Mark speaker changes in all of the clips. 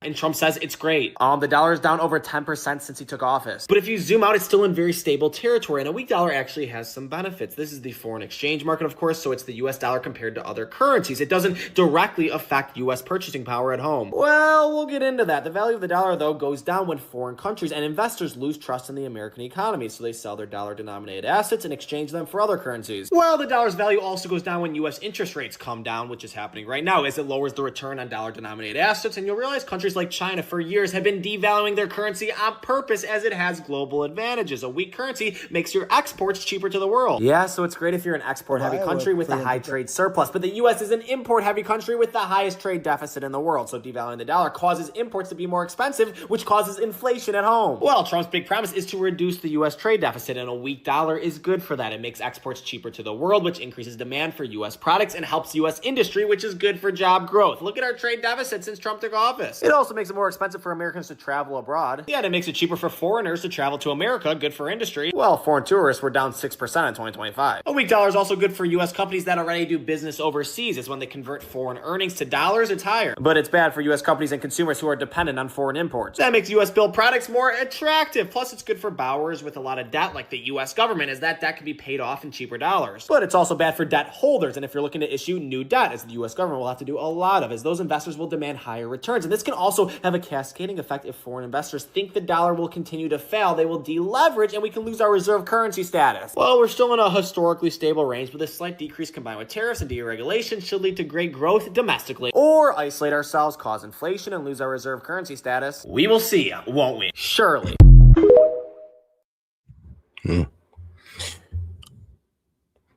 Speaker 1: And Trump says it's great. The dollar is down over 10% since he took office. But if you zoom out, it's still in very stable territory, and a weak dollar actually has some benefits. This is the foreign exchange market, of course, so it's the US dollar compared to other currencies. It doesn't directly affect US purchasing power at home. Well, we'll get into that. The value of the dollar, though, goes down when foreign countries and investors lose trust in the American economy, so they sell their dollar-denominated assets and exchange them for other currencies. Well, the dollar's value also goes down when US interest rates come down, which is happening right now, as it lowers the return on dollar-denominated assets, and you'll realize countries like China for years have been devaluing their currency on purpose as it has global advantages. A weak currency makes your exports cheaper to the world. Yeah, so it's great if you're an export-heavy country with a high trade surplus, but the US is an import-heavy country with the highest trade deficit in the world, so devaluing the dollar causes imports to be more expensive, which causes inflation at home. Well, Trump's big promise is to reduce the US trade deficit, and a weak dollar is good for that. It makes exports cheaper to the world, which increases demand for US products and helps US industry, which is good for job growth. Look at our trade deficit since Trump took office. It also makes it more expensive for Americans to travel abroad. Yeah, and it makes it cheaper for foreigners to travel to America, good for industry. Well, foreign tourists were down 6% in 2025. A weak dollar is also good for US companies that already do business overseas. It's when they convert foreign earnings to dollars, it's higher. But it's bad for US companies and consumers who are dependent on foreign imports. That makes US built products more attractive. Plus, it's good for borrowers with a lot of debt like the US government, as that debt can be paid off in cheaper dollars. But it's also bad for debt holders, and if you're looking to issue new debt, as the US government will have to do a lot of, as those investors will demand higher returns. And this can also have a cascading effect. If foreign investors think the dollar will continue to fail, they will deleverage and we can lose our reserve currency status. Well, we're still in a historically stable range, but this slight decrease combined with tariffs and deregulation should lead to great growth domestically, or isolate ourselves, cause inflation, and lose our reserve currency status. We will see, won't we? Surely.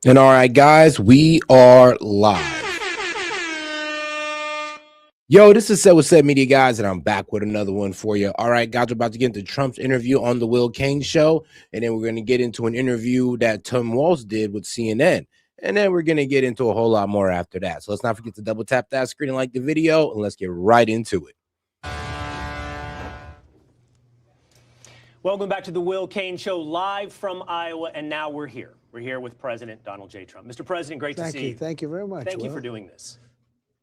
Speaker 2: And all right, guys, we are live. Yo, this is S.E.T Media, guys, and I'm back with another one for you. All right, guys, we're about to get into Trump's interview on the Will Cain Show, and then we're going to get into an interview that Tim Walz did with CNN, and then we're going to get into a whole lot more after that. So let's not forget to double tap that screen and like the video, and let's get right into it.
Speaker 3: Welcome back to the Will Cain Show, live from Iowa, and now we're here. We're here with President Donald J. Trump. Mr. President, great to see you.
Speaker 4: Thank you very much.
Speaker 3: Thank you for doing this.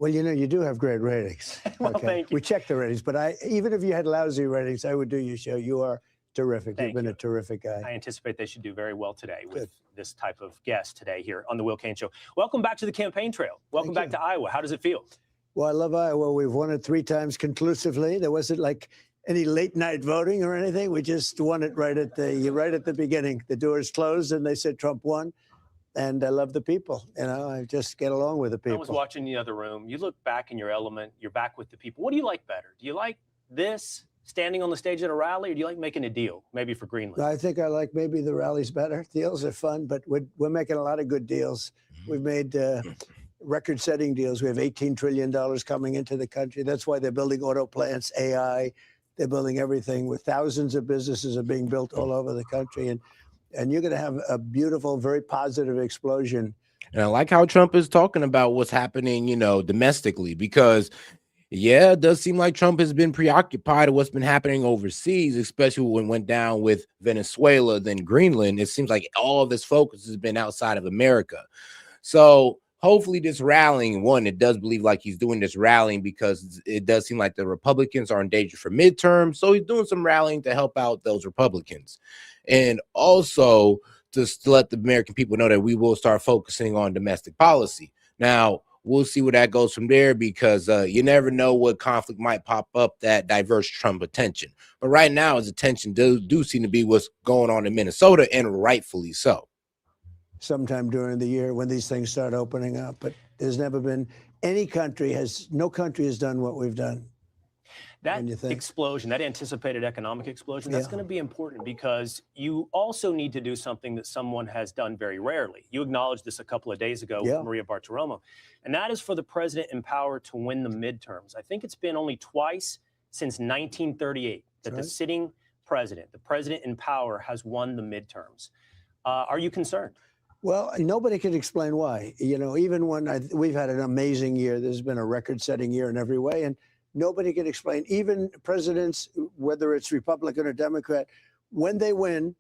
Speaker 4: Well, you know, you do have great ratings.
Speaker 3: Well, thank you.
Speaker 4: We check the ratings, but even if you had lousy ratings, I would do your show. You are terrific. You've been a terrific guy.
Speaker 3: I anticipate they should do very well today with this type of guest today here on the Will Cain Show. Welcome back to the campaign trail. Welcome back to Iowa. How does it feel?
Speaker 4: Well, I love Iowa. We've won it 3 times conclusively. There wasn't like any late night voting or anything. We just won it right at the beginning. The doors closed and they said Trump won. And I love the people. You know, I just get along with the people.
Speaker 3: I was watching the other room. You look back in your element. You're back with the people. What do you like better? Do you like this, standing on the stage at a rally, or do you like making a deal, maybe for Greenland?
Speaker 4: I think I like maybe the rallies better. Deals are fun, but we're making a lot of good deals. We've made record-setting deals. We have $18 trillion coming into the country. That's why they're building auto plants, AI. They're building everything. With thousands of businesses are being built all over the country. And you're going to have a beautiful, very positive explosion.
Speaker 2: And I like how Trump is talking about what's happening, you know, domestically, because, yeah, it does seem like Trump has been preoccupied with what's been happening overseas, especially when it went down with Venezuela, then Greenland. It seems like all of this focus has been outside of America. So hopefully this rallying, one, it does believe like he's doing this rallying because it does seem like the Republicans are in danger for midterms. So he's doing some rallying to help out those Republicans. And also just to let the American people know that we will start focusing on domestic policy. Now, we'll see where that goes from there, because you never know what conflict might pop up that diverts Trump attention. But right now, his attention do seem to be what's going on in Minnesota, and rightfully so.
Speaker 4: Sometime during the year when these things start opening up. But there's never been no country has done what we've done.
Speaker 3: That explosion, that anticipated economic explosion, that's going to be important, because you also need to do something that someone has done very rarely. You acknowledged this a couple of days ago with Maria Bartiromo, and that is for the president in power to win the midterms. I think it's been only twice since 1938 that the sitting president, the president in power, has won the midterms. Are you concerned?
Speaker 4: Well, nobody can explain why. You know, even when we've had an amazing year, there's been a record-setting year in every way, and nobody can explain. Even presidents, whether it's Republican or Democrat, when they win,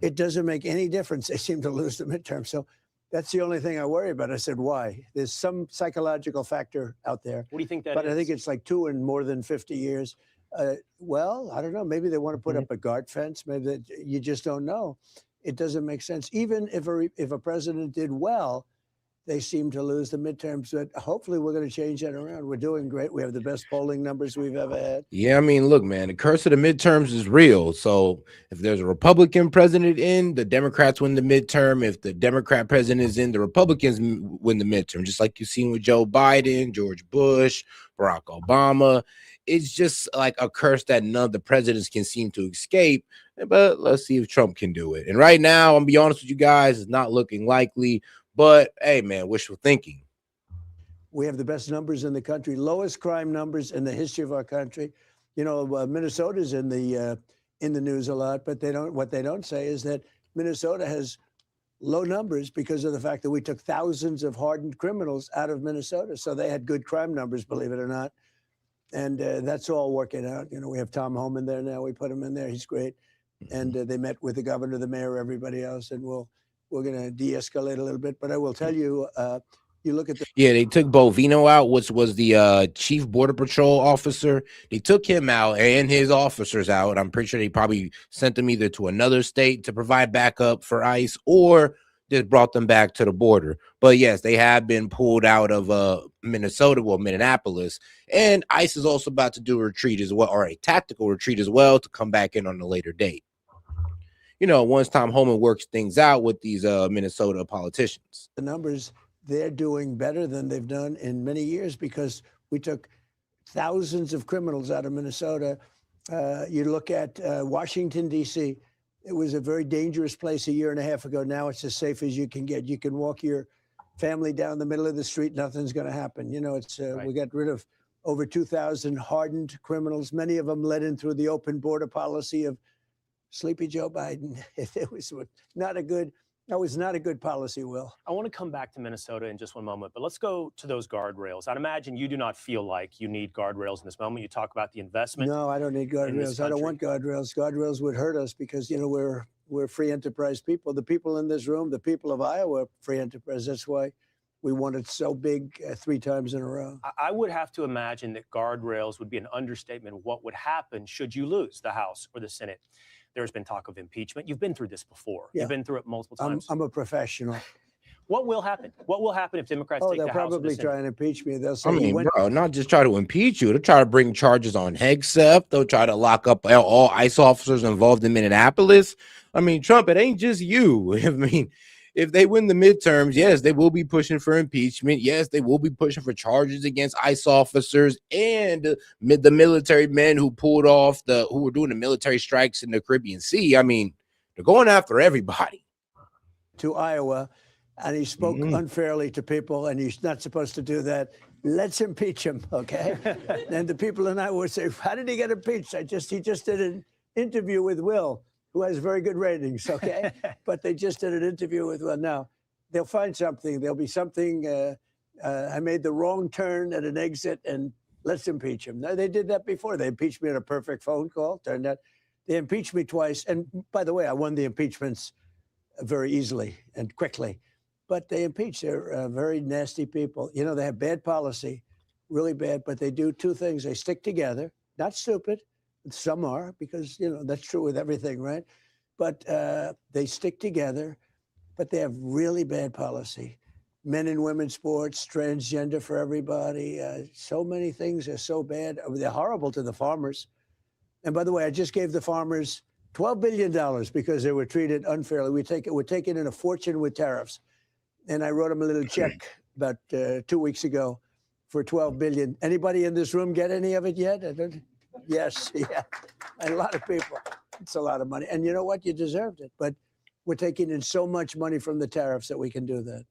Speaker 4: it doesn't make any difference. They seem to lose the midterm. So That's the only thing I worry about. I said, why? There's some psychological factor out there.
Speaker 3: What do you think that is?
Speaker 4: But I think it's like 2 in more than 50 years. Well, I don't know. Maybe they want to put up a guard fence. Maybe you just don't know. It doesn't make sense. Even if a president did well, they seem to lose the midterms. But hopefully we're going to change that around. We're doing great. We have the best polling numbers we've ever had.
Speaker 2: Yeah, I mean, look, man, the curse of the midterms is real. So if there's a Republican president in, the Democrats win the midterm. If the Democrat president is in, the Republicans win the midterm, just like you've seen with Joe Biden, George Bush, Barack Obama. It's just like a curse that none of the presidents can seem to escape. But let's see if Trump can do it. And right now, I'm gonna be honest with you guys, it's not looking likely. But hey, man, wishful thinking.
Speaker 4: We have the best numbers in the country, lowest crime numbers in the history of our country. You know, Minnesota's in the news a lot, but what they don't say is that Minnesota has low numbers because of the fact that we took thousands of hardened criminals out of Minnesota. So they had good crime numbers, believe it or not. And that's all working out. You know, we have Tom Homan there now. We put him in there. He's great. And they met with the governor, the mayor, everybody else, and we're going to de-escalate a little bit. But I will tell you, you look at the
Speaker 2: they took Bovino out, which was the chief border patrol officer. They took him out and his officers out. I'm pretty sure they probably sent them either to another state to provide backup for ICE or just brought them back to the border. But yes, they have been pulled out of Minnesota, well, Minneapolis, and ICE is also about to do a retreat as well, or a tactical retreat as well, to come back in on a later date. You know, once Tom Homan works things out with these Minnesota politicians.
Speaker 4: The numbers, they're doing better than they've done in many years because we took thousands of criminals out of Minnesota. You look at Washington, D.C., it was a very dangerous place a year and a half ago. Now it's as safe as you can get. You can walk your family down the middle of the street. Nothing's going to happen. You know, it's right. We got rid of over 2,000 hardened criminals, many of them led in through the open border policy of Sleepy Joe Biden. It was not a good. That was not a good policy, Will.
Speaker 3: I want to come back to Minnesota in just one moment, but let's go to those guardrails. I'd imagine you do not feel like you need guardrails in this moment. You talk about the investment.
Speaker 4: No, I don't need guardrails. I don't want guardrails. Guardrails would hurt us because, you know, we're free enterprise people. The people in this room, the people of Iowa, are free enterprise. That's why we want it so big 3 times in a row.
Speaker 3: I would have to imagine that guardrails would be an understatement of what would happen should you lose the House or the Senate. There's been talk of impeachment. You've been through this before. Yeah. You've been through it multiple times.
Speaker 4: I'm a professional.
Speaker 3: What will happen? What will happen if Democrats take the House?
Speaker 4: They'll probably try and impeach me. They'll say,
Speaker 2: I mean, bro, not just try to impeach you. They'll try to bring charges on Hegseth. They'll try to lock up all ICE officers involved in Minneapolis. I mean, Trump, it ain't just you. I mean, if they win the midterms, yes, they will be pushing for impeachment. Yes, they will be pushing for charges against ICE officers and the military men who pulled off who were doing the military strikes in the Caribbean Sea. I mean, they're going after everybody.
Speaker 4: To Iowa, and he spoke unfairly to people, and he's not supposed to do that. Let's impeach him, okay? And the people in Iowa would say, how did he get impeached? He just did an interview with Will, who has very good ratings, okay? But they just did an interview with, well, now, they'll find something. There'll be something, I made the wrong turn at an exit, and let's impeach him. No, they did that before. They impeached me on a perfect phone call. Turned out they impeached me twice. And by the way, I won the impeachments very easily and quickly. But they impeach. They're very nasty people. You know, they have bad policy, really bad, but they do 2 things. They stick together, not stupid. Some are, because, you know, that's true with everything, right? But they stick together, but they have really bad policy. Men and women sports, transgender for everybody. So many things are so bad. They're horrible to the farmers. And by the way, I just gave the farmers $12 billion because they were treated unfairly. We're taking in a fortune with tariffs. And I wrote them a little check about 2 weeks ago for $12 billion. Anybody in this room get any of it yet? Yes, yeah, and a lot of people. It's a lot of money. And you know what? You deserved it. But we're taking in so much money from the tariffs that we can do that.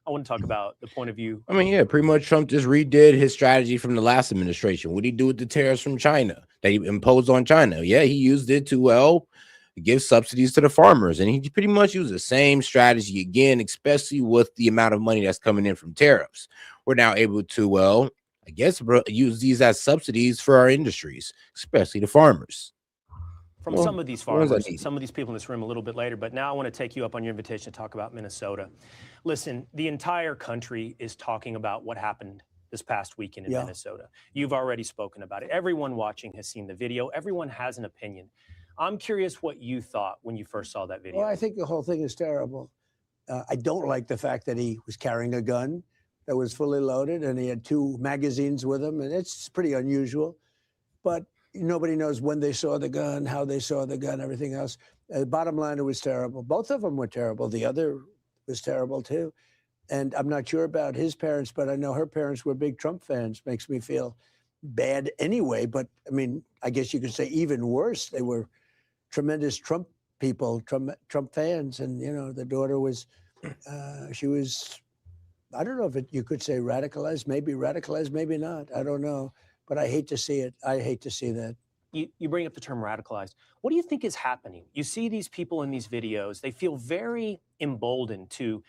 Speaker 3: I want to talk about the point of view.
Speaker 2: I mean, yeah, pretty much Trump just redid his strategy from the last administration. What did he do with the tariffs from China that he imposed on China? Yeah, he used it to, give subsidies to the farmers. And he pretty much used the same strategy again, especially with the amount of money that's coming in from tariffs. We're now able to, use these as subsidies for our industries, especially the farmers.
Speaker 3: from some of these farmers, some of these people in this room a little bit later, but now I want to take you up on your invitation to talk about Minnesota. Listen, the entire country is talking about what happened this past weekend in Minnesota. You've already spoken about it. Everyone watching has seen the video. Everyone has an opinion. I'm curious what you thought when you first saw that video.
Speaker 4: Well, I think the whole thing is terrible. I don't like the fact that he was carrying a gun that was fully loaded and he had 2 magazines with him, and it's pretty unusual. But nobody knows when they saw the gun, how they saw the gun, everything else. Bottom line, it was terrible. Both of them were terrible. The other was terrible too. And I'm not sure about his parents, but I know her parents were big Trump fans. Makes me feel bad anyway. But I mean, I guess you could say even worse. They were tremendous Trump people, Trump fans. And, you know, the daughter was, she was, I don't know if you could say radicalized, maybe not. I don't know. But I hate to see it. I hate to see that.
Speaker 3: You bring up the term radicalized. What do you think is happening? You see these people in these videos, they feel very emboldened to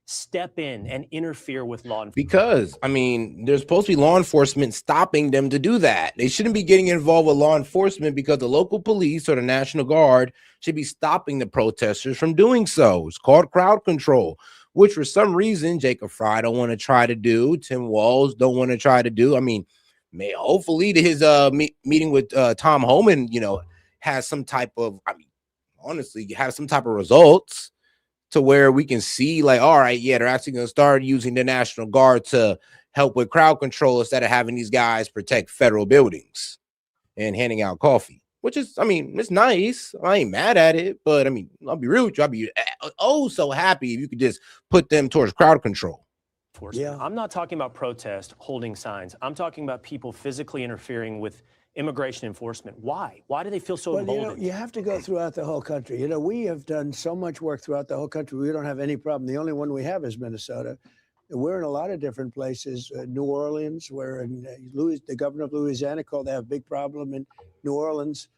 Speaker 3: step in and interfere with law enforcement.
Speaker 2: Because, I mean, there's supposed to be law enforcement stopping them to do that. They shouldn't be getting involved with law enforcement because the local police or the National Guard should be stopping the protesters from doing so. It's called crowd control, which for some reason Jacob Fry don't want to try to do. Tim Walz don't want to try to do. I mean, hopefully his meeting with Tom Homan, you know, has some type of, I mean, honestly, has some type of results to where we can see like, all right, yeah, they're actually going to start using the National Guard to help with crowd control instead of having these guys protect federal buildings and handing out coffee, which is, I mean, it's nice. I ain't mad at it, but I mean, I'll be real with you. I'll be so happy if you could just put them towards crowd control.
Speaker 3: Yeah. I'm not talking about protest, holding signs. I'm talking about people physically interfering with immigration enforcement. Why? Why do they feel so emboldened?
Speaker 4: You know, you have to go throughout the whole country. You know, we have done so much work throughout the whole country. We don't have any problem. The only one we have is Minnesota. We're in a lot of different places. New Orleans, we're in the governor of Louisiana called they have a big problem in New Orleans.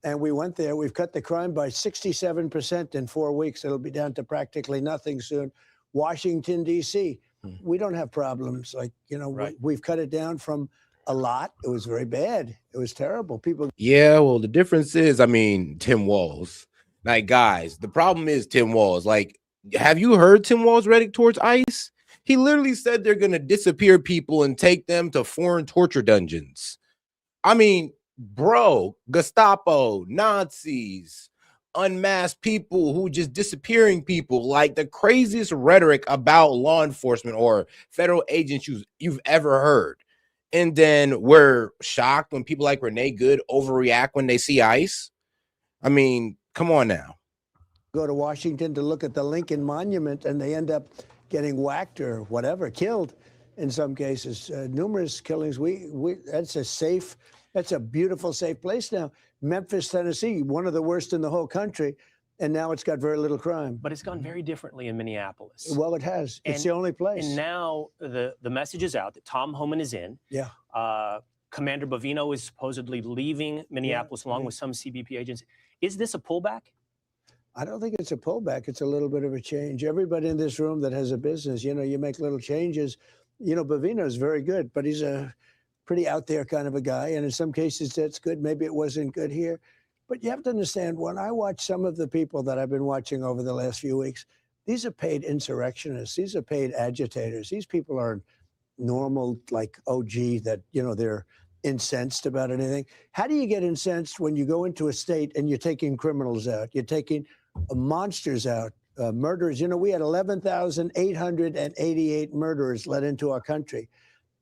Speaker 4: And we went there. We've cut the crime by 67% in 4 weeks. It'll be down to practically nothing soon. Washington, D.C., we don't have problems. Like, you know, we've cut it down from a lot. It was very bad. It was terrible. People.
Speaker 2: Yeah, well, the difference is, I mean, Tim Walz. Like, guys, the problem is Tim Walz. Like, have you heard Tim Walz rhetoric towards ICE? He literally said they're going to disappear people and take them to foreign torture dungeons. I mean, bro, Gestapo, Nazis, unmasked people who just disappearing people, like the craziest rhetoric about law enforcement or federal agents you've ever heard. And then we're shocked when people like Renee Good overreact when they see ICE. I mean, come on now.
Speaker 4: Go to Washington to look at the Lincoln Monument and they end up getting whacked or whatever, killed in some cases. Numerous killings. That's a beautiful, safe place now. Memphis, Tennessee, one of the worst in the whole country. And now it's got very little crime.
Speaker 3: But it's gone very differently in Minneapolis.
Speaker 4: Well, it has. It's the only place.
Speaker 3: And now the message is out that Tom Homan is in.
Speaker 4: Yeah.
Speaker 3: Commander Bovino is supposedly leaving Minneapolis along with some CBP agents. Is this a pullback?
Speaker 4: I don't think it's a pullback. It's a little bit of a change. Everybody in this room that has a business, you know, you make little changes. You know, Bovino is very good, but he's a pretty out there kind of a guy. And in some cases, that's good. Maybe it wasn't good here. But you have to understand, when I watch some of the people that I've been watching over the last few weeks, these are paid insurrectionists. These are paid agitators. These people are normal, like, oh, gee, that, you know, they're incensed about anything. How do you get incensed when you go into a state and you're taking criminals out? You're taking monsters out, murderers. You know, we had 11,888 murderers let into our country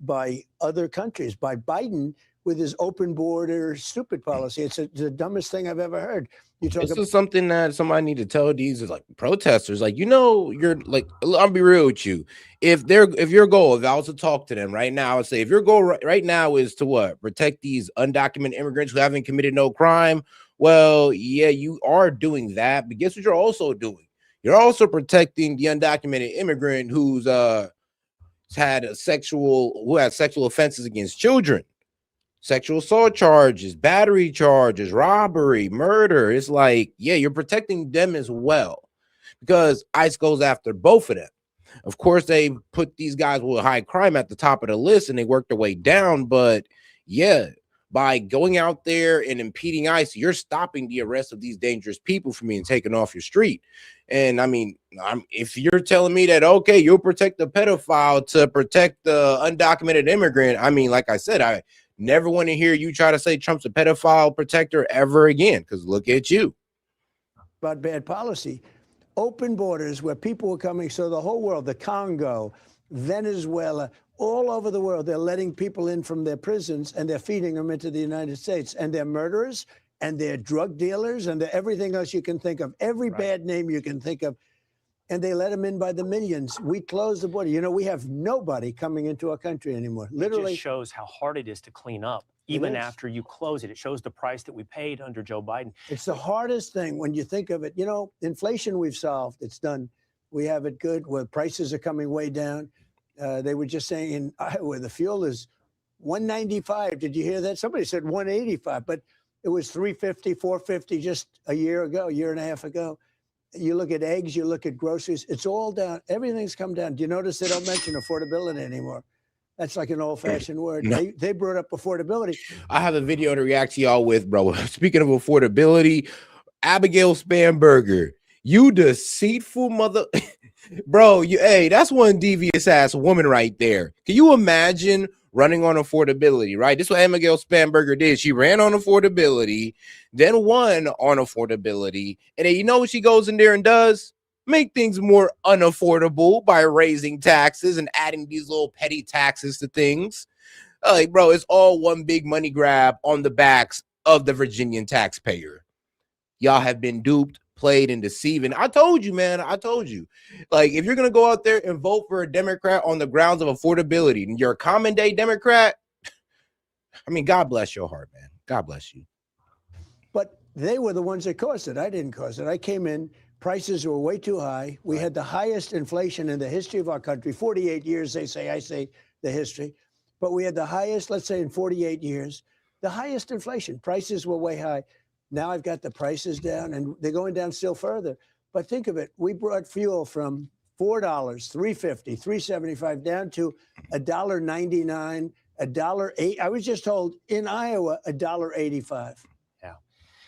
Speaker 4: by other countries, by Biden with his open border stupid policy. It's the dumbest thing I've ever heard.
Speaker 2: This is something that somebody need to tell these is like protesters, like, you know, you're like, I'll be real with you. If your goal, if I was to talk to them right now, I would say, if your goal right now is to what? Protect these undocumented immigrants who haven't committed no crime. Well, yeah, you are doing that. But guess what you're also doing? You're also protecting the undocumented immigrant who's had sexual offenses against children. Sexual assault charges, battery charges, robbery, murder. It's like, yeah, you're protecting them as well, because ICE goes after both of them. Of course, they put these guys with high crime at the top of the list and they work their way down. But yeah, by going out there and impeding ICE, you're stopping the arrest of these dangerous people from being taken off your street. And I mean, if you're telling me that, okay, you'll protect the pedophile to protect the undocumented immigrant, I mean, like I said, I never want to hear you try to say Trump's a pedophile protector ever again, because look at you.
Speaker 4: About bad policy. Open borders where people were coming, so the whole world, the Congo, Venezuela, all over the world, they're letting people in from their prisons and they're feeding them into the United States. And they're murderers and they're drug dealers and they're everything else you can think of, every bad name you can think of. And they let them in by the millions. We close the border. You know, we have nobody coming into our country anymore. Literally.
Speaker 3: It just shows how hard it is to clean up, even after you close it. It shows the price that we paid under Joe Biden.
Speaker 4: It's the hardest thing when you think of it. You know, inflation we've solved. It's done. We have it good where prices are coming way down. They were just saying in Iowa, the fuel is $1.95. Did you hear that? Somebody said $1.85, but it was $3.50, $4.50 just a year ago, a year and a half ago. You look at eggs, you look at groceries, it's all down. Everything's come down. Do you notice they don't mention affordability anymore? That's like an old-fashioned word.
Speaker 2: No.
Speaker 4: They brought up affordability.
Speaker 2: I have a video to react to y'all with, bro. Speaking of affordability, Abigail Spanberger, you deceitful mother. Bro, hey, that's one devious ass woman right there. Can you imagine running on affordability, right? This is what Abigail Spanberger did. She ran on affordability, then won on affordability. And then you know what she goes in there and does? Make things more unaffordable by raising taxes and adding these little petty taxes to things. Like, bro, it's all one big money grab on the backs of the Virginian taxpayer. Y'all have been duped, played, and deceiving. I told you, man. I told you. Like, if you're going to go out there and vote for a Democrat on the grounds of affordability and you're a common day Democrat, I mean, God bless your heart, man. God bless you.
Speaker 4: But they were the ones that caused it. I didn't cause it. I came in. Prices were way too high. We had the highest inflation in the history of our country. 48 years, they say. I say the history. But we had the highest, let's say in 48 years, the highest inflation. Prices were way high. Now I've got the prices down, and they're going down still further. But think of it. We brought fuel from $4, $3.50, $3.75 down to $1.99, $1.08. I was just told in Iowa, $1.85.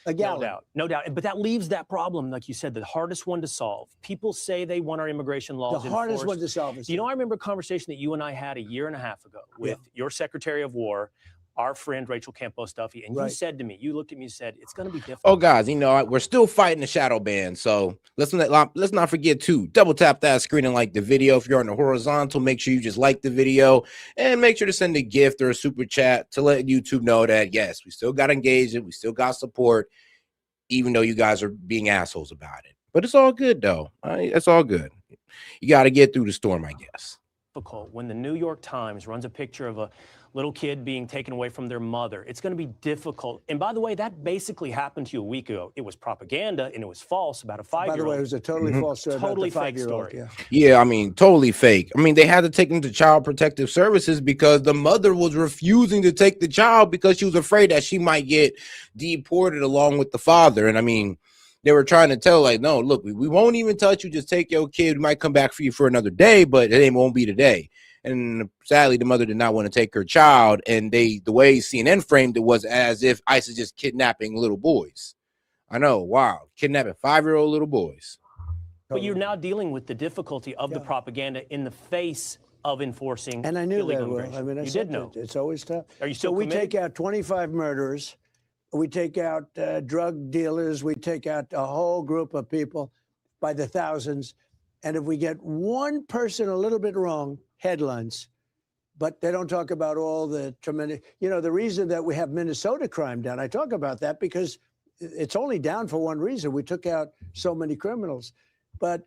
Speaker 4: A gallon.
Speaker 3: No doubt. But that leaves that problem, like you said, the hardest one to solve. People say they want our immigration laws
Speaker 4: enforced. The hardest one to solve is.
Speaker 3: You know, I remember a conversation that you and I had a year and a half ago with your Secretary of War, our friend Rachel Campos Duffy, and you said to me, you looked at me and said, it's going to be difficult.
Speaker 2: Oh, guys, you know, we're still fighting the shadow ban. So let's not forget to double tap that screen and like the video. If you're on the horizontal, make sure you just like the video and make sure to send a gift or a super chat to let YouTube know that, yes, we still got engagement. We still got support, even though you guys are being assholes about it. But it's all good, though. It's all good. You got to get through the storm, I guess.
Speaker 3: Difficult when the New York Times runs a picture of a little kid being taken away from their mother. It's going to be difficult. And by the way, that basically happened to you a week ago. It was propaganda and it was false about a 5-year-old.
Speaker 4: By the way, it was a totally false story.
Speaker 3: Totally
Speaker 4: about the
Speaker 3: fake
Speaker 4: 5-year-old.
Speaker 3: story.
Speaker 2: Yeah, I mean, totally fake. I mean, they had to take him to Child Protective Services because the mother was refusing to take the child because she was afraid that she might get deported along with the father. And I mean, they were trying to tell, like, no, look, we won't even touch you. Just take your kid. We might come back for you for another day, but it won't be today. And sadly, the mother did not want to take her child. And the way CNN framed it was as if ICE is just kidnapping little boys. I know. Wow. Kidnapping 5-year-old little boys.
Speaker 3: But you're now dealing with the difficulty of the propaganda in the face of enforcing.
Speaker 4: And I knew that.
Speaker 3: immigration.
Speaker 4: I mean,
Speaker 3: you did know.
Speaker 4: It's always tough.
Speaker 3: Are you still
Speaker 4: we
Speaker 3: committed?
Speaker 4: take out 25 murderers. We take out drug dealers. We take out a whole group of people by the thousands. And if we get one person a little bit wrong, headlines. But they don't talk about all the tremendous, you know, the reason that we have Minnesota crime down. I talk about that because it's only down for one reason. We took out so many criminals. But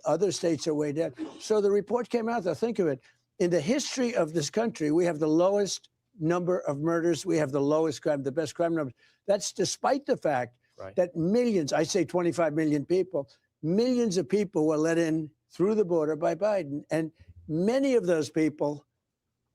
Speaker 4: other states are way down. So the report came out, though, think of it. In the history of this country, we have the lowest number of murders. We have the lowest crime, the best crime numbers. That's despite the fact that millions, I say 25 million people, millions of people were let in through the border by Biden. And many of those people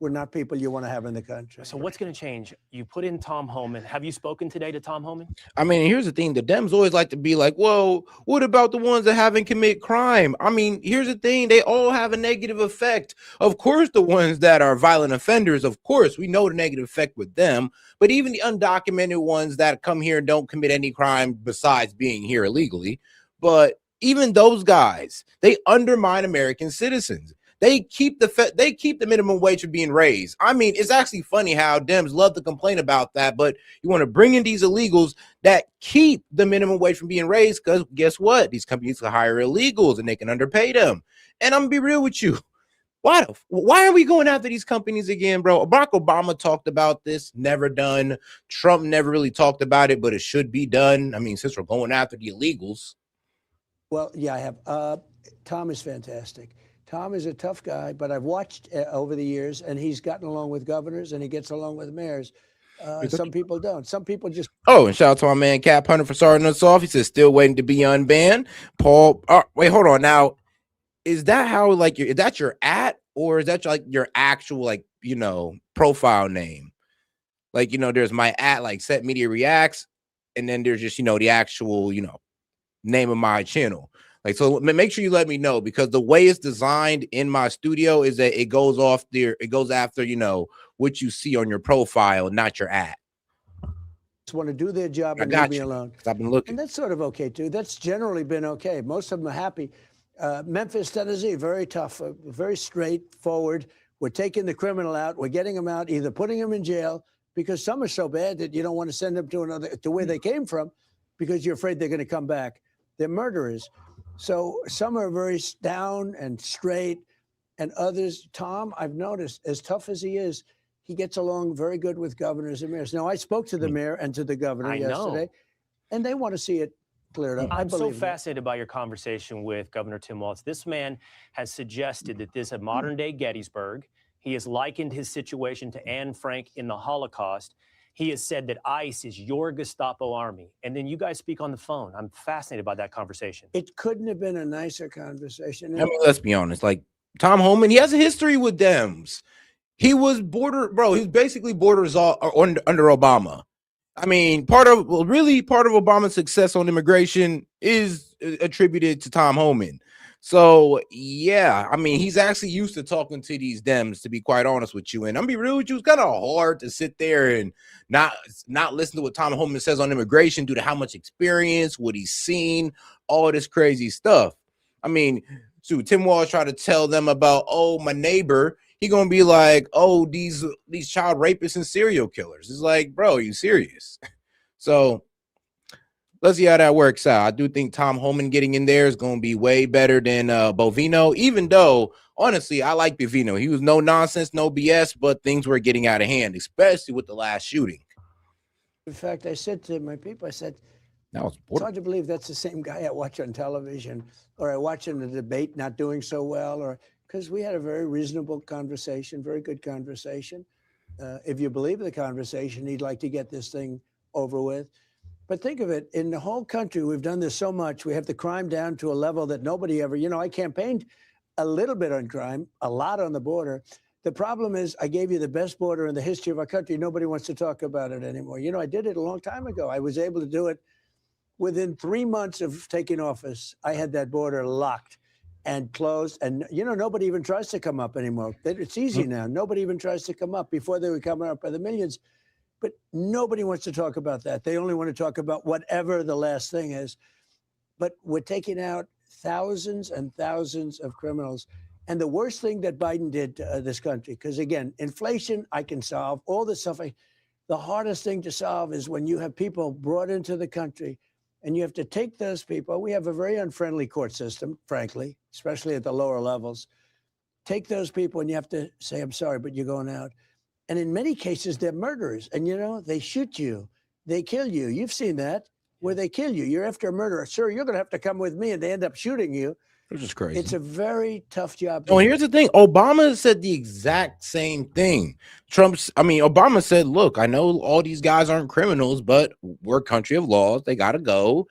Speaker 4: were not people you want to have in the country.
Speaker 3: So what's going to change? You put in Tom Homan. Have you spoken today to Tom Homan?
Speaker 2: I mean, here's the thing. The Dems always like to be like, well, what about the ones that haven't commit crime? I mean, here's the thing. They all have a negative effect. Of course, the ones that are violent offenders, of course, we know the negative effect with them. But even the undocumented ones that come here and don't commit any crime besides being here illegally. But even those guys, they undermine American citizens. They keep the minimum wage from being raised. I mean, it's actually funny how Dems love to complain about that, but you want to bring in these illegals that keep the minimum wage from being raised because guess what? These companies can hire illegals and they can underpay them. And I'm gonna be real with you. Why are we going after these companies again, bro? Barack Obama talked about this, never done. Trump never really talked about it, but it should be done. I mean, since we're going after the illegals.
Speaker 4: Well, yeah, I have. Tom is fantastic. Tom is a tough guy, but I've watched over the years, and he's gotten along with governors, and he gets along with mayors. Some people don't. Some people just.
Speaker 2: Oh, and shout out to my man Cap Hunter for starting us off. He says still waiting to be unbanned. Paul, wait, hold on. Now, is that how like is that your @ or is that like your actual like profile name? Like there's my @ like Set Media Reacts, and then there's just the actual name of my channel. Like, so make sure you let me know, because the way it's designed in my studio is that it goes off there. It goes after, what you see on your profile, not your @
Speaker 4: just want to do their job and leave me alone.
Speaker 2: I've been looking.
Speaker 4: And that's sort of okay, too. That's generally been okay. Most of them are happy. Memphis, Tennessee, very tough, very straightforward. We're taking the criminal out. We're getting them out, either putting them in jail, because some are so bad that you don't want to send them to where they came from, because you're afraid they're going to come back. They're murderers. So some are very down and straight, and others, Tom, I've noticed, as tough as he is, he gets along very good with governors and mayors. Now, I spoke to the mayor and to the governor yesterday, and they want to see it cleared up.
Speaker 3: I'm so fascinated by your conversation with Governor Tim Walz. This man has suggested that this is a modern-day Gettysburg. He has likened his situation to Anne Frank in the Holocaust. He has said that ICE is your Gestapo army. And then you guys speak on the phone. I'm fascinated by that conversation.
Speaker 4: It couldn't have been a nicer conversation.
Speaker 2: I mean, let's be honest. Like, Tom Homan, he has a history with Dems. He was he's basically borders under Obama. I mean, part of Obama's success on immigration is attributed to Tom Homan. So, yeah, I mean, he's actually used to talking to these Dems, to be quite honest with you. And I'm be real with you, it's kind of hard to sit there and not listen to what Tom Homan says on immigration due to how much experience, what he's seen, all this crazy stuff. I mean, so Tim Walz tried to tell them about, oh, my neighbor, he gonna be like, oh, these child rapists and serial killers. It's like, bro, are you serious? So let's see how that works out. I do think Tom Homan getting in there is going to be way better than Bovino, even though, honestly, I like Bovino. He was no nonsense, no BS, but things were getting out of hand, especially with the last shooting.
Speaker 4: In fact, I said to my people, I said,
Speaker 2: it's
Speaker 4: hard to believe that's the same guy I watch on television, or I watch in the debate not doing so well, or because we had a very reasonable conversation, very good conversation. If you believe the conversation, he'd like to get this thing over with. But think of it, in the whole country, we've done this so much. We have the crime down to a level that nobody ever, I campaigned a little bit on crime, a lot on the border. The problem is I gave you the best border in the history of our country. Nobody wants to talk about it anymore. I did it a long time ago. I was able to do it within 3 months of taking office. I had that border locked and closed. And, nobody even tries to come up anymore. It's easy now. Nobody even tries to come up. Before they were coming up by the millions. But nobody wants to talk about that. They only want to talk about whatever the last thing is. But we're taking out thousands and thousands of criminals. And the worst thing that Biden did to this country, because, again, inflation, I can solve. All this stuff. The hardest thing to solve is when you have people brought into the country and you have to take those people. We have a very unfriendly court system, frankly, especially at the lower levels. Take those people and you have to say, I'm sorry, but you're going out. And in many cases, they're murderers. And, they shoot you. They kill you. You've seen that, where they kill you. You're after a murderer. Sir, you're going to have to come with me. And they end up shooting you.
Speaker 2: Which is crazy.
Speaker 4: It's a very tough job.
Speaker 2: Oh, here's the thing. Obama said the exact same thing. Obama said, look, I know all these guys aren't criminals, but we're a country of laws. They got to go.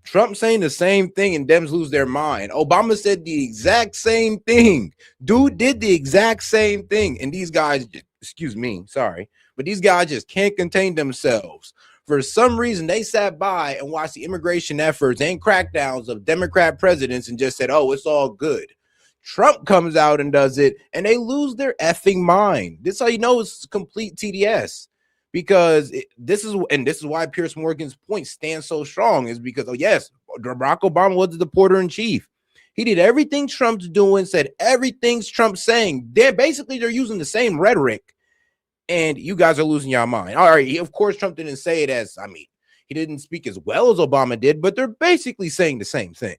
Speaker 2: Trump saying the same thing and Dems lose their mind. Obama said the exact same thing. Dude did the exact same thing. And these guys, excuse me, sorry, but these guys just can't contain themselves. For some reason, they sat by and watched the immigration efforts and crackdowns of Democrat presidents and just said, oh, it's all good. Trump comes out and does it, and they lose their effing mind. This is how you know it's complete TDS. Because this is why Pierce Morgan's point stands so strong, is because, oh yes, Barack Obama was the deporter in chief. He did everything Trump's doing, said everything Trump's saying. They're using the same rhetoric, and you guys are losing your mind. All right, of course, Trump didn't say it as, I mean, he didn't speak as well as Obama did, but they're basically saying the same thing.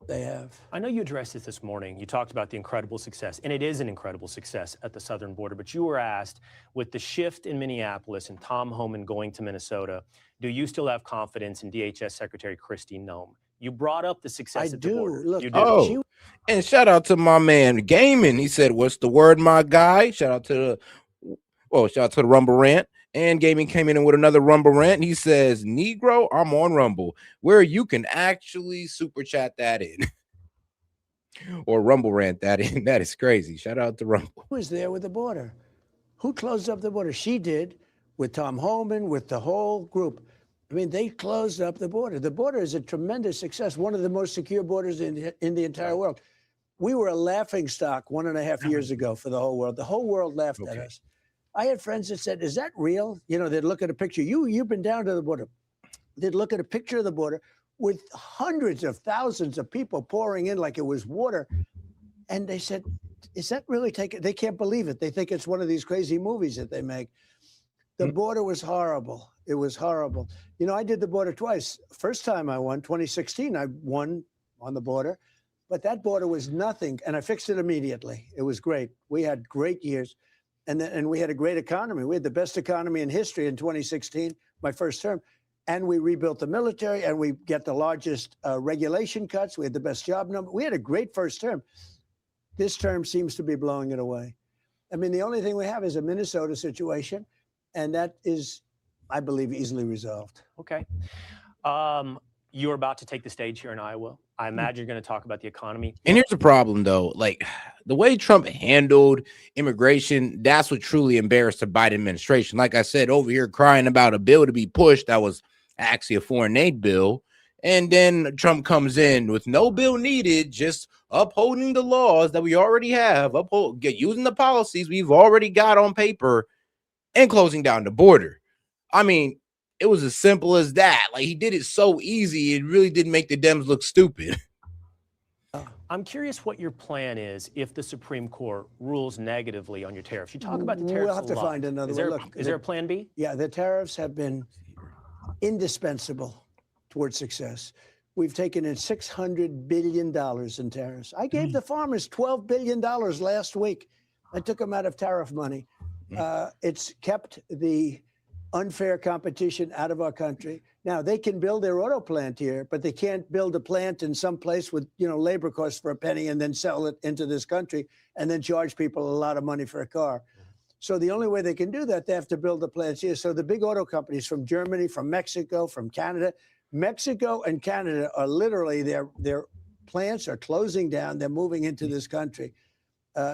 Speaker 4: They have.
Speaker 3: I know you addressed this morning. You talked about the incredible success, and it is an incredible success at the southern border. But you were asked, with the shift in Minneapolis and Tom Homan going to Minnesota, do you still have confidence in DHS Secretary Kristi Noem? You brought up the success at the border.
Speaker 4: Look,
Speaker 3: you do.
Speaker 2: Oh, and shout out to my man Gaiman. He said, "What's the word, my guy?" Shout out to the Rumble Rant. And Gaming came in with another Rumble Rant. He says, Negro, I'm on Rumble, where you can actually super chat that in. Or Rumble Rant that in. That is crazy. Shout out to Rumble.
Speaker 4: Who was there with the border? Who closed up the border? She did, with Tom Homan, with the whole group. I mean, they closed up the border. The border is a tremendous success, one of the most secure borders in the entire world. We were a laughing stock 1.5 years ago for the whole world. The whole world laughed at us. I had friends that said, is that real? You know, they'd look at a picture. You've been down to the border. They'd look at a picture of the border with hundreds of thousands of people pouring in like it was water. And they said, is that really taken? They can't believe it. They think it's one of these crazy movies that they make. The border was horrible. It was horrible. You know, I did the border twice. First time I won, 2016, I won on the border. But that border was nothing. And I fixed it immediately. It was great. We had great years. And we had a great economy. We had the best economy in history in 2016, my first term. And we rebuilt the military, and we get the largest regulation cuts. We had the best job number. We had a great first term. This term seems to be blowing it away. I mean, the only thing we have is a Minnesota situation, and that is, I believe, easily resolved.
Speaker 3: Okay. You're about to take the stage here in Iowa. I imagine you're going to talk about the economy.
Speaker 2: And here's the problem, though. Like, the way Trump handled immigration, that's what truly embarrassed the Biden administration. Like I said, over here crying about a bill to be pushed that was actually a foreign aid bill. And then Trump comes in with no bill needed, just upholding the laws that we already have, using the policies we've already got on paper, and closing down the border. I mean, it was as simple as that. Like, he did it so easy, it really didn't make the Dems look stupid.
Speaker 3: I'm curious what your plan is if the Supreme Court rules negatively on your tariffs. You talk about the tariffs.
Speaker 4: We'll have to find another way. Look,
Speaker 3: is there a plan B?
Speaker 4: Yeah, the tariffs have been indispensable towards success. We've taken in $600 billion in tariffs. I gave the farmers $12 billion last week. I took them out of tariff money. It's kept the unfair competition out of our country. Now, they can build their auto plant here, but they can't build a plant in some place with, you know, labor costs for a penny and then sell it into this country and then charge people a lot of money for a car. So the only way they can do that, they have to build the plants here. So the big auto companies from Germany, from Mexico, from Canada, Mexico and Canada are literally, their plants are closing down. They're moving into this country.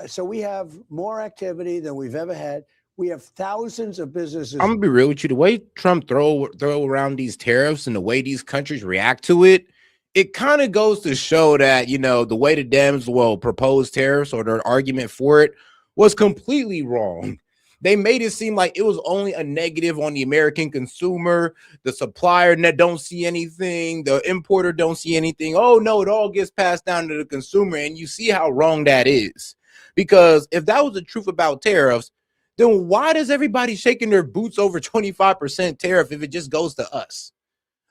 Speaker 4: So we have more activity than we've ever had. We have thousands of businesses.
Speaker 2: I'm gonna be real with you. The way Trump throw around these tariffs and the way these countries react to it, it kind of goes to show that, you know, the way the Dems will propose tariffs or their argument for it was completely wrong. They made it seem like it was only a negative on the American consumer, the supplier that don't see anything, the importer don't see anything. Oh no, it all gets passed down to the consumer, and you see how wrong that is. Because if that was the truth about tariffs, then why does everybody shaking their boots over 25% tariff if it just goes to us?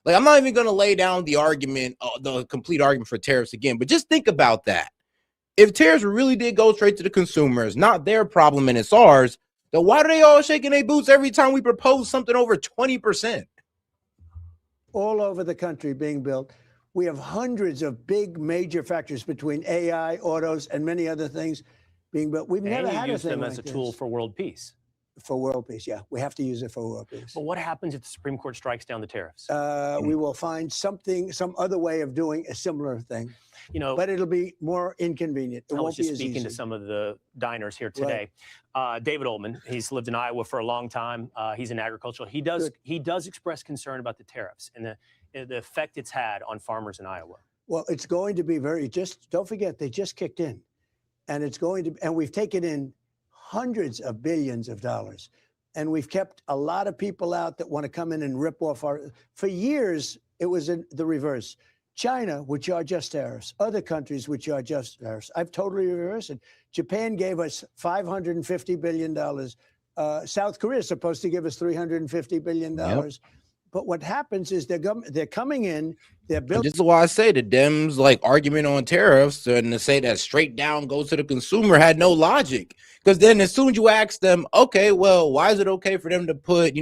Speaker 2: Like, I'm not even going to lay down the argument, the complete argument for tariffs again, but just think about that. If tariffs really did go straight to the consumers, not their problem and it's ours, then why are they all shaking their boots every time we propose something over 20%?
Speaker 4: All over the country being built. We have hundreds of big major factories between AI, autos, and many other things being built. We've never had a thing like this.
Speaker 3: And you use them as a tool for world peace.
Speaker 4: For world peace, yeah. We have to use it for world peace.
Speaker 3: But what happens if the Supreme Court strikes down the tariffs?
Speaker 4: We will find some other way of doing a similar thing.
Speaker 3: You know,
Speaker 4: but it'll be more inconvenient. It
Speaker 3: I
Speaker 4: won't
Speaker 3: was
Speaker 4: be
Speaker 3: just
Speaker 4: as
Speaker 3: speaking
Speaker 4: easy.
Speaker 3: to some of the diners here today. Right. David Ullman, he's lived in Iowa for a long time. He's in agriculture. He does express concern about the tariffs and the effect it's had on farmers in Iowa.
Speaker 4: Well, it's going to be don't forget, they just kicked in. And we've taken in hundreds of billions of dollars. And we've kept a lot of people out that want to come in and rip off for years, it was the reverse. China would charge us tariffs. Other countries would charge us tariffs. I've totally reversed it. Japan gave us $550 billion. South Korea is supposed to give us $350 billion. Yep. But what happens is they're coming in, they're building.
Speaker 2: This is why I say the Dems like argument on tariffs and to say that straight down goes to the consumer had no logic. Because then as soon as you ask them, okay, well, why is it okay for them to put,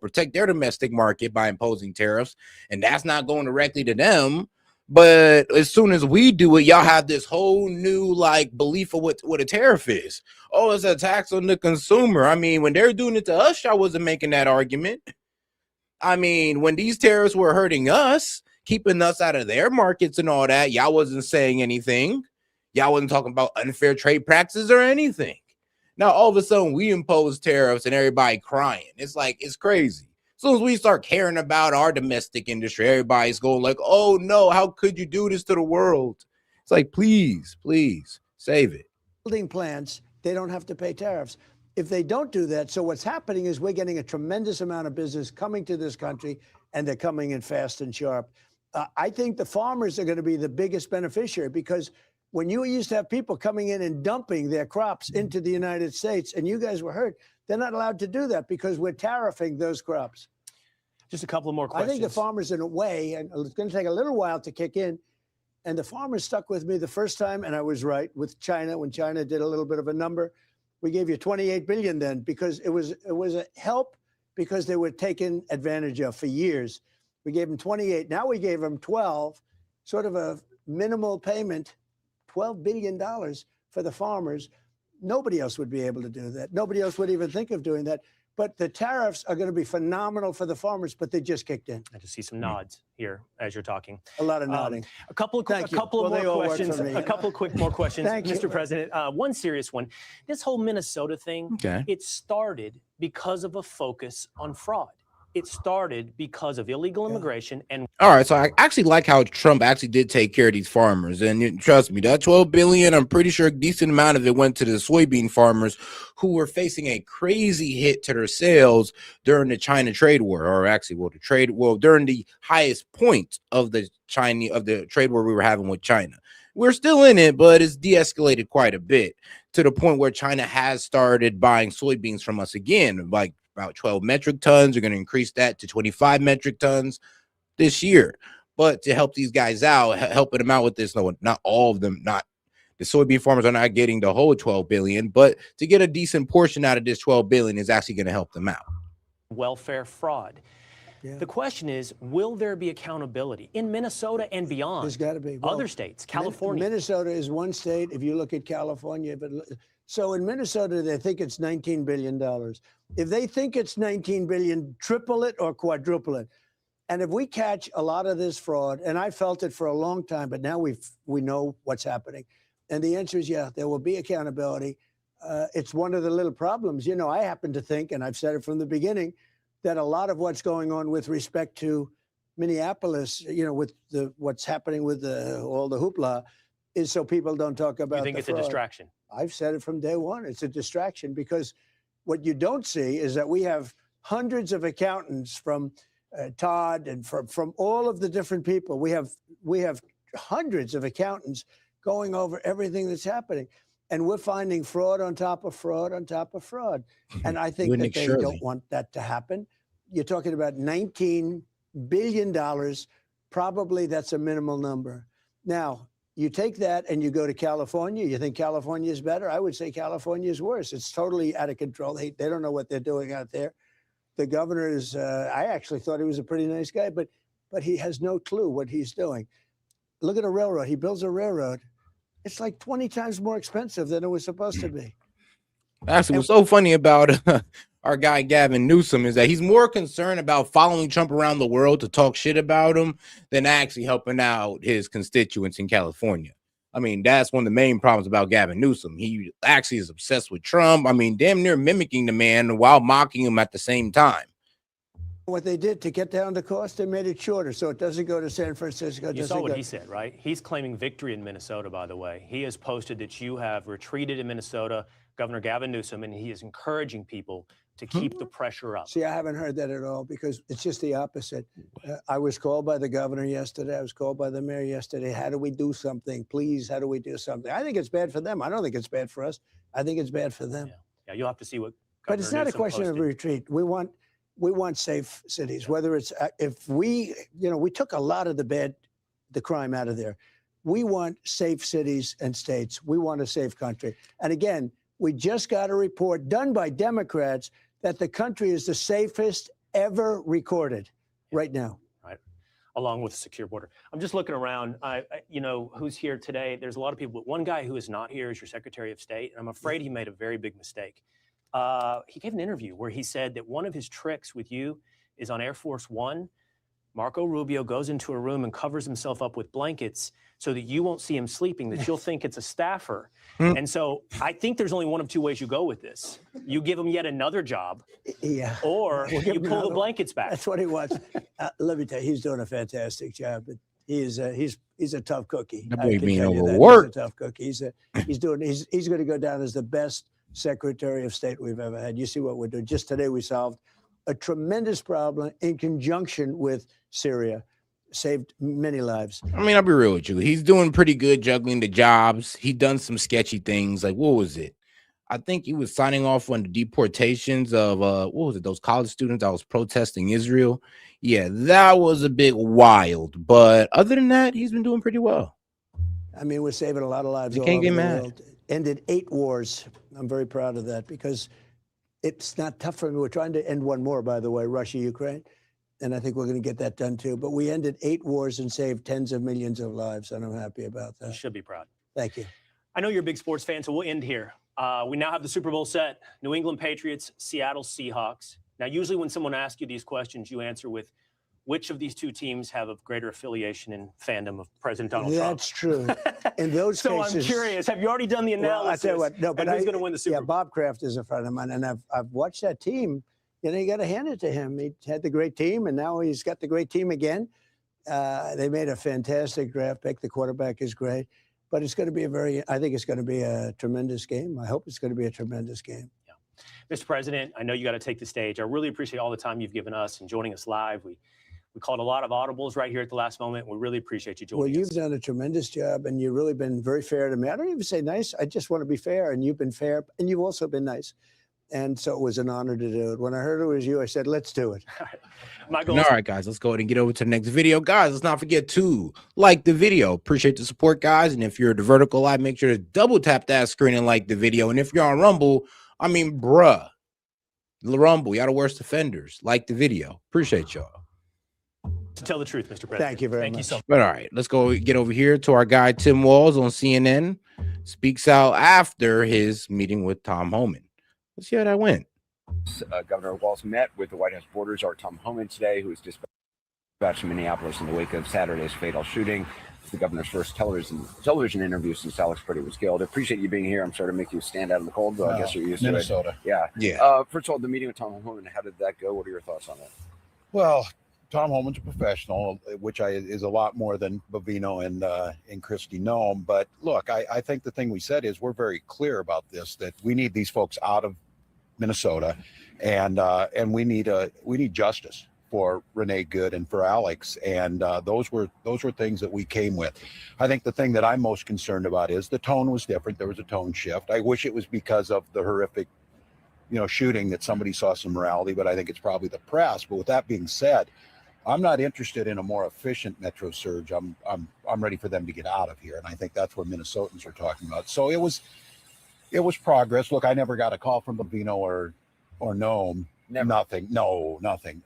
Speaker 2: protect their domestic market by imposing tariffs? And that's not going directly to them. But as soon as we do it, y'all have this whole new belief of what a tariff is. Oh, it's a tax on the consumer. I mean, when they're doing it to us, y'all wasn't making that argument. I mean, when these tariffs were hurting us, keeping us out of their markets and all that, y'all wasn't saying anything. Y'all wasn't talking about unfair trade practices or anything. Now, all of a sudden, we impose tariffs and everybody crying. It's crazy. As soon as we start caring about our domestic industry, everybody's going like, oh, no, how could you do this to the world? It's like, please, save it.
Speaker 4: Building plants, they don't have to pay tariffs. If they don't do that, so what's happening is we're getting a tremendous amount of business coming to this country, and they're coming in fast and sharp. I think the farmers are going to be the biggest beneficiary, because when you used to have people coming in and dumping their crops into the United States, and you guys were hurt, they're not allowed to do that because we're tariffing those crops.
Speaker 3: Just a couple of more questions.
Speaker 4: I think the farmers, in a way, and it's going to take a little while to kick in, and the farmers stuck with me the first time, and I was right with China. When China did a little bit of a number, we gave you $28 billion then, because it was a help because they were taken advantage of for years. We gave them 28. Now we gave them 12, sort of a minimal payment, $12 billion for the farmers. Nobody else would be able to do that. Nobody else would even think of doing that. But the tariffs are going to be phenomenal for the farmers, but they just kicked in.
Speaker 3: I just see some nods here as you're talking.
Speaker 4: A lot of nodding.
Speaker 3: A couple of more questions. A couple of quick more questions, Mr. President. One serious one. This whole Minnesota thing, it started because of a focus on fraud. It started because of illegal immigration. And
Speaker 2: all right, so I actually like how Trump actually did take care of these farmers. And trust me, that $12 billion, I'm pretty sure a decent amount of it went to the soybean farmers who were facing a crazy hit to their sales during the China trade war, or actually, during the highest point of the trade war we were having with China. We're still in it, but it's de-escalated quite a bit to the point where China has started buying soybeans from us again, like about 12 metric tons. They're going to increase that to 25 metric tons this year. But to help these guys out, helping them out with this, no, not all of them, not the soybean farmers are not getting the whole 12 billion, but to get a decent portion out of this 12 billion is actually going to help them out.
Speaker 3: Welfare fraud. Yeah. The question is, will there be accountability in Minnesota and beyond?
Speaker 4: There's got to be.
Speaker 3: Well, other states, California.
Speaker 4: Minnesota is one state. If you look at California, so in Minnesota, they think it's $19 billion. If they think it's $19 billion, triple it or quadruple it. And if we catch a lot of this fraud, and I felt it for a long time, but now we know what's happening. And the answer is, yeah, there will be accountability. It's one of the little problems. I happen to think, and I've said it from the beginning, that a lot of what's going on with respect to Minneapolis, with what's happening with all the hoopla, is so people don't talk about.
Speaker 3: You think it's a distraction?
Speaker 4: I've said it from day one. It's a distraction, because what you don't see is that we have hundreds of accountants from Todd and from all of the different people. We have hundreds of accountants going over everything that's happening, and we're finding fraud on top of fraud on top of fraud. And I think that they don't want that to happen. You're talking about $19 billion. Probably that's a minimal number. Now, you take that and you go to California. You think California is better? I would say California is worse. It's totally out of control. They don't know what they're doing out there. The governor is, I actually thought he was a pretty nice guy, but he has no clue what he's doing. Look at a railroad. He builds a railroad. It's like 20 times more expensive than it was supposed to be.
Speaker 2: Actually, what's so funny about our guy Gavin Newsom is that he's more concerned about following Trump around the world to talk shit about him than actually helping out his constituents in California. I mean, that's one of the main problems about Gavin Newsom. He actually is obsessed with Trump. I mean, damn near mimicking the man while mocking him at the same time.
Speaker 4: What they did to get down the cost, they made it shorter, so it doesn't go to San Francisco.
Speaker 3: You saw what he said, right? He's claiming victory in Minnesota, by the way. He has posted that you have retreated in Minnesota, Governor Gavin Newsom, and he is encouraging people to keep the pressure up.
Speaker 4: See, I haven't heard that at all because it's just the opposite. I was called by the governor yesterday. I was called by the mayor yesterday. How do we do something? Please, how do we do something? I think it's bad for them. I don't think it's bad for us. I think it's bad for them.
Speaker 3: Yeah, you'll have to see what
Speaker 4: But it's not a question of retreat. We want safe cities, whether it's, if we took a lot of the crime out of there. We want safe cities and states. We want a safe country. And again, we just got a report done by Democrats that the country is the safest ever recorded right now.
Speaker 3: Right. Along with a secure border. I'm just looking around, who's here today. There's a lot of people, but one guy who is not here is your Secretary of State. And I'm afraid he made a very big mistake. He gave an interview where he said that one of his tricks with you is on Air Force One. Marco Rubio goes into a room and covers himself up with blankets so that you won't see him sleeping, that you'll think it's a staffer. And so I think there's only one of two ways you go with this. You give him yet another job, or you pull the blankets back.
Speaker 4: That's what he wants. Let me tell you, he's doing a fantastic job. But he's a tough cookie.
Speaker 2: That boy being
Speaker 4: He's
Speaker 2: overworked.
Speaker 4: a tough cookie. He's going to go down as the best Secretary of State we've ever had. You see what we're doing. Just today we solved a tremendous problem in conjunction with Syria. Saved many lives.
Speaker 2: I mean, I'll be real with you. He's doing pretty good juggling the jobs. He done some sketchy things. Like, what was it? I think he was signing off on the deportations of those college students that was protesting Israel. Yeah, that was a bit wild. But other than that, he's been doing pretty well.
Speaker 4: I mean, we're saving a lot of lives.
Speaker 2: You can't get mad.
Speaker 4: World. Ended 8 wars. I'm very proud of that because it's not tough for me. We're trying to end one more, by the way, Russia, Ukraine. And I think we're going to get that done too. But we ended 8 wars and saved tens of millions of lives, and I'm happy about that.
Speaker 3: You should be proud.
Speaker 4: Thank you.
Speaker 3: I know you're a big sports fan, so we'll end here. We now have the Super Bowl set. New England Patriots, Seattle Seahawks. Now, usually when someone asks you these questions, you answer with, which of these two teams have a greater affiliation and fandom of President Donald Trump?
Speaker 4: That's true. In those
Speaker 3: so
Speaker 4: cases,
Speaker 3: I'm curious, have you already done the analysis?
Speaker 4: Well, I tell you what, no, but
Speaker 3: who's going to win the Super Bowl?
Speaker 4: Yeah, Bob Kraft is a friend of mine, and I've watched that team. You got to hand it to him. He had the great team, and now he's got the great team again. They made a fantastic draft pick. The quarterback is great. But it's going to be I think it's going to be a tremendous game. I hope it's going to be a tremendous game.
Speaker 3: Yeah. Mr. President, I know you got to take the stage. I really appreciate all the time you've given us and joining us live. We called a lot of audibles right here at the last moment. We really appreciate you joining us.
Speaker 4: Well, you've done a tremendous job, and you've really been very fair to me. I don't even say nice. I just want to be fair, and you've been fair, and you've also been nice. And so it was an honor to do it. When I heard it was you, I said, let's do it.
Speaker 2: All right, guys, let's go ahead and get over to the next video. Guys, let's not forget to like the video. Appreciate the support, guys. And if you're at the Vertical Live, make sure to double tap that screen and like the video. And if you're on Rumble, I mean, bruh, Rumble, y'all the worst offenders. Like the video. Appreciate y'all.
Speaker 3: To tell the truth, Mr. President.
Speaker 4: Thank you very much.
Speaker 3: Thank you so much.
Speaker 2: But all right, let's go get over here to our guy, Tim Walz on CNN. Speaks out after his meeting with Tom Homan. Let's see how that went.
Speaker 5: Governor Walz met with the White House Boarders, Tom Homan today, who was dispatched from Minneapolis in the wake of Saturday's fatal shooting. It's the governor's first television interview since Alex Purdy was killed. I appreciate you being here. I'm sorry to make you stand out in the cold, but I guess you're used
Speaker 6: Minnesota.
Speaker 5: to it. Yeah. First of all, the meeting with Tom Homan, how did that go? What are your thoughts on that?
Speaker 6: Well, Tom Homan's a professional, which is a lot more than Bovino and Christie Nome. But look, I think the thing we said is we're very clear about this, that we need these folks out of Minnesota, and we need justice for Renee Good and for Alex, and those were things that we came with. I think the thing that I'm most concerned about is the tone was different. There was a tone shift. I wish it was because of the horrific, shooting that somebody saw some morality, but I think it's probably the press. But with that being said, I'm not interested in a more efficient Metro surge. I'm ready for them to get out of here, and I think that's what Minnesotans are talking about. So it was progress. Look, I never got a call from Bovino or Nome
Speaker 1: Never.
Speaker 6: Nothing. No, nothing.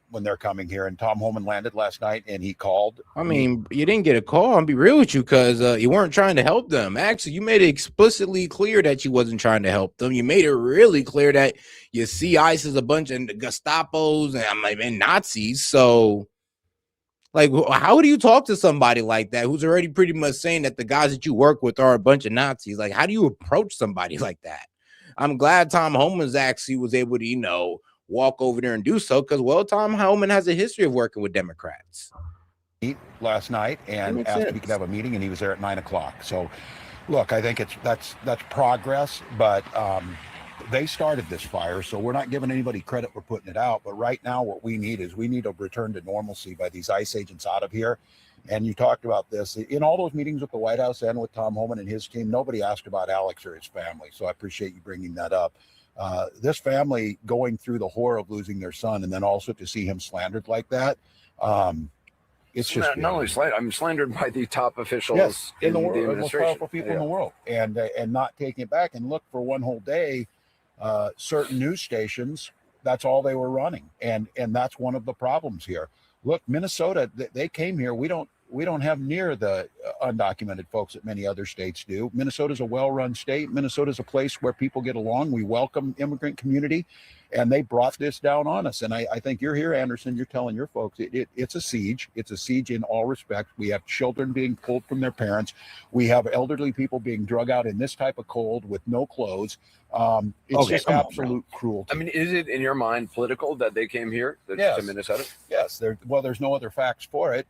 Speaker 6: When they're coming here, and Tom Homan landed last night, and he called.
Speaker 2: I mean, you didn't get a call. I'll be real with you, because you weren't trying to help them. Actually, you made it explicitly clear that you wasn't trying to help them. You made it really clear that you see ICE as a bunch of Gestapos and Nazis. So, like, how do you talk to somebody like that who's already pretty much saying that the guys that you work with are a bunch of Nazis? Like, how do you approach somebody like that? I'm glad Tom Homan's actually was able to, walk over there and do so, because, well, Tom Homan has a history of working with Democrats.
Speaker 6: Last night and asked if he could have a meeting, and he was there at 9 o'clock. So, look, I think that's progress, but they started this fire, so we're not giving anybody credit for putting it out. But right now, what we need is a return to normalcy by these ICE agents out of here. And you talked about this in all those meetings with the White House and with Tom Homan and his team. Nobody asked about Alex or his family, so I appreciate you bringing that up. This family going through the horror of losing their son, and then also to see him slandered like that. It's just
Speaker 5: not only slandered. I'm slandered by the top officials
Speaker 6: in the world,
Speaker 5: the
Speaker 6: the most
Speaker 5: administration.
Speaker 6: powerful people in the world, and not taking it back. And look, for one whole day, certain news stations, that's all they were running, and that's one of the problems here. Look, Minnesota, they came here. We don't have near the undocumented folks that many other states do. Minnesota's a well-run state. Minnesota's a place where people get along. We welcome immigrant community, and they brought this down on us. And I think you're here, Anderson. You're telling your folks it's a siege. It's a siege in all respects. We have children being pulled from their parents. We have elderly people being drug out in this type of cold with no clothes. It's just absolute cruelty.
Speaker 5: I mean, is it in your mind political that they came here to Minnesota?
Speaker 6: Yes. There's no other facts for it.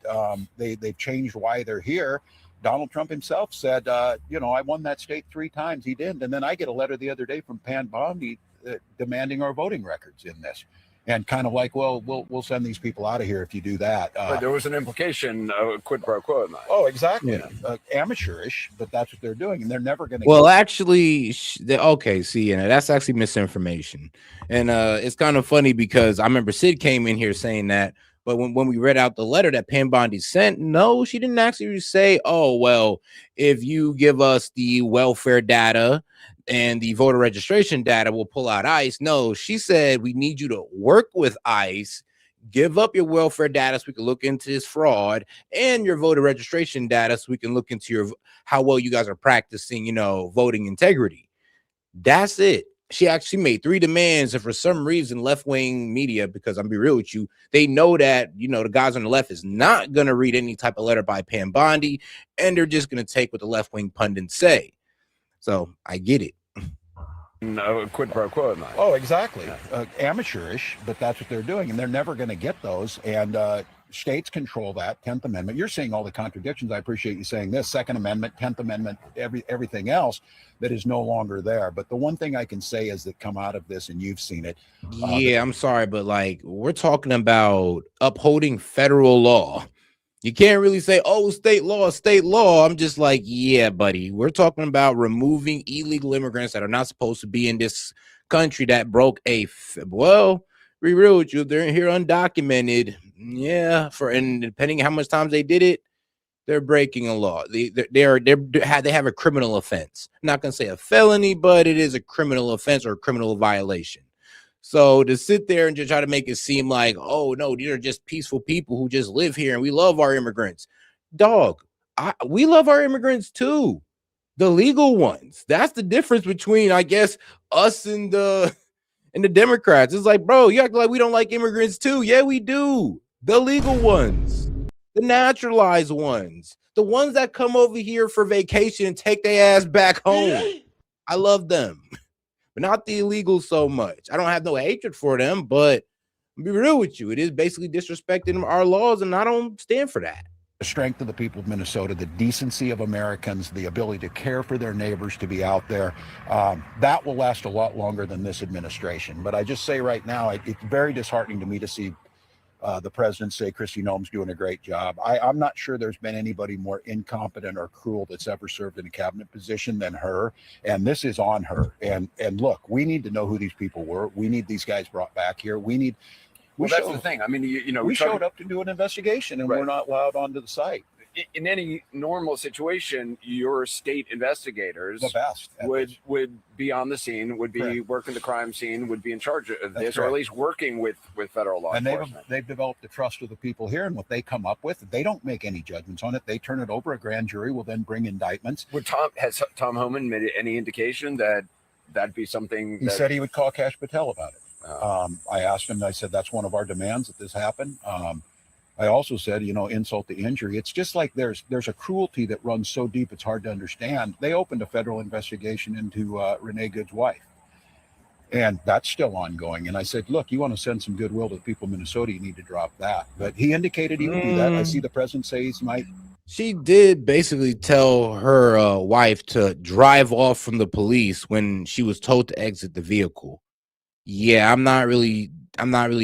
Speaker 6: They've changed why they're here. Donald Trump himself said, I won that state 3 times. He didn't. And then I get a letter the other day from Pan Bondi demanding our voting records in this. And kind of like, well, we'll send these people out of here if you do that.
Speaker 5: But there was an implication, quid pro quo.
Speaker 6: Oh, exactly. Yeah. Amateurish, but that's what they're doing, and they're never going to.
Speaker 2: Well, actually, okay. See, that's actually misinformation, and it's kind of funny because I remember Sid came in here saying that, but when we read out the letter that Pam Bondi sent, no, she didn't actually say, "Oh, well, if you give us the welfare data and the voter registration data, we'll pull out ICE." No, she said we need you to work with ICE, give up your welfare data so we can look into this fraud, and your voter registration data so we can look into how well you guys are practicing, voting integrity. That's it. She actually made 3 demands, and for some reason, left-wing media, because I'm be real with you, they know that the guys on the left is not gonna read any type of letter by Pam Bondi, and they're just gonna take what the left-wing pundits say. So I get it.
Speaker 5: No, quid pro quo.
Speaker 6: Oh, exactly. Amateurish, but that's what they're doing, and they're never going to get those. And states control that. 10th Amendment. You're seeing all the contradictions. I appreciate you saying this. 2nd Amendment, 10th Amendment, everything else that is no longer there. But the one thing I can say is that come out of this, and you've seen it.
Speaker 2: I'm sorry, but we're talking about upholding federal law. You can't really say, oh, state law. I'm just like, yeah, buddy. We're talking about removing illegal immigrants that are not supposed to be in this country that broke be real with you. They're here undocumented. Yeah. And depending on how much times they did it, they're breaking a law. They have a criminal offense. I'm not going to say a felony, but it is a criminal offense or a criminal violation. So to sit there and just try to make it seem like, oh, no, these are just peaceful people who just live here and we love our immigrants. Dog, we love our immigrants too. The legal ones. That's the difference between, I guess, us and the Democrats. It's like, bro, you act like we don't like immigrants too. Yeah, we do. The legal ones. The naturalized ones. The ones that come over here for vacation and take their ass back home. I love them. But not the illegals so much. I don't have no hatred for them, but I'll be real with you. It is basically disrespecting our laws, and I don't stand for that.
Speaker 6: The strength of the people of Minnesota, the decency of Americans, the ability to care for their neighbors, to be out there, that will last a lot longer than this administration. But I just say right now, it's very disheartening to me to see the president say Kristi Noem's doing a great job. I'm not sure there's been anybody more incompetent or cruel that's ever served in a cabinet position than her. And this is on her. And look, we need to know who these people were. We need these guys brought back here.
Speaker 5: That's the thing. I mean,
Speaker 6: we showed up to do an investigation, and we're not allowed onto the site.
Speaker 5: in any normal situation, your state investigators,
Speaker 6: the best
Speaker 5: would be on the scene, would be
Speaker 6: Correct.
Speaker 5: working the crime scene, would be in charge of
Speaker 6: That's
Speaker 5: this, or at least working with federal law enforcement.
Speaker 6: They've developed the trust of the people here, and what they come up with, they don't make any judgments on it. They turn it over. A grand jury will then bring indictments.
Speaker 5: Has Tom Homan made any indication that that'd be something?
Speaker 6: He said he would call Kash Patel about it. I asked him. I said that's one of our demands that this happen. I also said, insult to injury. It's just like there's a cruelty that runs so deep it's hard to understand. They opened a federal investigation into Renee Good's wife, and that's still ongoing. And I said, look, you want to send some goodwill to the people of Minnesota, you need to drop that. But he indicated he would do that. I see the president say he might.
Speaker 2: She did basically tell her wife to drive off from the police when she was told to exit the vehicle. Yeah, I'm not really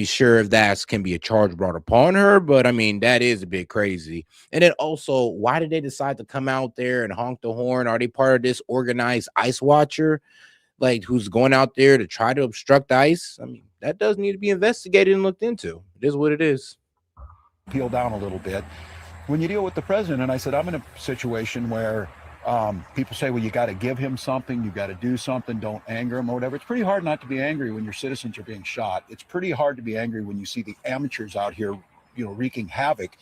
Speaker 2: sure if that can be a charge brought upon her, but I mean, that is a bit crazy. And then also, why did they decide to come out there and honk the horn? Are they part of this organized ICE watcher, like who's going out there to try to obstruct ICE? I mean, that does need to be investigated and looked into. It is what it is.
Speaker 6: Peel down a little bit. When you deal with the president, and I said, I'm in a situation where people say, well, you got to give him something, you got to do something, don't anger him or whatever. It's pretty hard not to be angry when your citizens are being shot. It's pretty hard to be angry when you see the amateurs out here, wreaking havoc.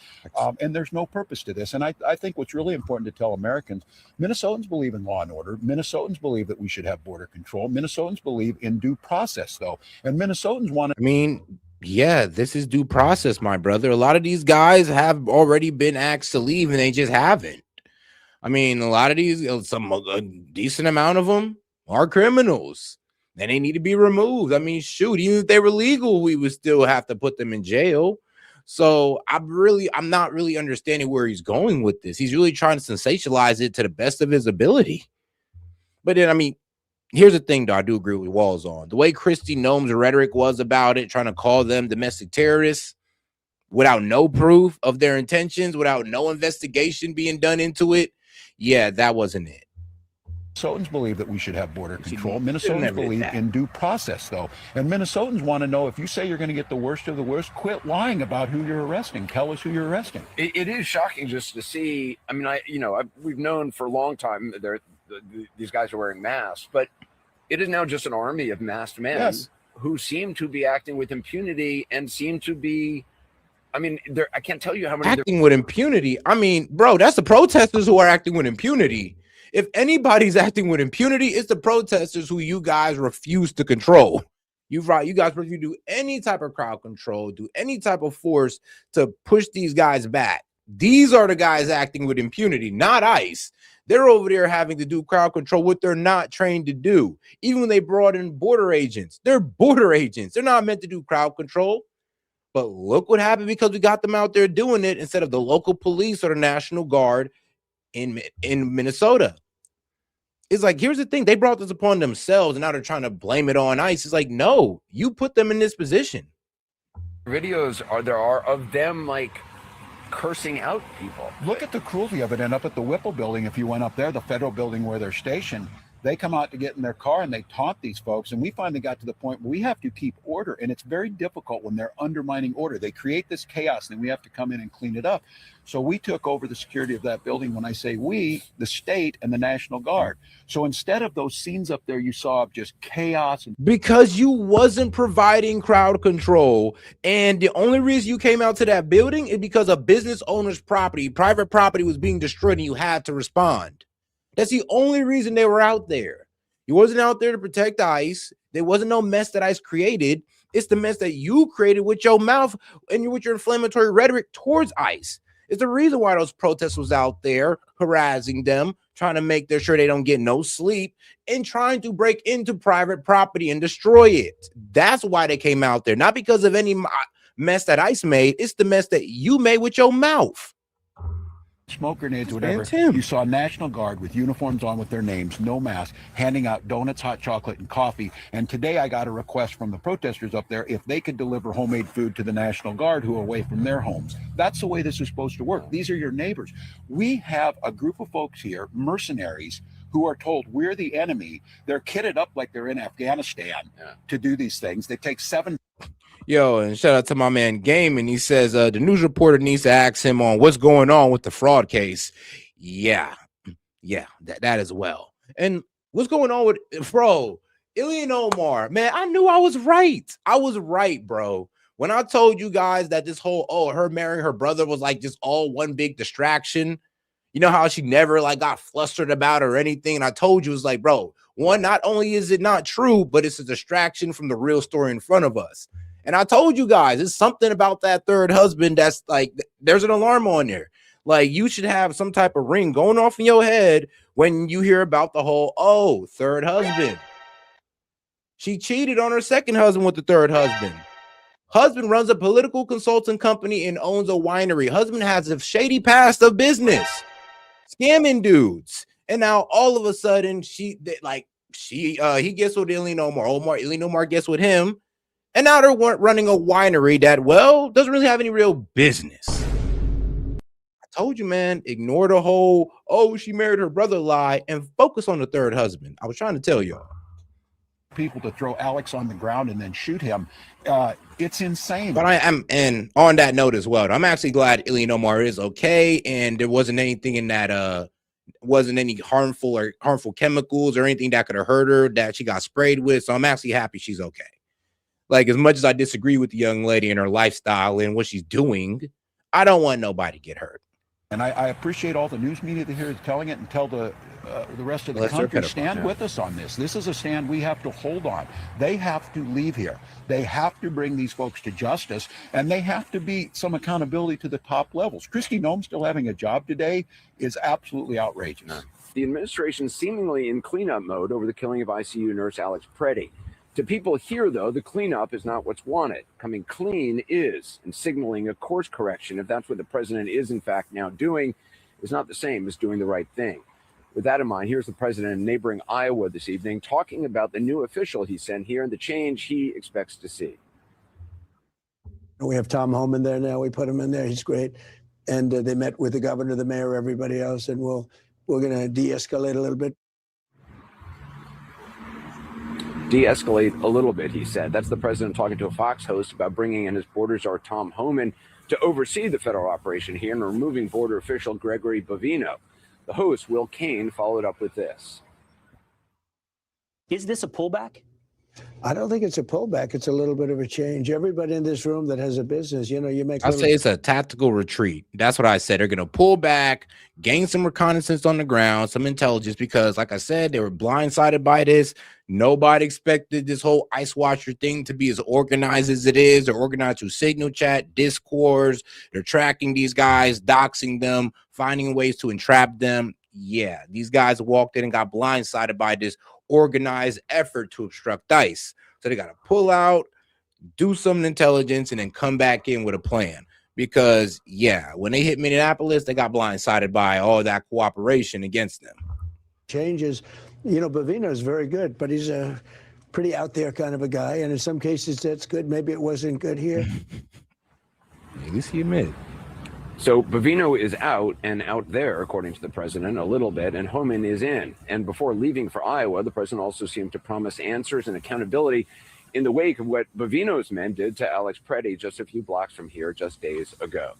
Speaker 6: And there's no purpose to this. And I think what's really important to tell Americans, Minnesotans believe in law and order. Minnesotans believe that we should have border control. Minnesotans believe in due process, though. And Minnesotans want to.
Speaker 2: I mean, yeah, this is due process, my brother. A lot of these guys have already been asked to leave and they just haven't. I mean, a lot of these, a decent amount of them are criminals and they need to be removed. I mean, shoot, even if they were legal, we would still have to put them in jail. So I'm not really understanding where he's going with this. He's really trying to sensationalize it to the best of his ability. But then, I mean, here's the thing, though. I do agree with Walls on the way Kristi Noem's rhetoric was about it, trying to call them domestic terrorists without no proof of their intentions, without no investigation being done into it. Yeah, that wasn't it.
Speaker 6: Minnesotans believe that we should have border control. Minnesotans believe in due process, though. And Minnesotans want to know, if you say you're going to get the worst of the worst, quit lying about who you're arresting. Tell us who you're arresting.
Speaker 5: It is shocking just to see. I mean, we've known for a long time these guys are wearing masks, but it is now just an army of masked men who seem to be acting with impunity and seem to be. I mean, I can't tell you how many
Speaker 2: acting with impunity. I mean, bro, that's the protesters who are acting with impunity. If anybody's acting with impunity, it's the protesters who you guys refuse to control. You guys refuse to do any type of crowd control, do any type of force to push these guys back. These are the guys acting with impunity, not ICE. They're over there having to do crowd control, what they're not trained to do. Even when they brought in border agents, they're border agents. They're not meant to do crowd control. But look what happened because we got them out there doing it instead of the local police or the National Guard in Minnesota. It's like, here's the thing. They brought this upon themselves and now they're trying to blame it on ICE. It's like, no, you put them in this position.
Speaker 5: Videos there are of them like cursing out people.
Speaker 6: Look at the cruelty of it. And up at the Whipple building, if you went up there, the federal building where they're stationed, they come out to get in their car and they taunt these folks. And we finally got to the point where we have to keep order. And it's very difficult when they're undermining order. They create this chaos and we have to come in and clean it up. So we took over the security of that building. When I say we, the state and the National Guard. So instead of those scenes up there you saw of just chaos.
Speaker 2: Because you wasn't providing crowd control. And the only reason you came out to that building is because a business owner's property, private property was being destroyed and you had to respond. That's the only reason they were out there. You wasn't out there to protect ICE. There wasn't no mess that ICE created. It's the mess that you created with your mouth and with your inflammatory rhetoric towards ICE. It's the reason why those protesters was out there harassing them, trying to make sure they don't get no sleep and trying to break into private property and destroy it. That's why they came out there. Not because of any mess that ICE made. It's the mess that you made with your mouth.
Speaker 6: Smoke grenades, whatever. You saw National Guard with uniforms on with their names, no mask, handing out donuts, hot chocolate, and coffee. And today I got a request from the protesters up there if they could deliver homemade food to the National Guard who are away from their homes. That's the way this is supposed to work. These are your neighbors. We have a group of folks here, mercenaries, who are told we're the enemy. They're kitted up like they're in Afghanistan to do these things. They take 7.
Speaker 2: Yo, and shout out to my man Game, and he says the news reporter needs to ask him on what's going on with the fraud case. Yeah, that as well. And what's going on with bro? Ilhan Omar, man, I knew I was right. I was right, bro. When I told you guys that this whole her marrying her brother was like just all one big distraction. You know how she never like got flustered about or anything. And I told you, it's like, bro, one, not only is it not true, but it's a distraction from the real story in front of us. And I told you guys, it's something about that third husband that's like, there's an alarm on there. Like, you should have some type of ring going off in your head when you hear about the whole, third husband. She cheated on her second husband with the third husband. Husband runs a political consulting company and owns a winery. Husband has a shady past of business, scamming dudes. And now all of a sudden he gets with Ilhan Omar. Ilhan Omar gets with him. And now they're running a winery that, well, doesn't really have any real business. I told you, man, ignore the whole, she married her brother lie and focus on the third husband. I was trying to tell y'all.
Speaker 6: People to throw Alex on the ground and then shoot him. It's insane.
Speaker 2: But I am, and on that note as well, I'm actually glad Ilhan Omar is okay, and there wasn't anything in that wasn't any harmful chemicals or anything that could have hurt her that she got sprayed with. So I'm actually happy she's okay. Like, as much as I disagree with the young lady and her lifestyle and what she's doing, I don't want nobody to get hurt.
Speaker 6: And I appreciate all the news media that here is telling it, and tell the rest of the country, stand with us on this. This is a stand we have to hold on. They have to leave here. They have to bring these folks to justice, and they have to be some accountability to the top levels. Kristi Noem still having a job today is absolutely outrageous.
Speaker 5: The administration seemingly in cleanup mode over the killing of ICU nurse Alex Preddy. To people here, though, the cleanup is not what's wanted. Coming clean is, and signaling a course correction, if that's what the president is in fact now doing, is not the same as doing the right thing. With that in mind, here's the president in neighboring Iowa this evening talking about the new official he sent here and the change he expects to see.
Speaker 4: We have Tom Homan there now. We put him in there. He's great. And they met with the governor, the mayor, everybody else, and we're going to de-escalate a little bit.
Speaker 5: De-escalate a little bit, he said. That's the president talking to a Fox host about bringing in his border czar Tom Homan to oversee the federal operation here and removing border official Gregory Bovino. The host, Will Kane, followed up with this.
Speaker 3: Is this a pullback?
Speaker 4: I don't think it's a pullback. It's a little bit of a change. Everybody in this room that has a business, you make.
Speaker 2: I say it's a tactical retreat. That's what I said. They're going to pull back, gain some reconnaissance on the ground, some intelligence, because like I said, they were blindsided by this. Nobody expected this whole Ice Watcher thing to be as organized as it is. They're organized through Signal Chat, Discords. They're tracking these guys, doxing them, finding ways to entrap them. Yeah, these guys walked in and got blindsided by this organized effort to obstruct ICE. So they got to pull out, do some intelligence, and then come back in with a plan. Because, yeah, when they hit Minneapolis, they got blindsided by all that cooperation against them.
Speaker 4: Changes. Bovino is very good, but he's a pretty out there kind of a guy. And in some cases, that's good. Maybe it wasn't good here.
Speaker 2: At least he admitted.
Speaker 5: So Bovino is out and out there, according to the president, a little bit, and Homan is in. And before leaving for Iowa, the president also seemed to promise answers and accountability in the wake of what Bovino's men did to Alex Preddy just a few blocks from here just days ago.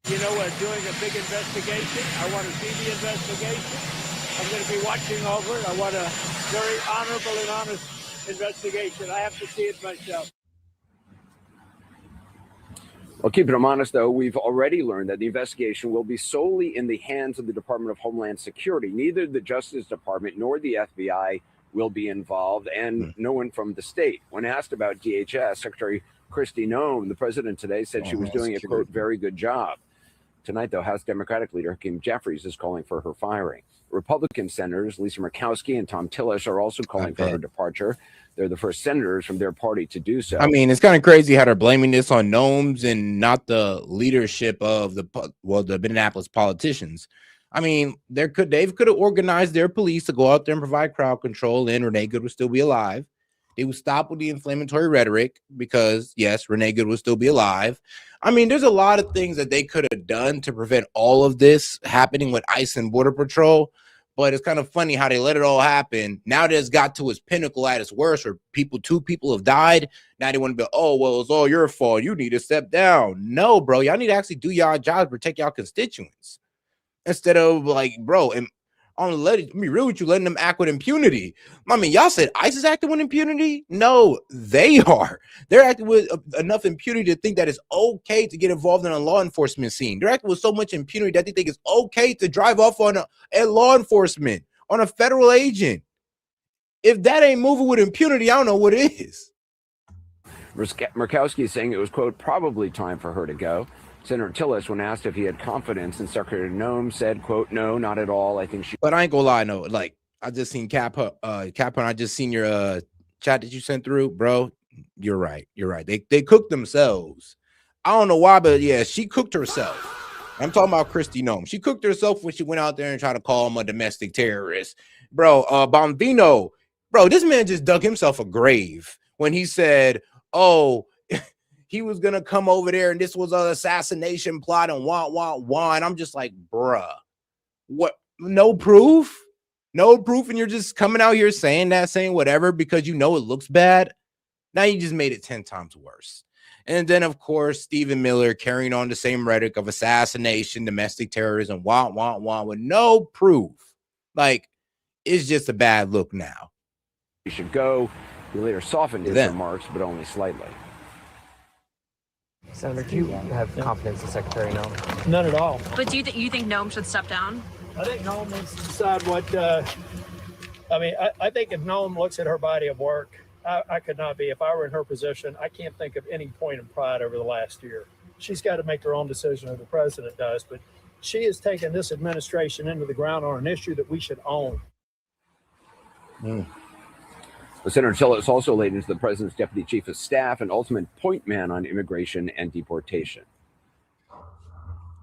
Speaker 7: We're doing a big investigation. I want to see the investigation. I'm going to be watching over it. I want a very honorable and honest investigation. I have to see it myself.
Speaker 5: Well, keeping them honest, though, we've already learned that the investigation will be solely in the hands of the Department of Homeland Security. Neither the Justice Department nor the FBI will be involved, and no one from the state. When asked about DHS, Secretary Kristi Noem, the president today, said she was doing a, quote, very good job. Tonight, though, House Democratic leader Hakeem Jeffries is calling for her firing. Republican senators Lisa Murkowski and Tom Tillis are also calling for her departure. They're the first senators from their party to do so.
Speaker 2: I mean, it's kind of crazy how they're blaming this on Noem's and not the leadership of the Minneapolis politicians. I mean, they could have organized their police to go out there and provide crowd control, and Renee Good would still be alive. They would stop with the inflammatory rhetoric because, yes, Renee Good would still be alive. I mean, there's a lot of things that they could have done to prevent all of this happening with ICE and Border Patrol. But it's kind of funny how they let it all happen. Now that it's got to its pinnacle at its worst, where two people have died. Now they want to be, oh, well, it's all your fault. You need to step down. No, bro. Y'all need to actually do y'all jobs, protect y'all constituents. Instead of like, bro, and let me real with you, letting them act with impunity. I mean, y'all said ISIS acting with impunity. No, they are. They're acting with enough impunity to think that it's okay to get involved in a law enforcement scene. They're acting with so much impunity that they think it's okay to drive off on a law enforcement, on a federal agent. If that ain't moving with impunity, I don't know what is.
Speaker 5: Murkowski is saying it was, quote, probably time for her to go. Senator Tillis, when asked if he had confidence in Secretary Noem, said, quote, no, not at all. I think she.
Speaker 2: But I ain't gonna lie, no. Like, I just seen Cap, I just seen your chat that you sent through, bro. You're right. You're right. They cooked themselves. I don't know why, but yeah, she cooked herself. I'm talking about Kristi Noem. She cooked herself when she went out there and tried to call him a domestic terrorist. Bro, Bombino, bro, this man just dug himself a grave when he said, oh, he was gonna come over there and this was an assassination plot and wah. And I'm just like, bruh, what? No proof, and you're just coming out here saying whatever because you know it looks bad. Now you just made it 10 times worse. And then of course Stephen Miller carrying on the same rhetoric of assassination, domestic terrorism, wah with no proof. Like, it's just a bad look now.
Speaker 5: You should go. He later softened his remarks, but only slightly.
Speaker 8: Senator, do you have confidence in Secretary Noem?
Speaker 7: None at all.
Speaker 9: But do you think Noem should step down?
Speaker 7: I think Noem needs to decide what. I think if Noem looks at her body of work, I could not be. If I were in her position, I can't think of any point in pride over the last year. She's got to make her own decision, or the president does. But she has taken this administration into the ground on an issue that we should own.
Speaker 5: Senator Tillis also laid into the president's deputy chief of staff and ultimate point man on immigration and deportation.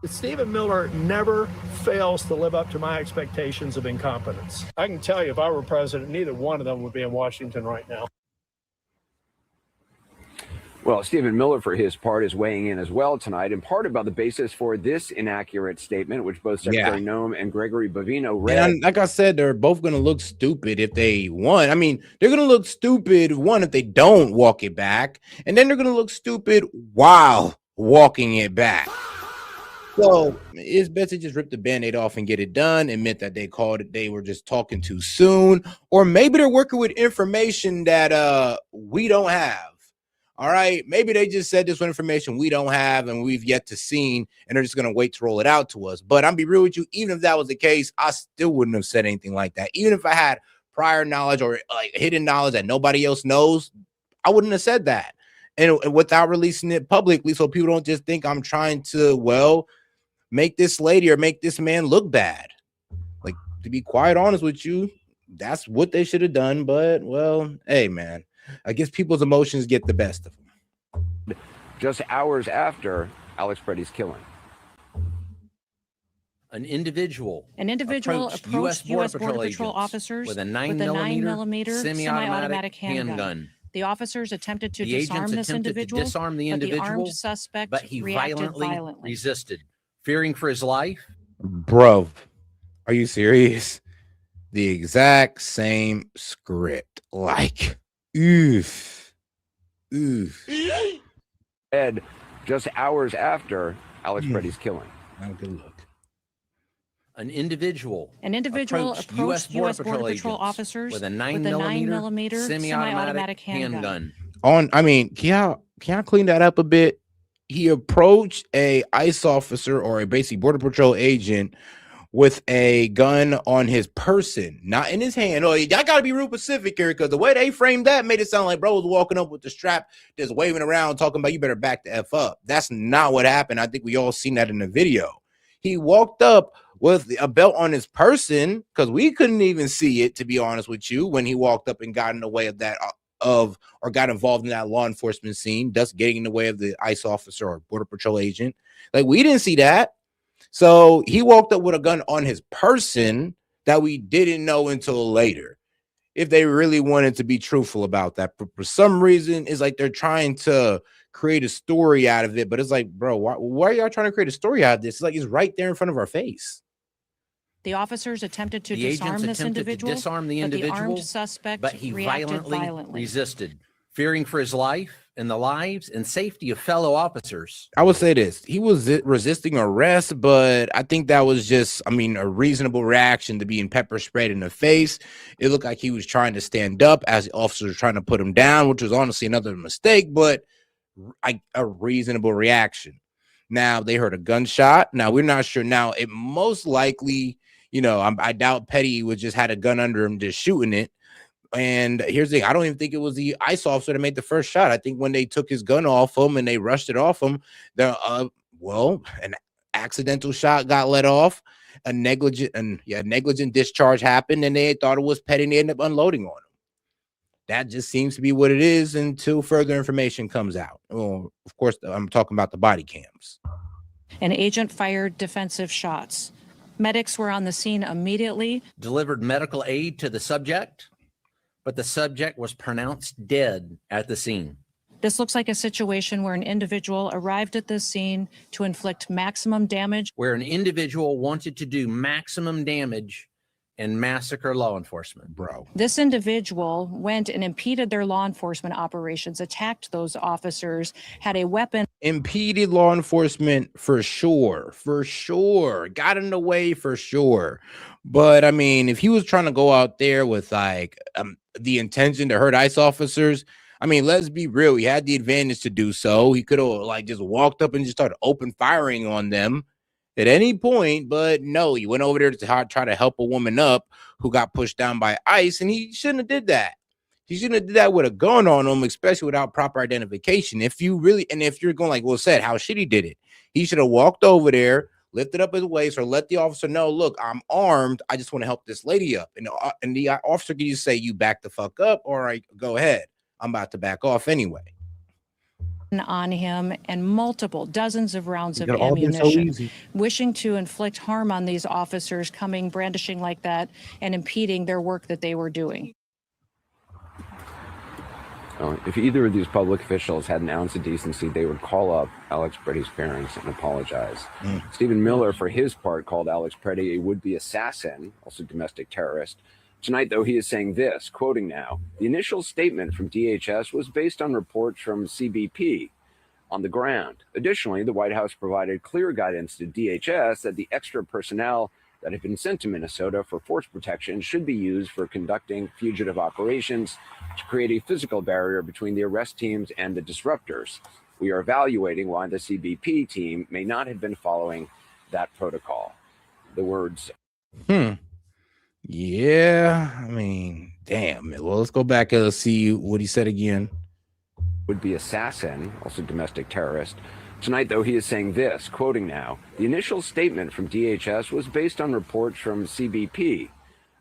Speaker 7: Stephen Miller never fails to live up to my expectations of incompetence. I can tell you, if I were president, neither one of them would be in Washington right now.
Speaker 5: Well, Stephen Miller, for his part, is weighing in as well tonight, in part about the basis for this inaccurate statement, which both Secretary Noem and Gregory Bovino read.
Speaker 2: And like I said, they're both going to look stupid if they won. I mean, they're going to look stupid, one, if they don't walk it back, and then they're going to look stupid while walking it back. So it's best to just rip the Band-Aid off and get it done, admit that they called it, they were just talking too soon, or maybe they're working with information that we don't have. All right, maybe they just said this information we don't have and we've yet to see, and they're just going to wait to roll it out to us. But I'm be real with you, even if that was the case, I still wouldn't have said anything like that. Even if I had prior knowledge or like hidden knowledge that nobody else knows, I wouldn't have said that. And without releasing it publicly, so people don't just think I'm trying to, well, make this lady or make this man look bad. Like, to be quite honest with you, that's what they should have done. But, well, hey, man, I guess people's emotions get the best of them.
Speaker 5: Just hours after Alex Preddy's killing.
Speaker 10: An individual
Speaker 9: approached U.S.
Speaker 10: Border Patrol
Speaker 9: officers
Speaker 10: with a 9mm
Speaker 9: semi-automatic
Speaker 10: handgun.
Speaker 9: The officers attempted to
Speaker 10: The agents attempted to disarm the individual,
Speaker 9: but the armed suspect
Speaker 10: but he violently resisted, fearing for his life.
Speaker 2: Bro, are you serious? The exact same script. Like, oof.
Speaker 5: Ed, just hours after Alex Preddy's killing.
Speaker 2: Not a good look.
Speaker 10: An individual
Speaker 9: approached U.S. Border Patrol officers
Speaker 10: with a 9mm semi-automatic handgun.
Speaker 2: Can y'all clean that up a bit? He approached a ICE officer or a basic Border Patrol agent with a gun on his person, not in his hand. Oh, y'all gotta be real specific here, because the way they framed that made it sound like bro was walking up with the strap, just waving around, talking about you better back the F up. That's not what happened. I think we all seen that in the video. He walked up with a belt on his person, because we couldn't even see it, to be honest with you, when he walked up and got in the way of that or got involved in that law enforcement scene, thus getting in the way of the ICE officer or Border Patrol agent. Like, we didn't see that. So he walked up with a gun on his person that we didn't know until later. If they really wanted to be truthful about that, but for some reason, it's like they're trying to create a story out of it. But it's like, bro, why are y'all trying to create a story out of this? It's like it's right there in front of our face.
Speaker 9: The officers attempted to
Speaker 10: The agents
Speaker 9: disarm this
Speaker 10: attempted to
Speaker 9: individual,
Speaker 10: disarm the
Speaker 9: but the
Speaker 10: individual,
Speaker 9: armed suspect
Speaker 10: but he
Speaker 9: reacted
Speaker 10: violently resisted, fearing for his life and the lives and safety of fellow officers.
Speaker 2: I would say this: he was resisting arrest, but I think that was just, I mean, a reasonable reaction to being pepper sprayed in the face. It looked like he was trying to stand up as the officers were trying to put him down, which was honestly another mistake, but a reasonable reaction. Now they heard a gunshot. Now we're not sure. Now it most likely, you know, I doubt Petty was just had a gun under him just shooting it. And here's the thing, I don't even think it was the ICE officer that made the first shot. I think when they took his gun off him and they rushed it off him, an accidental shot got let off, a negligent discharge happened, and they thought it was Petty and they ended up unloading on him. That just seems to be what it is until further information comes out. Well, of course, I'm talking about the body cams.
Speaker 9: An agent fired defensive shots. Medics were on the scene immediately.
Speaker 10: Delivered medical aid to the subject, but the subject was pronounced dead at the scene.
Speaker 9: This looks like a situation where an individual arrived at this scene to inflict maximum damage.
Speaker 10: Where an individual wanted to do maximum damage and massacre law enforcement.
Speaker 2: Bro.
Speaker 9: This individual went and impeded their law enforcement operations, attacked those officers, had a weapon.
Speaker 2: Impeded law enforcement for sure. Got in the way for sure. But I mean, if he was trying to go out there with like the intention to hurt ICE officers, I mean, let's be real. He had the advantage to do so. He could have like just walked up and just started open firing on them at any point, but no, he went over there to try to help a woman up who got pushed down by ICE, and he shouldn't have did that. He shouldn't have did that with a gun on him, especially without proper identification. If you're going like Will said, how shit he did it, he should have walked over there, lifted up his waist, or let the officer know, look, I'm armed. I just want to help this lady up. And the officer can just say, you back the fuck up, all right, go ahead. I'm about to back off anyway.
Speaker 9: On him and dozens of rounds of ammunition, wishing to inflict harm on these officers, coming brandishing like that and impeding their work that they were doing.
Speaker 5: If either of these public officials had an ounce of decency, they would call up Alex Pretty's parents and apologize. Stephen Miller, for his part, called Alex Pretty a would-be assassin, also domestic terrorist. Tonight, though, he is saying this, quoting now, the initial statement from DHS was based on reports from CBP on the ground. Additionally, the White House provided clear guidance to DHS that the extra personnel that have been sent to Minnesota for force protection should be used for conducting fugitive operations to create a physical barrier between the arrest teams and the disruptors. We are evaluating why the CBP team may not have been following that protocol. The words.
Speaker 2: Yeah, I mean, damn. Well, let's go back and let's see what he said again.
Speaker 5: Would-be assassin, also domestic terrorist. Tonight, though, he is saying this, quoting now, the initial statement from DHS was based on reports from CBP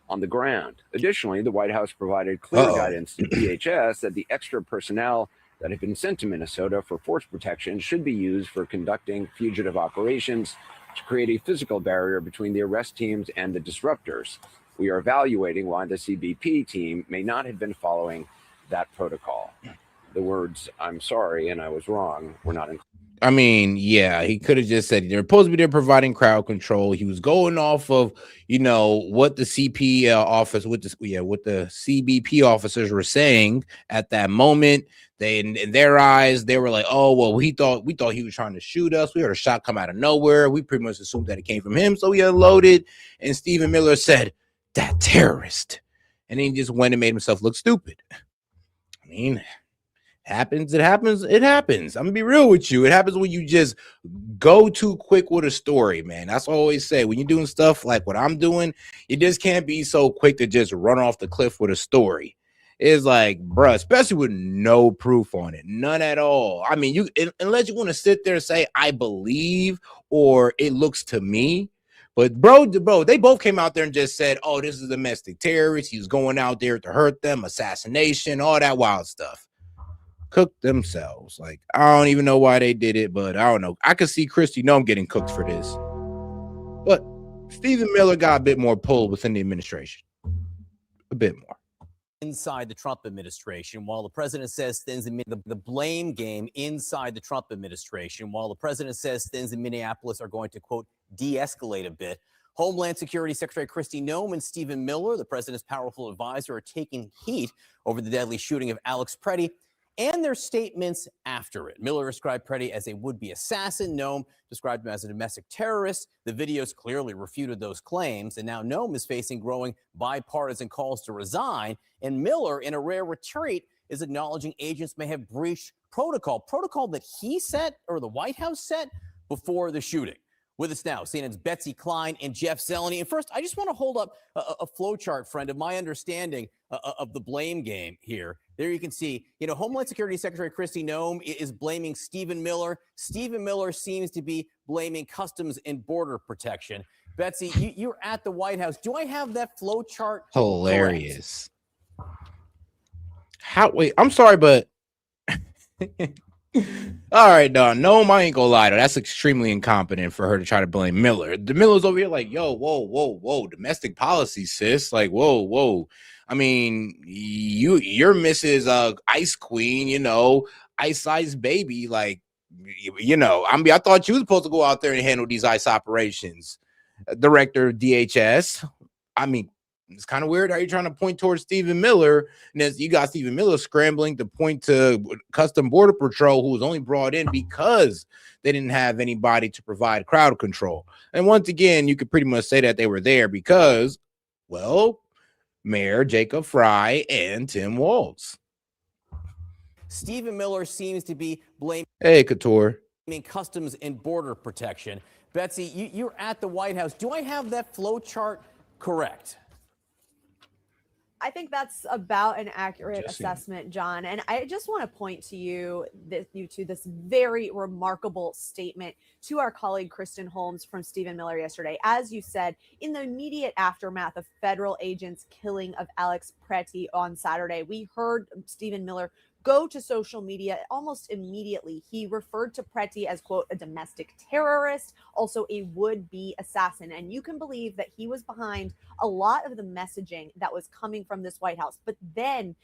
Speaker 5: on the ground. Additionally, the White House provided clear guidance to DHS that the extra personnel that have been sent to Minnesota for force protection should be used for conducting fugitive operations to create a physical barrier between the arrest teams and the disruptors. We are evaluating why the CBP team may not have been following that protocol. The words, I'm sorry and I was wrong, were not included.
Speaker 2: I mean, yeah, he could have just said they're supposed to be there providing crowd control. He was going off of, you know, what the CP office what the CBP officers were saying at that moment. They, in their eyes, they were like, oh, well, we thought he was trying to shoot us. We heard a shot come out of nowhere. We pretty much assumed that it came from him. So we unloaded. And Stephen Miller said, that terrorist. And then he just went and made himself look stupid. I mean, it happens. I'm gonna be real with you. It happens when you just go too quick with a story, man. That's what I always say. When you're doing stuff like what I'm doing, you just can't be so quick to just run off the cliff with a story. It's like, bruh, especially with no proof on it, none at all. I mean, unless you want to sit there and say, I believe, or it looks to me. But bro, they both came out there and just said, oh, this is a domestic terrorist. He was going out there to hurt them, assassination, all that wild stuff. Cooked themselves. Like, I don't even know why they did it, but I don't know. I could see Kristi Noem getting cooked for this. But Stephen Miller got a bit more pull within the administration. A bit more.
Speaker 11: Inside the Trump administration, while the president says things in the blame game inside the Trump administration, while the president says things in Minneapolis are going to, quote, de-escalate a bit, Homeland Security Secretary Kristi Noem and Stephen Miller, the president's powerful advisor, are taking heat over the deadly shooting of Alex Preddy and their statements after it. Miller described Preddy as a would-be assassin. Noem described him as a domestic terrorist. The videos clearly refuted those claims, and now Noem is facing growing bipartisan calls to resign. And Miller, in a rare retreat, is acknowledging agents may have breached protocol that he set or the White House set before the shooting. With us now, CNN's Betsy Klein and Jeff Zeleny. And first, I just want to hold up a flow chart, friend, of my understanding of the blame game here. There you can see, Homeland Security Secretary Kristi Noem is blaming Stephen Miller. Stephen Miller seems to be blaming Customs and Border Protection. Betsy, you're at the White House. Do I have that flow chart?
Speaker 2: Hilarious. Wait, I'm sorry, but all right, no, I ain't gonna lie, though. That's extremely incompetent for her to try to blame Miller. The Miller's over here like, yo, whoa, domestic policy, sis. Like, whoa. I mean, you're Mrs. Ice Queen, Ice Baby. Like, I thought you was supposed to go out there and handle these ICE operations. Director of DHS. I mean, it's kind of weird how you're trying to point towards Stephen Miller, and as you got Stephen Miller scrambling to point to Custom Border Patrol, who was only brought in because they didn't have anybody to provide crowd control. And once again, you could pretty much say that they were there because, well, Mayor Jacob Fry and Tim Walz.
Speaker 11: Stephen Miller seems to be blaming
Speaker 2: Couture.
Speaker 11: Customs and Border Protection. Betsy, you're at the White House. Do I have that flow chart correct?
Speaker 12: I think that's about an accurate assessment, John. And I just want to point to you to this very remarkable statement to our colleague Kristen Holmes from Stephen Miller yesterday. As you said, in the immediate aftermath of federal agents' killing of Alex Preddy on Saturday, we heard Stephen Miller go to social media almost immediately. He referred to Preddy as, quote, a domestic terrorist, also a would-be assassin. And you can believe that he was behind a lot of the messaging that was coming from this White House. But then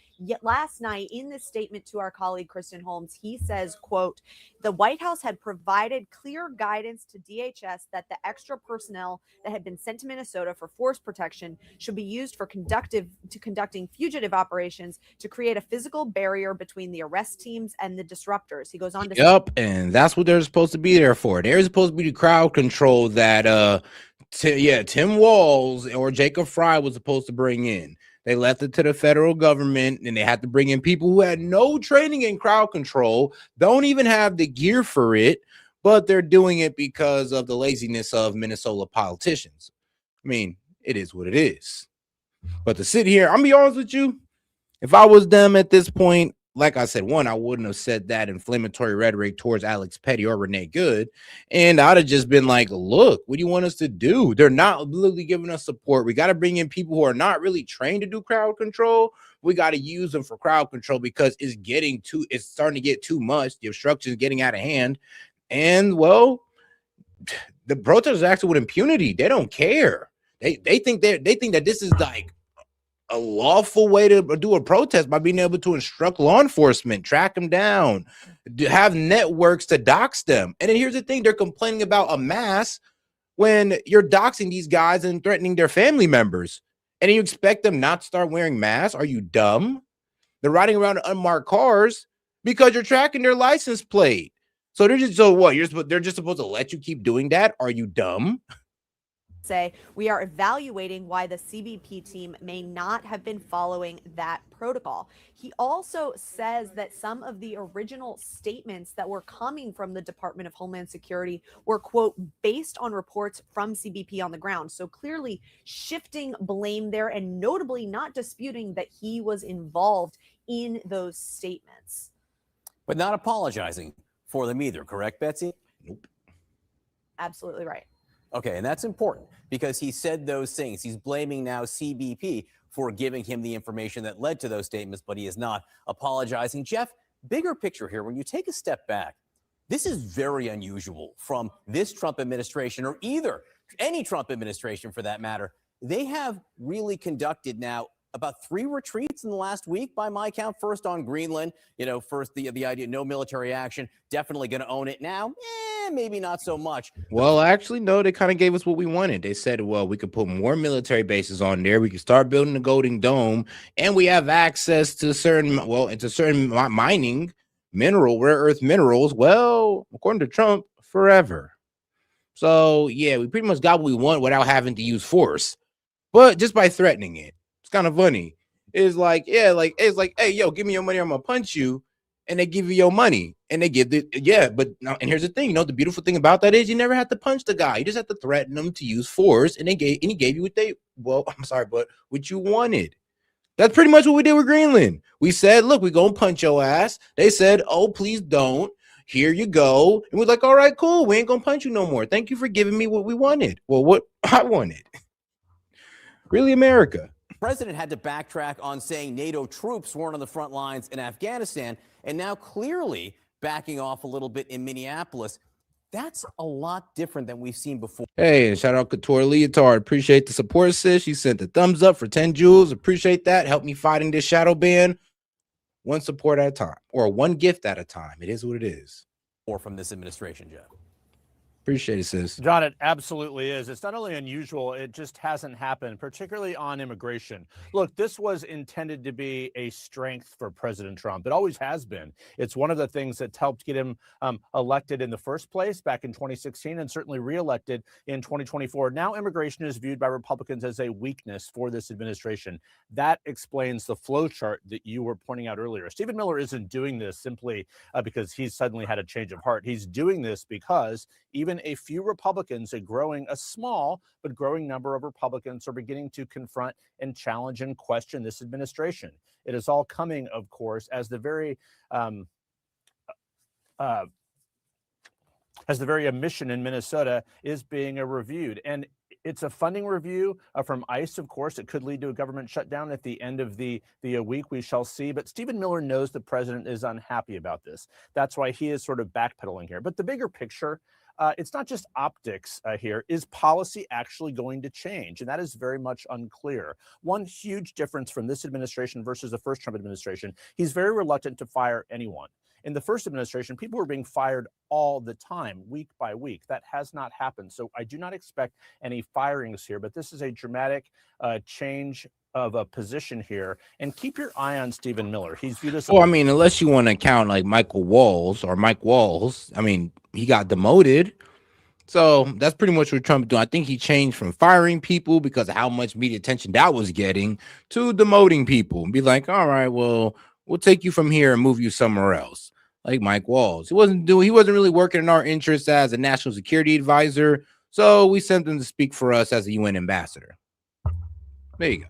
Speaker 12: last night, in this statement to our colleague Kristen Holmes, he says, quote, the White House had provided clear guidance to DHS that the extra personnel that had been sent to Minnesota for force protection should be used for conducting fugitive operations to create a physical barrier between the arrest teams and the disruptors. He goes on to
Speaker 2: say, and that's what they're supposed to be there for. They're supposed to be the crowd control that Tim Walz or Jacob Fry was supposed to bring in. They left it to the federal government, and they had to bring in people who had no training in crowd control, don't even have the gear for it, but they're doing it because of the laziness of Minnesota politicians. I mean, it is what it is. But to sit here, I'm gonna be honest with you, if I was them at this point, like I said, I wouldn't have said that inflammatory rhetoric towards Alex Preddy or Renee Good. And I'd have just been like, look, what do you want us to do? They're not literally giving us support. We got to bring in people who are not really trained to do crowd control. We got to use them for crowd control because it's starting to get too much. The obstruction is getting out of hand. And, well, the protesters are acting with impunity. They don't care. They think that this is like a lawful way to do a protest by being able to instruct law enforcement, track them down, have networks to dox them. And then here's the thing, they're complaining about a mask when you're doxing these guys and threatening their family members. And you expect them not to start wearing masks? Are you dumb? They're riding around in unmarked cars because you're tracking their license plate. So they're just supposed to let you keep doing that? Are you dumb?
Speaker 12: Say we are evaluating why the CBP team may not have been following that protocol. He also says that some of the original statements that were coming from the Department of Homeland Security were, quote, based on reports from CBP on the ground. So clearly shifting blame there and notably not disputing that he was involved in those statements.
Speaker 11: But not apologizing for them either, correct, Betsy?
Speaker 2: Nope.
Speaker 12: Absolutely right.
Speaker 11: Okay, and that's important because he said those things. He's blaming now CBP for giving him the information that led to those statements, but he is not apologizing. Jeff, bigger picture here, when you take a step back, this is very unusual from this Trump administration or any Trump administration for that matter. They have really conducted now about 3 retreats in the last week by my count. First on Greenland, first the idea, no military action, definitely going to own it now. Maybe not so much.
Speaker 2: Well, actually, no, they kind of gave us what we wanted. They said, well, we could put more military bases on there. We could start building the Golden Dome, and we have access to certain mining rare earth minerals. Well, according to Trump, forever. So yeah, we pretty much got what we want without having to use force, but just by threatening it. It's kind of funny. It's like, hey, yo, give me your money, I'm gonna punch you, and they give you your money, and they give but now, and here's the thing, the beautiful thing about that is you never have to punch the guy. You just have to threaten them to use force, and he gave you what you wanted. That's pretty much what we did with Greenland. We said, look, we're gonna punch your ass. They said, oh, please don't. Here you go. And we're like, all right, cool. We ain't gonna punch you no more. Thank you for giving me what we wanted. Well, what I wanted. Really, America.
Speaker 11: The president had to backtrack on saying NATO troops weren't on the front lines in Afghanistan, and now clearly backing off a little bit in Minneapolis. That's a lot different than we've seen before.
Speaker 2: Hey, and shout out Couture Leotard. Appreciate the support, sis. She sent the thumbs up for 10 jewels. Appreciate that. Help me fighting this shadow ban. One support at a time, or one gift at a time. It is what it is.
Speaker 11: Or from this administration, Jeff.
Speaker 2: Appreciate it, sis.
Speaker 13: John, it absolutely is. It's not only unusual, it just hasn't happened, particularly on immigration. Look, this was intended to be a strength for President Trump. It always has been. It's one of the things that's helped get him elected in the first place back in 2016 and certainly reelected in 2024. Now immigration is viewed by Republicans as a weakness for this administration. That explains the flow chart that you were pointing out earlier. Stephen Miller isn't doing this simply because he's suddenly had a change of heart. He's doing this because even a few Republicans, a small but growing number of Republicans, are beginning to confront and challenge and question this administration. It is all coming, of course, as the very emission in Minnesota is being reviewed. And it's a funding review from ICE, of course. It could lead to a government shutdown at the end of the week. We shall see. But Stephen Miller knows the president is unhappy about this. That's why he is sort of backpedaling here. But the bigger picture, it's not just optics here. Is policy actually going to change? And that is very much unclear. One huge difference from this administration versus the first Trump administration, he's very reluctant to fire anyone. In the first administration, people were being fired all the time, week by week. That has not happened. So I do not expect any firings here, but this is a dramatic change of a position here. And keep your eye on Stephen Miller. He's viewed as
Speaker 2: unless you want to count like Mike Walls, he got demoted. So that's pretty much what Trump doing. I think he changed from firing people because of how much media attention that was getting to demoting people and be like, all right, well, we'll take you from here and move you somewhere else. Like Mike Walls. He wasn't really working in our interests as a national security advisor. So we sent him to speak for us as a UN ambassador. There you go.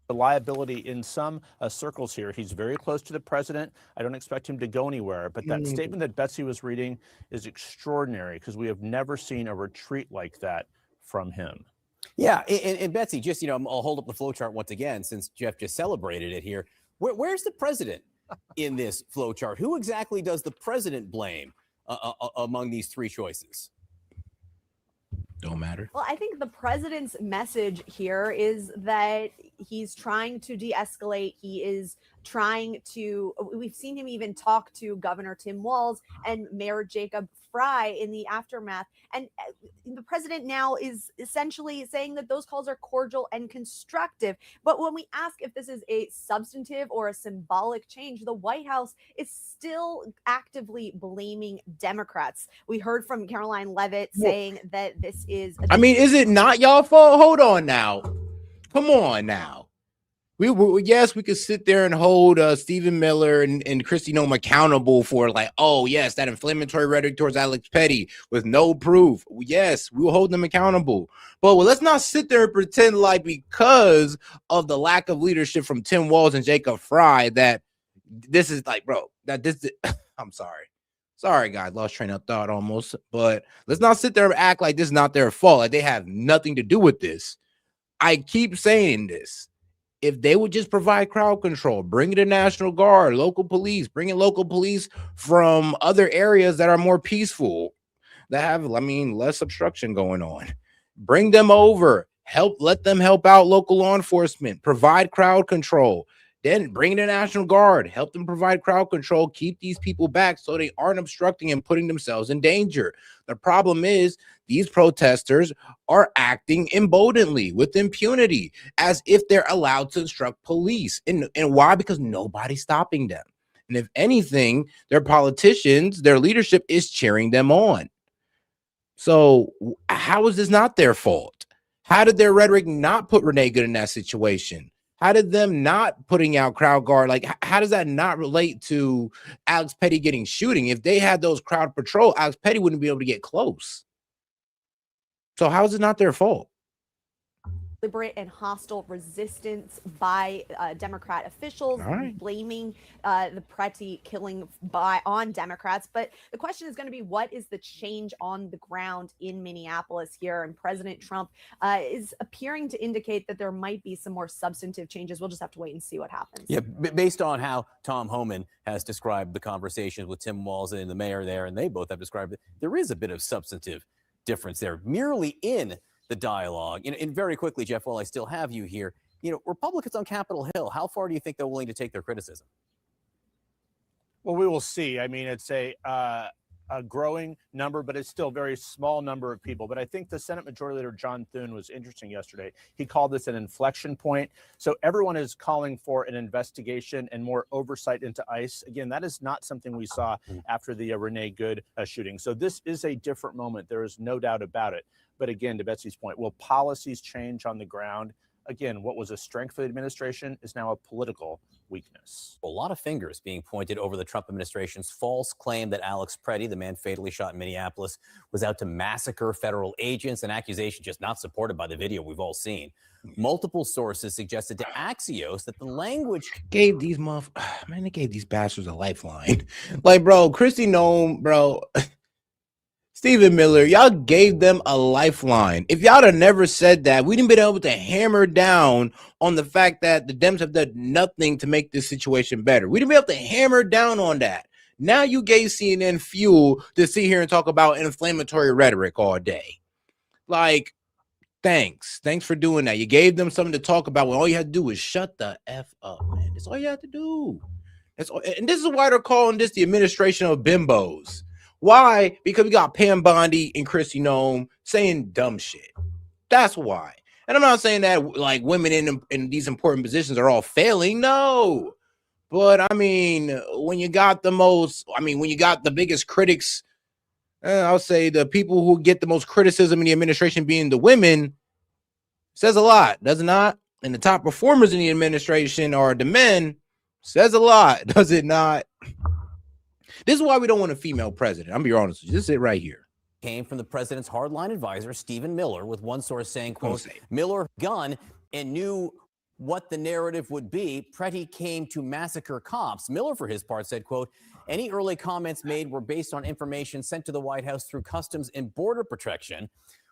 Speaker 3: The liability in some circles here. He's very close to the president. I don't expect him to go anywhere. But that statement that Betsy was reading is extraordinary because we have never seen a retreat like that from him.
Speaker 11: Yeah, and Betsy, just, I'll hold up the flow chart once again since Jeff just celebrated it here. Where's the president in this flow chart? Who exactly does the president blame among these three choices?
Speaker 2: Don't matter.
Speaker 12: Well, I think the president's message here is that he's trying to de-escalate. He is trying to, we've seen him even talk to Governor Tim Walz and Mayor Jacob Fry in the aftermath. And the president now is essentially saying that those calls are cordial and constructive. But when we ask if this is a substantive or a symbolic change, the White House is still actively blaming Democrats. We heard from Caroline Leavitt saying that this is...
Speaker 2: is it not y'all fault? Hold on now. Come on now. Yes, we could sit there and hold Stephen Miller and Kristi Noem accountable for that inflammatory rhetoric towards Alex Petty with no proof. Yes, we will hold them accountable. But let's not sit there and pretend like because of the lack of leadership from Tim Walz and Jacob Fry that this is I'm sorry. Sorry, guys, lost train of thought almost. But let's not sit there and act like this is not their fault. Like they have nothing to do with this. I keep saying this. If they would just provide crowd control, bring in the National Guard, local police, bring in local police from other areas that are more peaceful, that have, less obstruction going on. Bring them over. let them help out local law enforcement, provide crowd control, then bring the National Guard, help them provide crowd control, keep these people back so they aren't obstructing and putting themselves in danger. The problem is these protesters are acting emboldenedly with impunity as if they're allowed to instruct police. And why? Because nobody's stopping them. And if anything, their politicians, their leadership is cheering them on. So how is this not their fault? How did their rhetoric not put Renee Good in that situation? How did them not putting out crowd guard? Like, how does that not relate to Alex Petty getting shooting? If they had those crowd patrol, Alex Petty wouldn't be able to get close. So how is it not their fault?
Speaker 12: Deliberate and hostile resistance by Democrat officials, blaming the Preti killing on Democrats. But the question is going to be, what is the change on the ground in Minneapolis here? And President Trump is appearing to indicate that there might be some more substantive changes. We'll just have to wait and see what happens.
Speaker 11: Yeah, based on how Tom Homan has described the conversations with Tim Walz and the mayor there, and they both have described it, there is a bit of substantive difference there, merely in the dialogue. And very quickly, Jeff, while I still have you here, Republicans on Capitol Hill, how far do you think they're willing to take their criticism?
Speaker 13: Well, we will see. I mean, it's a growing number, but it's still a very small number of people. But I think the Senate Majority Leader John Thune was interesting yesterday. He called this an inflection point. So everyone is calling for an investigation and more oversight into ICE. Again, that is not something we saw after the Renee Good shooting. So this is a different moment. There is no doubt about it. But again, to Betsy's point, will policies change on the ground? Again, what was a strength for the administration is now a political weakness.
Speaker 11: A lot of fingers being pointed over the Trump administration's false claim that Alex Preddy, the man fatally shot in Minneapolis, was out to massacre federal agents, an accusation just not supported by the video we've all seen. Multiple sources suggested to Axios that the language
Speaker 2: gave these they gave these bastards a lifeline. Like, bro, Kristi Noem, bro, Stephen Miller, y'all gave them a lifeline. If y'all had never said that, we didn't been able to hammer down on the fact that the Dems have done nothing to make this situation better. We didn't be able to hammer down on that. Now you gave CNN fuel to sit here and talk about inflammatory rhetoric all day. Like, thanks for doing that. You gave them something to talk about when all you had to do was shut the F up, man. That's all you had to do. That's all. And this is why they're calling this the administration of bimbos. Why? Because we got Pam Bondi and Kristi Noem saying dumb shit. That's why. And I'm not saying that like women in these important positions are all failing. No. But I mean, when you got when you got the biggest critics, I'll say the people who get the most criticism in the administration being the women, says a lot, does it not? And the top performers in the administration are the men, says a lot, does it not? This is why we don't want a female president. I'm gonna be honest with you. This is it right here.
Speaker 11: Came from the president's hardline advisor, Stephen Miller, with one source saying, quote, Miller gun and knew what the narrative would be. Preddy came to massacre cops. Miller, for his part, said, quote, any early comments made were based on information sent to the White House through Customs and Border Protection.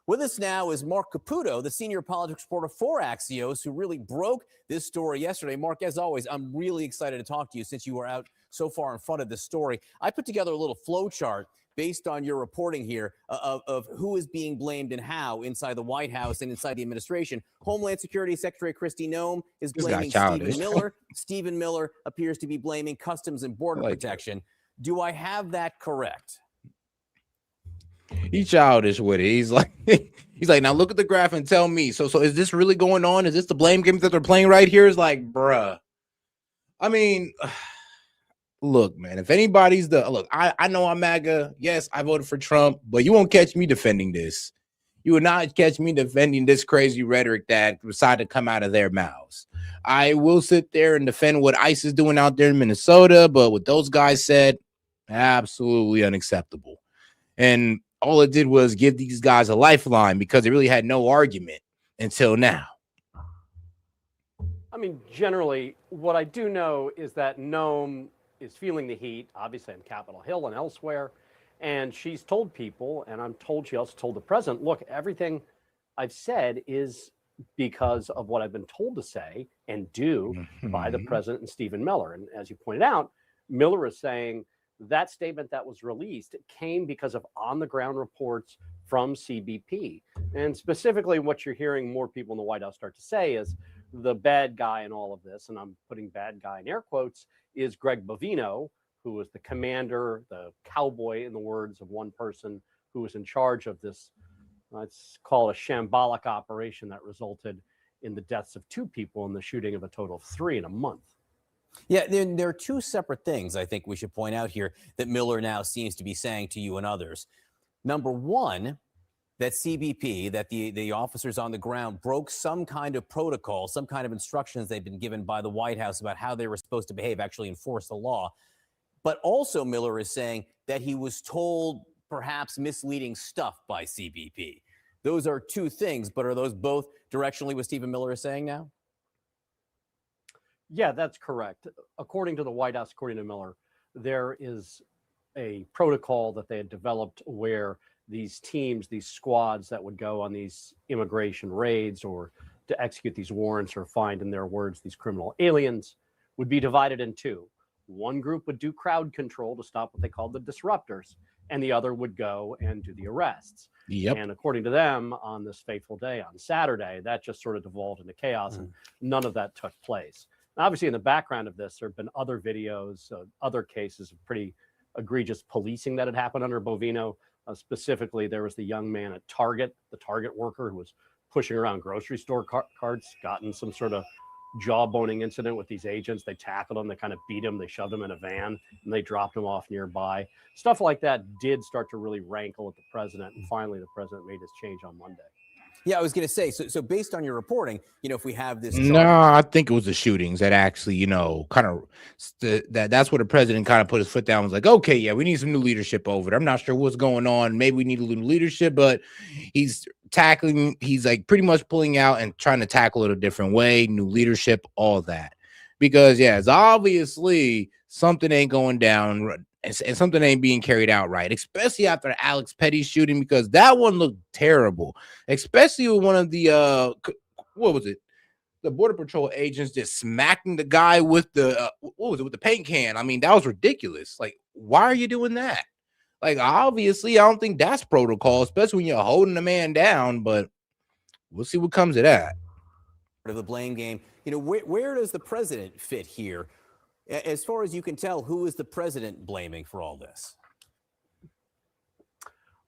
Speaker 11: With us now is Mark Caputo, the senior politics reporter for Axios, who really broke this story yesterday. Mark, as always, I'm really excited to talk to you since you were out so far in front of this story. I put together a little flow chart based on your reporting here of who is being blamed and how inside the White House and inside the administration. Homeland Security Secretary Kristi Noem is blaming Stephen Miller. Stephen Miller appears to be blaming Customs and Border Protection. Do I have that correct?
Speaker 2: He's childish with it. He's like, now look at the graph and tell me. So is this really going on? Is this the blame game that they're playing right here? Is like, bruh. I mean, look, man, if anybody's I know I'm MAGA. Yes, I voted for Trump, but you won't catch me defending this. You will not catch me defending this crazy rhetoric that decided to come out of their mouths. I will sit there and defend what ICE is doing out there in Minnesota, but what those guys said, absolutely unacceptable. And all it did was give these guys a lifeline because they really had no argument until now.
Speaker 14: I mean, generally, what I do know is that Noem is feeling the heat, obviously on Capitol Hill and elsewhere. And she's told people, and I'm told she also told the president, look, everything I've said is because of what I've been told to say and do by the president and Stephen Miller. And as you pointed out, Miller is saying That statement that was released came because of on-the-ground reports from CBP. And specifically what you're hearing more people in the White House start to say is the bad guy in all of this, and I'm putting bad guy in air quotes, is Greg Bovino, who was the commander, the cowboy, in the words of one person, who was in charge of this, let's call it a shambolic operation that resulted in the deaths of 2 people and the shooting of a total of 3 in a month.
Speaker 11: Yeah, there are 2 separate things I think we should point out here that Miller now seems to be saying to you and others. Number one, that CBP, that the officers on the ground broke some kind of protocol, some kind of instructions they've been given by the White House about how they were supposed to behave, actually enforce the law. But also Miller is saying that he was told perhaps misleading stuff by CBP. Those are 2 things, but are those both directionally what Stephen Miller is saying now?
Speaker 14: Yeah, that's correct. According to the White House, according to Miller, there is a protocol that they had developed where these teams, these squads that would go on these immigration raids or to execute these warrants or find, in their words, these criminal aliens, would be divided in 2. One group would do crowd control to stop what they called the disruptors, and the other would go and do the arrests.
Speaker 2: Yep.
Speaker 14: And according to them, on this fateful day, on Saturday, that just sort of devolved into chaos, and none of that took place. Now, obviously, in the background of this, there have been other videos, other cases of pretty egregious policing that had happened under Bovino. Specifically, there was the young man at Target, the Target worker who was pushing around grocery store carts, got in some sort of jawboning incident with these agents. They tackled him, they kind of beat him, they shoved him in a van, and they dropped him off nearby. Stuff like that did start to really rankle at the president, and finally the president made his change on Monday.
Speaker 11: Yeah, I was going to say, so based on your reporting, if we have this.
Speaker 2: No, I think it was the shootings that actually, kind of that's where the president kind of put his foot down. Was like, okay, yeah, we need some new leadership over there. I'm not sure what's going on. Maybe we need a little leadership, but he's like pretty much pulling out and trying to tackle it a different way. New leadership, all that, because yeah, it's obviously something ain't going down. And something ain't being carried out right, especially after the Alex Petty shooting, because that one looked terrible, especially with one of the what was it, the Border Patrol agents just smacking the guy with the with the paint can. I mean, that was ridiculous. Like, why are you doing that? Like, obviously, I don't think that's protocol, especially when you're holding a man down, but we'll see what comes of that.
Speaker 11: Of the blame game, where does the president fit here? As far as you can tell, who is the president blaming for all this?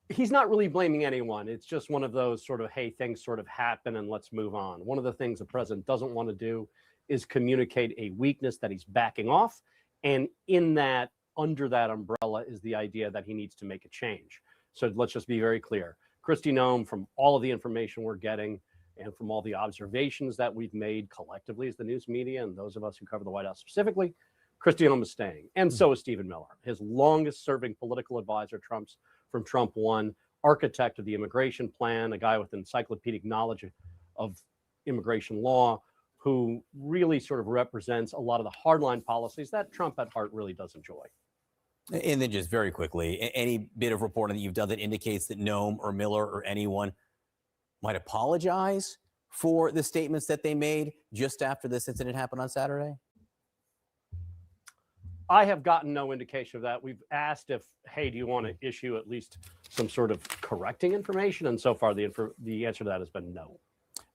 Speaker 14: He's not really blaming anyone. It's just one of those sort of, hey, things sort of happen and let's move on. One of the things the president doesn't want to do is communicate a weakness that he's backing off. And in that, under that umbrella, is the idea that he needs to make a change. So let's just be very clear. Kristi Noem, from all of the information we're getting and from all the observations that we've made collectively as the news media and those of us who cover the White House specifically, Kristi Noem is staying. And so is Stephen Miller, his longest serving political advisor, from Trump 1, architect of the immigration plan, a guy with encyclopedic knowledge of immigration law, who really sort of represents a lot of the hardline policies that Trump at heart really does enjoy.
Speaker 11: And then just very quickly, any bit of reporting that you've done that indicates that Noem or Miller or anyone might apologize for the statements that they made just after this incident happened on Saturday?
Speaker 14: I have gotten no indication of that. We've asked if, hey, do you want to issue at least some sort of correcting information? And so far, the answer to that has been no.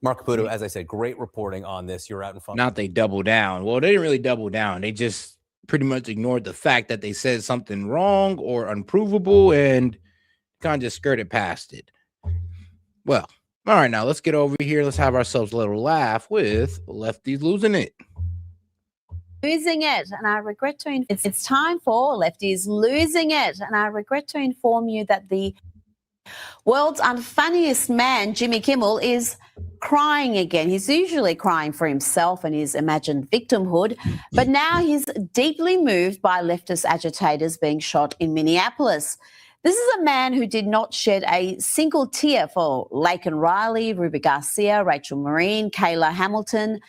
Speaker 11: Mark Caputo, as I said, great reporting on this. You're out in front.
Speaker 2: Not they double down. Well, they didn't really double down. They just pretty much ignored the fact that they said something wrong or unprovable and kind of just skirted past it. Well, all right, now let's get over here. Let's have ourselves a little laugh with Lefties Losing It.
Speaker 15: Losing it, and I regret to it's time for Lefties Losing It, and I regret to inform you that the world's unfunniest man, Jimmy Kimmel, is crying again. He's usually crying for himself and his imagined victimhood, but now he's deeply moved by leftist agitators being shot in Minneapolis. This is a man who did not shed a single tear for Laken Riley, Ruby Garcia, Rachel Marine, Kayla Hamilton.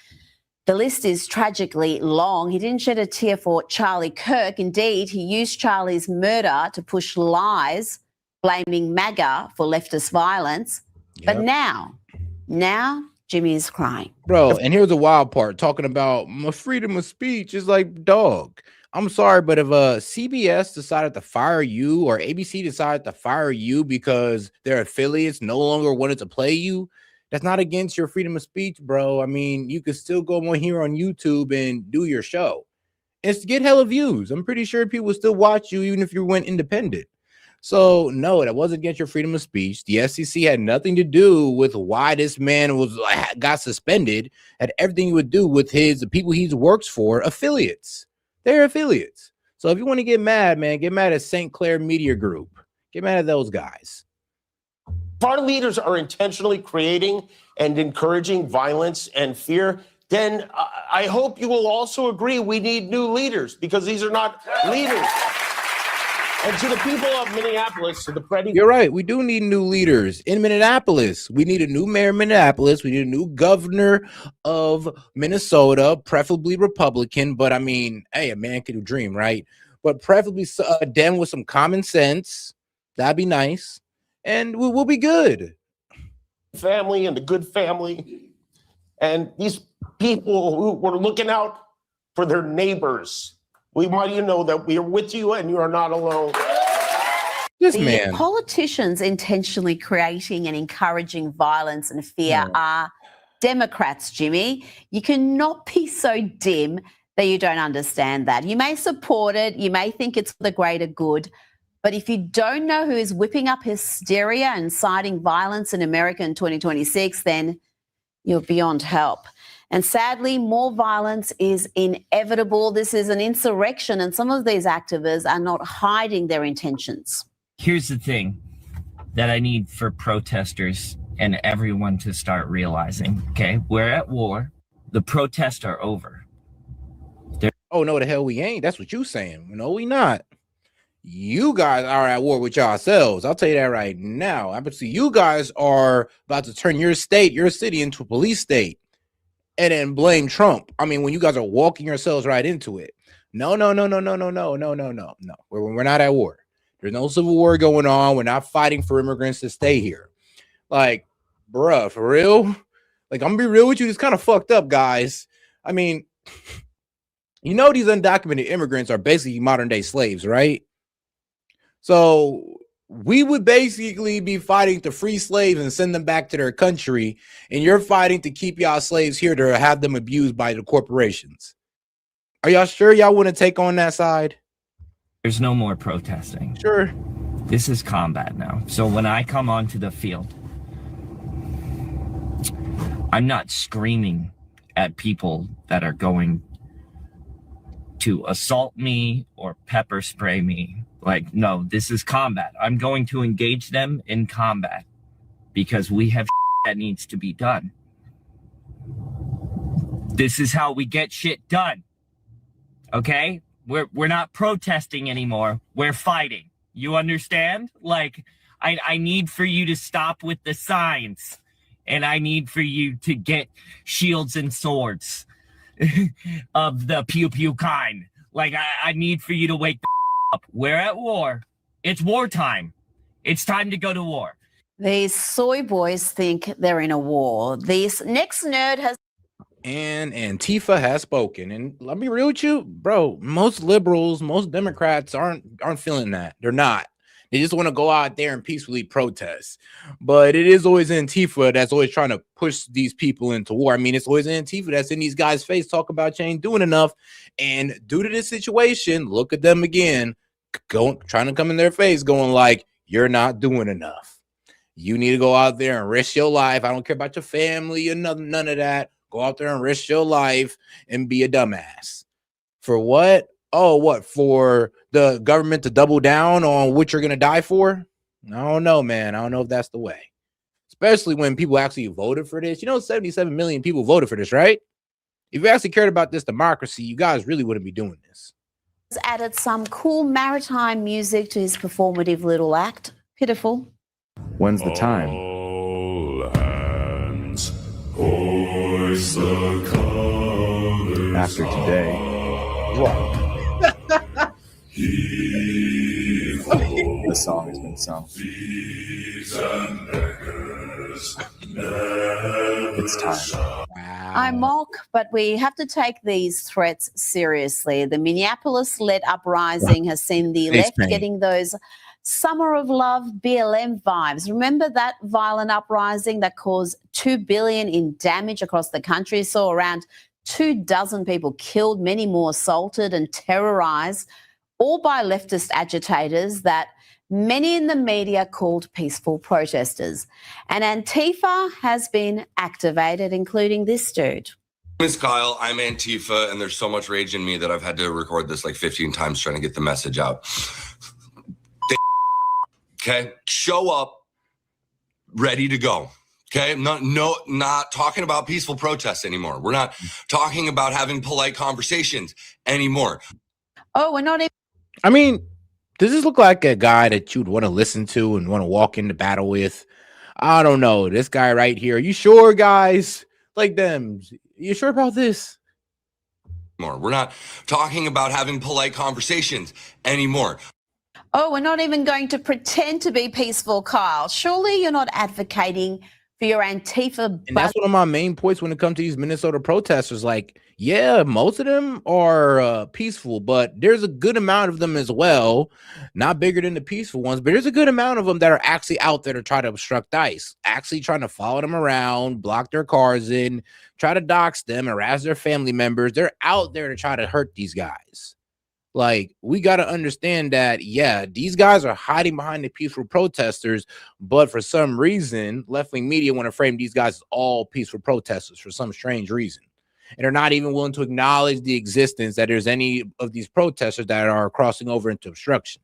Speaker 15: The list is tragically long. He didn't shed a tear for Charlie Kirk. Indeed, he used Charlie's murder to push lies, blaming MAGA for leftist violence. Yep. But now Jimmy is crying.
Speaker 2: Bro, and here's the wild part, talking about my freedom of speech is like, dog. I'm sorry, but if CBS decided to fire you or ABC decided to fire you because their affiliates no longer wanted to play you, that's not against your freedom of speech, bro. I mean, you could still go on here on YouTube and do your show. It's to get hella views. I'm pretty sure people still watch you even if you went independent. So no, that wasn't against your freedom of speech. The SEC had nothing to do with why this man got suspended. Had everything to do with the people he works for, affiliates. They're affiliates. So if you want to get mad, man, get mad at St. Clair Media Group. Get mad at those guys.
Speaker 16: If our leaders are intentionally creating and encouraging violence and fear, then I hope you will also agree we need new leaders, because these are not leaders. And to the people of Minneapolis, to the Freddie.
Speaker 2: You're right. We do need new leaders in Minneapolis. We need a new mayor in Minneapolis. We need a new governor of Minnesota, preferably Republican. But I mean, hey, a man can dream, right? But preferably a Dem with some common sense. That'd be nice. And we'll be good.
Speaker 16: Family and the good family. And these people who were looking out for their neighbors. We want you to know that we are with you and you are not alone.
Speaker 15: The politicians intentionally creating and encouraging violence and fear are Democrats, Jimmy. You cannot be so dim that you don't understand that. You may support it, you may think it's for the greater good, but if you don't know who is whipping up hysteria and inciting violence in America in 2026, then you're beyond help. And sadly, more violence is inevitable. This is an insurrection, and some of these activists are not hiding their intentions.
Speaker 17: Here's the thing that I need for protesters and everyone to start realizing, okay? We're at war. The protests are over.
Speaker 2: Oh, no, the hell we ain't. That's what you saying. No, we not. You guys are at war with yourselves. I'll tell you that right now. Obviously, you guys are about to turn your state, your city into a police state. And then blame Trump. I mean, when you guys are walking yourselves right into it. No. We're not at war. There's no civil war going on. We're not fighting for immigrants to stay here. Like, bruh, for real? Like, I'm gonna be real with you. It's kind of fucked up, guys. I mean, you know, these undocumented immigrants are basically modern day slaves, right? So we would basically be fighting to free slaves and send them back to their country, and you're fighting to keep y'all slaves here to have them abused by the corporations. Are y'all sure y'all want to take on that side?
Speaker 17: There's no more protesting.
Speaker 2: Sure.
Speaker 17: This is combat now. So when I come onto the field, I'm not screaming at people that are going to assault me or pepper spray me. Like, no, this is combat. I'm going to engage them in combat because we have that needs to be done. This is how we get shit done. Okay? We're not protesting anymore. We're fighting. You understand? Like, I need for you to stop with the signs, and I need for you to get shields and swords of the pew pew kind. Like, I need for you to wake up. We're at war. It's wartime. It's time to go to war.
Speaker 15: These soy boys think they're in a war. This next nerd has.
Speaker 2: And Antifa has spoken. And let me be real with you, bro. Most liberals, most Democrats aren't feeling that. They're not. They just want to go out there and peacefully protest. But it is always Antifa that's always trying to push these people into war. I mean, it's always Antifa that's in these guys' face talk about you ain't doing enough. And due to this situation, look at them again, trying to come in their face, going like, you're not doing enough. You need to go out there and risk your life. I don't care about your family or none of that. Go out there and risk your life and be a dumbass. For what? Oh, what? For the government to double down on what you're going to die for? I don't know, man. I don't know if that's the way. Especially when people actually voted for this. You know, 77 million people voted for this, right? If you actually cared about this democracy, you guys really wouldn't be doing this.
Speaker 15: Added some cool maritime music to his performative little act. Pitiful.
Speaker 18: When's the time?
Speaker 19: All hands, hoist the colors.
Speaker 18: After today.
Speaker 19: What?
Speaker 18: The song has been sung. It's time.
Speaker 2: Wow.
Speaker 15: I mock, but we have to take these threats seriously. The Minneapolis-led uprising has seen the left getting those Summer of Love BLM vibes. Remember that violent uprising that caused $2 billion in damage across the country, saw around 24 people killed, many more assaulted and terrorized, all by leftist agitators that many in the media called peaceful protesters. And Antifa has been activated, including this dude.
Speaker 20: Miss Kyle, I'm Antifa, and there's so much rage in me that I've had to record this like 15 times trying to get the message out. Okay, show up ready to go. Okay, not talking about peaceful protests anymore. We're not talking about having polite conversations anymore.
Speaker 15: Oh, we're not even.
Speaker 2: I mean, does this look like a guy that you'd want to listen to and want to walk into battle with? I don't know. This guy right here. Are you sure, guys? Like them. You sure about this?
Speaker 20: We're not talking about having polite conversations anymore.
Speaker 15: Oh, we're not even going to pretend to be peaceful, Kyle. Surely you're not advocating for your Antifa.
Speaker 2: And that's one of my main points when it comes to these Minnesota protesters. Like, yeah, most of them are peaceful, but there's a good amount of them as well. Not bigger than the peaceful ones, but there's a good amount of them that are actually out there to try to obstruct ICE, actually trying to follow them around, block their cars in, try to dox them, harass their family members. They're out there to try to hurt these guys. Like, we got to understand that, yeah, these guys are hiding behind the peaceful protesters, but for some reason, left-wing media want to frame these guys as all peaceful protesters for some strange reason. And they're not even willing to acknowledge the existence that there's any of these protesters that are crossing over into obstruction.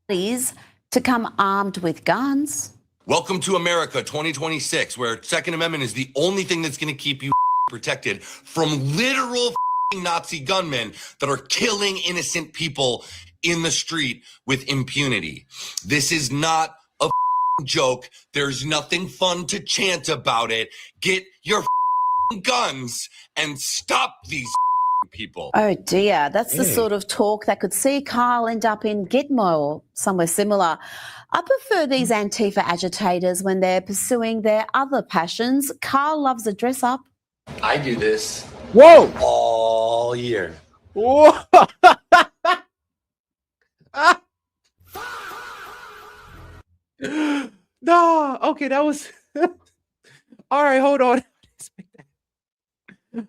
Speaker 15: Please, to come armed with guns.
Speaker 20: Welcome to America 2026, where Second Amendment is the only thing that's going to keep you protected from literal Nazi gunmen that are killing innocent people in the street with impunity. This is not a joke. There's nothing fun to chant about it. Get your guns and stop these people.
Speaker 15: Oh dear, that's the sort of talk that could see Kyle end up in Gitmo or somewhere similar. I prefer these Antifa agitators when they're pursuing their other passions. Kyle loves a dress up.
Speaker 21: I do this.
Speaker 2: Whoa!
Speaker 21: All year.
Speaker 2: Whoa! No, okay, that was all right. Hold on.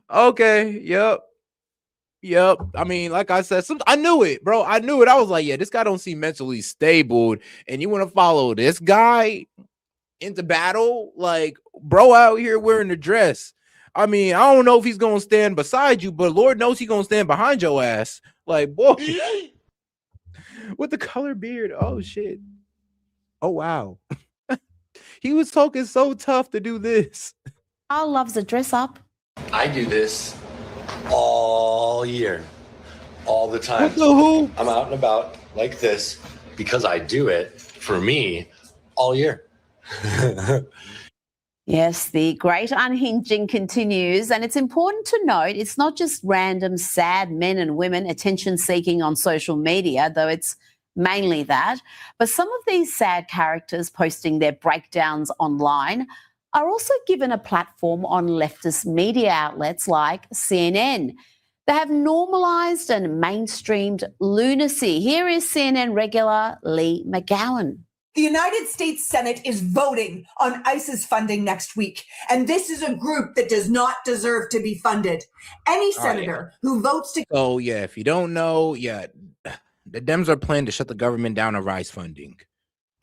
Speaker 2: Okay, yep. I mean, like I said, I knew it, bro. I knew it. I was like, yeah, this guy don't seem mentally stable, and you want to follow this guy into battle? Like, bro, out here wearing a dress. I mean, I don't know if he's gonna stand beside you, but Lord knows he's gonna stand behind your ass. Like, boy, with the color beard. Oh shit. Oh wow. He was talking so tough to do this.
Speaker 15: Kyle loves a dress up.
Speaker 21: I do this all year, all the time.
Speaker 2: What the who?
Speaker 21: I'm out and about like this because I do it for me all year.
Speaker 15: Yes, the great unhinging continues, and it's important to note it's not just random sad men and women attention seeking on social media, though it's mainly that, but some of these sad characters posting their breakdowns online are also given a platform on leftist media outlets like CNN. They have normalized and mainstreamed lunacy. Here is CNN regular Lee McGowan.
Speaker 22: The United States Senate is voting on ICE's funding next week, and this is a group that does not deserve to be funded. Any senator who votes to...
Speaker 2: So, yeah, if you don't know, yeah, the Dems are planning to shut the government down over ICE funding.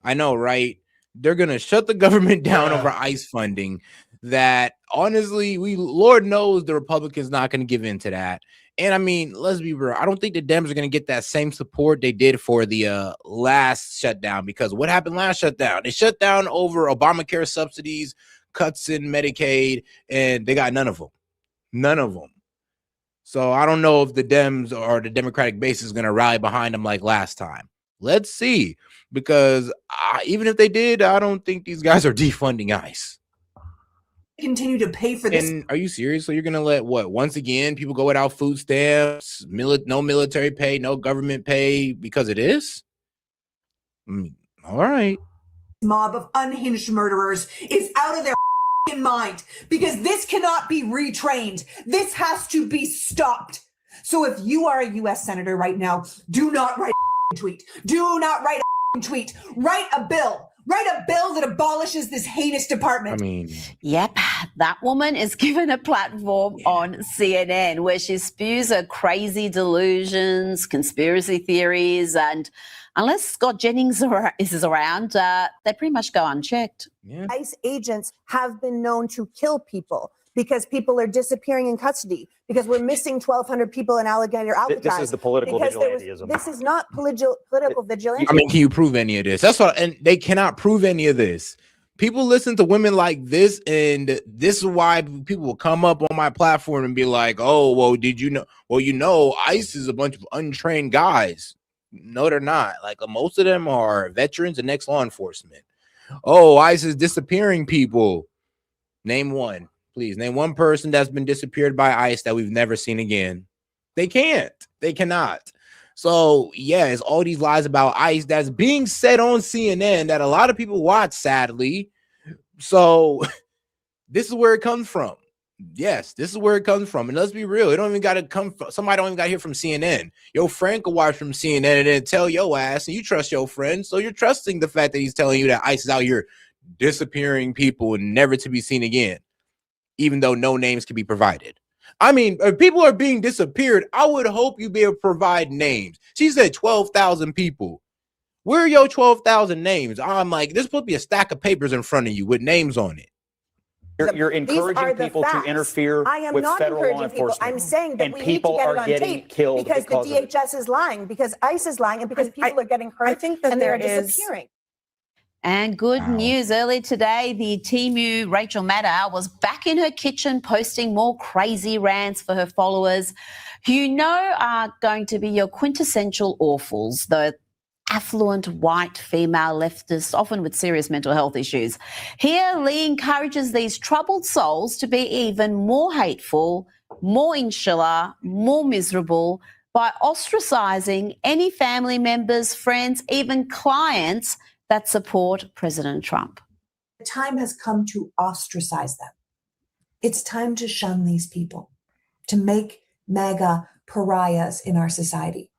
Speaker 2: I know, right? They're going to shut the government down over ICE funding. That, honestly, Lord knows the Republicans not going to give in to that. And I mean, let's be real. I don't think the Dems are going to get that same support they did for the last shutdown, because what happened last shutdown? They shut down over Obamacare subsidies, cuts in Medicaid, and they got none of them. None of them. So I don't know if the Dems or the Democratic base is going to rally behind them like last time. Let's see, because even if they did, I don't think these guys are defunding ICE.
Speaker 22: Continue to pay for this.
Speaker 2: And are you serious? So you're gonna let what? Once again, people go without food stamps, no military pay, no government pay because it is? All right.
Speaker 22: Mob of unhinged murderers is out of their in mind, because this cannot be retrained. This has to be stopped. So if you are a U.S. Senator right now, do not write a tweet. Do not write a tweet. Write a bill. Write a bill that abolishes this heinous department.
Speaker 2: I mean,
Speaker 15: Yep, that woman is given a platform on CNN where she spews her crazy delusions, conspiracy theories, and unless Scott Jennings is around, they pretty much go unchecked.
Speaker 2: Yeah.
Speaker 1: ICE agents have been known to kill people because people are disappearing in custody, because we're missing 1,200 people in Alligator Alcatraz.
Speaker 6: This is the political
Speaker 1: because
Speaker 6: vigilantism.
Speaker 1: this is not political vigilantism.
Speaker 2: I mean, can you prove any of this? That's what, and they cannot prove any of this. People listen to women like this, and this is why people will come up on my platform and be like, "Oh, well, did you know? Well, you know, ICE is a bunch of untrained guys." No, they're not. Like most of them are veterans and ex-law enforcement. Oh, ICE is disappearing people. Name one. Please name one person that's been disappeared by ICE that we've never seen again. They can't. They cannot. So, yeah, it's all these lies about ICE that's being said on CNN that a lot of people watch, sadly. So, this is where it comes from. Yes, this is where it comes from. And let's be real. It don't even got to come from somebody. Don't even got to hear from CNN. Your friend could watch from CNN and then tell your ass, and you trust your friend. So, you're trusting the fact that he's telling you that ICE is out here disappearing people and never to be seen again, even though no names can be provided. I mean, if people are being disappeared, I would hope you be able to provide names. She said 12,000 people. Where are your 12,000 names? I'm like, there's supposed to be a stack of papers in front of you with names on it.
Speaker 6: You're encouraging people to interfere with federal law enforcement.
Speaker 1: I'm saying that
Speaker 6: and
Speaker 1: we need to
Speaker 6: people
Speaker 1: get
Speaker 6: are
Speaker 1: it on
Speaker 6: getting
Speaker 1: tape
Speaker 6: killed
Speaker 1: because the
Speaker 6: because of it.
Speaker 1: DHS is lying, because ICE is lying, and because people are getting hurt.
Speaker 23: I think that
Speaker 1: and they're
Speaker 23: there is-
Speaker 1: disappearing.
Speaker 15: And good news early today, the Temu Rachel Maddow was back in her kitchen posting more crazy rants for her followers, who you know are going to be your quintessential awfuls, the affluent white female leftists, often with serious mental health issues. Here, Lee encourages these troubled souls to be even more hateful, more insular, more miserable by ostracizing any family members, friends, even clients that support President Trump.
Speaker 22: The time has come to ostracize them. It's time to shun these people, to make MAGA pariahs in our society.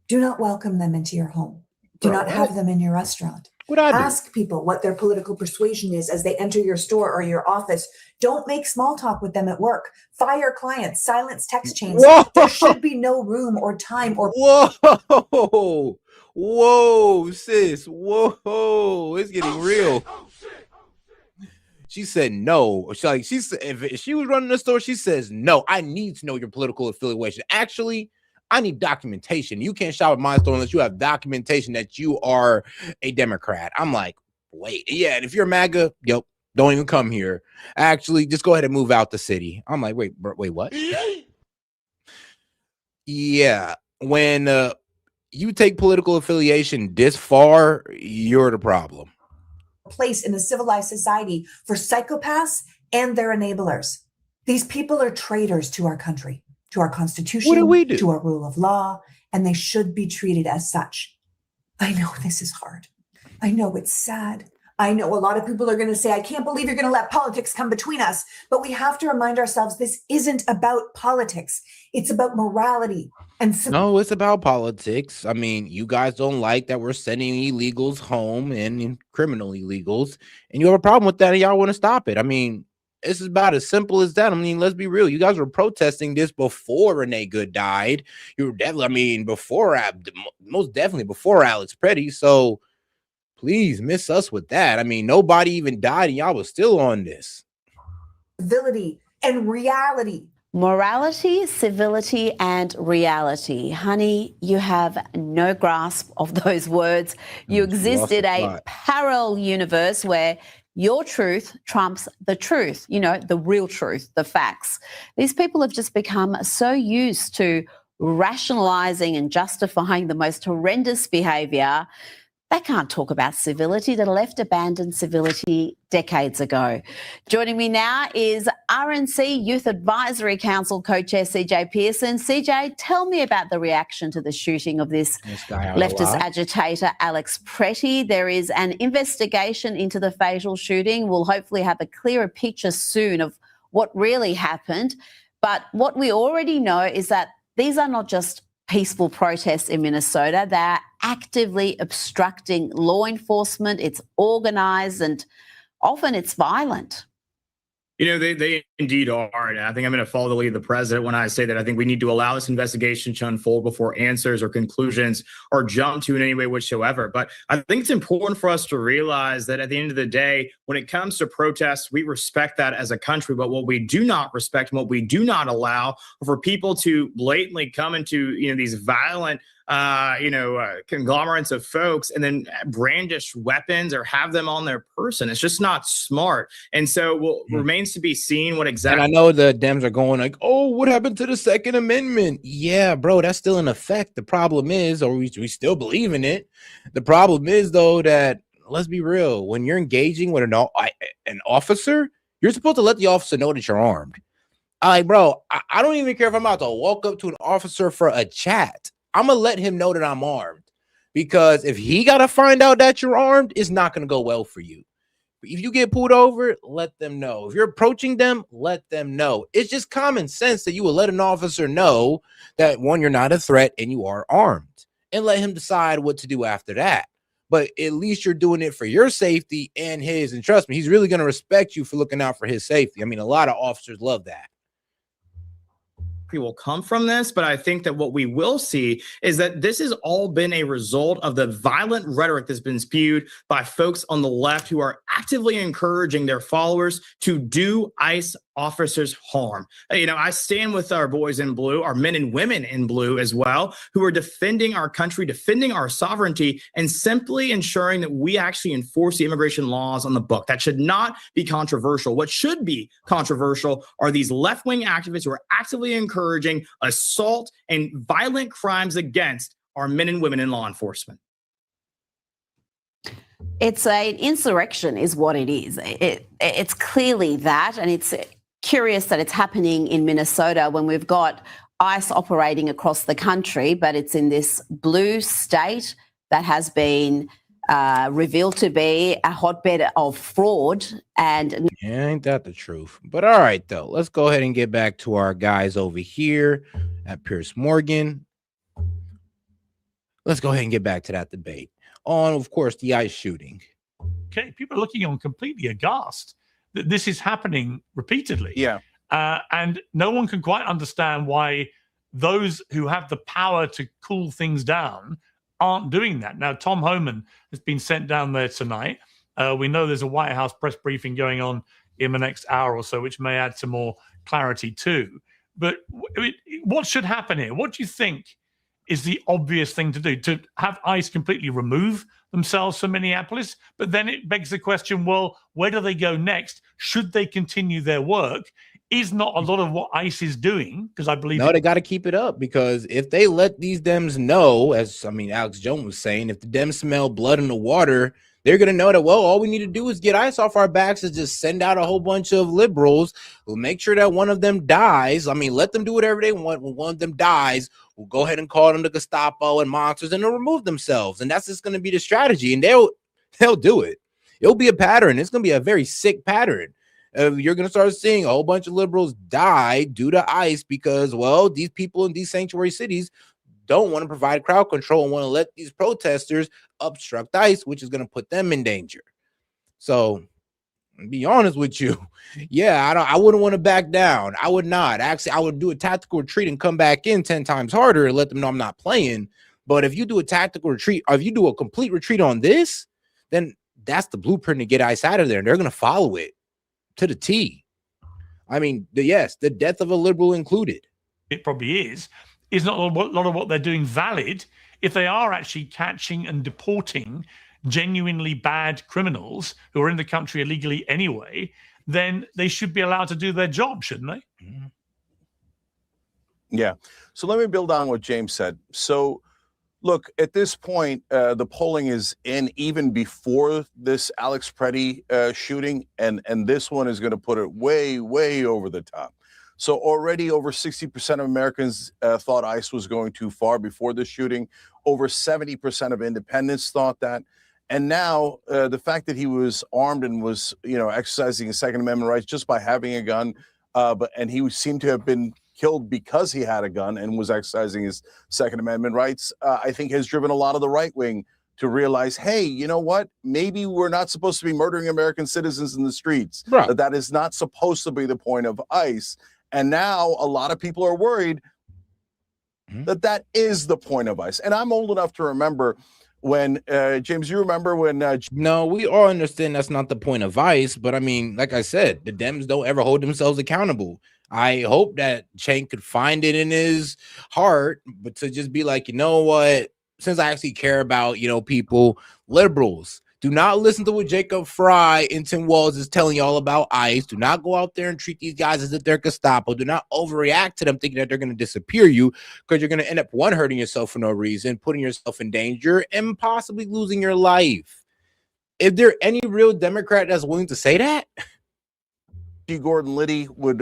Speaker 22: Do not welcome them into your home. Do not have them in your restaurant. Ask people what their political persuasion is as they enter your store or your office. Don't make small talk with them at work. Fire clients, silence text chains.
Speaker 2: Whoa.
Speaker 22: There should be no room or time or...
Speaker 2: Whoa. Whoa, sis. Whoa. It's getting real. She said no. She said if she was running the store, she says no. I need to know your political affiliation. Actually, I need documentation. You can't shop at my store unless you have documentation that you are a Democrat. I'm like, wait, yeah. And if you're MAGA, don't even come here. Actually, just go ahead and move out the city. I'm like, wait, what? Yeah, when you take political affiliation this far, you're the problem.
Speaker 22: Place in a civilized society for psychopaths and their enablers. These people are traitors to our country, to our Constitution,
Speaker 2: what do we do?
Speaker 22: To our rule of law, and they should be treated as such. I know this is hard. I know it's sad. I know a lot of people are going to say, I can't believe you're going to let politics come between us. But we have to remind ourselves this isn't about politics. It's about morality.
Speaker 2: No, it's about politics. I mean, you guys don't like that we're sending illegals home and criminal illegals, and you have a problem with that, and y'all want to stop it. I mean, it's about as simple as that. I mean, let's be real. You guys were protesting this before Renee Good died. You were definitely, I mean, most definitely before Alex Pretty. So please miss us with that. I mean, nobody even died, and y'all was still on this.
Speaker 22: Civility and reality.
Speaker 15: Morality, civility, and reality. Honey, you have no grasp of those words. You exist in a parallel universe where your truth trumps the truth, you know, the real truth, the facts. These people have just become so used to rationalizing and justifying the most horrendous behavior. They can't talk about civility. The left abandoned civility decades ago. Joining me now is RNC Youth Advisory Council co-chair CJ Pearson. CJ, tell me about the reaction to the shooting of this leftist agitator, Alex Pretty. There is an investigation into the fatal shooting. We'll hopefully have a clearer picture soon of what really happened. But what we already know is that these are not just peaceful protests in Minnesota. They're actively obstructing law enforcement. It's organised and often it's violent.
Speaker 4: You know, they indeed are. And I think I'm going to follow the lead of the president when I say that I think we need to allow this investigation to unfold before answers or conclusions are jumped to in any way whatsoever. But I think it's important for us to realize that at the end of the day, when it comes to protests, we respect that as a country. But what we do not respect and what we do not allow are for people to blatantly come into, these violent conglomerates of folks and then brandish weapons or have them on their person. It's just not smart. And so what remains to be seen what exactly.
Speaker 2: And I know the Dems are going like, oh, what happened to the Second Amendment? Yeah, bro, that's still in effect. The problem is, or we still believe in it. The problem is, though, that let's be real. When you're engaging with an officer, you're supposed to let the officer know that you're armed. Bro, I don't even care if I'm about to walk up to an officer for a chat. I'm going to let him know that I'm armed, because if he got to find out that you're armed, it's not going to go well for you. If you get pulled over, let them know. If you're approaching them, let them know. It's just common sense that you will let an officer know that, one, you're not a threat and you are armed, and let him decide what to do after that. But at least you're doing it for your safety and his. And trust me, he's really going to respect you for looking out for his safety. I mean, a lot of officers love that.
Speaker 4: Will come from this, but I think that what we will see is that this has all been a result of the violent rhetoric that's been spewed by folks on the left who are actively encouraging their followers to do ICE officers harm. I stand with our boys in blue, our men and women in blue as well, who are defending our country, defending our sovereignty, and simply ensuring that we actually enforce the immigration laws on the book. That should not be controversial. What should be controversial are these left-wing activists who are actively encouraging assault and violent crimes against our men and women in law enforcement.
Speaker 15: It's an insurrection is what it is. It's clearly that, and it's curious that it's happening in Minnesota when we've got ICE operating across the country, but it's in this blue state that has been revealed to be a hotbed of fraud. And
Speaker 2: yeah, ain't that the truth? But all right, though, let's go ahead and get back to our guys over here at Pierce Morgan. Let's go ahead and get back to that debate on, of course, the ICE shooting.
Speaker 8: Okay, people are looking on completely aghast that this is happening repeatedly.
Speaker 6: Yeah.
Speaker 8: And no one can quite understand why those who have the power to cool things down aren't doing that. Now, Tom Homan has been sent down there tonight. We know there's a White House press briefing going on in the next hour or so, which may add some more clarity too. But what should happen here? What do you think is the obvious thing to do? To have ICE completely remove themselves from Minneapolis? But then it begs the question, well, where do they go next? Should they continue their work? Is not a lot of what ICE is doing, because I believe...
Speaker 2: No, they got to keep it up, because if they let these Dems know, Alex Jones was saying, if the Dems smell blood in the water, they're going to know that, well, all we need to do is get ICE off our backs and just send out a whole bunch of liberals. We'll make sure that one of them dies. I mean, let them do whatever they want. When one of them dies, we'll go ahead and call them the Gestapo and monsters, and they'll remove themselves. And that's just going to be the strategy, and they'll do it. It'll be a pattern. It's going to be a very sick pattern. You're going to start seeing a whole bunch of liberals die due to ICE because, well, these people in these sanctuary cities don't want to provide crowd control and want to let these protesters obstruct ICE, which is going to put them in danger. So, to be honest with you, yeah, I wouldn't want to back down. I would not. Actually, I would do a tactical retreat and come back in 10 times harder and let them know I'm not playing. But if you do a tactical retreat, or if you do a complete retreat on this, then that's the blueprint to get ICE out of there, and they're going to follow it to the T. I mean, the death of a liberal included.
Speaker 8: It probably is not a lot of what they're doing valid if they are actually catching and deporting genuinely bad criminals who are in the country illegally anyway. Then they should be allowed to do their job, shouldn't they?
Speaker 6: Yeah. So let me build on what James said. So
Speaker 7: Look, at this point, the polling is in even before this Alex Preddy shooting, and this one is going to put it way, way over the top. So already over 60% of Americans thought ICE was going too far before the shooting. Over 70% of independents thought that. And now the fact that he was armed and was, exercising his Second Amendment rights just by having a gun, and he seemed to have been killed because he had a gun and was exercising his Second Amendment rights, I think has driven a lot of the right wing to realize, hey, you know what? Maybe we're not supposed to be murdering American citizens in the streets.
Speaker 2: Right.
Speaker 7: That is not supposed to be the point of ICE. And now a lot of people are worried that is the point of ICE. And I'm old enough to remember when, James, you remember when...
Speaker 2: No, we all understand that's not the point of ICE. But I mean, like I said, the Dems don't ever hold themselves accountable. I hope that Cenk could find it in his heart, but to just be like, you know what, since I actually care about, people, liberals, do not listen to what Jacob Fry and Tim Walz is telling y'all about ICE. Do not go out there and treat these guys as if they're Gestapo. Do not overreact to them thinking that they're going to disappear you, because you're going to end up, one, hurting yourself for no reason, putting yourself in danger, and possibly losing your life. Is there any real Democrat that's willing to say that?
Speaker 7: G. Gordon Liddy would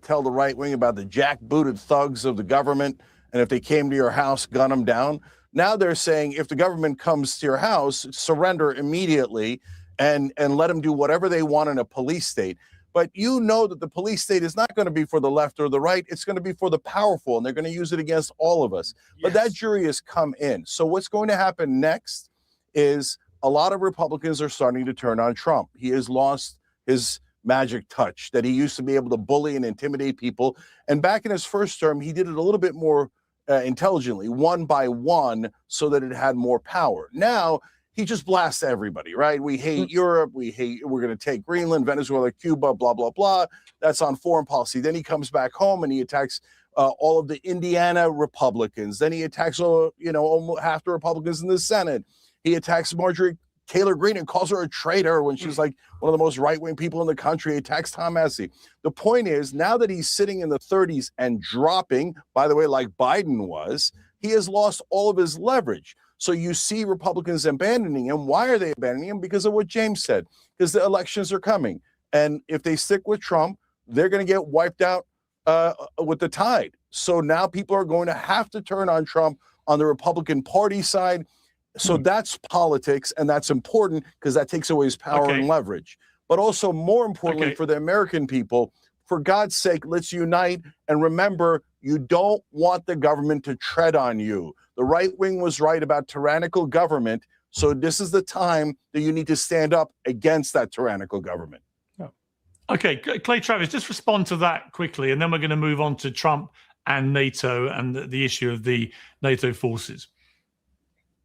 Speaker 7: tell the right wing about the jackbooted thugs of the government, and if they came to your house, gun them down. Now they're saying if the government comes to your house, surrender immediately and let them do whatever they want in a police state. But you know that the police state is not going to be for the left or the right. It's going to be for the powerful, and they're going to use it against all of us. Yes. But that jury has come in. So what's going to happen next is a lot of Republicans are starting to turn on Trump. He has lost his magic touch that he used to be able to bully and intimidate people. And back in his first term, he did it a little bit more intelligently, one by one, so that it had more power. Now he just blasts everybody, right? We hate Europe. We're going to take Greenland, Venezuela, Cuba, blah, blah, blah. That's on foreign policy. Then he comes back home and he attacks all of the Indiana Republicans. Then he attacks, almost half the Republicans in the Senate. He attacks Marjorie Taylor Greene and calls her a traitor when she's like one of the most right-wing people in the country. He attacks Tom Massey. The point is, now that he's sitting in the 30s and dropping, by the way, like Biden was, he has lost all of his leverage. So you see Republicans abandoning him. Why are they abandoning him? Because of what James said, because the elections are coming. And if they stick with Trump, they're going to get wiped out with the tide. So now people are going to have to turn on Trump on the Republican Party side. So that's politics, and that's important because that takes away his power and leverage. But also, more importantly, for the American people, for God's sake, let's unite and remember, you don't want the government to tread on you. The right wing was right about tyrannical government, so this is the time that you need to stand up against that tyrannical government.
Speaker 8: Okay, Clay Travis, just respond to that quickly, and then we're going to move on to Trump and NATO and the issue of the NATO forces.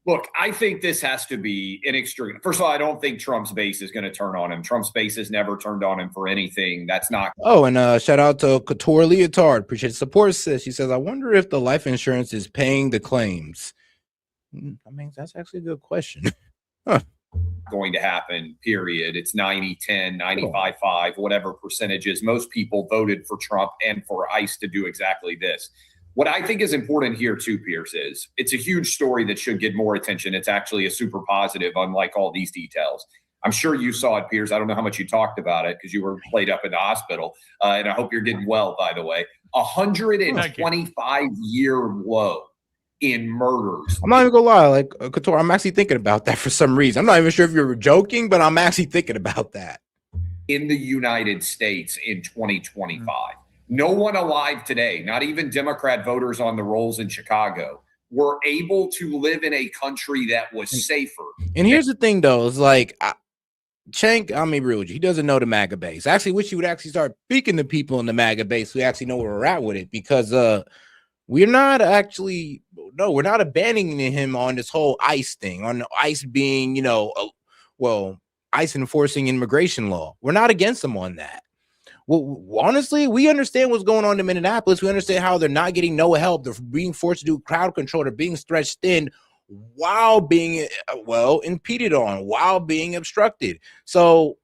Speaker 10: Look, I think this has to be inextricable. First of all, I don't think Trump's base is going to turn on him. Trump's base has never turned on him for anything. That's not.
Speaker 2: Oh, and shout out to Couture Leotard. Appreciate the support, sis. She says, I wonder if the life insurance is paying the claims. I mean, that's actually a good question.
Speaker 10: Going to happen, period. It's 90-10, 95-5, whatever percentages. Most people voted for Trump and for ICE to do exactly this. What I think is important here too, Pierce, is it's a huge story that should get more attention. It's actually a super positive, unlike all these details. I'm sure you saw it, Pierce. I don't know how much you talked about it because you were laid up in the hospital. And I hope you're getting well, by the way. 125-year low in murders.
Speaker 2: I'm not even gonna lie, like Couture, I'm actually thinking about that for some reason. I'm not even sure if you were joking, but I'm actually thinking about that.
Speaker 10: In the United States in 2025. No one alive today, not even Democrat voters on the rolls in Chicago, were able to live in a country that was safer.
Speaker 2: And here's the thing, though, is like, Cenk, I'll be real with you, he doesn't know the MAGA base. I actually wish he would actually start speaking to people in the MAGA base who actually know where we're at with it, because we're not abandoning him on this whole ICE thing, on ICE being, ICE enforcing immigration law. We're not against him on that. Well, honestly, we understand what's going on in Minneapolis. We understand how they're not getting no help. They're being forced to do crowd control. They're being stretched thin while being, impeded on, while being obstructed. So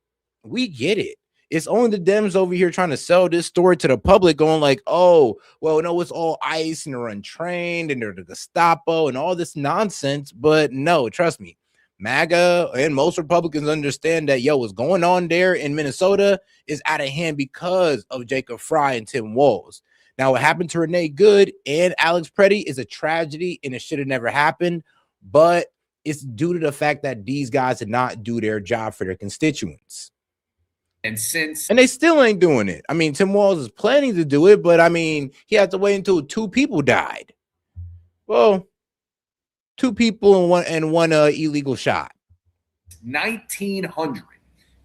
Speaker 2: we get it. It's only the Dems over here trying to sell this story to the public, going like, oh, well, no, it's all ICE and they're untrained and they're the Gestapo and all this nonsense. But no, trust me, MAGA and most Republicans understand that, yo, what's going on there in Minnesota is out of hand because of Jacob Fry and Tim Walz. Now, what happened to Renee Good and Alex Preddy is a tragedy and it should have never happened, but it's due to the fact that these guys did not do their job for their constituents.
Speaker 10: And
Speaker 2: they still ain't doing it. I mean, Tim Walz is planning to do it, but I mean, he had to wait until 2 people died. Well, 2 people and one illegal shot.
Speaker 10: 1900.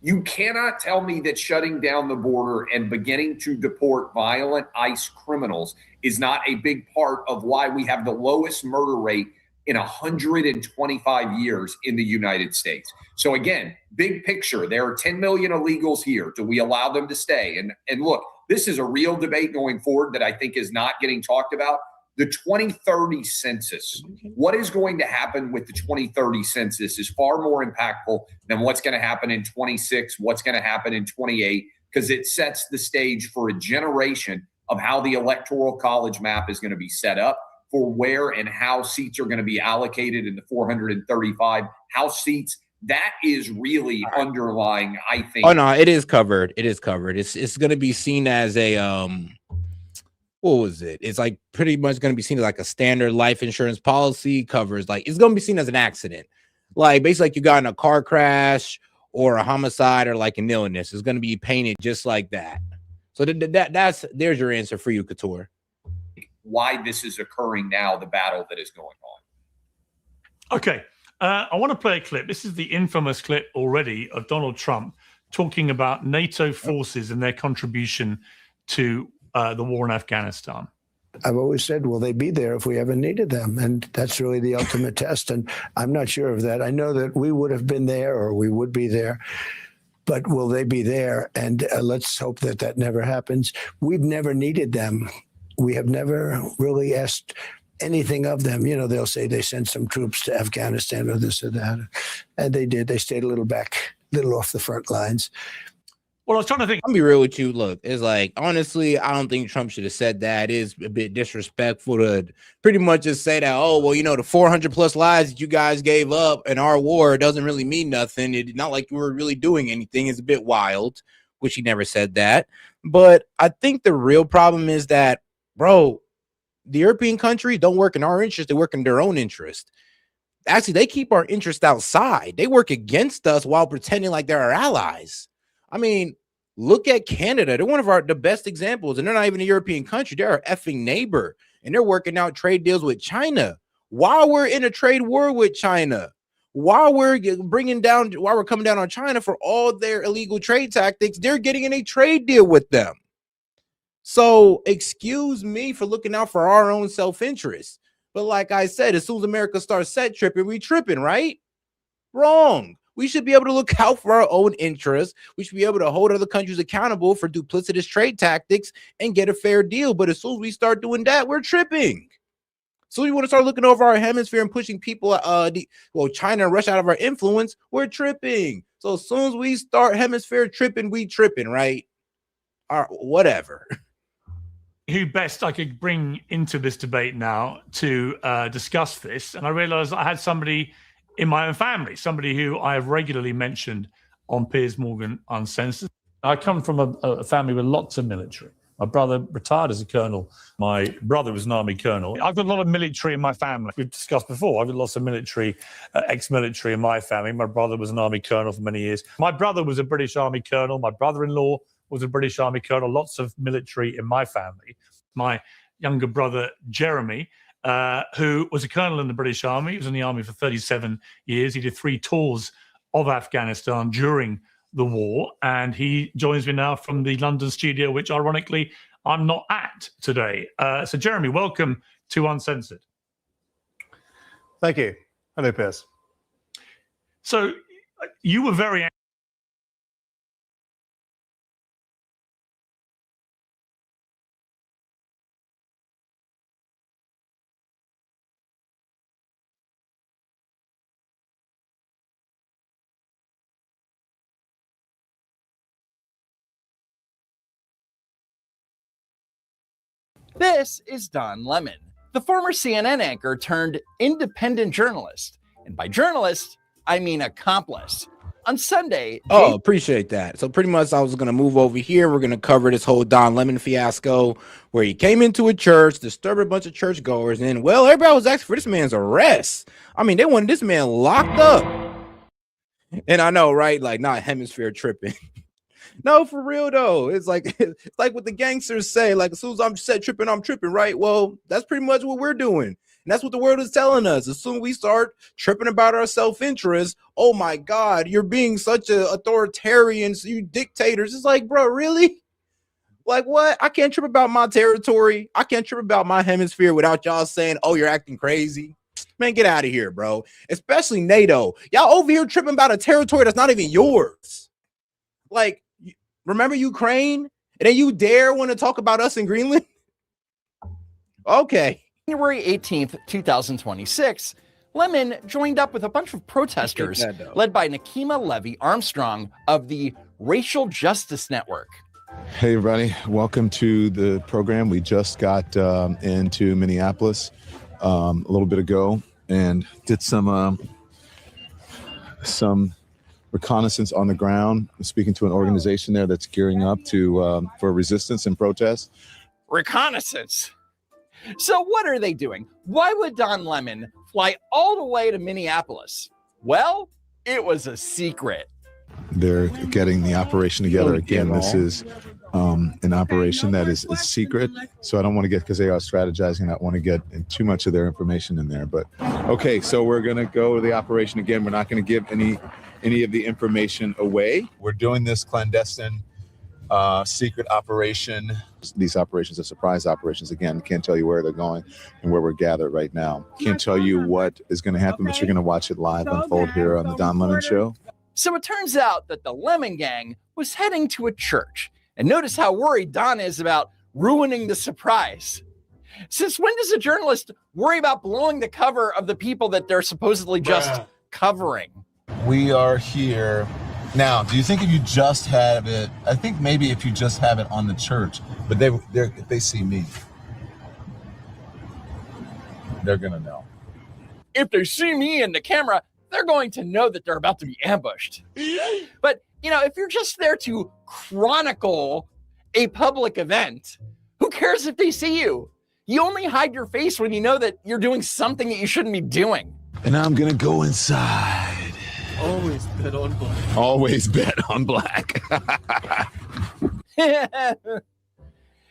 Speaker 10: You cannot tell me that shutting down the border and beginning to deport violent ICE criminals is not a big part of why we have the lowest murder rate in 125 years in the United States. So again, big picture, there are 10 million illegals here. Do we allow them to stay? And look, this is a real debate going forward that I think is not getting talked about. The 2030 census, what is going to happen with the 2030 census is far more impactful than what's going to happen in 26, what's going to happen in 28, because it sets the stage for a generation of how the electoral college map is going to be set up, for where and how seats are going to be allocated in the 435 House seats. That is really underlying, I think.
Speaker 2: Oh no, it is covered. It is covered. It's going to be seen as a what was it? It's like pretty much going to be seen as like a standard life insurance policy. Covers like it's going to be seen as an accident, like basically like you got in a car crash or a homicide or like an illness. It's going to be painted just like that. So there's your answer for you, Couture.
Speaker 10: Why this is occurring now, the battle that is going on.
Speaker 8: Okay, I want to play a clip. This is the infamous clip already of Donald Trump talking about NATO forces and their contribution to the war in Afghanistan.
Speaker 5: I've always said, will they be there if we ever needed them? And that's really the ultimate test. And I'm not sure of that. I know that we would have been there or we would be there. But will they be there? And let's hope that that never happens. We've never needed them. We have never really asked anything of them. You know, they'll say they sent some troops to Afghanistan or this or that. And they did. They stayed a little back, a little off the front lines.
Speaker 8: Well, I was trying to think.
Speaker 2: I'll be real with you. Look, it's like, honestly, I don't think Trump should have said that. It is a bit disrespectful to pretty much just say that, oh, well, you know, the 400 plus lives that you guys gave up in our war doesn't really mean nothing. It's not like you were really doing anything. It's a bit wild, which he never said that. But I think the real problem is that, bro, the European countries don't work in our interest. They work in their own interest. Actually, they keep our interest outside. They work against us while pretending like they're our allies. I mean, look at Canada. They're one of the best examples, and they're not even a European country. They're our effing neighbor, and they're working out trade deals with China while we're in a trade war with China, while we're coming down on China for all their illegal trade tactics. They're getting in a trade deal with them. So excuse me for looking out for our own self-interest. But like I said, as soon as America starts set tripping, we tripping, right? Wrong. We should be able to look out for our own interests. We should be able to hold other countries accountable for duplicitous trade tactics and get a fair deal. But as soon as we start doing that, we're tripping. So we want to start looking over our hemisphere and pushing people, China and Russia out of our influence, we're tripping. So as soon as we start hemisphere tripping, we tripping, right? Or whatever.
Speaker 8: Who best I could bring into this debate now to discuss this? And I realized I had somebody in my own family, somebody who I have regularly mentioned on Piers Morgan Uncensored. I come from a family with lots of military. My brother retired as a colonel. My brother was an army colonel. I've got a lot of military in my family. We've discussed before. I've got lots of military, ex-military in my family. My brother was an army colonel for many years. My brother was a British army colonel. My brother-in-law was a British army colonel. Lots of military in my family. My younger brother, Jeremy, who was a colonel in the British Army. He was in the army for 37 years. He did 3 tours of Afghanistan during the war, and he joins me now from the London studio, which ironically I'm not at today. So Jeremy, welcome to Uncensored.
Speaker 9: Thank you. Hello, Piers.
Speaker 8: So you were very
Speaker 3: This is Don Lemon, the former CNN anchor turned independent journalist. And by journalist, I mean accomplice. On Sunday,
Speaker 2: Oh, appreciate that. So pretty much I was going to move over here. We're going to cover this whole Don Lemon fiasco where he came into a church, disturbed a bunch of churchgoers, and well, everybody was asking for this man's arrest. I mean, they wanted this man locked up. And I know, right? Like, not hemisphere tripping. No, for real though. It's like what the gangsters say. Like, as soon as I'm set tripping, I'm tripping, right? Well, that's pretty much what we're doing. And that's what the world is telling us. As soon as we start tripping about our self-interest, oh my God, you're being such an authoritarian, you dictators. It's like, bro, really? Like what? I can't trip about my territory. I can't trip about my hemisphere without y'all saying, oh, you're acting crazy. Man, get out of here, bro. Especially NATO. Y'all over here tripping about a territory that's not even yours. Like, remember Ukraine? And then you dare want to talk about us in Greenland? Okay.
Speaker 3: January 18th, 2026, Lemon joined up with a bunch of protesters led by Nakima Levy Armstrong of the Racial Justice Network.
Speaker 12: Hey, everybody. Welcome to the program. We just got into Minneapolis a little bit ago and did some reconnaissance on the ground, speaking to an organization there that's gearing up to for resistance and protest.
Speaker 3: Reconnaissance? So what are they doing? Why would Don Lemon fly all the way to Minneapolis? Well, it was a secret.
Speaker 12: They're getting the operation together. Again, this is an operation that is secret. So I don't want to get, because they are strategizing, I don't want to get too much of their information in there. But okay, so we're going to go to the operation again. We're not going to give any of the information away. We're doing this clandestine secret operation. These operations are surprise operations. Again, can't tell you where they're going and where we're gathered right now. Can't tell you what is going to happen, but you're going to watch it live unfold here on the Don Lemon Show.
Speaker 3: So it turns out that the Lemon Gang was heading to a church. And notice how worried Don is about ruining the surprise. Since when does a journalist worry about blowing the cover of the people that they're supposedly just covering?
Speaker 12: We are here. Now, do you think if you just have it, I think maybe if you just have it on the church, but if they see me, they're going to know.
Speaker 3: If they see me in the camera, they're going to know that they're about to be ambushed. But, you know, if you're just there to chronicle a public event, who cares if they see you? You only hide your face when you know that you're doing something that you shouldn't be doing.
Speaker 12: And I'm going to go inside.
Speaker 23: Always bet on black.
Speaker 12: Always bet on black.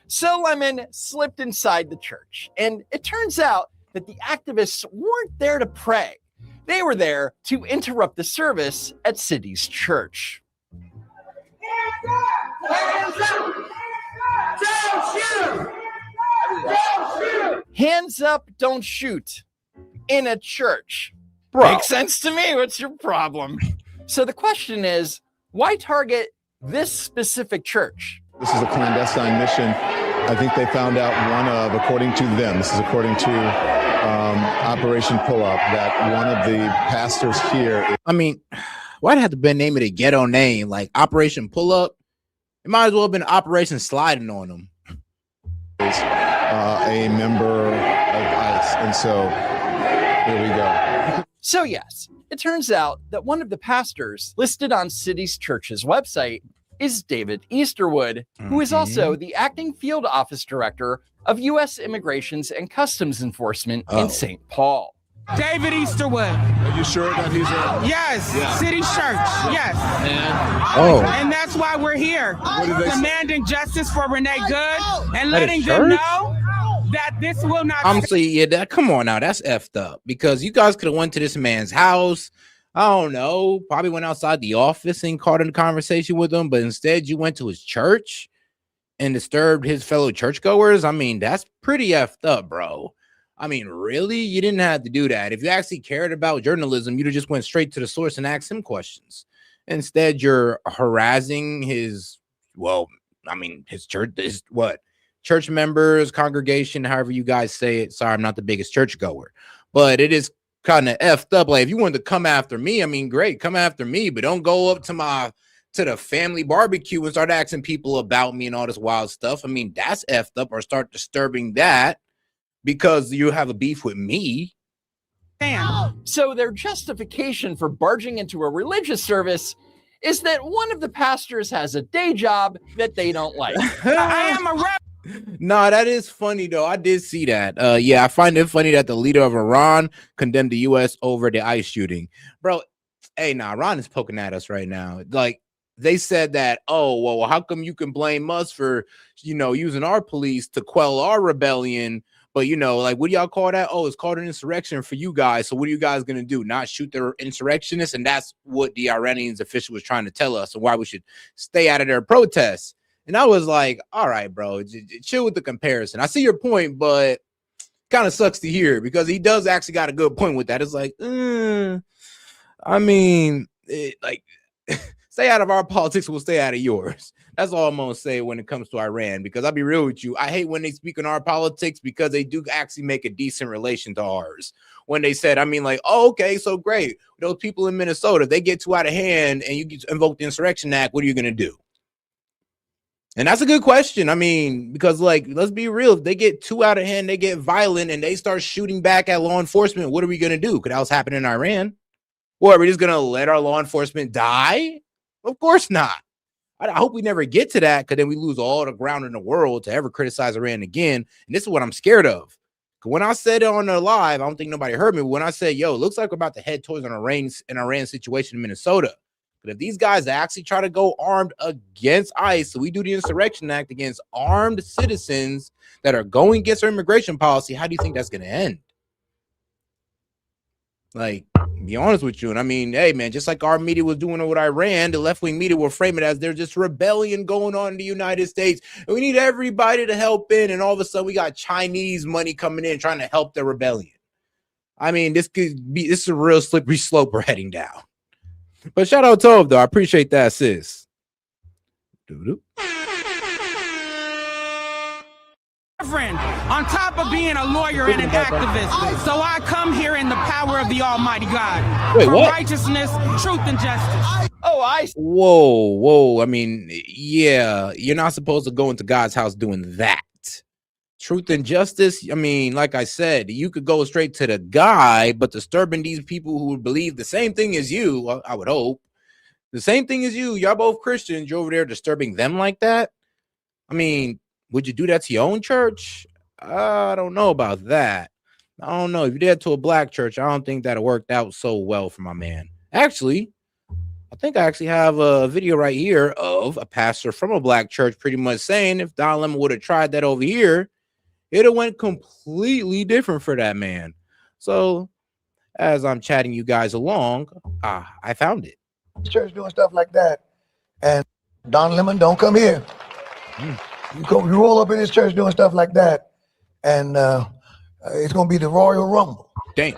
Speaker 3: So Lemon slipped inside the church, and it turns out that the activists weren't there to pray. They were there to interrupt the service at City's church. Hands up, don't shoot in a church.
Speaker 2: Bro.
Speaker 3: Makes sense to me. What's your problem? So the question is, why target this specific church?
Speaker 12: This is a clandestine mission. I think they found out one of, according to them, this is according to Operation Pull Up, that one of the pastors here.
Speaker 2: I mean, why'd it have to be named it a ghetto name like Operation Pull Up? It might as well have been Operation Sliding on them.
Speaker 12: Is a member of ICE, and so here we go.
Speaker 3: So yes, it turns out that one of the pastors listed on City's church's website is David Easterwood, who is also the acting field office director of U.S. Immigrations and Customs Enforcement in St. Paul.
Speaker 24: David Easterwood.
Speaker 12: Are you sure that he's a...
Speaker 24: Yes, City Church, yes. And that's why we're here, demanding justice for Renee Good and letting them know that this will not...
Speaker 2: I'm saying, yeah, that, come on now, that's effed up, because you guys could have went to this man's house, I don't know, probably went outside the office and caught in a conversation with him, but instead you went to his church and disturbed his fellow churchgoers. I mean, that's pretty effed up, bro. I mean, really? You didn't have to do that. If you actually cared about journalism, you'd have just went straight to the source and asked him questions. Instead, you're harassing his, well, I mean, his church, church members, congregation, however you guys say it. Sorry, I'm not the biggest churchgoer, but it is kind of effed up. Like, if you wanted to come after me, I mean, great, come after me, but don't go up to to the family barbecue and start asking people about me and all this wild stuff, I mean, that's effed up, or start disturbing that because you have a beef with me.
Speaker 3: So their justification for barging into a religious service is that one of the pastors has a day job that they don't like.
Speaker 24: I am a rebel.
Speaker 2: No, that is funny though. I did see that. Yeah, I find it funny that the leader of Iran condemned the U.S. over the ICE shooting. Bro, hey, nah, Iran is poking at us right now. Like, they said that, oh, well, how come you can blame us for, using our police to quell our rebellion? But, like, what do y'all call that? Oh, it's called an insurrection for you guys. So what are you guys going to do? Not shoot the insurrectionists? And that's what the Iranians official was trying to tell us, and why we should stay out of their protests. And I was like, all right, bro, chill with the comparison. I see your point, but kind of sucks to hear, because he does actually got a good point with that. It's like, I mean, stay out of our politics, we'll stay out of yours. That's all I'm gonna say when it comes to Iran, because I'll be real with you. I hate when they speak on our politics, because they do actually make a decent relation to ours. When they said, I mean, like, oh, okay, so great. Those people in Minnesota, if they get too out of hand and you invoke the Insurrection Act, what are you gonna do? And that's a good question. I mean, because, like, let's be real. If they get too out of hand, they get violent, and they start shooting back at law enforcement, what are we gonna do? Because that was happening in Iran. Or are we just gonna let our law enforcement die? Of course not. I hope we never get to that, because then we lose all the ground in the world to ever criticize Iran again. And this is what I'm scared of. When I said it on the live, I don't think nobody heard me. But when I said, yo, it looks like we're about to head towards an Iran situation in Minnesota. But if these guys actually try to go armed against ICE, so we do the Insurrection Act against armed citizens that are going against our immigration policy, how do you think that's going to end? Like, be honest with you. And I mean, hey, man, just like our media was doing it with Iran, the left-wing media will frame it as there's just rebellion going on in the United States, and we need everybody to help in. And all of a sudden, we got Chinese money coming in trying to help the rebellion. I mean, this is a real slippery slope we're heading down. But shout out Tove, though. I appreciate that, sis. Doo-doo.
Speaker 24: Friend, on top of being a lawyer and an activist, so I come here in the power of the Almighty God.
Speaker 2: Wait,
Speaker 24: for
Speaker 2: what?
Speaker 24: Righteousness, truth, and justice.
Speaker 2: Whoa. I mean, yeah, you're not supposed to go into God's house doing that. Truth and justice. I mean, like I said, you could go straight to the guy, but disturbing these people who believe the same thing as you, I would hope, the same thing as you, y'all both Christians, you're over there disturbing them like that. I mean, would you do that to your own church? I don't know about that. I don't know. If you did that to a black church, I don't think that worked out so well for my man. Actually, I think I actually have a video right here of a pastor from a black church pretty much saying if Don Lemon would have tried that over here, it have went completely different for that man. So as I'm chatting you guys along, I found it.
Speaker 11: Church doing stuff like that, and Don Lemon don't come here. You roll up in his church doing stuff like that, and it's gonna be the Royal Rumble.
Speaker 2: Dang.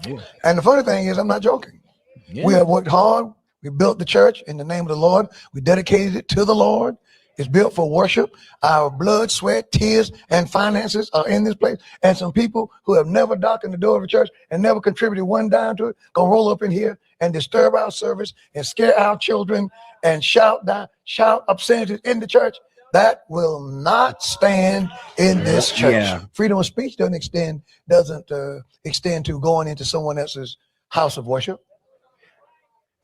Speaker 2: Yeah.
Speaker 11: And the funny thing is, I'm not joking.
Speaker 2: Yeah.
Speaker 11: We have worked hard. We built the church in the name of the Lord. We dedicated it to the Lord. It's built for worship. Our blood, sweat, tears, and finances are in this place. And some people who have never darkened the door of a church and never contributed one dime to it, gonna roll up in here and disturb our service and scare our children and shout obscenities in the church. That will not stand in this church.
Speaker 2: Yeah.
Speaker 11: Freedom of speech doesn't extend to going into someone else's house of worship.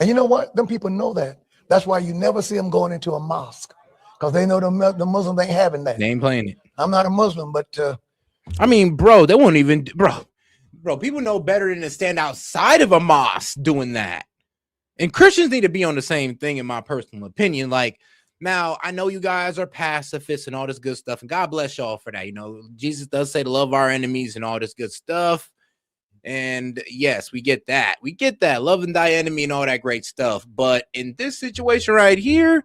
Speaker 11: And you know what? Them people know that. That's why you never see them going into a mosque, because they know the Muslims ain't having that.
Speaker 2: They ain't playing it.
Speaker 11: I'm not a Muslim, but
Speaker 2: I mean, bro, they won't even, bro, people know better than to stand outside of a mosque doing that. And Christians need to be on the same thing, in my personal opinion. Like, now, I know you guys are pacifists and all this good stuff, and God bless y'all for that. You know, Jesus does say to love our enemies and all this good stuff. And yes, we get that. We get that. Loving thy enemy and all that great stuff. But in this situation right here,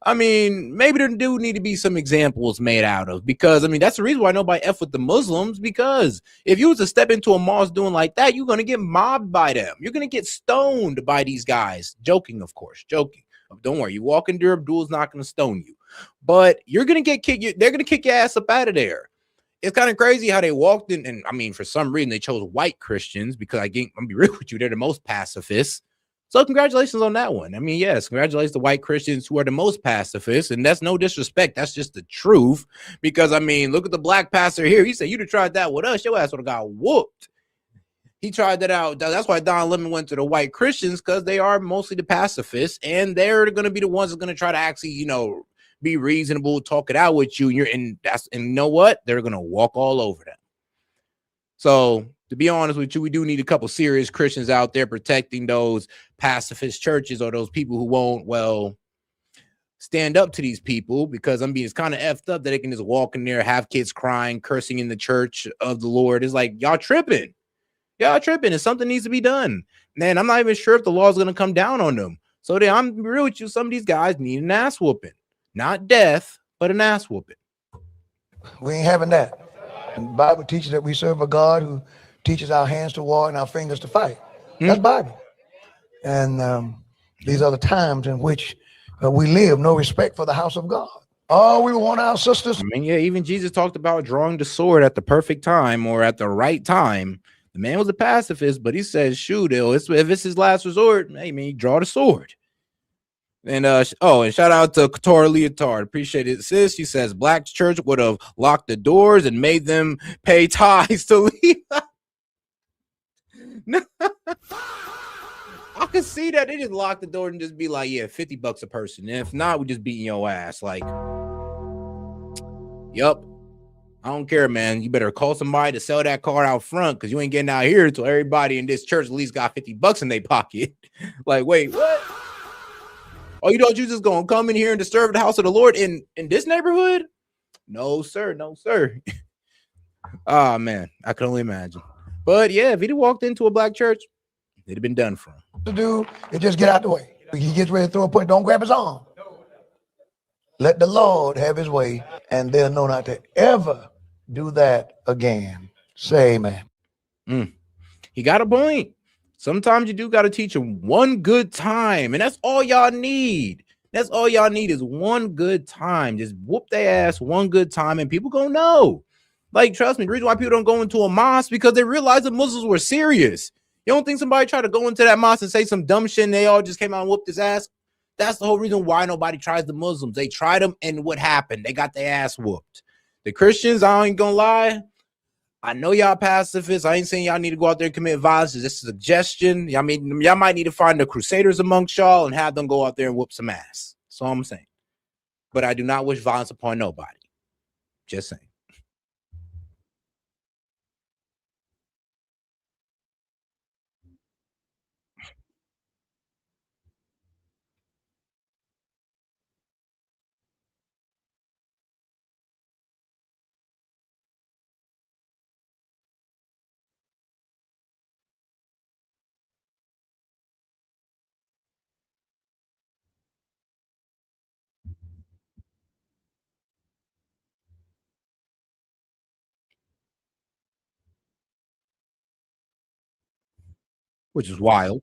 Speaker 2: I mean, maybe there do need to be some examples made out of, because, I mean, that's the reason why nobody F with the Muslims, because if you was to step into a mosque doing like that, you're going to get mobbed by them. You're going to get stoned by these guys. Joking, of course, joking. Don't worry, you walk in there, Abdul's not going to stone you, but you're going to get kicked. They're going to kick your ass up out of there. It's kind of crazy how they walked in, and I mean, for some reason they chose white Christians, because I'm gonna be real with you, they're the most pacifists. So congratulations on that one. I mean, yes, congratulations to white Christians who are the most pacifist, and that's no disrespect. That's just the truth. Because I mean, look at the black pastor here. He said, "You'd have tried that with us, your ass would have got whooped." He tried that out. That's why Don Lemon went to the white Christians, because they are mostly the pacifists, and they're going to be the ones that are going to try to actually, you know, be reasonable, talk it out with you. And you know what? They're going to walk all over them. So to be honest with you, we do need a couple serious Christians out there protecting those pacifist churches or those people who won't, well, stand up to these people, because I mean, it's kind of effed up that they can just walk in there, have kids crying, cursing in the church of the Lord. It's like, y'all tripping. Y'all tripping, and something needs to be done. Man, I'm not even sure if the law is going to come down on them. So then I'm real with you. Some of these guys need an ass whooping, not death, but an ass whooping.
Speaker 11: We ain't having that. And the Bible teaches that we serve a God who teaches our hands to war and our fingers to fight. That's Bible. And these are the times in which we live. No respect for the house of God. Oh, we want our sisters.
Speaker 2: I mean, yeah, even Jesus talked about drawing the sword at the perfect time or at the right time. The man was a pacifist, but he says, shoot, if it's his last resort, hey, man, draw the sword. And and shout out to Couture Leotard. Appreciate it, sis. She says black church would have locked the doors and made them pay tithes to leave. I can see that. They just lock the door and just be like, yeah, $50 a person. And if not, we just beating your ass. Like, yup. I don't care, man. You better call somebody to sell that car out front, because you ain't getting out here until everybody in this church at least got $50 in their pocket. Like, wait, what? Oh, you just gonna come in here and disturb the house of the Lord in this neighborhood? No, sir. No, sir. Oh, man. I can only imagine. But yeah, if he'd have walked into a black church, it'd have been done for him.
Speaker 11: To do is just get out the way. He gets ready to throw a punch, don't grab his arm. Let the Lord have his way, and they'll know not to ever do that again. Say amen.
Speaker 2: He got a point. Sometimes you do got to teach them one good time, and that's all y'all need. That's all y'all need is one good time. Just whoop their ass one good time, and people gonna know. Like, trust me, the reason why people don't go into a mosque, because they realize the Muslims were serious. You don't think somebody tried to go into that mosque and say some dumb shit and they all just came out and whooped his ass? That's the whole reason why nobody tries the Muslims. They tried them, and what happened? They got their ass whooped. The Christians, I ain't gonna lie, I know y'all pacifists. I ain't saying y'all need to go out there and commit violence. It's just a suggestion. I mean, y'all might need to find the crusaders amongst y'all and have them go out there and whoop some ass. That's all I'm saying. But I do not wish violence upon nobody. Just saying. Which is wild.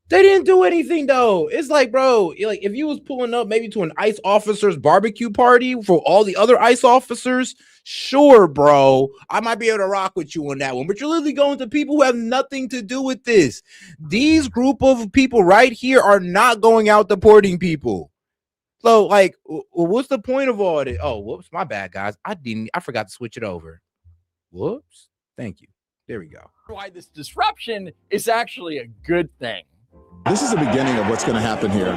Speaker 2: They didn't do anything though. It's like, bro, like if you was pulling up maybe to an ICE officer's barbecue party for all the other ICE officers, sure, bro, I might be able to rock with you on that one. But you're literally going to people who have nothing to do with this. These group of people right here are not going out deporting people. So, like, what's the point of all this? Oh, whoops, my bad, guys. I forgot to switch it over. Whoops. Thank you. There we go.
Speaker 3: Why this disruption is actually a good thing.
Speaker 12: This is the beginning of what's going to happen here.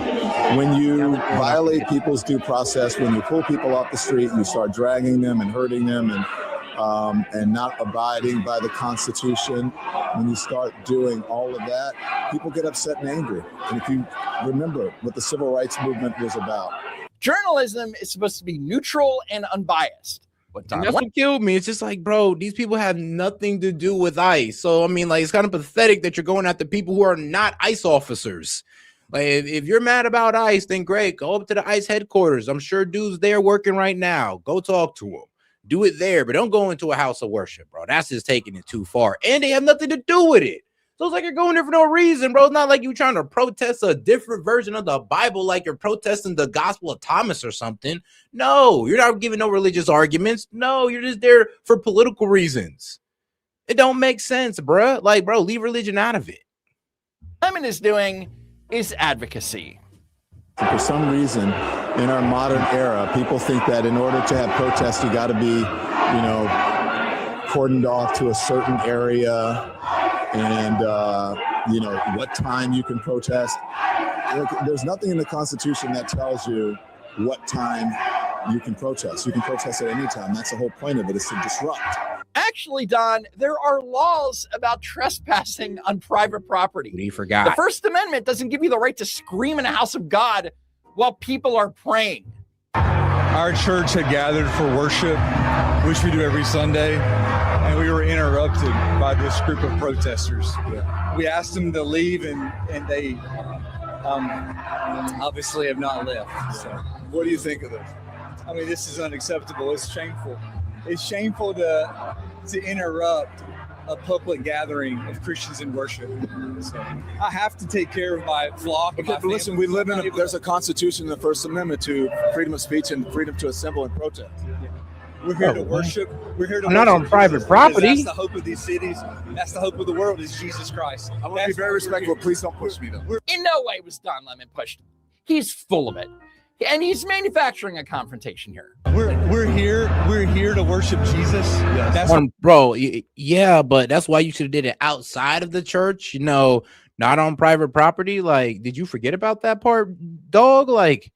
Speaker 12: When you violate people's due process, when you pull people off the street, you start dragging them and hurting them and not abiding by the Constitution, when you start doing all of that, people get upset and angry. And if you remember what the civil rights movement was about.
Speaker 3: Journalism is supposed to be neutral and unbiased.
Speaker 2: That's what killed me. It's just like, bro, these people have nothing to do with ICE. So, I mean, like, it's kind of pathetic that you're going after people who are not ICE officers. Like, if you're mad about ICE, then great. Go up to the ICE headquarters. I'm sure dudes there working right now. Go talk to them. Do it there, but don't go into a house of worship, bro. That's just taking it too far. And they have nothing to do with it. So it's like you're going there for no reason, bro. It's not like you're trying to protest a different version of the Bible, like you're protesting the Gospel of Thomas or something. No, you're not giving no religious arguments. No, you're just there for political reasons. It don't make sense, bro. Like, bro, leave religion out of it.
Speaker 3: Lemon is doing is advocacy.
Speaker 12: For some reason, in our modern era, people think that in order to have protests, you got to be, cordoned off to a certain area, and what time you can protest. Look, there's nothing in the Constitution that tells you what time you can protest. You can protest at any time. That's the whole point of it, is to disrupt.
Speaker 3: Actually, Don, there are laws about trespassing on private property.
Speaker 2: You forgot.
Speaker 3: The First Amendment doesn't give you the right to scream in a house of God while people are praying.
Speaker 13: Our church had gathered for worship, which we do every Sunday, and we were interrupted by this group of protesters. Yeah. We asked them to leave, and they obviously have not left. So,
Speaker 12: what do you think of this?
Speaker 13: I mean, this is unacceptable. It's shameful. It's shameful to interrupt a public gathering of Christians in worship. So I have to take care of my flock.
Speaker 12: Okay, but listen, we live in there's a Constitution, the First Amendment, to freedom of speech and freedom to assemble and protest.
Speaker 13: Yeah. We're here to worship. We're here to
Speaker 2: I'm not on private property.
Speaker 13: That's the hope of these cities. That's the hope of the world, is Jesus Christ.
Speaker 12: I want to be very respectful. Please don't push me, though.
Speaker 3: In no way was Don Lemon pushed. He's full of it. And he's manufacturing a confrontation here.
Speaker 13: We're here to worship Jesus. Yes.
Speaker 2: That's bro. Yeah, but that's why you should have did it outside of the church. Not on private property. Like, did you forget about that part, dog? Like,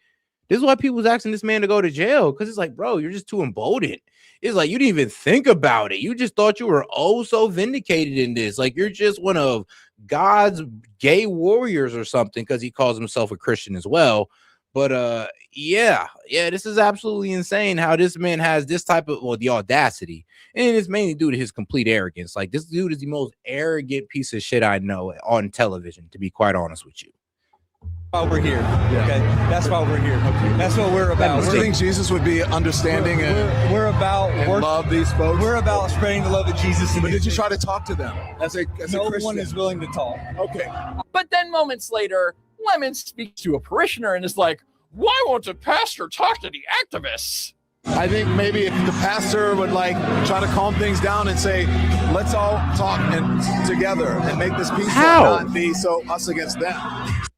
Speaker 2: this is why people was asking this man to go to jail, because it's like, bro, you're just too emboldened. It's like you didn't even think about it. You just thought you were so vindicated in this. Like, you're just one of God's gay warriors or something, because he calls himself a Christian as well. But yeah, this is absolutely insane how this man has this type of, the audacity. And it's mainly due to his complete arrogance. Like, this dude is the most arrogant piece of shit I know on television, to be quite honest with you.
Speaker 13: Why we're here. Okay, that's why we're here. Okay. That's what we're about.
Speaker 12: Do you think Jesus would be understanding
Speaker 13: we're about
Speaker 12: and love these folks?
Speaker 13: We're about spreading the love of Jesus.
Speaker 12: But did you try to talk to them as a
Speaker 13: no
Speaker 12: Christian?
Speaker 13: one is willing to talk.
Speaker 12: Okay.
Speaker 3: But then moments later, Lemon speaks to a parishioner and is like, why won't the pastor talk to the activists?
Speaker 12: I think maybe if the pastor would try to calm things down and say, let's all talk together and make this peaceful, not be so us against them.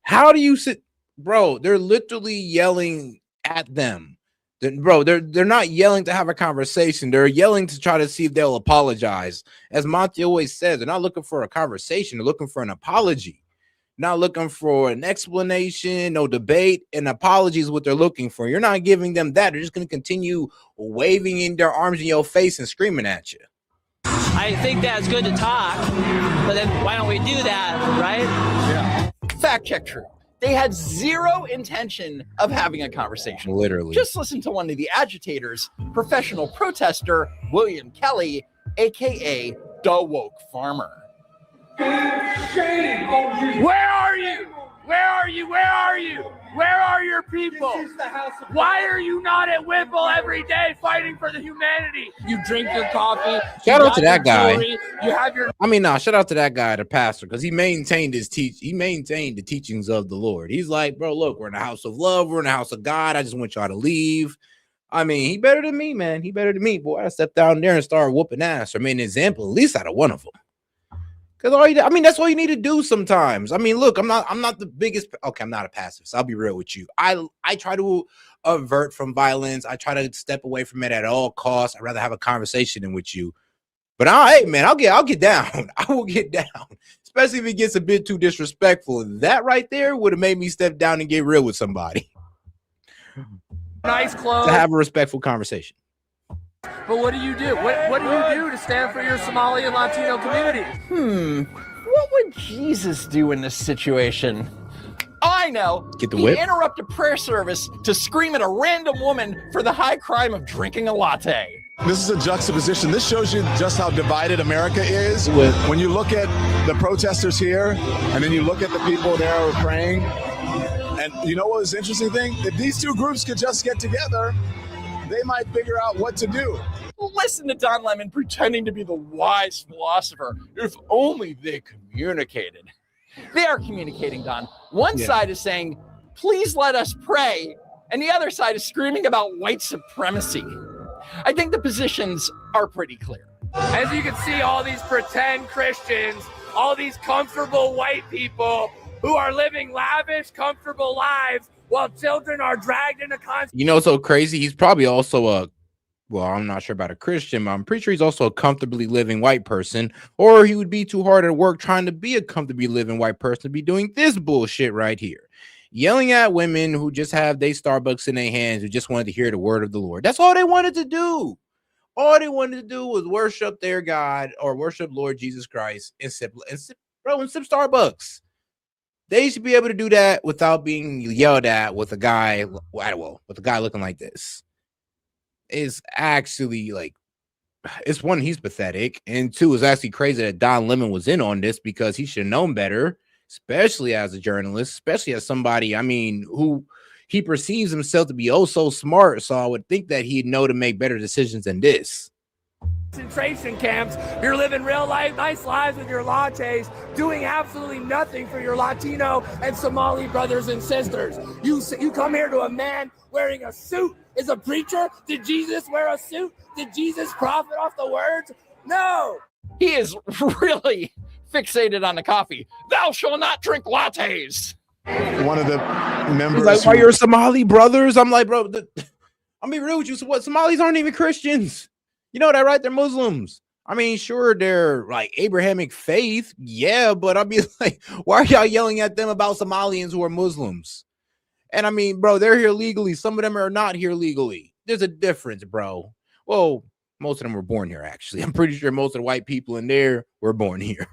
Speaker 2: How do you sit, bro? They're literally yelling at them. Bro, they're not yelling to have a conversation. They're yelling to try to see if they'll apologize. As Monty always says, they're not looking for a conversation. They're looking for an apology. Not looking for an explanation, no debate. An apology is what they're looking for. You're not giving them that. They're just going to continue waving in their arms in your face and screaming at you.
Speaker 14: I think that's good to talk, but then why don't we do that, right?
Speaker 3: Yeah. Fact check true. They had zero intention of having a conversation.
Speaker 2: Literally.
Speaker 3: Just listen to one of the agitators, professional protester William Kelly, a.k.a. the woke farmer.
Speaker 16: Shame on you. Where are you? Where are you? Where are you? Where are your people? Why are you not at Whipple every day fighting for the humanity? You drink your coffee.
Speaker 2: Shout out to that guy.
Speaker 16: Jewelry, you have your.
Speaker 2: Shout out to that guy, the pastor, because he maintained he maintained the teachings of the Lord. He's like, bro, look, we're in the house of love. We're in the house of God. I just want y'all to leave. He better than me, man. He better than me, boy. I stepped down there and started whooping ass, or made an example, at least out of one of them. Because that's all you need to do sometimes. Look, I'm not the biggest. Okay, I'm not a pacifist. I'll be real with you. I try to avert from violence. I try to step away from it at all costs. I'd rather have a conversation with you. But hey, man, I'll get down. I will get down, especially if it gets a bit too disrespectful. That right there would have made me step down and get real with somebody.
Speaker 16: Nice clothes.
Speaker 2: To have a respectful conversation.
Speaker 16: But what do you do? What do you do to stand for your Somali and Latino community?
Speaker 3: What would Jesus do in this situation? I know.
Speaker 2: Get the whip.
Speaker 3: He'd interrupt a prayer service to scream at a random woman for the high crime of drinking a latte.
Speaker 12: This is a juxtaposition. This shows you just how divided America is. When you look at the protesters here, and then you look at the people there who are praying, and you know what was the interesting thing? If these two groups could just get together, they might figure out what to do.
Speaker 3: Listen to Don Lemon pretending to be the wise philosopher. If only they communicated. communicated. They are communicating, Don. One side is saying, please let us pray. And the other side is screaming about white supremacy. I think the positions are pretty clear.
Speaker 16: As you can see, all these pretend Christians, all these comfortable white people who are living lavish, comfortable lives while children are dragged into
Speaker 2: You know, so crazy. He's probably also well, I'm not sure about a Christian, but I'm pretty sure he's also a comfortably living white person, or he would be too hard at work trying to be a comfortably living white person to be doing this bullshit right here. Yelling at women who just have their Starbucks in their hands, who just wanted to hear the word of the Lord. That's all they wanted to do. All they wanted to do was worship their God or worship Lord Jesus Christ and sip Starbucks. They should be able to do that without being yelled at with a guy, with a guy looking like this. Is actually like, it's one, he's pathetic, and two, it's actually crazy that Don Lemon was in on this because he should have known better, especially as a journalist, especially as somebody, I mean, who he perceives himself to be oh so smart. So I would think that he'd know to make better decisions than this.
Speaker 16: concentration camps. You're living real life, nice lives with your lattes, doing absolutely nothing for your Latino and Somali brothers and sisters. You come here to a man wearing a suit. Is a preacher? Did Jesus wear a suit? Did Jesus profit off the words? No.
Speaker 3: He is really fixated on the coffee. Thou shalt not drink lattes.
Speaker 12: One of the members,
Speaker 2: like, why you're Somali brothers? I'm like, bro, I'll be real with you. So what? Somalis aren't even Christians. You know that, right? They're Muslims. I mean, sure, they're like Abrahamic faith. Yeah, but I'll be like, why are y'all yelling at them about Somalians who are Muslims? And I mean, bro, they're here legally. Some of them are not here legally. There's a difference, bro. Well, most of them were born here, actually. I'm pretty sure most of the white people in there were born here.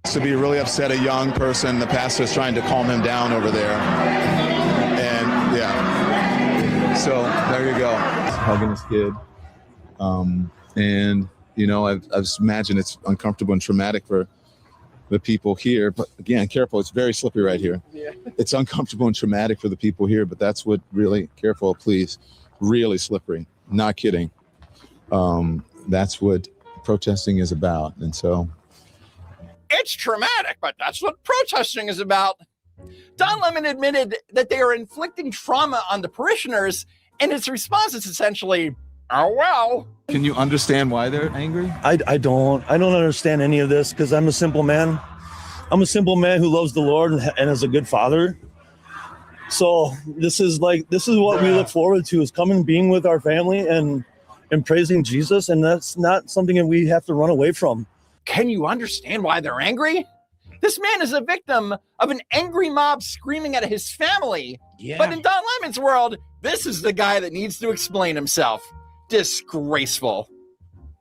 Speaker 12: to be really upset, a young person, the pastor's trying to calm him down over there. And yeah, so there you go. Hugging this kid. And, you know, I imagine it's uncomfortable and traumatic for the people here. But again, careful, it's very slippery right here. Yeah. It's uncomfortable and traumatic for the people here, but that's what really, careful, please, really slippery. Not kidding. That's what protesting is about. And so
Speaker 3: it's traumatic, but that's what protesting is about. Don Lemon admitted that they are inflicting trauma on the parishioners, and his response is essentially, oh, well.
Speaker 12: Can you understand why they're angry?
Speaker 17: I don't understand any of this because I'm a simple man. I'm a simple man who loves the Lord and is a good father. So this is what we look forward to, is coming, being with our family and praising Jesus. And that's not something that we have to run away from.
Speaker 3: Can you understand why they're angry? This man is a victim of an angry mob screaming at his family. Yeah. But in Don Lemon's world, this is the guy that needs to explain himself. Disgraceful.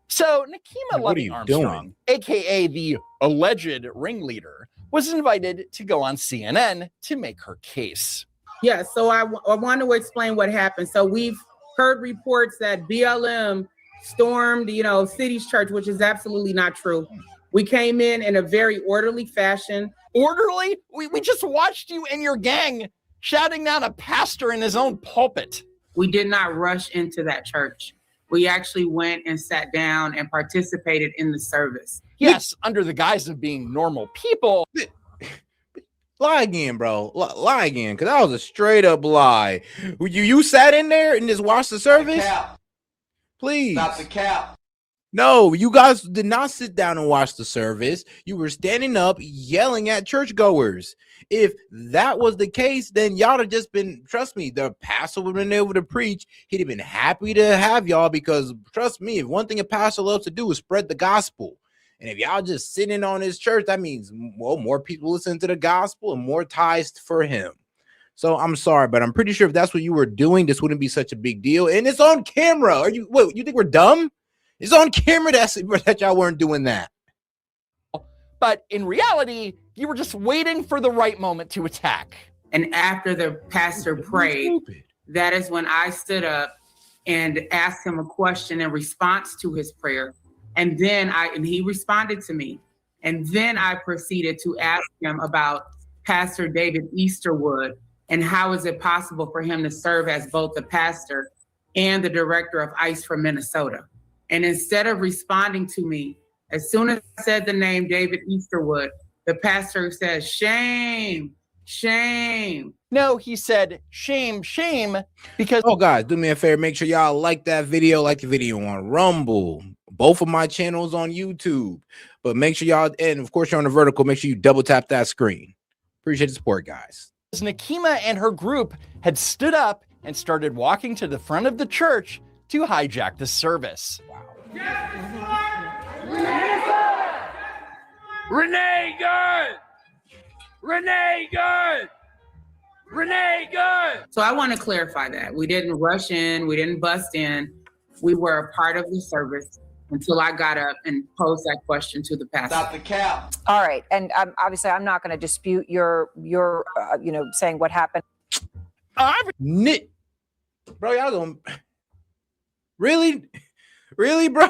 Speaker 3: So Nekima Loving Armstrong, aka the alleged ringleader, was invited to go on CNN to make her case.
Speaker 24: Yeah, so I want to explain what happened. So we've heard reports that BLM stormed, City's church, which is absolutely not true. We came in a very orderly fashion.
Speaker 3: Orderly? We just watched you and your gang shouting down a pastor in his own pulpit.
Speaker 24: We did not rush into that church. We actually went and sat down and participated in the service.
Speaker 3: Yes, under the guise of being normal people.
Speaker 2: Lie again, bro. Lie again, because that was a straight up lie. You sat in there and just watched the service? Please.
Speaker 18: Stop the cap.
Speaker 2: No, you guys did not sit down and watch the service. You were standing up yelling at churchgoers. If that was the case, then y'all have just been, trust me, the pastor would have been able to preach. He'd have been happy to have y'all, because trust me, if one thing a pastor loves to do is spread the gospel. And if y'all just sitting on his church, that means, well, more people listen to the gospel and more ties for him. So I'm sorry, but I'm pretty sure if that's what you were doing, this wouldn't be such a big deal. And it's on camera. You think we're dumb? It's on camera that y'all weren't doing that.
Speaker 3: But in reality, you were just waiting for the right moment to attack.
Speaker 24: And after the pastor prayed, that is when I stood up and asked him a question in response to his prayer. And then he responded to me. And then I proceeded to ask him about Pastor David Easterwood and how is it possible for him to serve as both the pastor and the director of ICE for Minnesota. And instead of responding to me As soon as I said the name David Easterwood, the pastor said, shame, shame.
Speaker 3: No, he said, shame, shame, because...
Speaker 2: Oh, guys, do me a favor. Make sure y'all like that video, like the video on Rumble. Both of my channels on YouTube. But make sure y'all, and of course, you're on the vertical. Make sure you double tap that screen. Appreciate the support, guys.
Speaker 3: Nakima and her group had stood up and started walking to the front of the church to hijack the service.
Speaker 16: Renee good! Renee good! Renee good!
Speaker 24: So I want to clarify that. We didn't rush in. We didn't bust in. We were a part of the service until I got up and posed that question to the pastor.
Speaker 18: Stop the cap.
Speaker 19: All right. And obviously, I'm not going to dispute your saying what happened.
Speaker 2: Bro, y'all don't... Really, bro?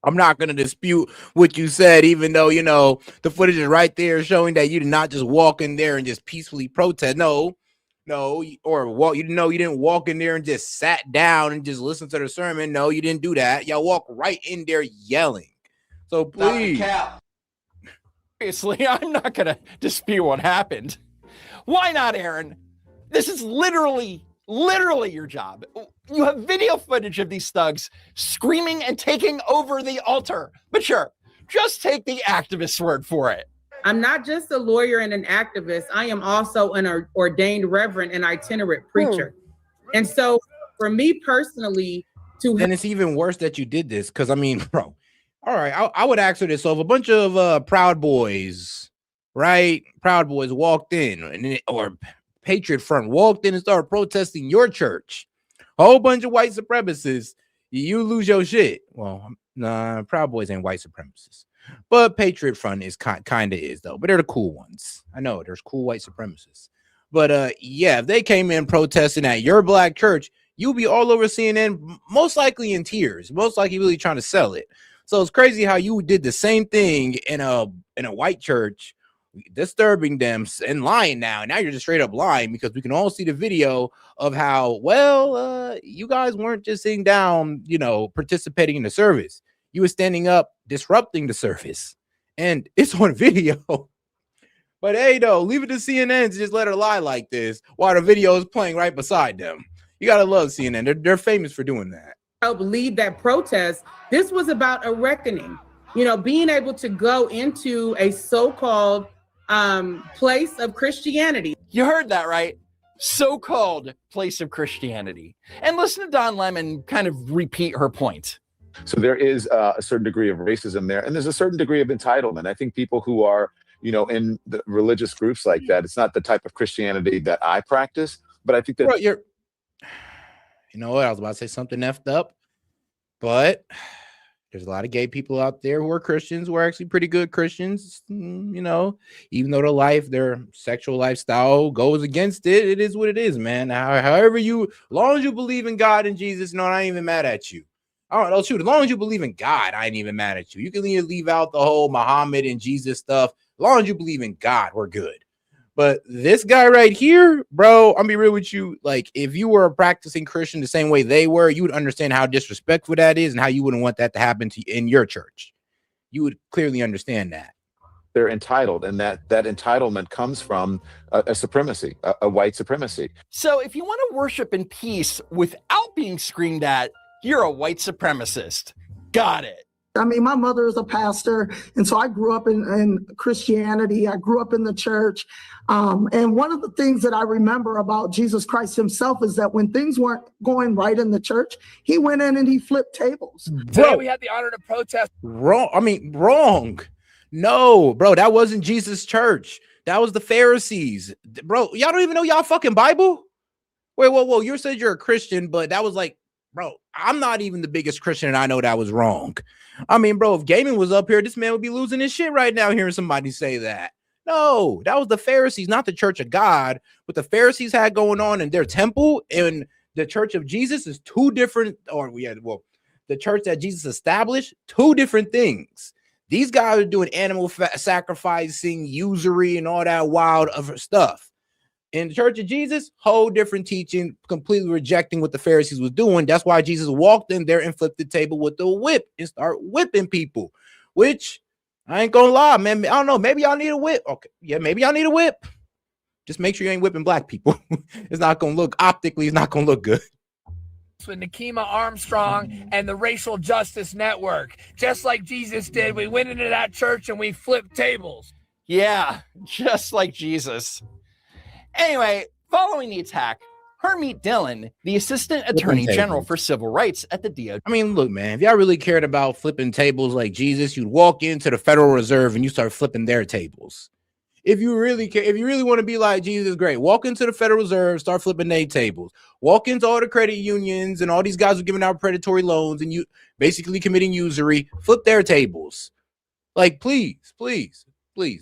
Speaker 2: I'm not going to dispute what you said, even though, the footage is right there showing that you did not just walk in there and just peacefully protest. No, or you didn't walk in there and just sat down and just listen to the sermon. No, you didn't do that. Y'all walk right in there yelling. So please.
Speaker 3: Obviously, I'm not going to dispute what happened. Why not, Aaron? This is literally your job. You have video footage of these thugs screaming and taking over the altar. But sure, just take the activist's word for it.
Speaker 24: I'm not just a lawyer and an activist. I am also an ordained reverend and itinerant preacher. And so for me personally,
Speaker 2: and it's even worse that you did this, because bro, all right, I would ask her this. So if a bunch of Proud Boys, right? Proud Boys walked in, or Patriot Front walked in and started protesting your church, a whole bunch of white supremacists, you lose your shit. Well, nah, Proud Boys ain't white supremacists, but Patriot Front is kind of is though. But they're the cool ones. I know there's cool white supremacists, but yeah, if they came in protesting at your black church, you'll be all over CNN, most likely in tears, most likely really trying to sell it. So it's crazy how you did the same thing in a white church, disturbing them and lying now. Now you're just straight up lying, because we can all see the video of how, you guys weren't just sitting down, participating in the service. You were standing up, disrupting the service, and it's on video. But hey, though, leave it to CNN to just let her lie like this while the video is playing right beside them. You gotta love CNN. They're famous for doing that.
Speaker 24: Help lead that protest. This was about a reckoning. Being able to go into a so-called place of Christianity.
Speaker 3: You heard that right? So-called place of Christianity. And listen to Don Lemon kind of repeat her point.
Speaker 12: So there is a certain degree of racism there, and there's a certain degree of entitlement. I think people who are, in the religious groups like that, it's not the type of Christianity that I practice, but I think that...
Speaker 2: Bro, you know what? I was about to say something effed up, but there's a lot of gay people out there who are Christians, who are actually pretty good Christians, even though their sexual lifestyle goes against it. It is what it is, man. However as long as you believe in God and Jesus, I ain't even mad at you. Oh, shoot, as long as you believe in God, I ain't even mad at you. You can leave out the whole Muhammad and Jesus stuff. As long as you believe in God, we're good. But this guy right here, bro, I'll be real with you. Like, if you were a practicing Christian the same way they were, you would understand how disrespectful that is and how you wouldn't want that to happen to you in your church. You would clearly understand that.
Speaker 12: They're entitled, and that entitlement comes from a supremacy, a white supremacy.
Speaker 3: So if you want to worship in peace without being screamed at, you're a white supremacist. Got it.
Speaker 20: My mother is a pastor, and so I grew up in Christianity. I grew up in the church. And one of the things that I remember about Jesus Christ himself is that when things weren't going right in the church, he went in and he flipped tables.
Speaker 16: Today we had the honor to protest.
Speaker 2: Wrong. No, bro, that wasn't Jesus' church. That was the Pharisees. Bro, y'all don't even know y'all fucking Bible? Wait, whoa. You said you're a Christian, but that was like, bro, I'm not even the biggest Christian, and I know that was wrong. Bro, if Gaiman was up here, this man would be losing his shit right now hearing somebody say that. No, that was the Pharisees, not the Church of God. What the Pharisees had going on in their temple and the Church of Jesus is two different, the church that Jesus established, two different things. These guys are doing animal sacrificing, usury, and all that wild other stuff. In the Church of Jesus, whole different teaching, completely rejecting what the Pharisees was doing. That's why Jesus walked in there and flipped the table with the whip and start whipping people, which I ain't gonna lie, man. I don't know. Maybe y'all need a whip. Okay. Yeah, maybe y'all need a whip. Just make sure you ain't whipping black people. It's not gonna look optically, it's not gonna look good.
Speaker 16: With Nikema Armstrong and the Racial Justice Network. Just like Jesus did, we went into that church and we flipped tables.
Speaker 3: Yeah, just like Jesus. Anyway, following the attack, Hermeet Dillon, the Assistant Attorney General for Civil Rights at the DOJ.
Speaker 2: I mean, look, man, if y'all really cared about flipping tables like Jesus, you'd walk into the Federal Reserve and you start flipping their tables. If you really care, if you really want to be like Jesus, great. Walk into the Federal Reserve, start flipping their tables. Walk into all the credit unions and all these guys who are giving out predatory loans and you basically committing usury, flip their tables. Like, please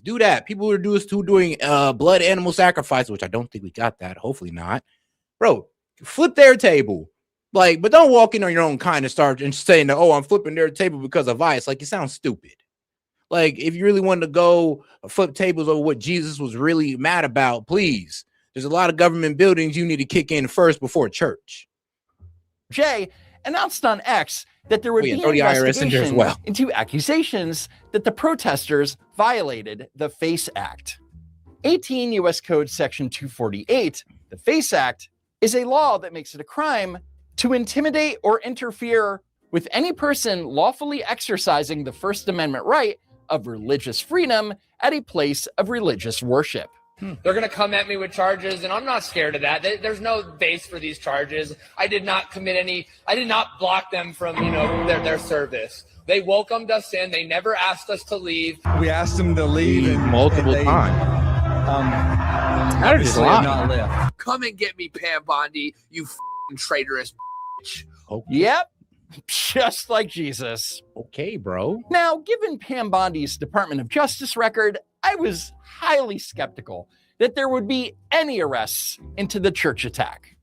Speaker 2: do that. People who are doing blood animal sacrifice, which I don't think we got that. Hopefully not. Bro, flip their table. Like, but don't walk in on your own kind and start and saying, oh, I'm flipping their table because of vice. Like, it sounds stupid. Like, if you really wanted to go flip tables over what Jesus was really mad about, please. There's a lot of government buildings you need to kick in first before church.
Speaker 3: Jay announced on X that there would be an
Speaker 2: throw the IRS in there as well.
Speaker 3: Into accusations that the protesters violated the FACE Act. 18 U.S. Code Section 248, the FACE Act, is a law that makes it a crime to intimidate or interfere with any person lawfully exercising the First Amendment right of religious freedom at a place of religious worship.
Speaker 16: They're going to come at me with charges, and I'm not scared of that. There's no base for these charges. I did not block them from, their service. They welcomed us in. They never asked us to leave.
Speaker 13: We asked them to leave
Speaker 2: multiple times.
Speaker 16: How did not left. Come and get me, Pam Bondi, you traitorous bitch.
Speaker 3: Yep. Just like Jesus.
Speaker 2: Okay, bro.
Speaker 3: Now, given Pam Bondi's Department of Justice record, I was highly skeptical that there would be any arrests into the church attack.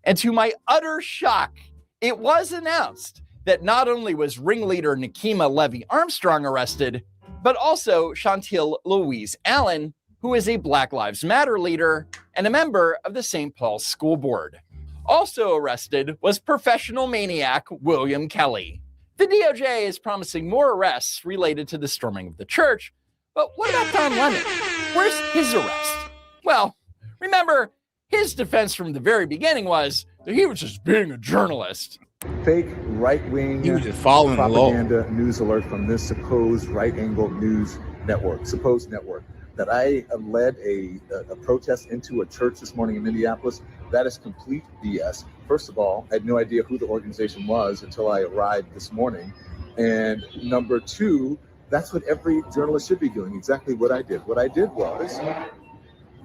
Speaker 3: And to my utter shock, it was announced that not only was ringleader Nikema Levy Armstrong arrested, but also Chantil Louise Allen, who is a Black Lives Matter leader and a member of the St. Paul's School Board. Also arrested was professional maniac William Kelly. The DOJ is promising more arrests related to the storming of the church, but what about Don Lemon? Where's his arrest? Well, remember, his defense from the very beginning was that he was just being a journalist.
Speaker 12: Fake right-wing
Speaker 2: He was just following the law.
Speaker 12: propaganda news alert from this supposed right-angle news network, that I led a protest into a church this morning in Minneapolis. That is complete BS. First of all, I had no idea who the organization was until I arrived this morning. And number two, that's what every journalist should be doing, exactly what I did. What I did was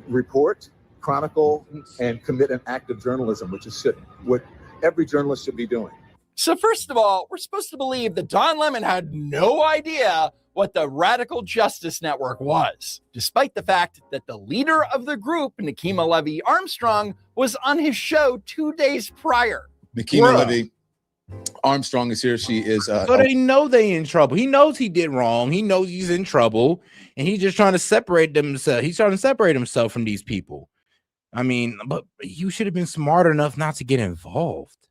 Speaker 12: report, chronicle, and commit an act of journalism, which is what every journalist should be doing.
Speaker 3: So first of all, we're supposed to believe that Don Lemon had no idea what the Radical Justice Network was, despite the fact that the leader of the group, Nikema Levy Armstrong, was on his show 2 days prior.
Speaker 12: Nikema Levy Armstrong is here. She is.
Speaker 2: So they know they in trouble. He knows he did wrong. He knows he's in trouble, and he's just trying to separate themselves. He's trying to separate himself from these people. I mean, but you should have been smart enough not to get involved.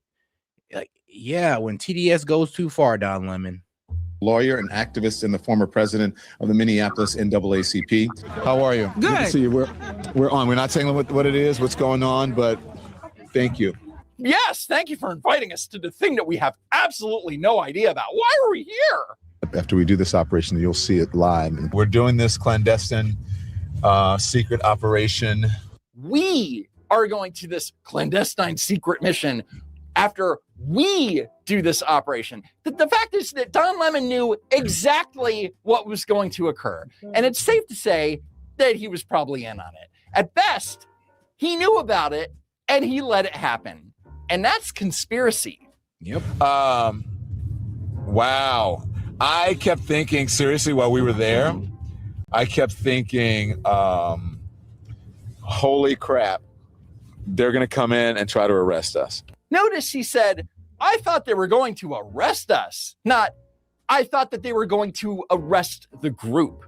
Speaker 2: Like, yeah, when TDS goes too far, Don Lemon.
Speaker 12: Lawyer and activist and the former president of the Minneapolis NAACP. How are you?
Speaker 16: Good.
Speaker 12: to see you. We're on. We're not saying what it is, what's going on, but thank you.
Speaker 3: Yes, thank you for inviting us to the thing that we have absolutely no idea about. Why are we here?
Speaker 12: After we do this operation, you'll see it live. We're doing this clandestine secret operation.
Speaker 3: We are going to this clandestine secret mission after we do this operation. The fact is that Don Lemon knew exactly what was going to occur. And it's safe to say that he was probably in on it. At best, he knew about it and he let it happen. And that's conspiracy.
Speaker 2: Yep.
Speaker 12: Wow. I kept thinking, seriously, while we were there, I kept thinking, holy crap, they're going to come in and try to arrest us.
Speaker 3: Notice he said, I thought they were going to arrest us, not I thought that they were going to arrest the group.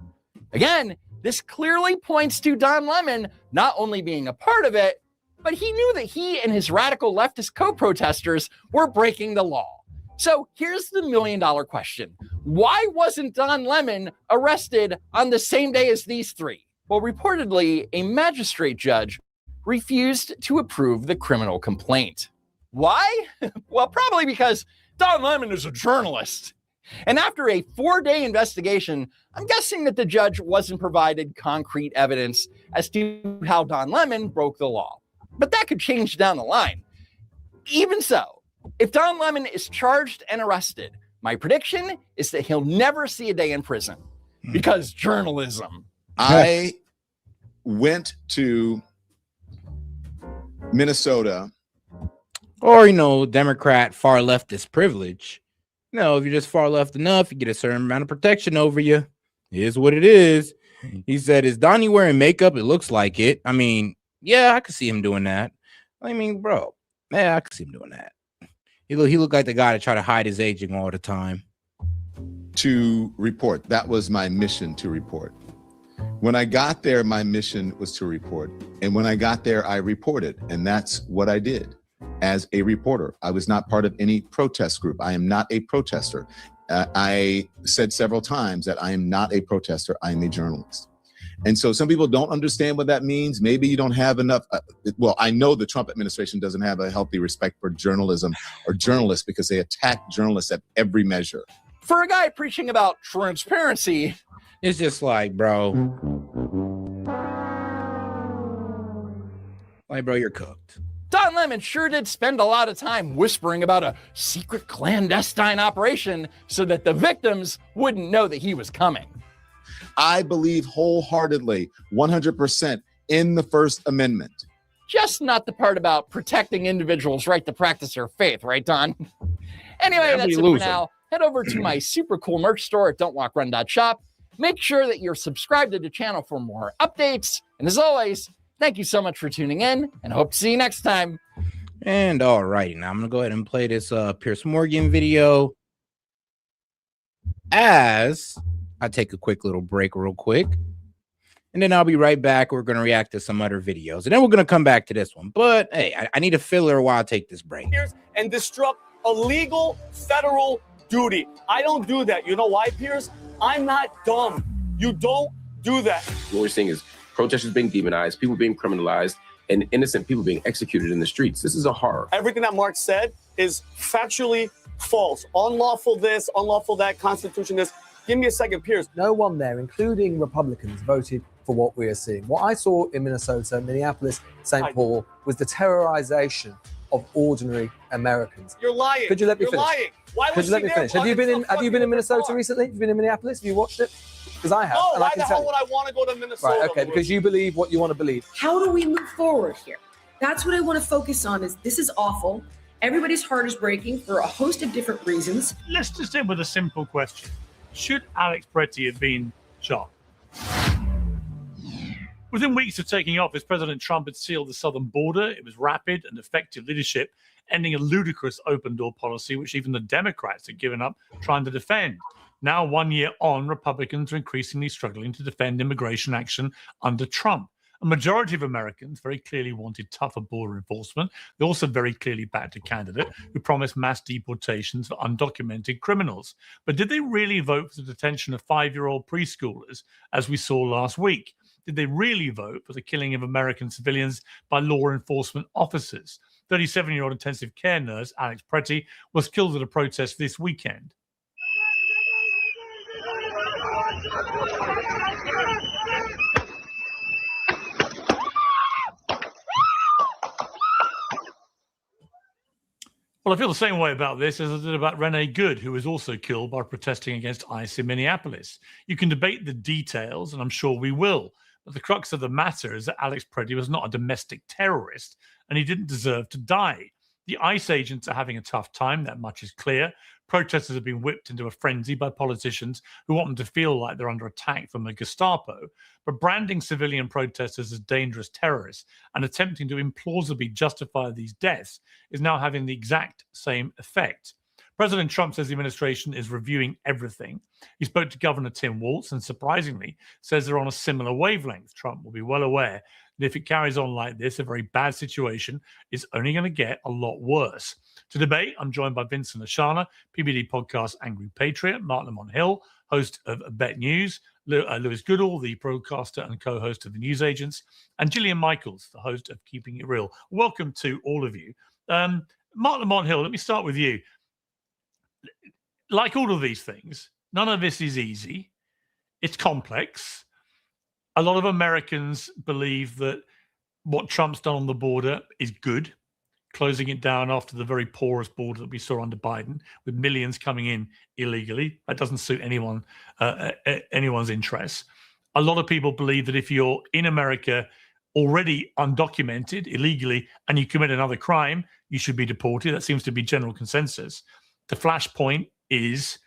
Speaker 3: Again, This clearly points to Don Lemon not only being a part of it, but he knew that he and his radical leftist co-protesters were breaking the law. So here's the million-dollar question. Why wasn't Don Lemon arrested on the same day as these three? Well, reportedly, a magistrate judge refused to approve the criminal complaint. Why? Well, probably because Don Lemon is a journalist. And after a 4-day investigation, I'm guessing that the judge wasn't provided concrete evidence as to how Don Lemon broke the law. But that could change down the line. Even so, if Don Lemon is charged and arrested, my prediction is that he'll never see a day in prison because journalism.
Speaker 12: I went to Minnesota.
Speaker 2: Or, Democrat far leftist privilege. If you're just far left enough, you get a certain amount of protection over you. It is what it is. He said, is Donnie wearing makeup? It looks like it. I mean, yeah, I could see him doing that. I mean, bro, yeah, I could see him doing that. He looked like the guy that try to hide his aging all the time.
Speaker 12: To report. That was my mission, to report. When I got there, my mission was to report. And when I got there, I reported. And that's what I did as a reporter. I was not part of any protest group. I am not a protester. I said several times that I am not a protester. I am a journalist. And so some people don't understand what that means. Maybe you don't have enough. Well, I know the Trump administration doesn't have a healthy respect for journalism or journalists because they attack journalists at every measure.
Speaker 3: For a guy preaching about transparency,
Speaker 2: it's just like, bro. Like, bro, you're cooked.
Speaker 3: Don Lemon sure did spend a lot of time whispering about a secret clandestine operation so that the victims wouldn't know that he was coming.
Speaker 12: I believe wholeheartedly, 100% in the First Amendment.
Speaker 3: Just not the part about protecting individuals' right to practice their faith, right, Don? Anyway, that's it for now. Head over to my super cool merch store at don'twalkrun.shop. Make sure that you're subscribed to the channel for more updates. And as always, thank you so much for tuning in and hope to see you next time.
Speaker 2: And all righty, now I'm going to go ahead and play this Piers Morgan video as I take a quick little break real quick. And then I'll be right back. We're going to react to some other videos. And then we're going to come back to this one. But, hey, I need a filler while I take this break.
Speaker 1: And disrupt a legal federal duty. I don't do that. You know why, Piers? I'm not dumb. You don't do that.
Speaker 18: What we're seeing is protesters being demonized, people being criminalized, and innocent people being executed in the streets. This is a horror.
Speaker 1: Everything that Mark said is factually false. Unlawful this, unlawful that, Constitution this. Give me a second, Piers.
Speaker 21: No one there, including Republicans, voted for what we are seeing. What I saw in Minnesota, Minneapolis, St. Paul, was the terrorization of ordinary Americans.
Speaker 1: You're lying.
Speaker 21: Could you let me finish?
Speaker 1: Lying. Why
Speaker 21: Could you let me finish? Have you been in Minnesota recently? Have you been in Minneapolis? Have you watched it? Because I have.
Speaker 1: No,
Speaker 21: and
Speaker 1: why
Speaker 21: I can
Speaker 1: the
Speaker 21: tell
Speaker 1: hell
Speaker 21: you.
Speaker 1: would I want to go to Minnesota?
Speaker 21: Right, okay, because you believe what you want to believe.
Speaker 22: How do we move forward here? That's what I want to focus on. Is this is awful. Everybody's heart is breaking for a host of different reasons.
Speaker 8: Let's just end with a simple question. Should Alex Pretty have been shot? Within weeks of taking office, President Trump had sealed the southern border. It was rapid and effective leadership, ending a ludicrous open-door policy, which even the Democrats had given up trying to defend. Now, 1 year on, Republicans are increasingly struggling to defend immigration action under Trump. A majority of Americans very clearly wanted tougher border enforcement. They also very clearly backed a candidate who promised mass deportations for undocumented criminals. But did they really vote for the detention of 5-year-old preschoolers, as we saw last week? Did they really vote for the killing of American civilians by law enforcement officers? 37-year-old intensive care nurse Alex Pretty was killed at a protest this weekend. Well, I feel the same way about this as I did about Renee Good, who was also killed by protesting against ICE in Minneapolis. You can debate the details, and I'm sure we will. But the crux of the matter is that Alex Pretty was not a domestic terrorist, and he didn't deserve to die. The ICE agents are having a tough time, that much is clear. Protesters have been whipped into a frenzy by politicians who want them to feel like they're under attack from the Gestapo. But branding civilian protesters as dangerous terrorists and attempting to implausibly justify these deaths is now having the exact same effect. President Trump says the administration is reviewing everything. He spoke to Governor Tim Walz and surprisingly says they're on a similar wavelength. Trump will be well aware that if it carries on like this, a very bad situation is only going to get a lot worse. To debate, I'm joined by Vincent Ashana, PBD podcast Angry Patriot, Mark Lamont Hill, host of Bet News, Lewis Goodall, the broadcaster and co-host of The News Agents, and Gillian Michaels, the host of Keeping It Real. Welcome to all of you. Mark Lamont Hill, let me start with you. Like all of these things, none of this is easy. It's complex. A lot of Americans believe that what Trump's done on the border is good, closing it down after the very porous border that we saw under Biden, with millions coming in illegally. That doesn't suit anyone's interests. A lot of people believe that if you're in America already undocumented illegally and you commit another crime, you should be deported. That seems to be general consensus. The flashpoint is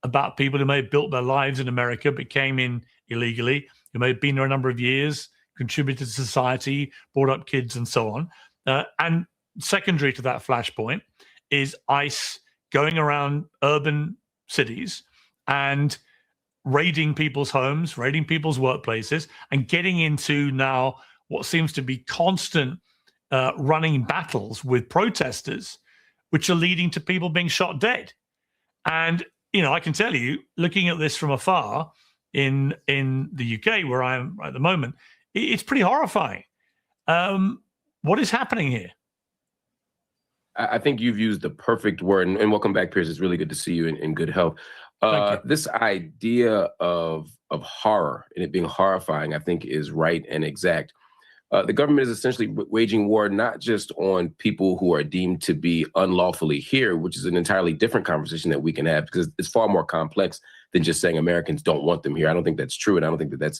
Speaker 8: about people who may have built their lives in America but came in illegally, who may have been there a number of years, contributed to society, brought up kids and so on. And secondary to that flashpoint is ICE going around urban cities and raiding people's homes, raiding people's workplaces, and getting into now what seems to be constant running battles with protesters, which are leading to people being shot dead. And, you know, I can tell you, looking at this from afar in the UK, where I am at the moment, it's pretty horrifying. What is happening here?
Speaker 18: I think you've used the perfect word, and welcome back, Piers. It's really good to see you in good health. This idea of horror and it being horrifying, I think, is right and exact. The government is essentially waging war not just on people who are deemed to be unlawfully here, which is an entirely different conversation that we can have because it's far more complex than just saying Americans don't want them here. I don't think that's true, and I don't think that that's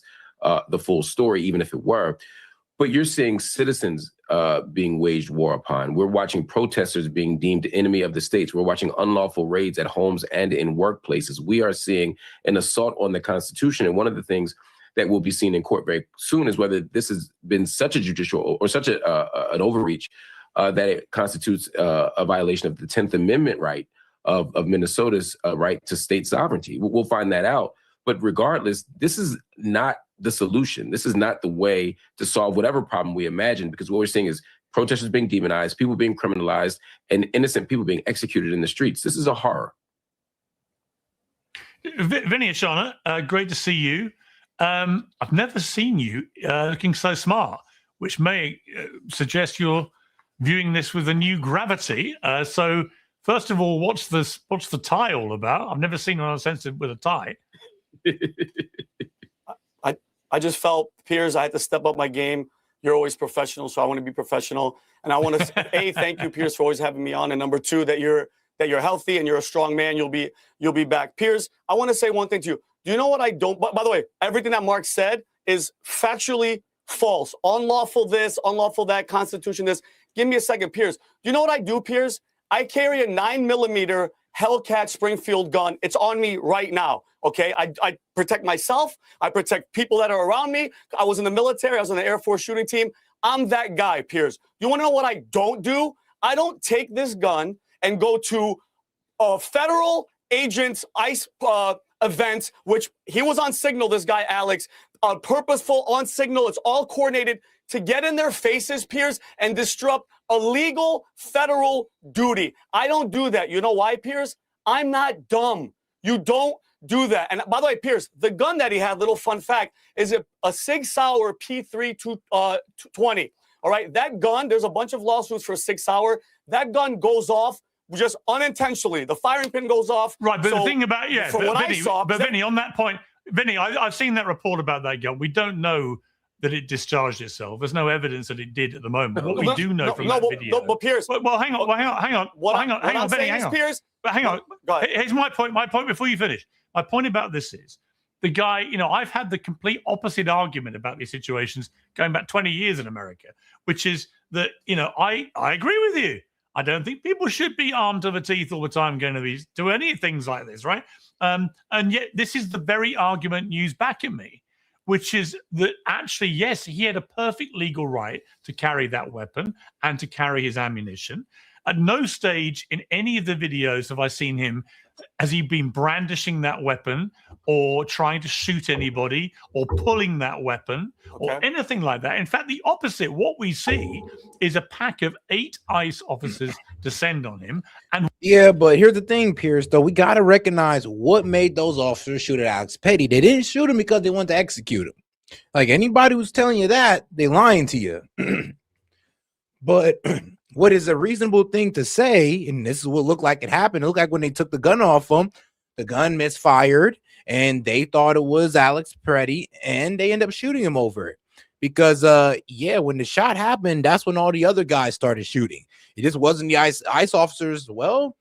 Speaker 18: the full story, even if it were. But you're seeing citizens being waged war upon. We're watching protesters being deemed enemy of the states. We're watching unlawful raids at homes and in workplaces. We are seeing an assault on the Constitution. And one of the things that will be seen in court very soon is whether this has been such a judicial or such an overreach that it constitutes a violation of the 10th Amendment right of Minnesota's right to state sovereignty. We'll find that out. But regardless, this is not the solution. This is not the way to solve whatever problem we imagine, because what we're seeing is protesters being demonized, people being criminalized, and innocent people being executed in the streets. This is a horror.
Speaker 8: Vinny Ashana, great to see you. I've never seen you looking so smart, which may suggest you're viewing this with a new gravity. So first of all, what's the tie all about? I've never seen one sensitive with a tie.
Speaker 1: I just felt, Piers, I had to step up my game. You're always professional, so I want to be professional. And I want to A, thank you, Piers, for always having me on. And number two, that you're healthy and you're a strong man. You'll be back. Piers, I want to say one thing to you. Do you know what I don't? By the way, everything that Mark said is factually false. Unlawful this, unlawful that, Constitution this. Give me a second, Piers. Do you know what I do, Piers? I carry a 9mm Hellcat Springfield gun. It's on me right now. Okay, I protect myself. I protect people that are around me. I was in the military. I was on the Air Force shooting team. I'm that guy, Piers. You want to know what I don't do? I don't take this gun and go to a federal agent's ICE event, which he was on signal, this guy, Alex, purposeful on signal. It's all coordinated to get in their faces, Piers, and disrupt a legal federal duty. I don't do that. You know why, Piers? I'm not dumb. You don't do that. And by the way, Piers, the gun that he had, little fun fact, is a Sig Sauer P3 20. All right, that gun, there's a bunch of lawsuits for Sig Sauer. That gun goes off just unintentionally. The firing pin goes off.
Speaker 8: Right, but
Speaker 1: so
Speaker 8: the thing about, Vinny, on that point, Vinny, I've seen that report about that gun. We don't know that it discharged itself. There's no evidence that it did at the moment. What we do know from that video.
Speaker 1: But Piers.
Speaker 8: Well, hang on, Vinny, hang on.
Speaker 1: Piers,
Speaker 8: but hang on. Here's my point. My point before you finish. My point about this is the guy, I've had the complete opposite argument about these situations going back 20 years in America, which is that, I agree with you. I don't think people should be armed to the teeth all the time going to do any things like this, right? And yet this is the very argument used back at me, which is that actually, yes, he had a perfect legal right to carry that weapon and to carry his ammunition. At no stage in any of the videos have I seen him, has he been brandishing that weapon or trying to shoot anybody or pulling that weapon or anything like that. In fact, the opposite. What we see is a pack of 8 ICE officers descend on him. And
Speaker 2: yeah, but here's the thing, Pierce, though. We got to recognize what made those officers shoot at Alex Petty. They didn't shoot him because they wanted to execute him. Like, anybody who's telling you that, they lying to you. But what is a reasonable thing to say, and this is what looked like it happened. It looked like when they took the gun off him, the gun misfired, and they thought it was Alex Petty, and they end up shooting him over it. Because, yeah, when the shot happened, that's when all the other guys started shooting. It just wasn't the ICE officers. Well,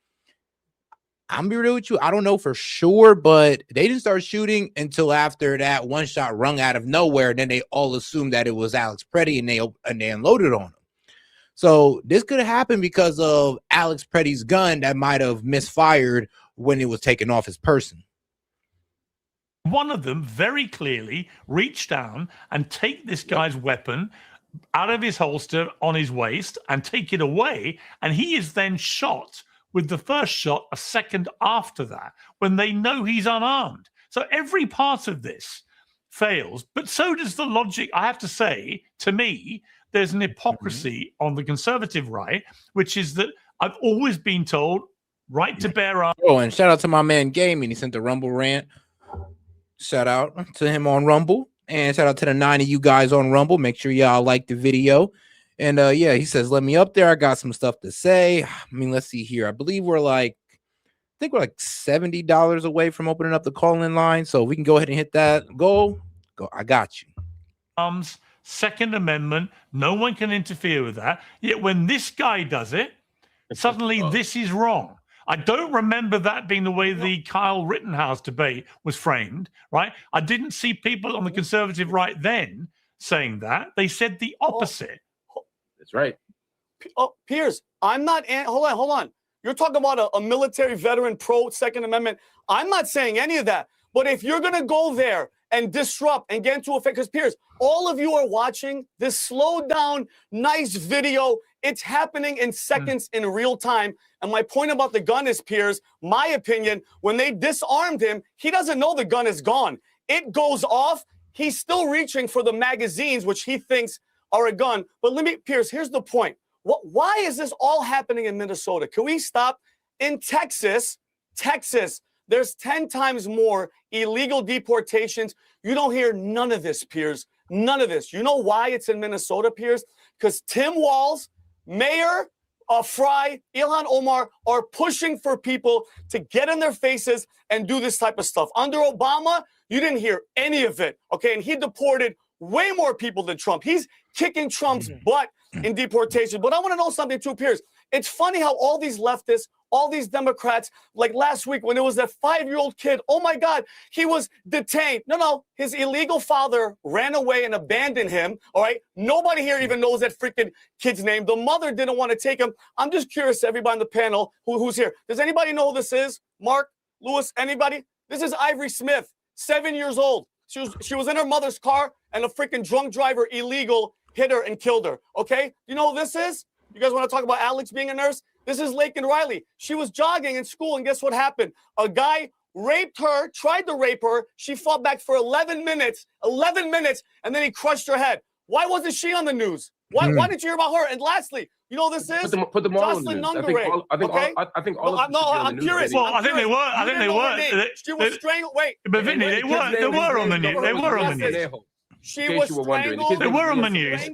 Speaker 2: I'm gonna be real with you. I don't know for sure, but they didn't start shooting until after that one shot rung out of nowhere. Then they all assumed that it was Alex Petty, and they unloaded on him. So this could have happened because of Alex Petty's gun that might have misfired when it was taken off his person.
Speaker 8: one of them very clearly reach down and take this guy's weapon out of his holster on his waist and take it away. And he is then shot with the first shot a second after that when they know he's unarmed. So every part of this fails. But so does the logic. I have to say, to me, there's an hypocrisy on the conservative right, which is that I've always been told right to bear arms.
Speaker 2: Oh, and shout out to my man Gaming. He sent the Rumble rant. Shout out to him on Rumble. And shout out to the 9 of you guys on Rumble. Make sure y'all like the video. And yeah, he says, let me up there. I got some stuff to say. I mean, let's see here. I believe we're like, I think we're like $70 away from opening up the call-in line. So we can go ahead and hit that. Go. I got you.
Speaker 8: Second Amendment. No one can interfere with that. Yet when this guy does it, suddenly this is wrong. I don't remember that being the way the Kyle Rittenhouse debate was framed, right? I didn't see people on the conservative right then saying that. They said the opposite.
Speaker 18: That's right.
Speaker 1: Oh, Piers, I'm not. Hold on. You're talking about a military veteran pro Second Amendment. I'm not saying any of that. But if you're going to go there and disrupt and get into a fight, because Piers, all of you are watching this slowed down, nice video. It's happening in seconds in real time. And my point about the gun is, Piers, my opinion, when they disarmed him, he doesn't know the gun is gone. It goes off. He's still reaching for the magazines, which he thinks are a gun. But Piers, here's the point. Why is this all happening in Minnesota? Can we stop? In Texas, there's 10 times more illegal deportations. You don't hear none of this, Piers. None of this. You know why it's in Minnesota, Piers? Because Tim Walz, Mayor Fry, Ilhan Omar are pushing for people to get in their faces and do this type of stuff. Under Obama, you didn't hear any of it, okay? And he deported way more people than Trump. He's kicking Trump's butt in deportation. But I want to know something too, Piers. It's funny how all these leftists, all these Democrats, like last week when it was that 5-year-old kid, oh my God, he was detained. No, his illegal father ran away and abandoned him, all right? Nobody here even knows that freaking kid's name. The mother didn't want to take him. I'm just curious, everybody on the panel who's here. Does anybody know who this is? Mark, Lewis, anybody? This is Ivory Smith, 7 years old. She was in her mother's car and a freaking drunk driver, illegal, hit her and killed her, okay? You know who this is? You guys want to talk about Alex being a nurse? This is Laken Riley. She was jogging in school, and guess what happened? A guy raped her, tried to rape her. She fought back for 11 minutes, and then he crushed her head. Why wasn't she on the news? Why didn't you hear about her? And lastly, you know who this is?
Speaker 18: Put them all on the
Speaker 1: Jocelyn
Speaker 18: news.
Speaker 1: Nungaray.
Speaker 18: I think all of them should be on
Speaker 1: I'm
Speaker 18: the news.
Speaker 1: curious.
Speaker 8: Well, I think they were.
Speaker 1: She was strangled. Wait.
Speaker 8: But Vinny, they were on the news. They were on the news.
Speaker 1: She was strangled.
Speaker 8: They were on the news.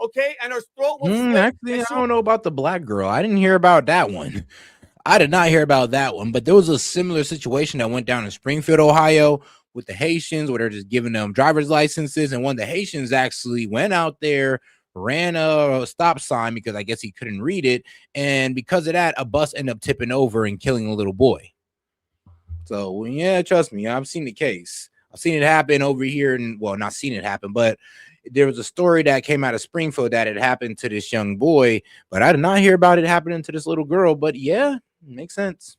Speaker 1: Okay, and her throat was slit.
Speaker 2: Actually, I don't know about the black girl. I didn't hear about that one. I did not hear about that one, but there was a similar situation that went down in Springfield, Ohio with the Haitians where they're just giving them driver's licenses. And one of the Haitians actually went out there, ran a stop sign because I guess he couldn't read it. And because of that, a bus ended up tipping over and killing a little boy. So, yeah, trust me, I've seen the case. I've seen it happen over here. And well, not seen it happen, but there was a story that came out of Springfield that had happened to this young boy, but I did not hear about it happening to this little girl. But yeah, it makes sense.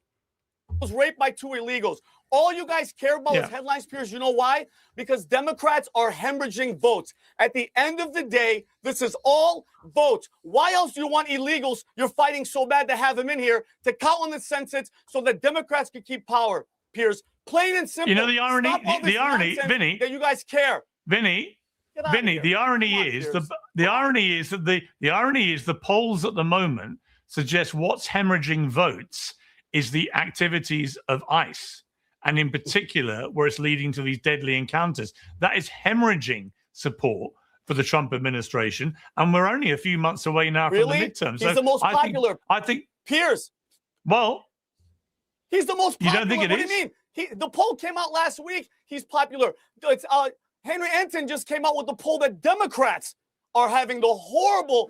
Speaker 1: Was raped by 2 illegals. All you guys care about is headlines, Piers. You know why? Because Democrats are hemorrhaging votes. At the end of the day, this is all votes. Why else do you want illegals? You're fighting so bad to have them in here to count on the census so that Democrats can keep power, Piers. Plain and simple.
Speaker 8: You know the irony,
Speaker 1: Stop all this nonsense
Speaker 8: Vinny,
Speaker 1: that you guys care.
Speaker 8: Vinny, the irony is the irony is that the irony is the polls at the moment suggest what's hemorrhaging votes is the activities of ICE, and in particular, where it's leading to these deadly encounters. That is hemorrhaging support for the Trump administration, and we're only a few months away now from the midterms.
Speaker 1: He's the most popular.
Speaker 8: I think
Speaker 1: Piers.
Speaker 8: Well,
Speaker 1: he's the most popular.
Speaker 8: You don't think it
Speaker 1: what
Speaker 8: is?
Speaker 1: do you mean? The poll came out last week. He's popular. It's, Henry Anton just came out with the poll that Democrats are having the horrible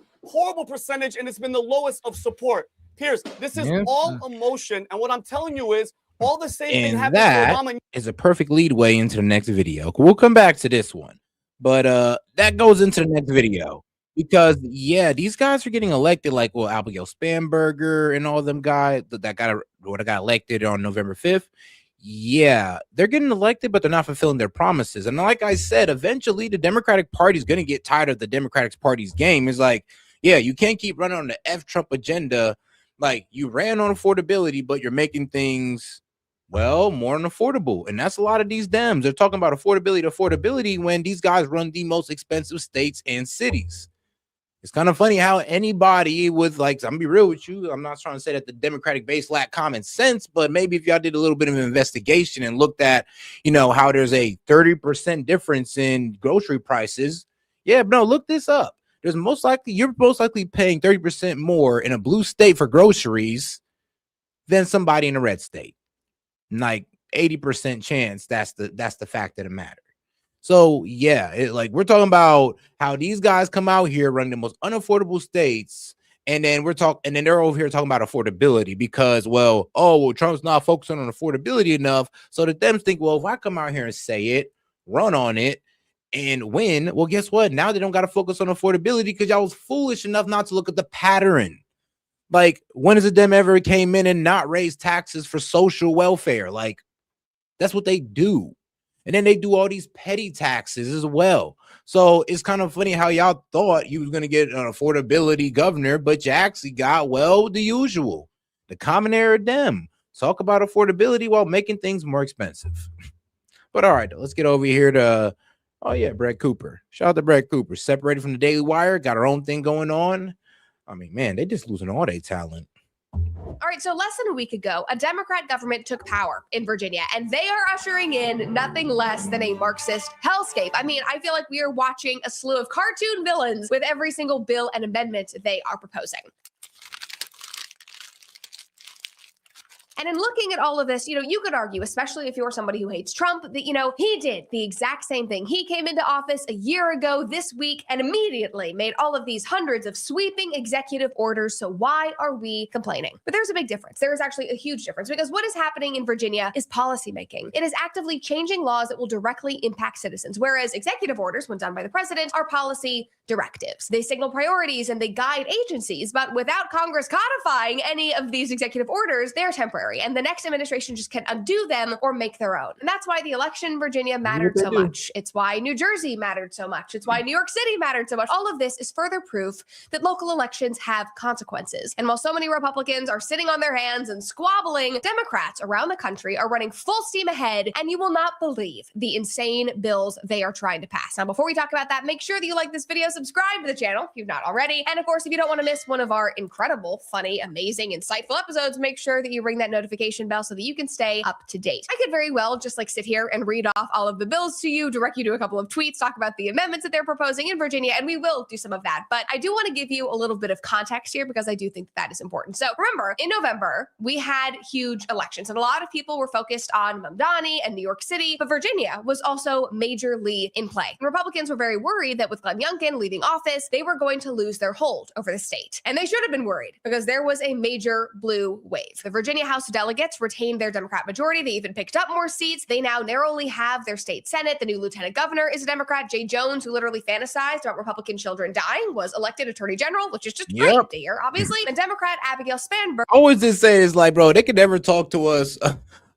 Speaker 1: percentage, and it's been the lowest of support. Piers, this is all emotion, and what I'm telling you is all the same thing
Speaker 2: And
Speaker 1: happened to
Speaker 2: that
Speaker 1: Obama.
Speaker 2: is a perfect leadway into the next video. We'll come back to this one, but that goes into the next video because these guys are getting elected, like Abigail Spanberger and all of them guys that got elected on November 5th. Yeah, they're getting elected, but they're not fulfilling their promises. And like I said, eventually the Democratic Party is going to get tired of the Democratic Party's game. It's like, yeah, you can't keep running on the F Trump agenda. Like, you ran on affordability, but you're making things, well, more unaffordable. And that's a lot of these Dems. They're talking about affordability when these guys run the most expensive states and cities. It's kind of funny how anybody with, like, I'm gonna be real with you. I'm not trying to say that the Democratic base lack common sense, but maybe if y'all did a little bit of an investigation and looked at, how there's a 30% difference in grocery prices. Yeah, but no, look this up. You're most likely paying 30% more in a blue state for groceries than somebody in a red state. Like 80% chance that's the fact of the matter. So yeah, we're talking about how these guys come out here running the most unaffordable states, and then they're over here talking about affordability because Trump's not focusing on affordability enough. So the Dems think, well, if I come out here and say it, run on it, and win, well, guess what? Now they don't got to focus on affordability because y'all was foolish enough not to look at the pattern. Like, when has a Dem ever came in and not raised taxes for social welfare? Like, that's what they do. And then they do all these petty taxes as well. So it's kind of funny how y'all thought you was going to get an affordability governor, but you actually got, the usual. The common era Dem. Talk about affordability while making things more expensive. But all right, let's get over here to, Brett Cooper. Shout out to Brett Cooper. Separated from the Daily Wire, got her own thing going on. I mean, man, they just losing all their talent.
Speaker 4: All right, so less than a week ago, a Democrat government took power in Virginia, and they are ushering in nothing less than a Marxist hellscape. I mean, I feel like we are watching a slew of cartoon villains with every single bill and amendment they are proposing. And in looking at all of this, you could argue, especially if you're somebody who hates Trump, that, he did the exact same thing. He came into office a year ago this week and immediately made all of these hundreds of sweeping executive orders. So why are we complaining? But there's a big difference. There is actually a huge difference because what is happening in Virginia is policymaking. It is actively changing laws that will directly impact citizens, whereas executive orders, when done by the president, are policy directives. They signal priorities and they guide agencies, but without Congress codifying any of these executive orders, they're temporary. And the next administration just can undo them or make their own. And that's why the election in Virginia mattered so much. It's why New Jersey mattered so much. It's why New York City mattered so much. All of this is further proof that local elections have consequences. And while so many Republicans are sitting on their hands and squabbling, Democrats around the country are running full steam ahead, and you will not believe the insane bills they are trying to pass. Now, before we talk about that, make sure that you like this video, subscribe to the channel if you've not already. And of course, if you don't want to miss one of our incredible, funny, amazing, insightful episodes, make sure that you ring that notification bell so that you can stay up to date. I could very well just sit here and read off all of the bills to you, direct you to a couple of tweets, talk about the amendments that they're proposing in Virginia, and we will do some of that. But I do want to give you a little bit of context here because I do think that is important. So remember, in November, we had huge elections, and a lot of people were focused on Mamdani and New York City, but Virginia was also majorly in play. And Republicans were very worried that with Glenn Youngkin leaving office, they were going to lose their hold over the state. And they should have been worried because there was a major blue wave. The Virginia House of Delegates retained their Democrat majority. They even picked up more seats. They now narrowly have their state Senate. The new lieutenant governor is a Democrat. Jay Jones, who literally fantasized about Republican children dying, was elected attorney general, which is just great to hear, obviously. And Democrat Abigail Spanberger.
Speaker 2: I always just say it's like, bro, they could never talk to us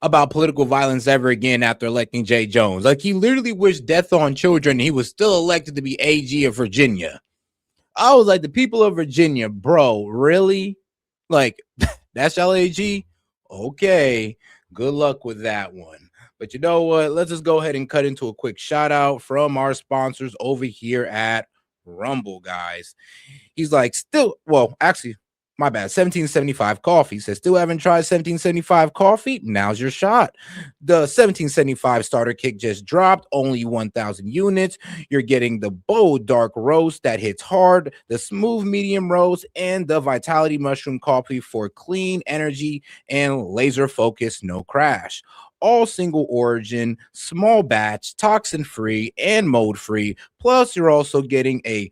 Speaker 2: about political violence ever again after electing Jay Jones. Like, he literally wished death on children, and he was still elected to be AG of Virginia. I was like, the people of Virginia, bro, really? Like, that's y'all AG? Okay, good luck with that one. But you know what? Let's just go ahead and cut into a quick shout out from our sponsors over here at Rumble, guys. He's like, actually, my bad. 1775 coffee says, still haven't tried 1775 coffee? Now's your shot. The 1775 starter kit just dropped, only 1,000 units. You're getting the bold dark roast that hits hard, the smooth medium roast, and the vitality mushroom coffee for clean energy and laser focus, no crash. All single origin, small batch, toxin free, and mold free. Plus, you're also getting a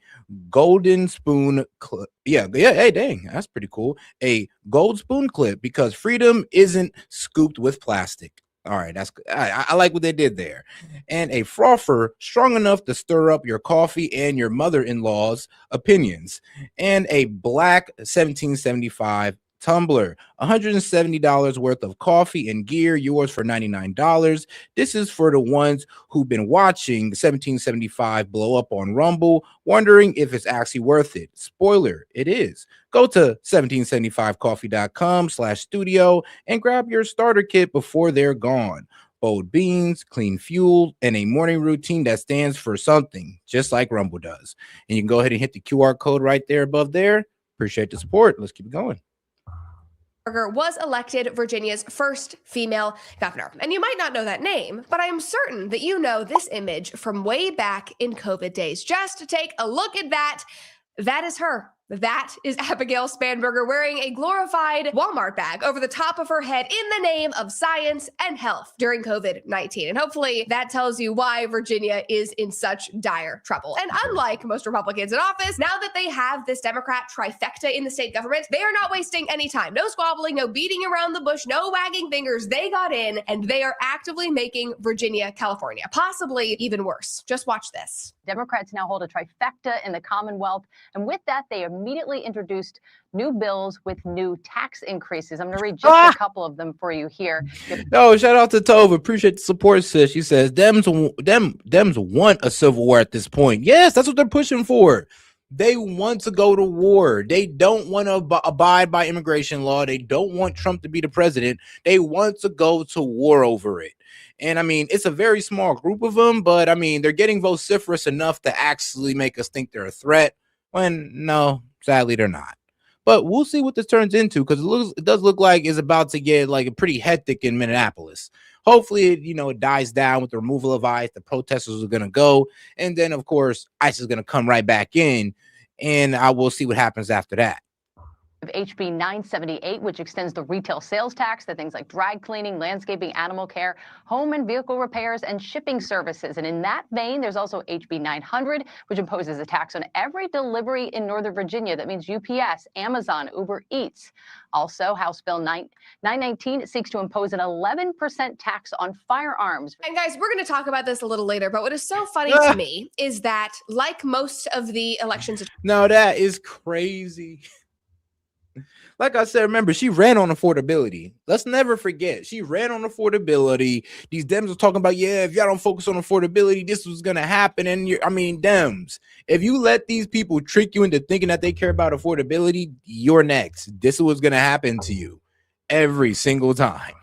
Speaker 2: golden spoon clip. Hey, dang, that's pretty cool. A gold spoon clip, because freedom isn't scooped with plastic. All right, that's good. I like what they did there. And a frother strong enough to stir up your coffee and your mother-in-law's opinions. And a black 1775 tumbler, $170 worth of coffee and gear, yours for $99. This is for the ones who've been watching 1775 blow up on Rumble, wondering if it's actually worth it. Spoiler, it is. Go to 1775coffee.com/studio and grab your starter kit before they're gone. Bold beans, clean fuel, and a morning routine that stands for something, just like Rumble does. And you can go ahead and hit the QR code right there above there. Appreciate the support. Let's keep it going.
Speaker 4: Was elected Virginia's first female governor. And you might not know that name, but I am certain that you know this image from way back in COVID days. Just to take a look at that, that is her. That is Abigail Spanberger wearing a glorified Walmart bag over the top of her head in the name of science and health during COVID-19. And hopefully that tells you why Virginia is in such dire trouble. And unlike most Republicans in office, now that they have this Democrat trifecta in the state government, they are not wasting any time. No squabbling, no beating around the bush, no wagging fingers. They got in and they are actively making Virginia, California, possibly even worse. Just watch this.
Speaker 6: Democrats now hold a trifecta in the Commonwealth. And with that, they immediately introduced new bills with new tax increases. I'm going to read just a couple of them for you here.
Speaker 2: No, shout out to Tova. Appreciate the support, sis. She says, Dems want a civil war at this point. Yes, that's what they're pushing for. They want to go to war. They don't want to abide by immigration law. They don't want Trump to be the president. They want to go to war over it. And I mean, it's a very small group of them, but I mean, they're getting vociferous enough to actually make us think they're a threat, when no, sadly they're not. But we'll see what this turns into, because it does look like it's about to get like a pretty hectic in Minneapolis. Hopefully, it dies down with the removal of ICE. The protesters are going to go. And then, of course, ICE is going to come right back in. And I will see what happens after that.
Speaker 6: Of HB 978, which extends the retail sales tax to things like dry cleaning, landscaping, animal care, home and vehicle repairs, and shipping services. And in that vein, there's also HB 900, which imposes a tax on every delivery in Northern Virginia. That means UPS, Amazon, Uber Eats. Also, House Bill 919 seeks to impose an 11% tax on firearms.
Speaker 4: And guys, we're going to talk about this a little later, but what is so funny to me is that, like most of the elections...
Speaker 2: No, that is crazy. Like I said, remember, she ran on affordability. Let's never forget, she ran on affordability. These Dems are talking about, yeah, if y'all don't focus on affordability, this was going to happen. And Dems, if you let these people trick you into thinking that they care about affordability, you're next. This is what's going to happen to you every single time.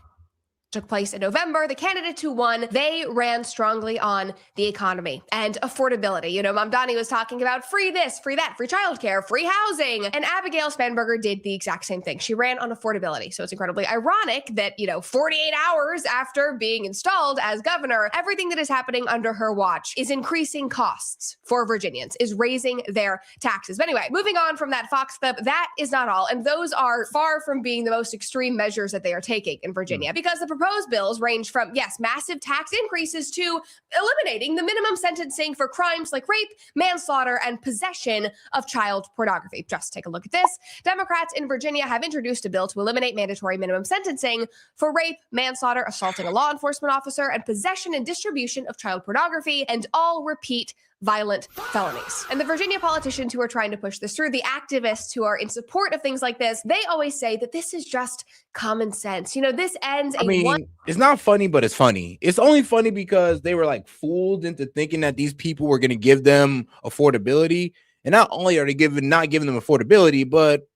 Speaker 4: Took place in November. The candidates who won, they ran strongly on the economy and affordability. Mamdani was talking about free this, free that, free childcare, free housing. And Abigail Spanberger did the exact same thing. She ran on affordability. So it's incredibly ironic that, 48 hours after being installed as governor, everything that is happening under her watch is increasing costs for Virginians, is raising their taxes. But anyway, moving on from that Fox clip, that is not all. And those are far from being the most extreme measures that they are taking in Virginia, because the proposed bills range from, yes, massive tax increases to eliminating the minimum sentencing for crimes like rape, manslaughter, and possession of child pornography. Just take a look at this. Democrats in Virginia have introduced a bill to eliminate mandatory minimum sentencing for rape, manslaughter, assaulting a law enforcement officer, and possession and distribution of child pornography, and all repeat violent felonies. And the Virginia politicians who are trying to push this through, the activists who are in support of things like this, they always say that this is just common sense. You know, this ends
Speaker 2: I mean, it's not funny, but it's funny. It's only funny because they were like fooled into thinking that these people were going to give them affordability. And not only are they not giving them affordability, but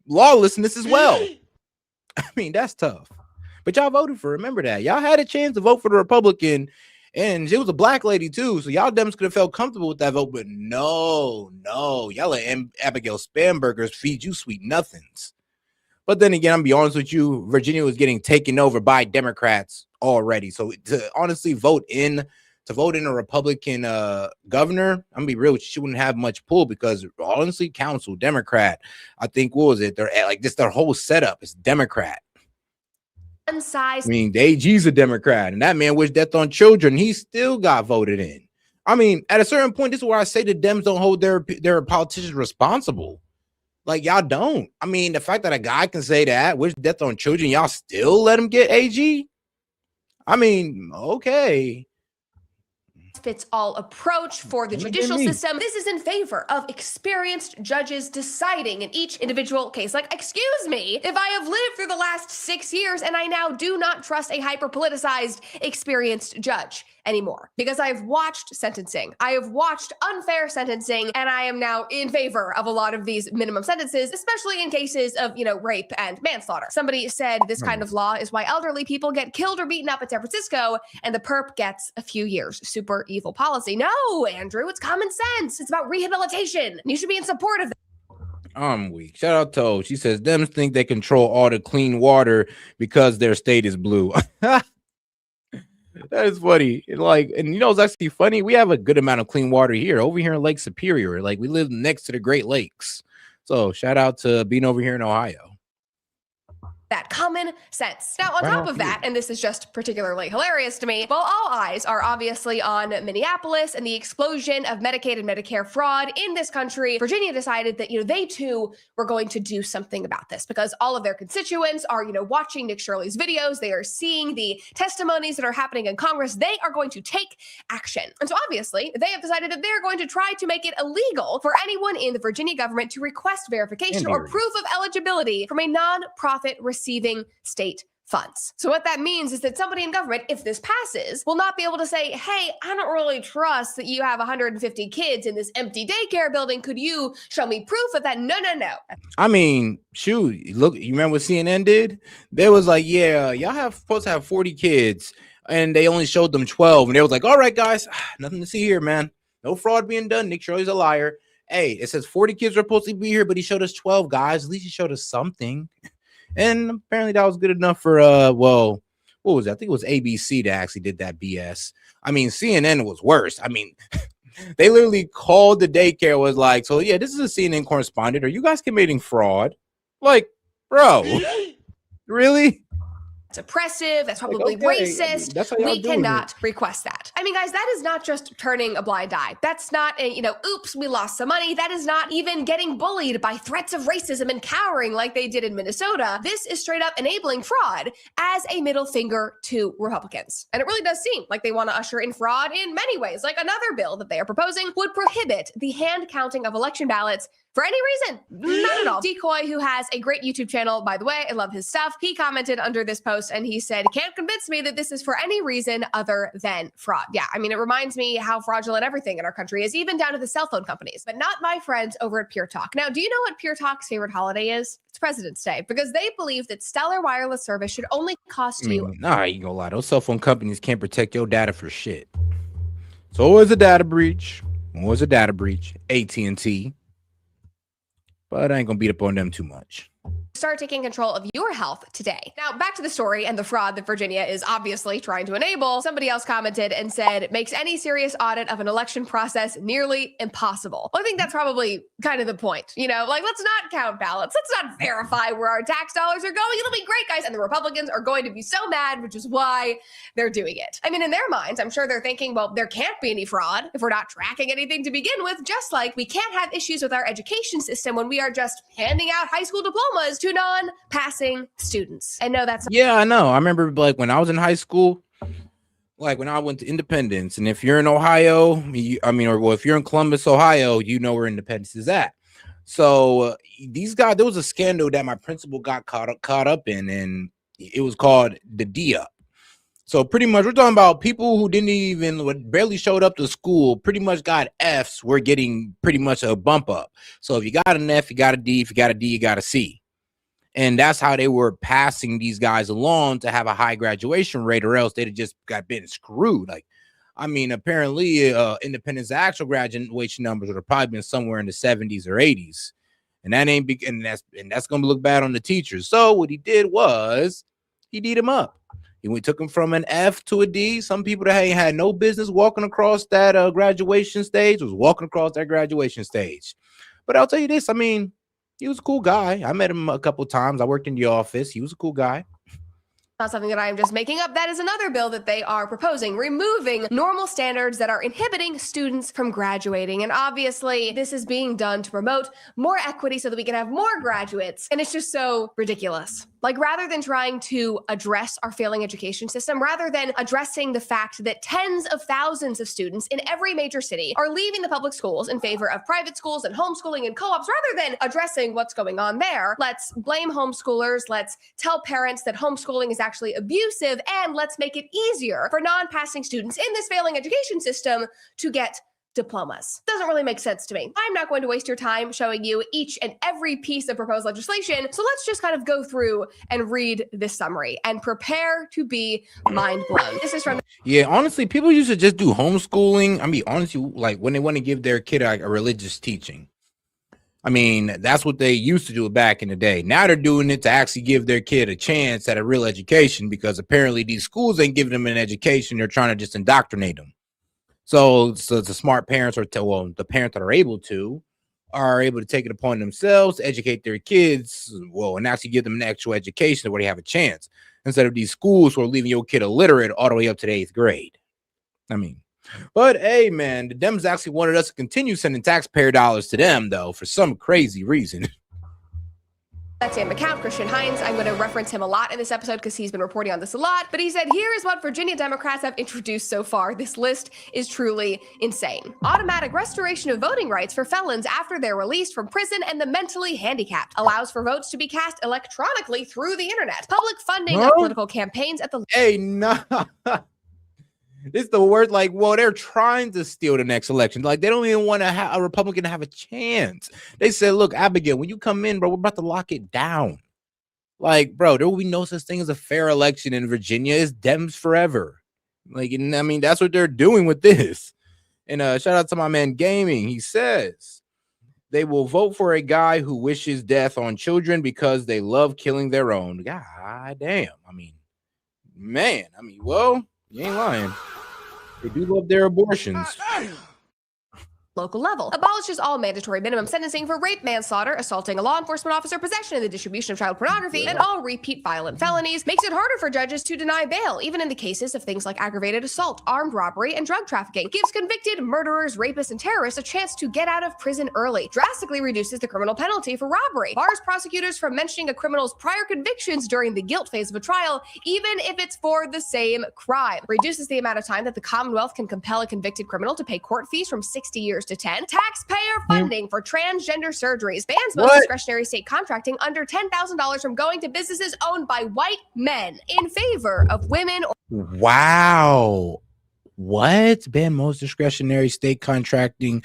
Speaker 2: lawlessness as well. I mean, that's tough. But y'all voted for it. Remember that. Y'all had a chance to vote for the Republican. And it was a black lady too, so y'all Dems could have felt comfortable with that vote, but no, y'all let Abigail Spanberger feed you sweet nothings. But then again, I'm gonna be honest with you, Virginia was getting taken over by Democrats already. So to honestly vote in a Republican governor, I'm gonna be real with you, she wouldn't have much pull because honestly, council Democrat. I think what was it? They're like this. Their whole setup is Democrat. I mean, the AG's a Democrat, and that man wished death on children. He still got voted in. I mean, at a certain point, this is where I say the Dems don't hold their politicians responsible. Like, y'all don't. I mean, the fact that a guy can say that, wish death on children, y'all still let him get AG? I mean, okay.
Speaker 4: Fits all approach for the judicial system. This is in favor of experienced judges deciding in each individual case. Like, excuse me, if I have lived through the last 6 years and I now do not trust a hyper-politicized, experienced judge anymore because I've watched sentencing, I have watched unfair sentencing, and I am now in favor of a lot of these minimum sentences, especially in cases of, you know, rape and manslaughter. Somebody said this kind of law is why elderly people get killed or beaten up in San Francisco and the perp gets a few years. Super evil policy. No, Andrew, it's common sense. It's about rehabilitation. You should be in support of that.
Speaker 2: I'm weak. Shout out to O. She says Dems think they control all the clean water because their state is blue. That is funny. And you know, it's actually funny. We have a good amount of clean water here over here in Lake Superior. Like, we live next to the Great Lakes. So shout out to being over here in Ohio.
Speaker 4: That common sense. Now, on top of that, and this is just particularly hilarious to me, while all eyes are obviously on Minneapolis and the explosion of Medicaid and Medicare fraud in this country, Virginia decided that, you know, they too were going to do something about this because all of their constituents are, you know, watching Nick Shirley's videos. They are seeing the testimonies that are happening in Congress. They are going to take action. And so obviously, they have decided that they're going to try to make it illegal for anyone in the Virginia government to request verification or proof of eligibility from a nonprofit receiving state funds. So what that means is that somebody in government, if this passes, will not be able to say, hey, I don't really trust that you have 150 kids in this empty daycare building. Could you show me proof of that? No.
Speaker 2: I mean, shoot, look, you remember what CNN did? They was like, yeah, y'all have supposed to have 40 kids and they only showed them 12. And they was like, all right, guys, nothing to see here, man. No fraud being done. Nick Shirley's a liar. Hey, it says 40 kids are supposed to be here, but he showed us 12, guys. At least he showed us something. And apparently that was good enough for, well, what was that? I think it was ABC that actually did that BS. I mean, CNN was worse. I mean, they literally called the daycare, was like, so yeah, this is a CNN correspondent. Are you guys committing fraud? Like, bro, really?
Speaker 4: It's oppressive. That's probably racist.
Speaker 2: That's how
Speaker 4: we cannot request that. I mean, guys, that is not just turning a blind eye. That's not, oops, we lost some money. That is not even getting bullied by threats of racism and cowering like they did in Minnesota. This is straight up enabling fraud as a middle finger to Republicans. And it really does seem like they want to usher in fraud in many ways. Like another bill that they are proposing would prohibit the hand counting of election ballots for any reason. Not at all. Decoy, who has a great YouTube channel, by the way, I love his stuff. He commented under this post and he said, can't convince me that this is for any reason other than fraud. Yeah, I mean, it reminds me how fraudulent everything in our country is, even down to the cell phone companies, but not my friends over at Pure Talk. Now, do you know what Pure Talk's favorite holiday is? It's President's Day, because they believe that stellar wireless service should only cost you.
Speaker 2: Nah, you gonna lie. Those cell phone companies can't protect your data for shit. So always a data breach. Always a data breach. AT&T. But I ain't gonna beat up on them too much.
Speaker 4: Start taking control of your health today. Now, back to the story and the fraud that Virginia is obviously trying to enable. Somebody else commented and said, it makes any serious audit of an election process nearly impossible. Well, I think that's probably kind of the point. Like, let's not count ballots. Let's not verify where our tax dollars are going. It'll be great, guys. And the Republicans are going to be so mad, which is why they're doing it. I mean, in their minds, I'm sure they're thinking, well, there can't be any fraud if we're not tracking anything to begin with, just like we can't have issues with our education system when we are just handing out high school diplomas to non-passing students. And no, that's
Speaker 2: yeah, I know. I remember like when I was in high school, like when I went to Independence, and if you're in Ohio, if you're in Columbus, Ohio, you know where Independence is at. So these guys, there was a scandal that my principal got caught up in, and it was called the D-Up. So pretty much we're talking about people who barely showed up to school, pretty much got Fs, were getting pretty much a bump up. So if you got an F, you got a D. If you got a D, you got a C. And that's how they were passing these guys along to have a high graduation rate, or else they'd have just got been screwed. Like, I mean, apparently Independence actual graduation numbers would have probably been somewhere in the 70s or 80s. And that ain't big, and that's gonna look bad on the teachers. So what he did was he D'd him up. He took him from an F to a D. Some people that ain't had no business walking across that graduation stage was walking across that graduation stage. But I'll tell you this, I mean, he was a cool guy. I met him a couple of times. I worked in the office. He was a cool guy.
Speaker 4: Not something that I am just making up. That is another bill that they are proposing, removing normal standards that are inhibiting students from graduating. And obviously, this is being done to promote more equity so that we can have more graduates. And it's just so ridiculous. Like, rather than trying to address our failing education system, rather than addressing the fact that tens of thousands of students in every major city are leaving the public schools in favor of private schools and homeschooling and co-ops, rather than addressing what's going on there, let's blame homeschoolers. Let's tell parents that homeschooling is actually abusive, and let's make it easier for non-passing students in this failing education system to get diplomas. Doesn't really make sense to me. I'm not going to waste your time showing you each and every piece of proposed legislation, so let's just kind of go through and read this summary and prepare to be mind blown. This is from
Speaker 2: honestly, people used to just do homeschooling. I mean, honestly, like when they want to give their kid a religious teaching. I mean, that's what they used to do back in the day. Now they're doing it to actually give their kid a chance at a real education, because apparently these schools ain't giving them an education. They're trying to just indoctrinate them. So the smart parents, the parents that are able to take it upon themselves to educate their kids, and actually give them an actual education where they have a chance, instead of these schools who are leaving your kid illiterate all the way up to the 8th grade. I mean, but hey, man, the Dems actually wanted us to continue sending taxpayer dollars to them, though, for some crazy reason.
Speaker 4: That's Sam McCount, Christian Hines. I'm going to reference him a lot in this episode because he's been reporting on this a lot. But he said, here is what Virginia Democrats have introduced so far. This list is truly insane. Automatic restoration of voting rights for felons after they're released from prison and the mentally handicapped. Allows for votes to be cast electronically through the internet. Public funding of political campaigns at the...
Speaker 2: Hey, nah. It's the word, like, well, they're trying to steal the next election. Like, they don't even want to have a Republican to have a chance. They said, look, Abigail, when you come in, bro, we're about to lock it down. Like, bro, there will be no such thing as a fair election in Virginia. It's Dems forever. Like, and I mean, that's what they're doing with this. And shout out to my man Gaming. He says they will vote for a guy who wishes death on children because they love killing their own. God damn. I mean, man, well, you ain't lying. They do love their abortions.
Speaker 4: Local level. Abolishes all mandatory minimum sentencing for rape, manslaughter, assaulting a law enforcement officer, possession and the distribution of child pornography, and all repeat violent felonies. Makes it harder for judges to deny bail, even in the cases of things like aggravated assault, armed robbery, and drug trafficking. Gives convicted murderers, rapists, and terrorists a chance to get out of prison early. Drastically reduces the criminal penalty for robbery. Bars prosecutors from mentioning a criminal's prior convictions during the guilt phase of a trial, even if it's for the same crime. Reduces the amount of time that the Commonwealth can compel a convicted criminal to pay court fees from 60 years to 10. Taxpayer funding for transgender surgeries. Bans most discretionary state contracting under $10,000 from going to businesses owned by white men in favor of women.
Speaker 2: Wow. What? Ban most discretionary state contracting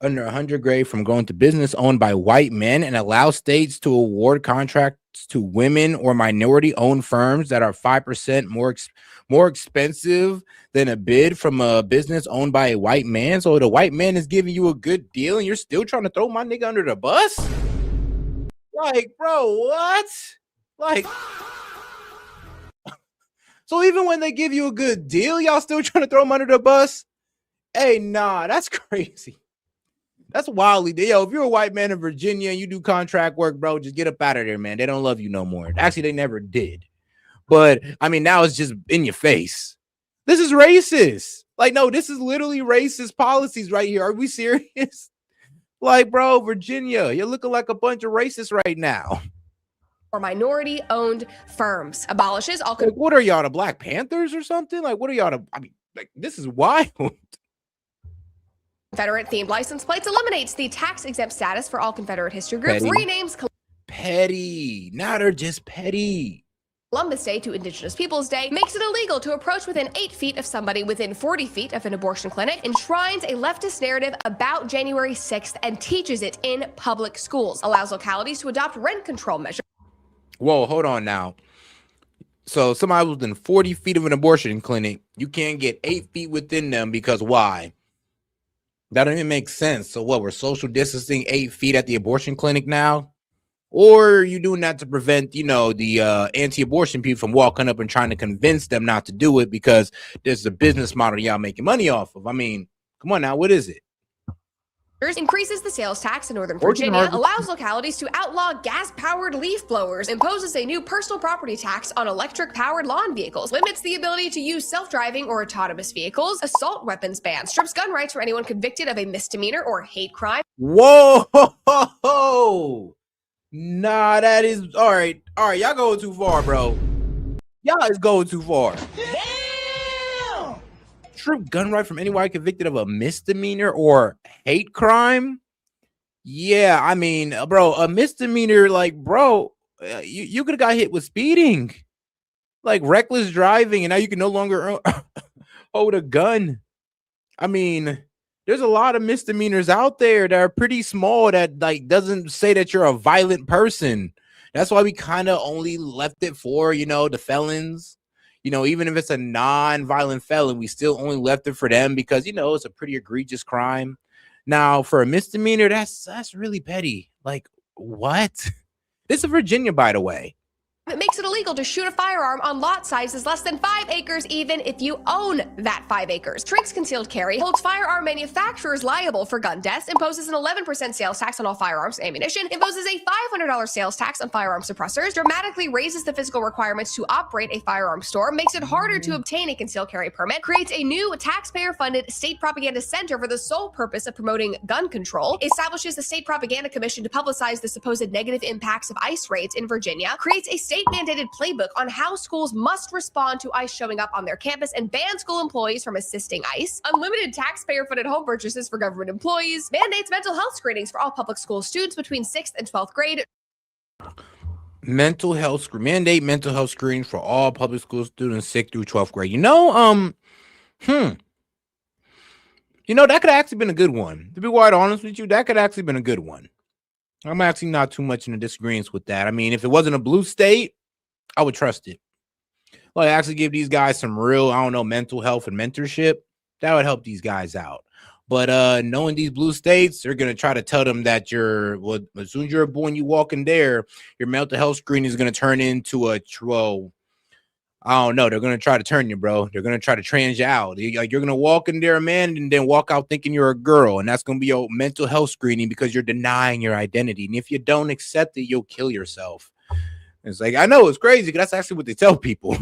Speaker 2: under 100 grade from going to business owned by white men, and allow states to award contracts to women or minority-owned firms that are 5% more expensive than a bid from a business owned by a white man. So the white man is giving you a good deal, and you're still trying to throw my nigga under the bus? Like, bro, what? Like, so even when they give you a good deal, y'all still trying to throw him under the bus? Hey, nah, that's crazy. That's wildly. Yo, if you're a white man in Virginia and you do contract work, bro, just get up out of there, man. They don't love you no more. Actually, they never did. But I mean, now it's just in your face. This is racist. Like, no, this is literally racist policies right here. Are we serious? Like, bro, Virginia, you're looking like a bunch of racists right now.
Speaker 4: or minority-owned firms. Abolishes all.
Speaker 2: Like, what are y'all, the Black Panthers or something? Like, what are y'all? I mean, like, this is wild.
Speaker 4: Confederate-themed license plates eliminates the tax-exempt status for all Confederate history groups.
Speaker 2: Petty.
Speaker 4: Renames
Speaker 2: Petty. Now they're just petty.
Speaker 4: Columbus Day to Indigenous Peoples Day, makes it illegal to approach within 8 feet of somebody within 40 feet of an abortion clinic, enshrines a leftist narrative about January 6th and teaches it in public schools, allows localities to adopt rent control measures.
Speaker 2: Whoa, hold on now. So somebody was within 40 feet of an abortion clinic. You can't get 8 feet within them because why? That don't even make sense. So what, we're social distancing 8 feet at the abortion clinic now? Or are you doing that to prevent, you know, the anti-abortion people from walking up and trying to convince them not to do it because there's a business model y'all making money off of? I mean, come on now, what is it?
Speaker 4: Increases the sales tax in Northern Virginia, allows localities to outlaw gas-powered leaf blowers, imposes a new personal property tax on electric-powered lawn vehicles, limits the ability to use self-driving or autonomous vehicles, assault weapons ban, strips gun rights for anyone convicted of a misdemeanor or hate crime.
Speaker 2: Whoa! Nah, that is all right. All right, y'all going too far, bro. Y'all is going too far. Damn! Strip gun right from anyone convicted of a misdemeanor or hate crime. Yeah, I mean, bro, a misdemeanor, like, bro, you could have got hit with speeding, like reckless driving, and now you can no longer hold a gun. I mean, there's a lot of misdemeanors out there that are pretty small that like doesn't say that you're a violent person. That's why we kind of only left it for, you know, the felons. You know, even if it's a non-violent felon, we still only left it for them because, you know, it's a pretty egregious crime. Now, for a misdemeanor, that's really petty. Like, what? This is Virginia, by the way.
Speaker 4: It makes it illegal to shoot a firearm on lot sizes less than 5 acres, even if you own that 5 acres. Shrinks concealed carry, holds firearm manufacturers liable for gun deaths, imposes an 11% sales tax on all firearms and ammunition, imposes a $500 sales tax on firearm suppressors, dramatically raises the physical requirements to operate a firearm store, makes it harder to obtain a concealed carry permit, creates a new taxpayer-funded state propaganda center for the sole purpose of promoting gun control, establishes the State Propaganda Commission to publicize the supposed negative impacts of ICE raids in Virginia, creates a state-mandated playbook on how schools must respond to ICE showing up on their campus and ban school employees from assisting ICE, unlimited taxpayer-funded home purchases for government employees, mandates mental health screenings for all public school students between 6th and 12th grade.
Speaker 2: Mandate mental health screenings for all public school students 6th through 12th grade. You know, you know, that could have actually been a good one. To be quite honest with you, that could have actually been a good one. I'm actually not too much in a disagreement with that. I mean, if it wasn't a blue state, I would trust it. Like, actually give these guys some real, I don't know, mental health and mentorship. That would help these guys out. But knowing these blue states, they're going to try to tell them that as soon as you're born, you walk in there, your mental health screening is going to turn into I don't know. They're going to try to turn you, bro. They're going to try to trans you out. You're going to walk in there, man, and then walk out thinking you're a girl. And that's going to be your mental health screening because you're denying your identity. And if you don't accept it, you'll kill yourself. It's like, I know it's crazy because that's actually what they tell people.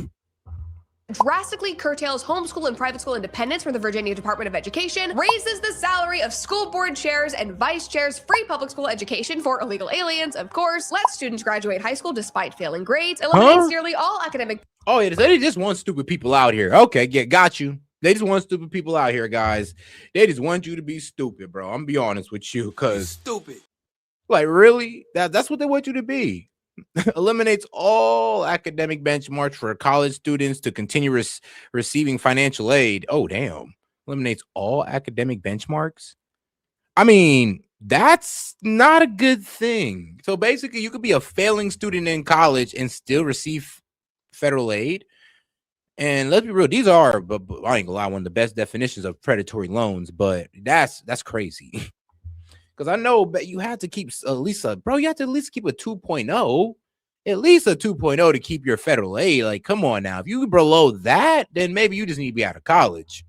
Speaker 4: Drastically curtails homeschool and private school independence from the Virginia Department of Education, raises the salary of school board chairs and vice chairs, free public school education for illegal aliens, of course, lets students graduate high school despite failing grades, eliminates nearly all academic.
Speaker 2: Oh, yeah, they just want stupid people out here. Okay, yeah, got you. They just want stupid people out here, guys. They just want you to be stupid, bro. I'm gonna be honest with you, because
Speaker 23: stupid.
Speaker 2: Like, really? That's what they want you to be. Eliminates all academic benchmarks for college students to continue receiving financial aid. Oh, damn. Eliminates all academic benchmarks. I mean, that's not a good thing. So basically, you could be a failing student in college and still receive federal aid. And let's be real, these are, but I ain't gonna lie, one of the best definitions of predatory loans, but that's crazy. Because I know, but you have to keep at least you have to at least keep a 2.0, at least a 2.0 to keep your federal aid. Like, come on now. If you below that, then maybe you just need to be out of college.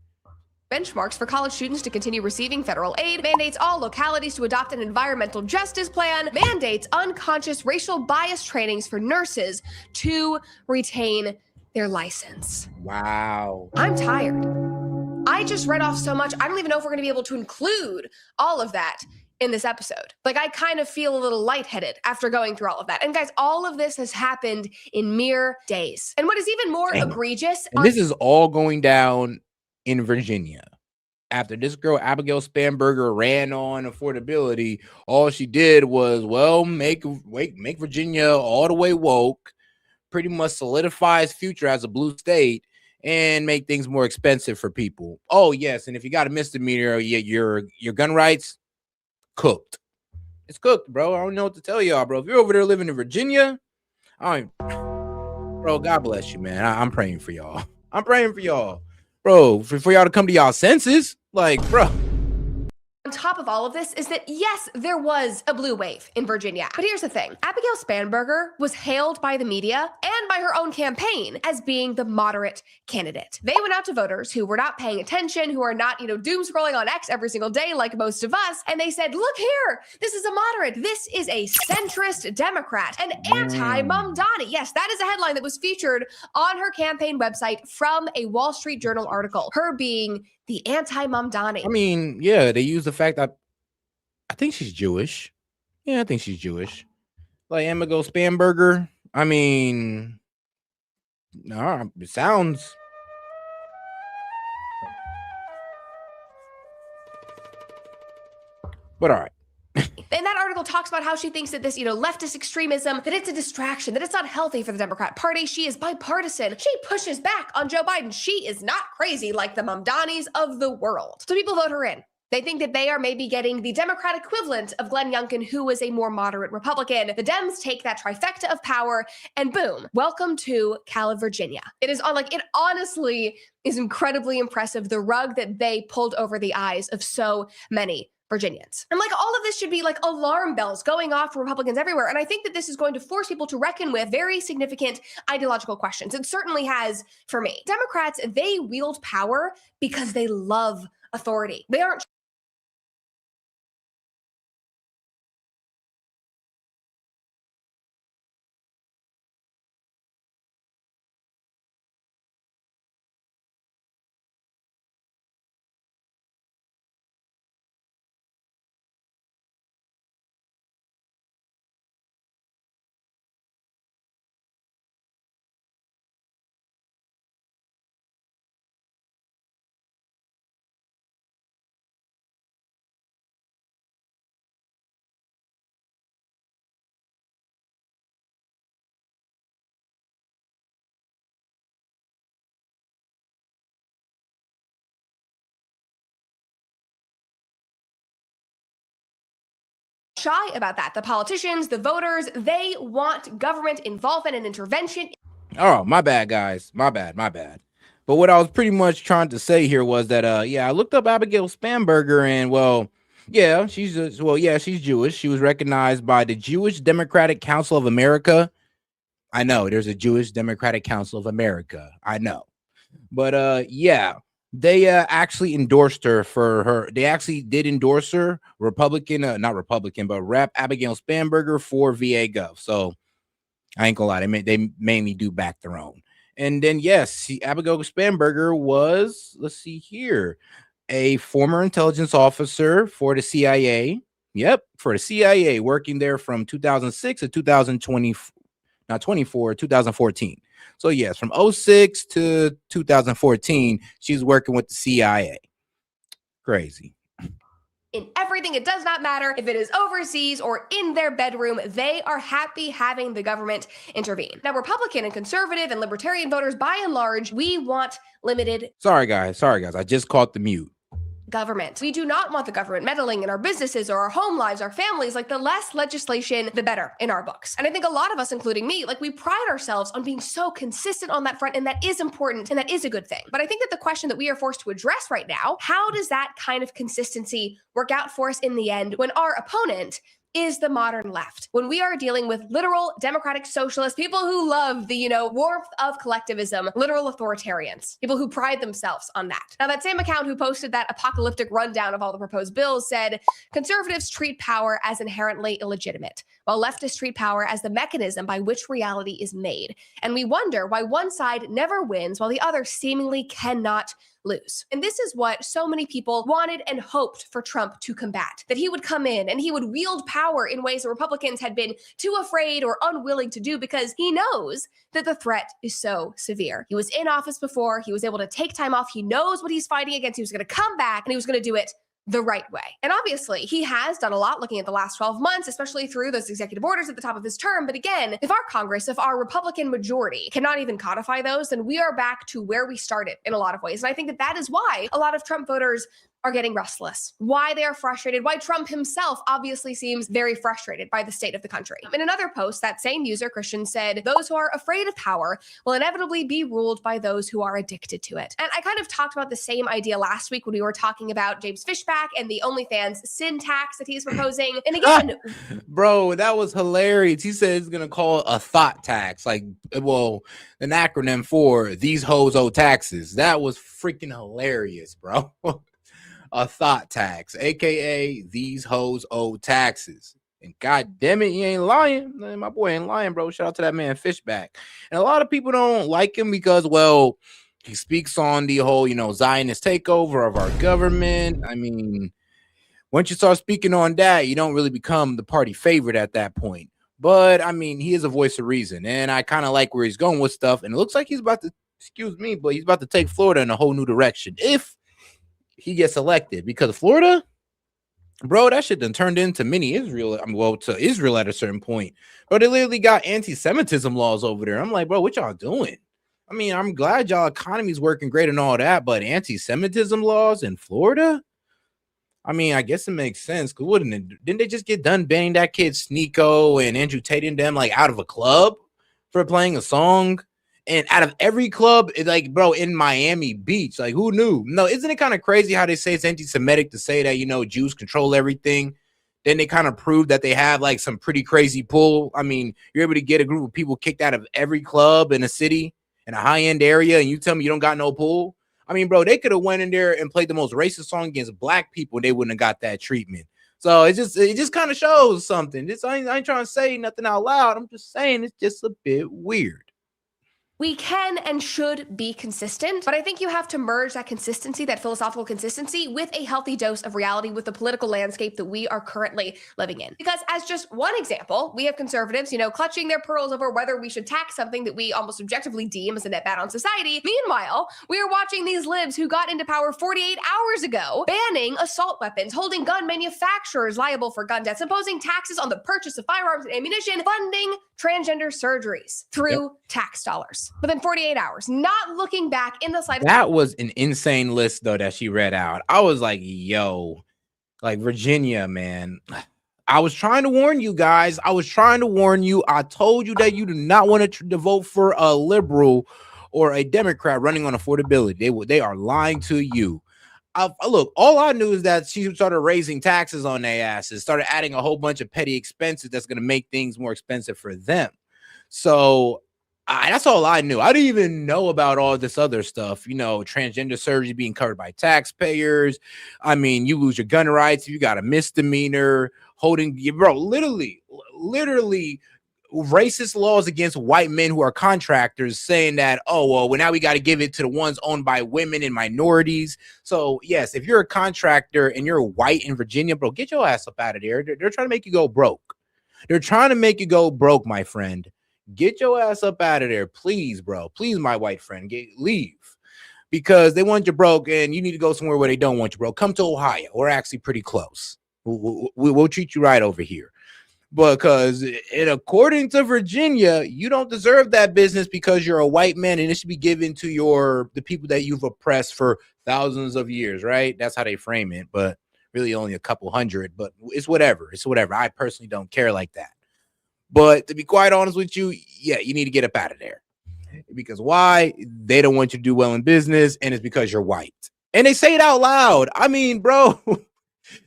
Speaker 4: Benchmarks for college students to continue receiving federal aid, mandates all localities to adopt an environmental justice plan, mandates unconscious racial bias trainings for nurses to retain their license.
Speaker 2: Wow.
Speaker 4: I'm tired. I just read off so much. I don't even know if we're going to be able to include all of that in this episode. Like, I kind of feel a little lightheaded after going through all of that. And guys, all of this has happened in mere days. And what is even more egregious,
Speaker 2: and this is all going down in Virginia. After this girl, Abigail Spanberger, ran on affordability, all she did was, well, make Virginia all the way woke, pretty much solidify its future as a blue state, and make things more expensive for people. Oh, yes, and if you got a misdemeanor, your gun rights, cooked. It's cooked, bro. I don't know what to tell y'all, bro. If you're over there living in Virginia, bro, God bless you, man. I'm praying for y'all. I'm praying for y'all. Bro, for y'all to come to y'all senses. Like, bro.
Speaker 4: On top of all of this is that, yes, there was a blue wave in Virginia. But here's the thing. Abigail Spanberger was hailed by the media and by her own campaign as being the moderate candidate. They went out to voters who were not paying attention, who are not, doom scrolling on X every single day like most of us. And they said, look here, this is a moderate. This is a centrist Democrat, an anti-Mamdani. Yes, that is a headline that was featured on her campaign website from a Wall Street Journal article. Her being the anti-Mamdani.
Speaker 2: I mean, yeah, they use the fact that I think she's Jewish. Yeah, I think she's Jewish. Like Abigail Spanberger. I mean, no, it sounds. But all right.
Speaker 4: And that article talks about how she thinks that this, leftist extremism, that it's a distraction, that it's not healthy for the Democrat Party. She is bipartisan. She pushes back on Joe Biden. She is not crazy like the Mamdanis of the world. So people vote her in. They think that they are maybe getting the Democrat equivalent of Glenn Youngkin, who was a more moderate Republican. The Dems take that trifecta of power, and boom, welcome to Cal, Virginia. It honestly is incredibly impressive, the rug that they pulled over the eyes of so many Virginians. And all of this should be alarm bells going off for Republicans everywhere. And I think that this is going to force people to reckon with very significant ideological questions. It certainly has for me. Democrats, they wield power because they love authority. They aren't shy about that. The politicians, the voters, they want government involvement and intervention.
Speaker 2: Oh, my bad, guys. My bad. But what I was pretty much trying to say here was that, I looked up Abigail Spanberger, and she's Jewish. She was recognized by the Jewish Democratic Council of America. I know there's a Jewish Democratic Council of America. I know, but they actually endorsed her for her. They actually did endorse her, not Republican, but Rep. Abigail Spanberger for VA Gov. So I ain't gonna lie, they mainly do back their own. And then yes, Abigail Spanberger was, let's see here, a former intelligence officer for the CIA. Yep, for the CIA, working there from 2006 to 2014. So yes, from 2006 to 2014, she's working with the CIA. Crazy.
Speaker 4: In everything, it does not matter if it is overseas or in their bedroom, they are happy having the government intervene. Now, Republican and conservative and libertarian voters, by and large, we want limited.
Speaker 2: Sorry, guys. I just caught the mute.
Speaker 4: Government. We do not want the government meddling in our businesses or our home lives, our families. The less legislation, the better in our books. And I think a lot of us, including me, we pride ourselves on being so consistent on that front, and that is important, and that is a good thing. But I think that the question that we are forced to address right now, how does that kind of consistency work out for us in the end when our opponent is the modern left? When we are dealing with literal democratic socialists, people who love the, warmth of collectivism, literal authoritarians, people who pride themselves on that. Now, that same account who posted that apocalyptic rundown of all the proposed bills said, conservatives treat power as inherently illegitimate, while leftists treat power as the mechanism by which reality is made. And we wonder why one side never wins while the other seemingly cannot lose. And this is what so many people wanted and hoped for Trump to combat, that he would come in and he would wield power in ways that Republicans had been too afraid or unwilling to do because he knows that the threat is so severe. He was in office before, he was able to take time off, he knows what he's fighting against, he was going to come back and he was going to do it the right way. And obviously, he has done a lot looking at the last 12 months, especially through those executive orders at the top of his term. But again, if our Congress, if our Republican majority cannot even codify those, then we are back to where we started in a lot of ways. And I think that that is why a lot of Trump voters are getting restless, why they are frustrated, why Trump himself obviously seems very frustrated by the state of the country. In another post, that same user, Christian, said, those who are afraid of power will inevitably be ruled by those who are addicted to it. And I kind of talked about the same idea last week when we were talking about James Fishback and the OnlyFans sin tax that he's proposing. And again,
Speaker 2: bro, that was hilarious. He said he's going to call it a thought tax, like, well, an acronym for these hoes owe taxes. That was freaking hilarious, bro. A thought tax, aka these hoes owe taxes. And god damn it, he ain't lying. My boy ain't lying, bro. Shout out to that man Fishback. And a lot of people don't like him because, well, he speaks on the whole, Zionist takeover of our government. I mean, once you start speaking on that, you don't really become the party favorite at that point. But I mean, he is a voice of reason, and I kind of like where he's going with stuff. And it looks like he's about to, but he's about to take Florida in a whole new direction if he gets elected, because Florida, bro, that shit done turned into mini Israel. To Israel at a certain point. Bro, they literally got anti-Semitism laws over there. I'm like, bro, what y'all doing? I mean, I'm glad y'all economy's working great and all that, but anti-Semitism laws in Florida? I mean, I guess it makes sense. Didn't they just get done banning that kid Sneeko and Andrew Tate and them like out of a club for playing a song? And out of every club, like, bro, in Miami Beach, like, who knew? No, isn't it kind of crazy how they say it's anti-Semitic to say that, Jews control everything? Then they kind of prove that they have, like, some pretty crazy pull. I mean, you're able to get a group of people kicked out of every club in a city, in a high-end area, and you tell me you don't got no pull? I mean, bro, they could have went in there and played the most racist song against black people, and they wouldn't have got that treatment. So it just kind of shows something. I ain't trying to say nothing out loud. I'm just saying it's just a bit weird.
Speaker 4: We can and should be consistent, but I think you have to merge that consistency, that philosophical consistency, with a healthy dose of reality with the political landscape that we are currently living in. Because as just one example, we have conservatives, clutching their pearls over whether we should tax something that we almost objectively deem as a net bad on society. Meanwhile, we are watching these libs who got into power 48 hours ago, banning assault weapons, holding gun manufacturers liable for gun deaths, imposing taxes on the purchase of firearms and ammunition, funding transgender surgeries through tax dollars within 48 hours, not looking back in the slightest.
Speaker 2: That was an insane list, though, that she read out. I was like, yo, like, Virginia, man. I was trying to warn you guys. I told you that you do not want to vote for a liberal or a Democrat running on affordability. They are lying to you. Look, all I knew is that she started raising taxes on their asses, started adding a whole bunch of petty expenses that's going to make things more expensive for them. So that's all I knew. I didn't even know about all this other stuff, transgender surgery being covered by taxpayers. I mean, you lose your gun rights if you got a misdemeanor, literally racist laws against white men who are contractors, saying that, well, now we got to give it to the ones owned by women and minorities. So yes, if you're a contractor and you're white in Virginia, bro, get your ass up out of there. They're trying to make you go broke. They're trying to make you go broke, my friend. Get your ass up out of there, please, bro. Please, my white friend, leave, because they want you broke, and you need to go somewhere where they don't want you broke. Come to Ohio. We're actually pretty close. We'll treat you right over here. Because according to Virginia, you don't deserve that business because you're a white man, and it should be given to the people that you've oppressed for thousands of years, right? That's how they frame it, but really only a couple hundred. But it's whatever. It's whatever. I personally don't care like that. But to be quite honest with you, yeah, you need to get up out of there. Because why? They don't want you to do well in business, and it's because you're white. And they say it out loud. I mean, bro,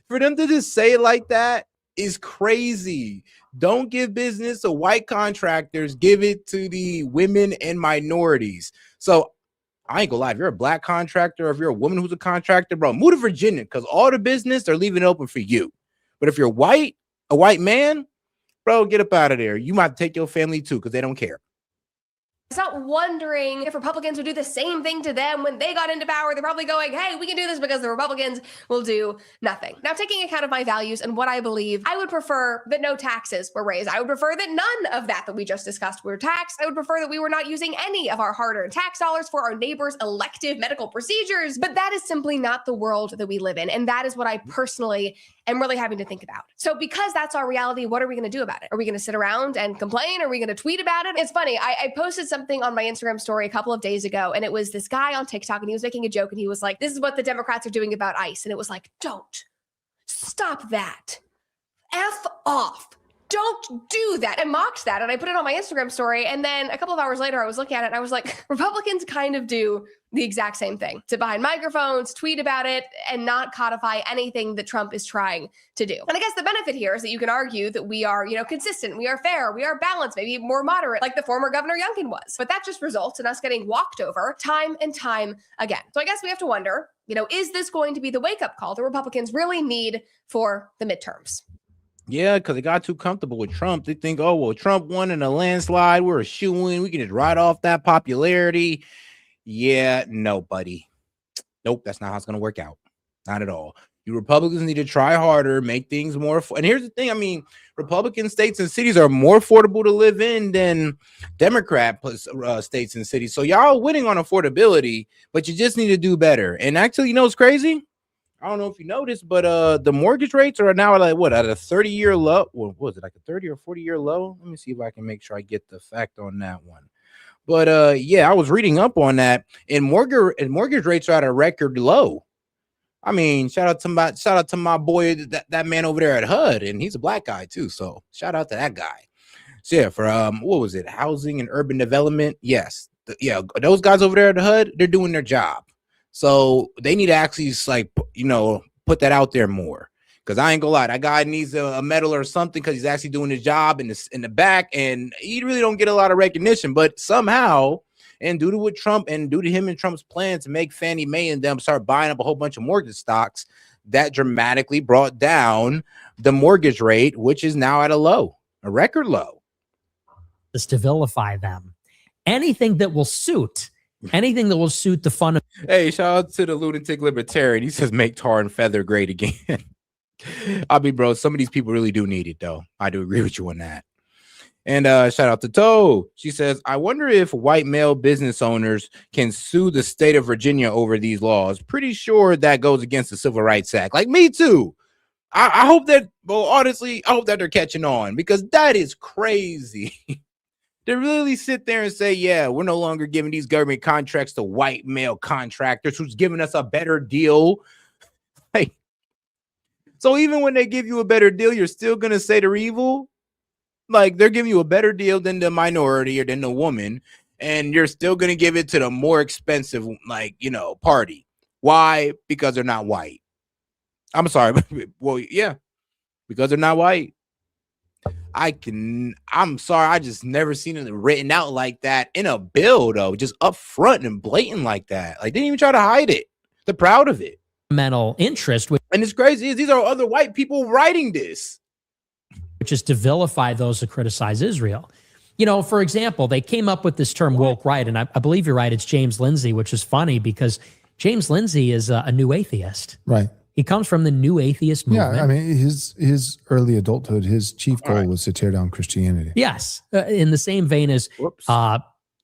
Speaker 2: for them to just say it like that is crazy. Don't give business to white contractors. Give it to the women and minorities. So I ain't gonna lie. If you're a black contractor, or if you're a woman who's a contractor, bro, move to Virginia, because all the business, they're leaving it open for you. But if you're white, a white man, bro, get up out of there. You might take your family too, because they don't care.
Speaker 4: It's not wondering if Republicans would do the same thing to them when they got into power. They're probably going, hey, we can do this because the Republicans will do nothing. Now, taking account of my values and what I believe, I would prefer that no taxes were raised. I would prefer that none of that we just discussed were taxed. I would prefer that we were not using any of our hard-earned tax dollars for our neighbors' elective medical procedures. But that is simply not the world that we live in. And that is what I personally am really having to think about. So because that's our reality, what are we going to do about it? Are we going to sit around and complain? Are we going to tweet about it? It's funny. I posted something on my Instagram story a couple of days ago, and it was this guy on TikTok, and he was making a joke, and he was like, this is what the Democrats are doing about ICE. And it was like, don't. Stop that. F off. Don't do that. I mocked that, and I put it on my Instagram story. And then a couple of hours later, I was looking at it, and I was like, Republicans kind of do the exact same thing. Sit behind microphones, tweet about it, and not codify anything that Trump is trying to do. And I guess the benefit here is that you can argue that we are, consistent, we are fair, we are balanced, maybe more moderate, like the former Governor Youngkin was. But that just results in us getting walked over time and time again. So I guess we have to wonder, is this going to be the wake-up call the Republicans really need for the midterms?
Speaker 2: Yeah, because they got too comfortable with Trump. They think, oh, well, Trump won in a landslide. We're a shoo-in. We can just ride off that popularity. Yeah, no, buddy. Nope, that's not how it's going to work out. Not at all. You Republicans need to try harder, make things more. And here's the thing. I mean, Republican states and cities are more affordable to live in than Democrat states and cities. So y'all winning on affordability, but you just need to do better. And actually, it's crazy. I don't know if you noticed, but the mortgage rates are now at a 30-year low. What was it, like a 30 or 40-year low? Let me see if I can make sure I get the fact on that one. But yeah, I was reading up on that, and mortgage rates are at a record low. I mean, shout out to my boy, that man over there at HUD, and he's a black guy too. So shout out to that guy. So yeah, for what was it, housing and urban development? Yes, those guys over there at the HUD, they're doing their job. So they need to actually put that out there more. Because I ain't gonna lie, that guy needs a medal or something because he's actually doing his job in the back, and he really don't get a lot of recognition. But somehow, and due to what Trump and due to him and Trump's plan to make Fannie Mae and them start buying up a whole bunch of mortgage stocks, that dramatically brought down the mortgage rate, which is now at a record low.
Speaker 5: Just to vilify them. Anything that will suit the fun of.
Speaker 2: Hey, shout out to the lunatic libertarian. He says make tar and feather great again. I mean, bro, some of these people really do need it, though. I do agree with you on that. And shout out to Toe. She says, I wonder if white male business owners can sue the state of Virginia over these laws. Pretty sure that goes against the Civil Rights Act. Like, me too. I hope that, well, honestly, I hope that they're catching on, because that is crazy. To really sit there and say, yeah, we're no longer giving these government contracts to white male contractors who's giving us a better deal. Hey, so even when they give you a better deal, you're still going to say they're evil? Like, they're giving you a better deal than the minority or than the woman, and you're still going to give it to the more expensive, party. Why? Because they're not white. I'm sorry. Well, yeah, because they're not white. I'm sorry, I just never seen it written out like that in a bill, though, just up front and blatant like that. Like, they didn't even try to hide it. They're proud of it.
Speaker 5: Mental interest.
Speaker 2: And it's crazy. These are other white people writing this.
Speaker 5: Which is to vilify those who criticize Israel. For example, they came up with this term woke right, and I believe you're right, it's James Lindsay, which is funny because James Lindsay is a new atheist.
Speaker 7: Right.
Speaker 5: He comes from the new atheist movement.
Speaker 7: Yeah, I mean, his early adulthood, his chief goal was to tear down Christianity.
Speaker 5: Yes, in the same vein as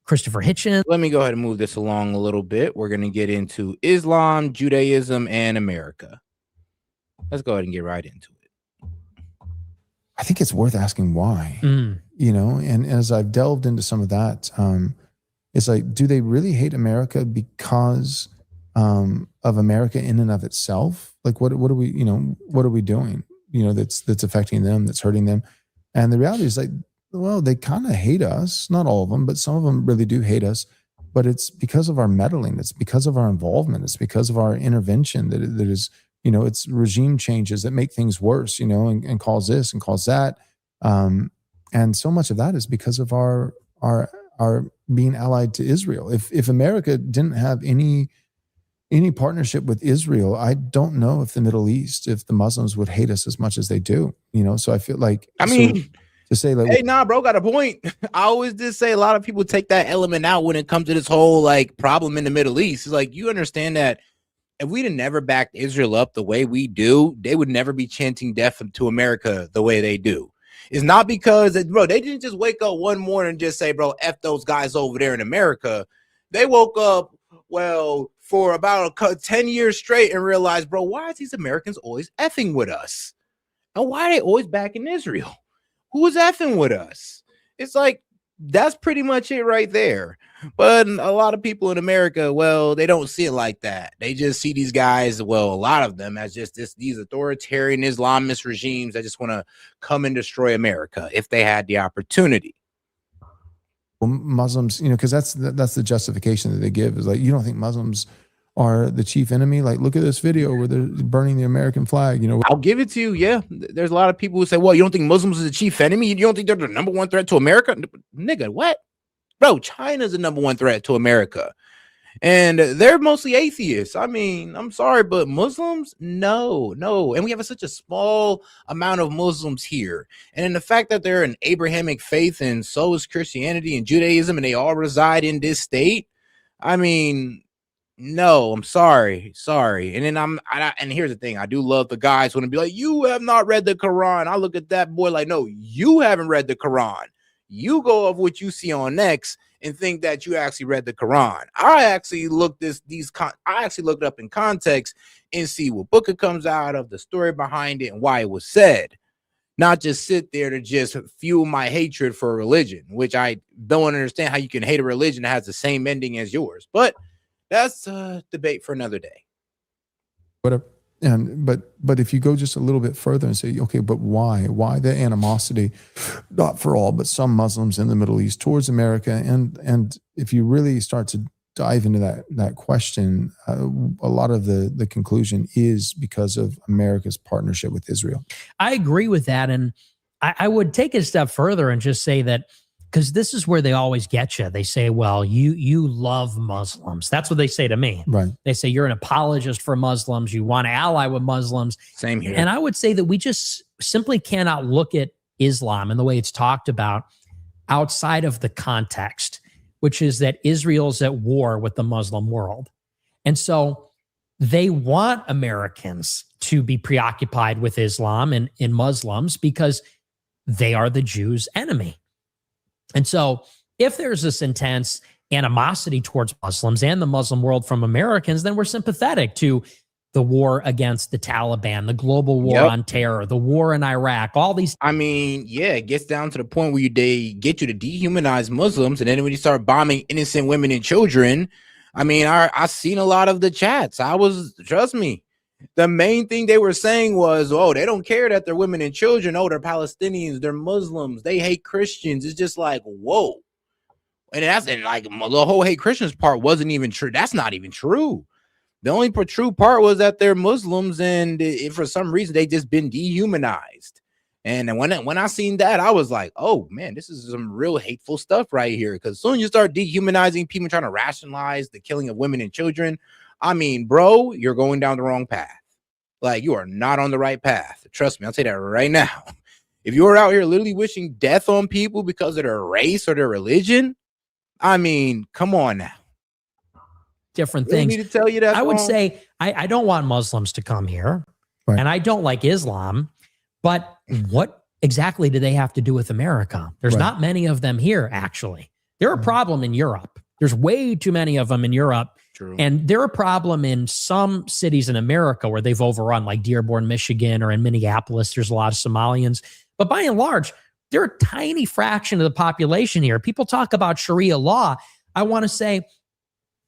Speaker 5: Christopher Hitchens.
Speaker 2: Let me go ahead and move this along a little bit. We're going to get into Islam, Judaism, and America. Let's go ahead and get right into it.
Speaker 7: I think it's worth asking why, and as I've delved into some of that, it's like, do they really hate America because of America in and of itself? Like, what are we, what are we doing, that's affecting them, that's hurting them? And the reality is, like, well, they kind of hate us, not all of them, but some of them really do hate us, but it's because of our meddling. It's because of our involvement. It's because of our intervention that is, it's regime changes that make things worse, and cause this and cause that. And so much of that is because of our being allied to Israel. If America didn't have any partnership with Israel, I don't know if the Middle East, if the Muslims would hate us as much as they do, so I feel like, to say like,
Speaker 2: hey, nah, bro, got a point. I always did say a lot of people take that element out when it comes to this whole like problem in the Middle East. It's like, you understand that if we'd have never backed Israel up the way we do, they would never be chanting death to America the way they do. It's not because, bro, they didn't just wake up one morning and just say, bro, F those guys over there in America. They woke up, well, for about 10 years straight and realized, bro, why is these Americans always effing with us? And why are they always backing Israel? Who is effing with us? It's like, that's pretty much it right there. But a lot of people in America, well, they don't see it like that. They just see these guys, well, a lot of them, as just these authoritarian Islamist regimes that just want to come and destroy America if they had the opportunity.
Speaker 7: Well, Muslims, you know, because that's the justification that they give, is like, you don't think Muslims are the chief enemy? Like, look at this video where they're burning the American flag. You know,
Speaker 2: I'll give it to you. Yeah, there's a lot of people who say, well, you don't think Muslims are the chief enemy? You don't think they're the number one threat to America? Nigga, what? Bro, China's the number one threat to America. And they're mostly atheists. I mean, I'm sorry, but Muslims, no. And we have such a small amount of Muslims here. And in the fact that they're an Abrahamic faith, and so is Christianity and Judaism, and they all reside in this state. I mean, no, I'm sorry. And then and here's the thing. I do love the guys who want to be like, you have not read the Quran. I look at that boy like, no, you haven't read the Quran. You go off what you see on X and think that you actually read the Quran. I actually looked it up in context and see what book it comes out of, the story behind it, and why it was said. Not just sit there to just fuel my hatred for a religion, which I don't understand how you can hate a religion that has the same ending as yours. But that's a debate for another day.
Speaker 7: whatever. And but if you go just a little bit further and say, okay, but why the animosity, not for all, but some Muslims in the Middle East towards America? And if you really start to dive into that question, a lot of the conclusion is because of America's partnership with Israel.
Speaker 5: I agree with that, and I would take it a step further and just say that, because this is where they always get you. They say, well, you love Muslims. That's what they say to me.
Speaker 7: Right.
Speaker 5: They say you're an apologist for Muslims. You want to ally with Muslims.
Speaker 2: Same here.
Speaker 5: And I would say that we just simply cannot look at Islam and the way it's talked about outside of the context, which is that Israel's at war with the Muslim world. And so they want Americans to be preoccupied with Islam and in Muslims because they are the Jews' enemy. And so if there's this intense animosity towards Muslims and the Muslim world from Americans, then we're sympathetic to the war against the Taliban, the global war on terror, the war in Iraq, all these.
Speaker 2: I mean, yeah, it gets down to the point where they get you to dehumanize Muslims. And then when you start bombing innocent women and children, I mean, I seen a lot of the chats. Trust me, the main thing they were saying was, oh, they don't care that they're women and children. Oh, they're Palestinians, they're Muslims, they hate Christians. It's just like, whoa. And like the whole hate Christians part wasn't even true. That's not even true. The only true part was that they're Muslims, and if for some reason they just been dehumanized. And when I seen that, I was like, oh man, this is some real hateful stuff right here. Because as soon as you start dehumanizing people, trying to rationalize the killing of women and children, I mean, bro, you're going down the wrong path. Like, you are not on the right path. Trust me, I'll say that right now. If you're out here literally wishing death on people because of their race or their religion, I mean, come on now.
Speaker 5: Different
Speaker 2: Really
Speaker 5: things.
Speaker 2: need to tell you that
Speaker 5: I would
Speaker 2: wrong?
Speaker 5: say I don't want Muslims to come here, and I don't like Islam, but what exactly do they have to do with America? There's not many of them here, actually. They're a problem in Europe. There's way too many of them in Europe.
Speaker 2: True.
Speaker 5: And they're a problem in some cities in America where they've overrun, like Dearborn, Michigan, or in Minneapolis. There's a lot of Somalians. But by and large, they're a tiny fraction of the population here. People talk about Sharia law. I want to say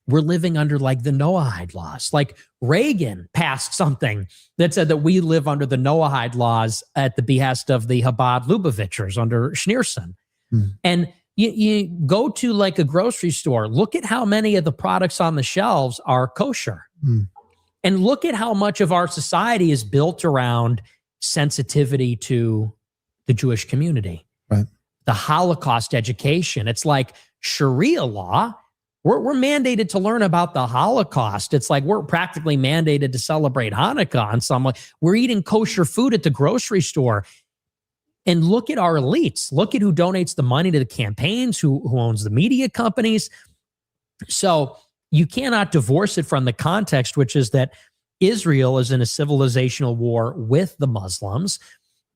Speaker 5: we're living under like the Noahide laws. Like Reagan passed something that said that we live under the Noahide laws at the behest of the Chabad Lubavitchers under Schneerson. And you go to like a grocery store, look at how many of the products on the shelves are kosher. And look at how much of our society is built around sensitivity to the Jewish community.
Speaker 7: Right.
Speaker 5: The Holocaust education. It's like Sharia law. We're mandated to learn about the Holocaust. It's like we're practically mandated to celebrate Hanukkah on some. We're eating kosher food at the grocery store. And look at our elites. Look at who donates the money to the campaigns, who owns the media companies. So you cannot divorce it from the context, which is that Israel is in a civilizational war with the Muslims.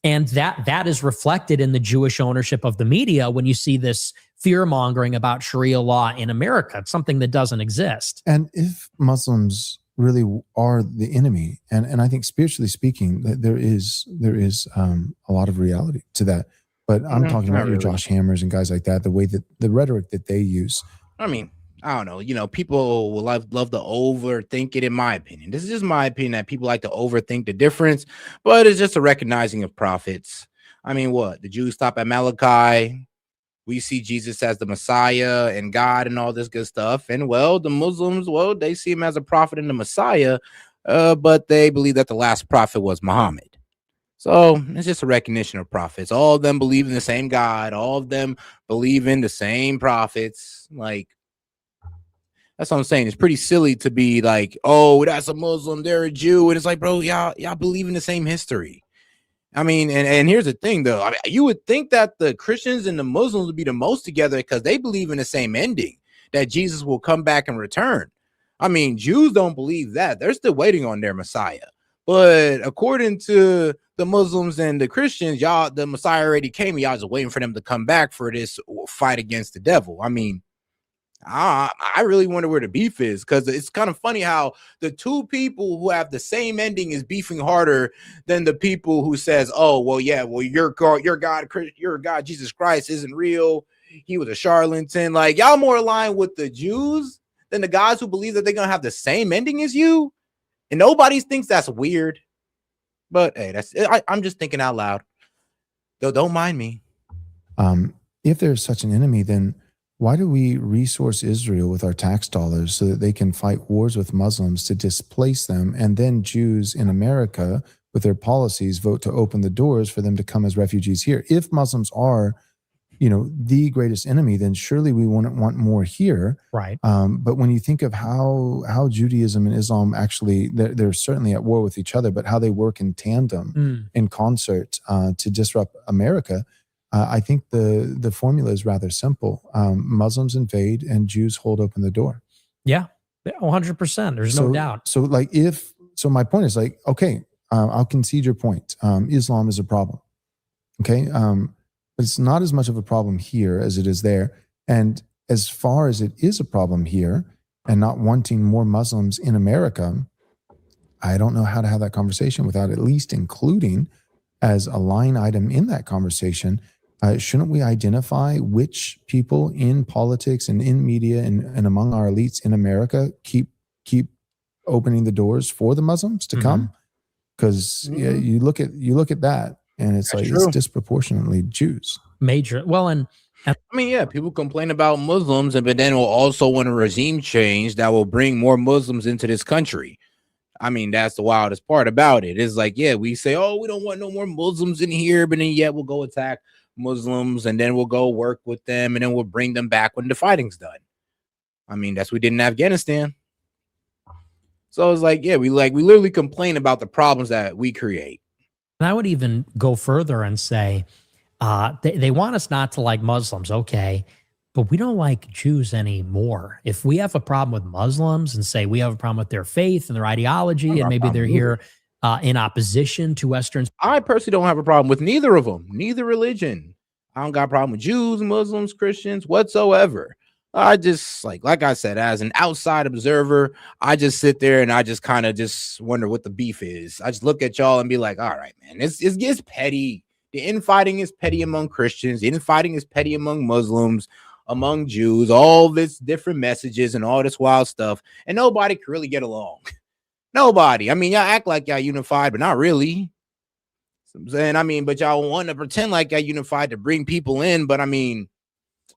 Speaker 5: And that is reflected in the Jewish ownership of the media when you see this fear-mongering about Sharia law in America. It's something that doesn't exist.
Speaker 7: And if Muslims really are the enemy, and I think spiritually speaking, that there is a lot of reality to that. But I'm talking about your Josh Hammers and guys like that, the way that the rhetoric that they use.
Speaker 2: I mean, I don't know. You know, people will love to overthink it, in my opinion. This is just my opinion, that people like to overthink the difference, but it's just a recognizing of prophets. I mean, what? The Jews stop at Malachi. We see Jesus as the Messiah and God and all this good stuff. And, well, the Muslims, well, they see him as a prophet and the Messiah, but they believe that the last prophet was Muhammad. So it's just a recognition of prophets. All of them believe in the same God. All of them believe in the same prophets. Like, that's what I'm saying. It's pretty silly to be like, oh, that's a Muslim, they're a Jew. And it's like, bro, y'all believe in the same history. I mean, and here's the thing, though. I mean, you would think that the Christians and the Muslims would be the most together because they believe in the same ending, that Jesus will come back and return. I mean, Jews don't believe that. They're still waiting on their Messiah. But according to the Muslims and the Christians, y'all, the Messiah already came, and y'all just waiting for them to come back for this fight against the devil. I mean, I really wonder where the beef is, because it's kind of funny how the two people who have the same ending is beefing harder than the people who says, oh, well, yeah, well, your God, Jesus Christ isn't real. He was a charlatan. Like, y'all more aligned with the Jews than the guys who believe that they're going to have the same ending as you. And nobody thinks that's weird. But hey, I'm just thinking out loud. Though, don't mind me.
Speaker 7: If there's such an enemy, then why do we resource Israel with our tax dollars so that they can fight wars with Muslims to displace them, and then Jews in America with their policies vote to open the doors for them to come as refugees here? If Muslims are, the greatest enemy, then surely we wouldn't want more here.
Speaker 5: Right.
Speaker 7: But when you think of how Judaism and Islam actually, they're certainly at war with each other, but how they work in tandem, in concert to disrupt America, I think the formula is rather simple. Muslims invade and Jews hold open the door.
Speaker 5: Yeah, 100%. There's no doubt.
Speaker 7: So my point is like, okay, I'll concede your point. Islam is a problem. Okay. But it's not as much of a problem here as it is there. And as far as it is a problem here and not wanting more Muslims in America, I don't know how to have that conversation without at least including as a line item in that conversation. Shouldn't we identify which people in politics and in media and among our elites in America keep opening the doors for the Muslims to come? Because you look at that, and it's like it's disproportionately Jews.
Speaker 5: Major. Well, and
Speaker 2: I mean, yeah, people complain about Muslims, but then will also want a regime change that will bring more Muslims into this country. I mean, that's the wildest part about it. It's like, yeah, we say, oh, we don't want no more Muslims in here, but then yet we'll go attack Muslims, and then we'll go work with them, and then we'll bring them back when the fighting's done. I mean, that's what we did in Afghanistan. So it's like, yeah, we literally complain about the problems that we create.
Speaker 5: And I would even go further and say, they want us not to like Muslims, okay, but we don't like Jews anymore. If we have a problem with Muslims and say we have a problem with their faith and their ideology, and maybe they're here in opposition to Westerns.
Speaker 2: I personally don't have a problem with neither of them, neither religion. I don't got a problem with Jews, Muslims, Christians, whatsoever. I just, like I said, as an outside observer, I just sit there and I just kind of just wonder what the beef is. I just look at y'all and be like, all right, man, it's petty. The infighting is petty among Christians. The infighting is petty among Muslims, among Jews, all this different messages and all this wild stuff. And nobody can really get along. Nobody. I mean, y'all act like y'all unified, but not really. So I'm saying, I mean, but y'all want to pretend like y'all unified to bring people in. But I mean,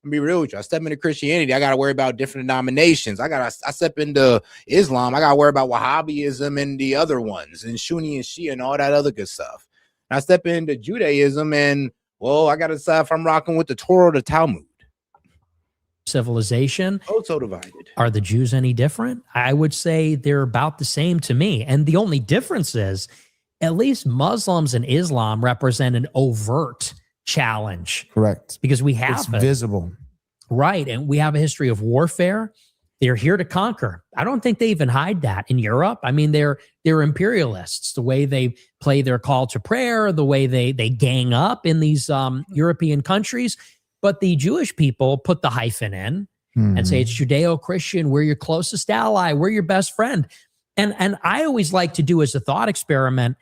Speaker 2: I'll be real with you. I step into Christianity, I got to worry about different denominations. I step into Islam, I got to worry about Wahhabism and the other ones, and Sunni and Shia and all that other good stuff. And I step into Judaism, and, well, I got to decide if I'm rocking with the Torah or the Talmud.
Speaker 5: Civilization.
Speaker 2: Oh, so divided.
Speaker 5: Are the Jews any different? I would say they're about the same to me. And the only difference is, at least Muslims and Islam represent an overt challenge.
Speaker 7: Correct.
Speaker 5: Because we have
Speaker 7: it's visible.
Speaker 5: Right. And we have a history of warfare. They're here to conquer. I don't think they even hide that in Europe. I mean, they're imperialists. The way they play their call to prayer, the way they gang up in these European countries. But the Jewish people put the hyphen in and say it's Judeo-Christian. We're your closest ally. We're your best friend. And I always like to do as a thought experiment,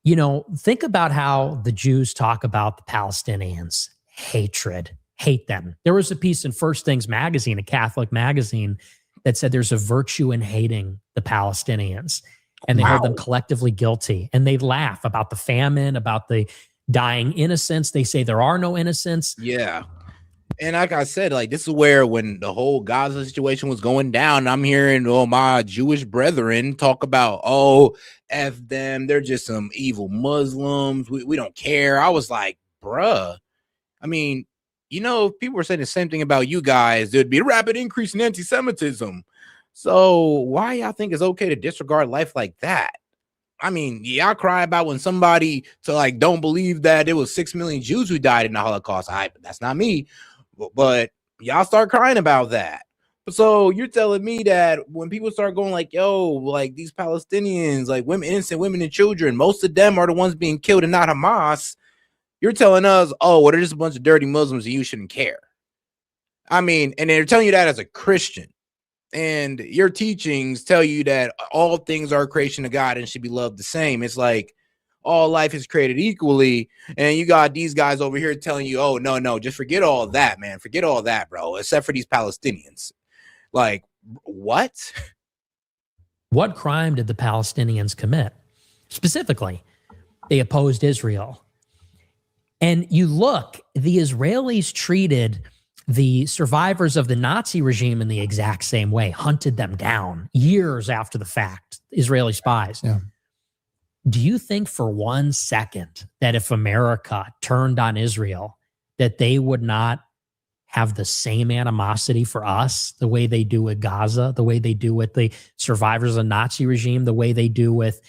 Speaker 5: you know, think about how the Jews talk about the Palestinians. Hatred. Hate them. There was a piece in First Things magazine, a Catholic magazine, that said there's a virtue in hating the Palestinians, and they hold them collectively guilty. And they laugh about the famine, about the dying innocents. They say there are no innocents.
Speaker 2: Yeah. And like I said, like this is where when the whole Gaza situation was going down, I'm hearing all my Jewish brethren talk about, oh, F them. They're just some evil Muslims. We don't care. I was like, bruh, I mean, you know, if people were saying the same thing about you guys, there'd be a rapid increase in anti-Semitism. So why y'all think it's okay to disregard life like that? I mean, y'all cry about when somebody don't believe that there was 6 million Jews who died in the Holocaust. That's not me, but y'all start crying about that. So you're telling me that when people start going like, yo, like these Palestinians, like women, innocent women and children, most of them are the ones being killed and not Hamas. You're telling us, oh, well, they're just a bunch of dirty Muslims and you shouldn't care. I mean, and they're telling you that as a Christian. And your teachings tell you that all things are a creation of God and should be loved the same. It's like all life is created equally. And you got these guys over here telling you, oh, no, just forget all that, man. Forget all that, bro, except for these Palestinians. Like, what?
Speaker 5: What crime did the Palestinians commit? Specifically, they opposed Israel. And you look, the Israelis treated the survivors of the Nazi regime in the exact same way, hunted them down years after the fact, Israeli spies.
Speaker 7: Yeah.
Speaker 5: Do you think for 1 second that if America turned on Israel, that they would not have the same animosity for us, the way they do with Gaza, the way they do with the survivors of the Nazi regime, the way they do with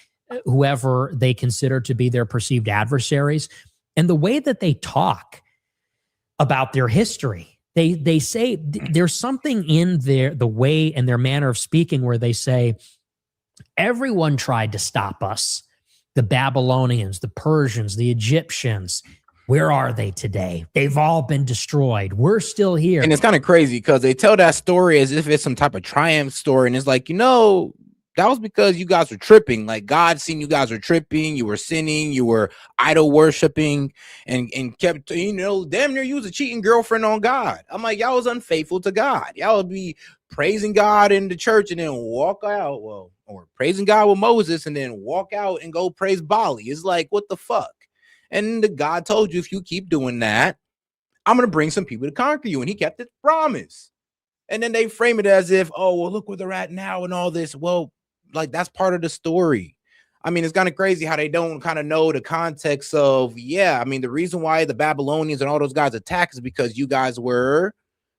Speaker 5: whoever they consider to be their perceived adversaries? And the way that they talk about their history, they say there's something in the way and their manner of speaking where they say, everyone tried to stop us. The Babylonians, the Persians, the Egyptians, where are they today? They've all been destroyed. We're still here.
Speaker 2: And it's kind of crazy because they tell that story as if it's some type of triumph story. And it's like, you know, that was because you guys were tripping. Like God seen you guys were tripping. You were sinning. You were idol worshiping and kept, you know, damn near you was a cheating girlfriend on God. I'm like, y'all was unfaithful to God. Y'all would be praising God in the church and then walk out. Well, or praising God with Moses and then walk out and go praise Bali. It's like, what the fuck? And the God told you, if you keep doing that, I'm going to bring some people to conquer you. And he kept his promise. And then they frame it as if, oh, well, look where they're at now and all this. Well, like that's part of the story. I mean, it's kind of crazy how they don't kind of know the context of, yeah, I mean, the reason why the Babylonians and all those guys attacked is because you guys were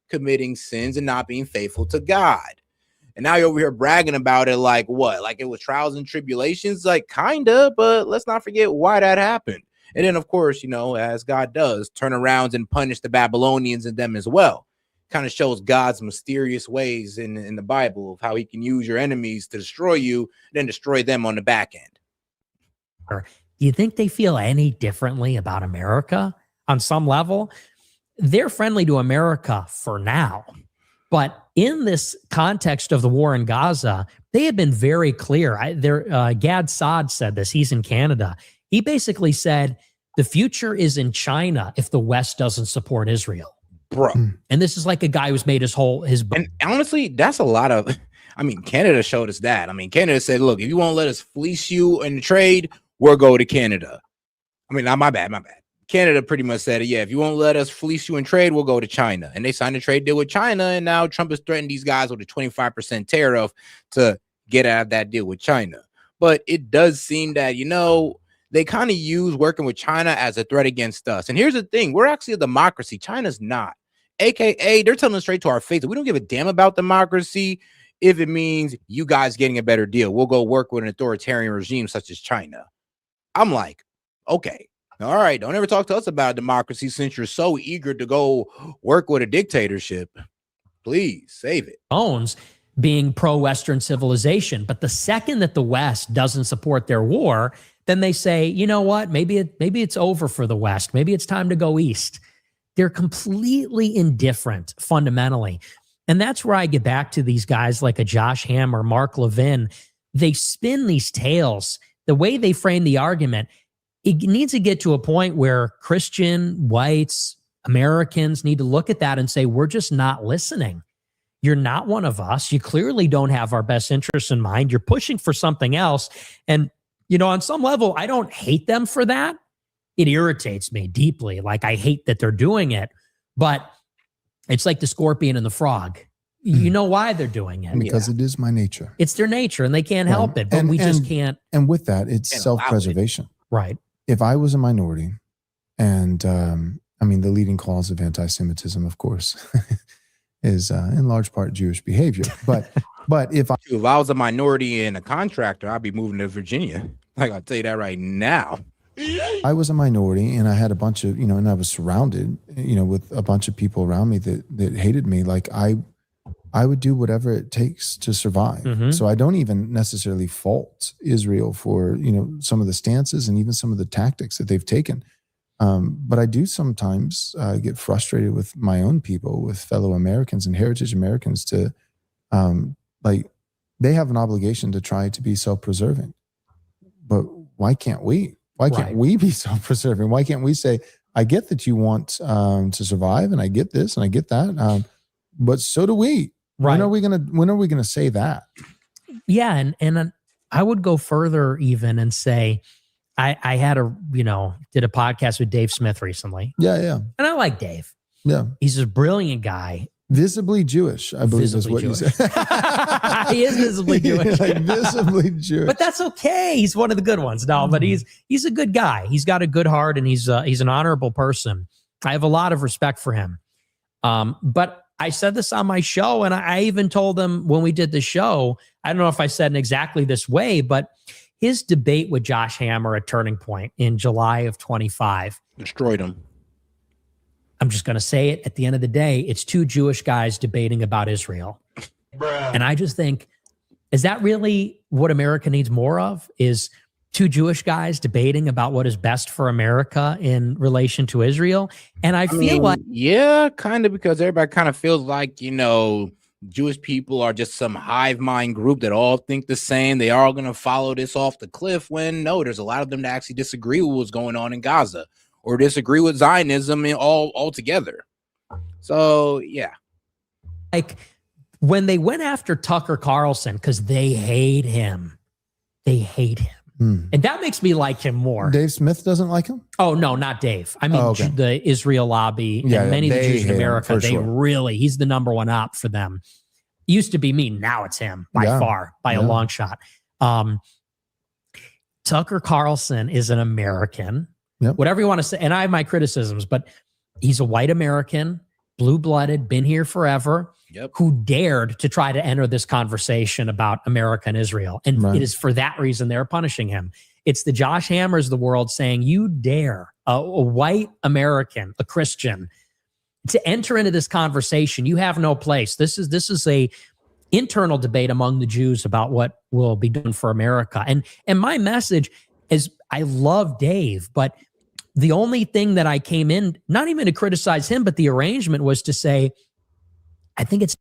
Speaker 2: committing sins and not being faithful to God. And now you're over here bragging about it like what? Like it was trials and tribulations? Like kind of, but let's not forget why that happened. And then, of course, you know, as God does, turn around and punish the Babylonians and them as well. Kind of shows God's mysterious ways in the Bible of how he can use your enemies to destroy you, then destroy them on the back end.
Speaker 5: Do you think they feel any differently about America on some level? They're friendly to America for now. But in this context of the war in Gaza, they have been very clear. Gad Saad said this. He's in Canada. He basically said, the future is in China if the West doesn't support Israel.
Speaker 2: Bro.
Speaker 5: And this is like a guy who's made his
Speaker 2: and honestly, that's a lot of, I mean, Canada showed us that. I mean, Canada said, look, if you won't let us fleece you in the trade, we'll go to Canada. I mean, my bad. Canada pretty much said, yeah, if you won't let us fleece you in trade, we'll go to China. And they signed a trade deal with China. And now Trump has threatened these guys with a 25% tariff to get out of that deal with China. But it does seem that, you know, they kind of use working with China as a threat against us. And here's the thing. We're actually a democracy. China's not. AKA, they're telling us straight to our face that we don't give a damn about democracy if it means you guys getting a better deal. We'll go work with an authoritarian regime such as China. I'm like, okay. All right, don't ever talk to us about democracy since you're so eager to go work with a dictatorship. Please save it.
Speaker 5: Owns being pro-Western civilization. But the second that the West doesn't support their war, then they say, you know what, maybe it's over for the West. Maybe it's time to go east. They're completely indifferent fundamentally. And that's where I get back to these guys like a Josh Hammer, Mark Levin. They spin these tales. The way they frame the argument, it needs to get to a point where Christian, whites, Americans need to look at that and say, we're just not listening. You're not one of us. You clearly don't have our best interests in mind. You're pushing for something else. And, you know, on some level, I don't hate them for that. It irritates me deeply. Like, I hate that they're doing it. But it's like the scorpion and the frog. You know why they're doing it.
Speaker 7: Because it is my nature.
Speaker 5: It's their nature, and they can't help it. But we just can't.
Speaker 7: And with that, it's self-preservation.
Speaker 5: Right.
Speaker 7: If I was a minority, and I mean, the leading cause of anti-Semitism, of course, is in large part Jewish behavior. But if I
Speaker 2: was a minority and a contractor, I'd be moving to Virginia. Like, I'll tell you that right now.
Speaker 7: I was a minority and I had a bunch of, and I was surrounded, with a bunch of people around me that hated me. Like, I would do whatever it takes to survive.
Speaker 5: Mm-hmm.
Speaker 7: So I don't even necessarily fault Israel for, some of the stances and even some of the tactics that they've taken. But I do sometimes get frustrated with my own people, with fellow Americans and heritage Americans to, they have an obligation to try to be self-preserving. But why can't we? Why can't we be self-preserving? Why can't we say, I get that you want to survive, and I get this and I get that, but so do we.
Speaker 5: Right.
Speaker 7: When are we gonna say that?
Speaker 5: Yeah, and I would go further even and say, I had did a podcast with Dave Smith recently.
Speaker 7: Yeah.
Speaker 5: And I like Dave.
Speaker 7: Yeah.
Speaker 5: He's a brilliant guy.
Speaker 7: Visibly Jewish, I believe is what you said.
Speaker 5: He is visibly Jewish.
Speaker 7: Like visibly Jewish.
Speaker 5: But that's okay. He's one of the good ones. No, but he's a good guy. He's got a good heart, and he's an honorable person. I have a lot of respect for him. But I said this on my show, and I even told him when we did the show, I don't know if I said in exactly this way, but his debate with Josh Hammer at Turning Point in July of 25
Speaker 2: destroyed him.
Speaker 5: I'm just going to say it. At the end of the day, it's two Jewish guys debating about Israel. And I just think, is that really what America needs more of? Is two Jewish guys debating about what is best for America in relation to Israel? And I feel like...
Speaker 2: Yeah, kind of, because everybody kind of feels like, Jewish people are just some hive mind group that all think the same. They are all going to follow this off the cliff, when no, there's a lot of them that actually disagree with what's going on in Gaza or disagree with Zionism altogether. So, yeah.
Speaker 5: Like, when they went after Tucker Carlson, because they hate him. And that makes me like him more.
Speaker 7: Dave Smith doesn't like him?
Speaker 5: Oh, no, not Dave. I mean, the Israel lobby and many of the Jews in America, he's the number one op for them. It used to be me. Now it's him by far, by a long shot. Tucker Carlson is an American, whatever you want to say. And I have my criticisms, but he's a white American, blue-blooded, been here forever, who dared to try to enter this conversation about America and Israel. And it is for that reason they're punishing him. It's the Josh Hammers of the world saying, you dare, a white American, a Christian, to enter into this conversation. You have no place. This is a internal debate among the Jews about what will be done for America. And my message is, I love Dave, but the only thing that I came in, not even to criticize him, but the arrangement was to say, I think it's...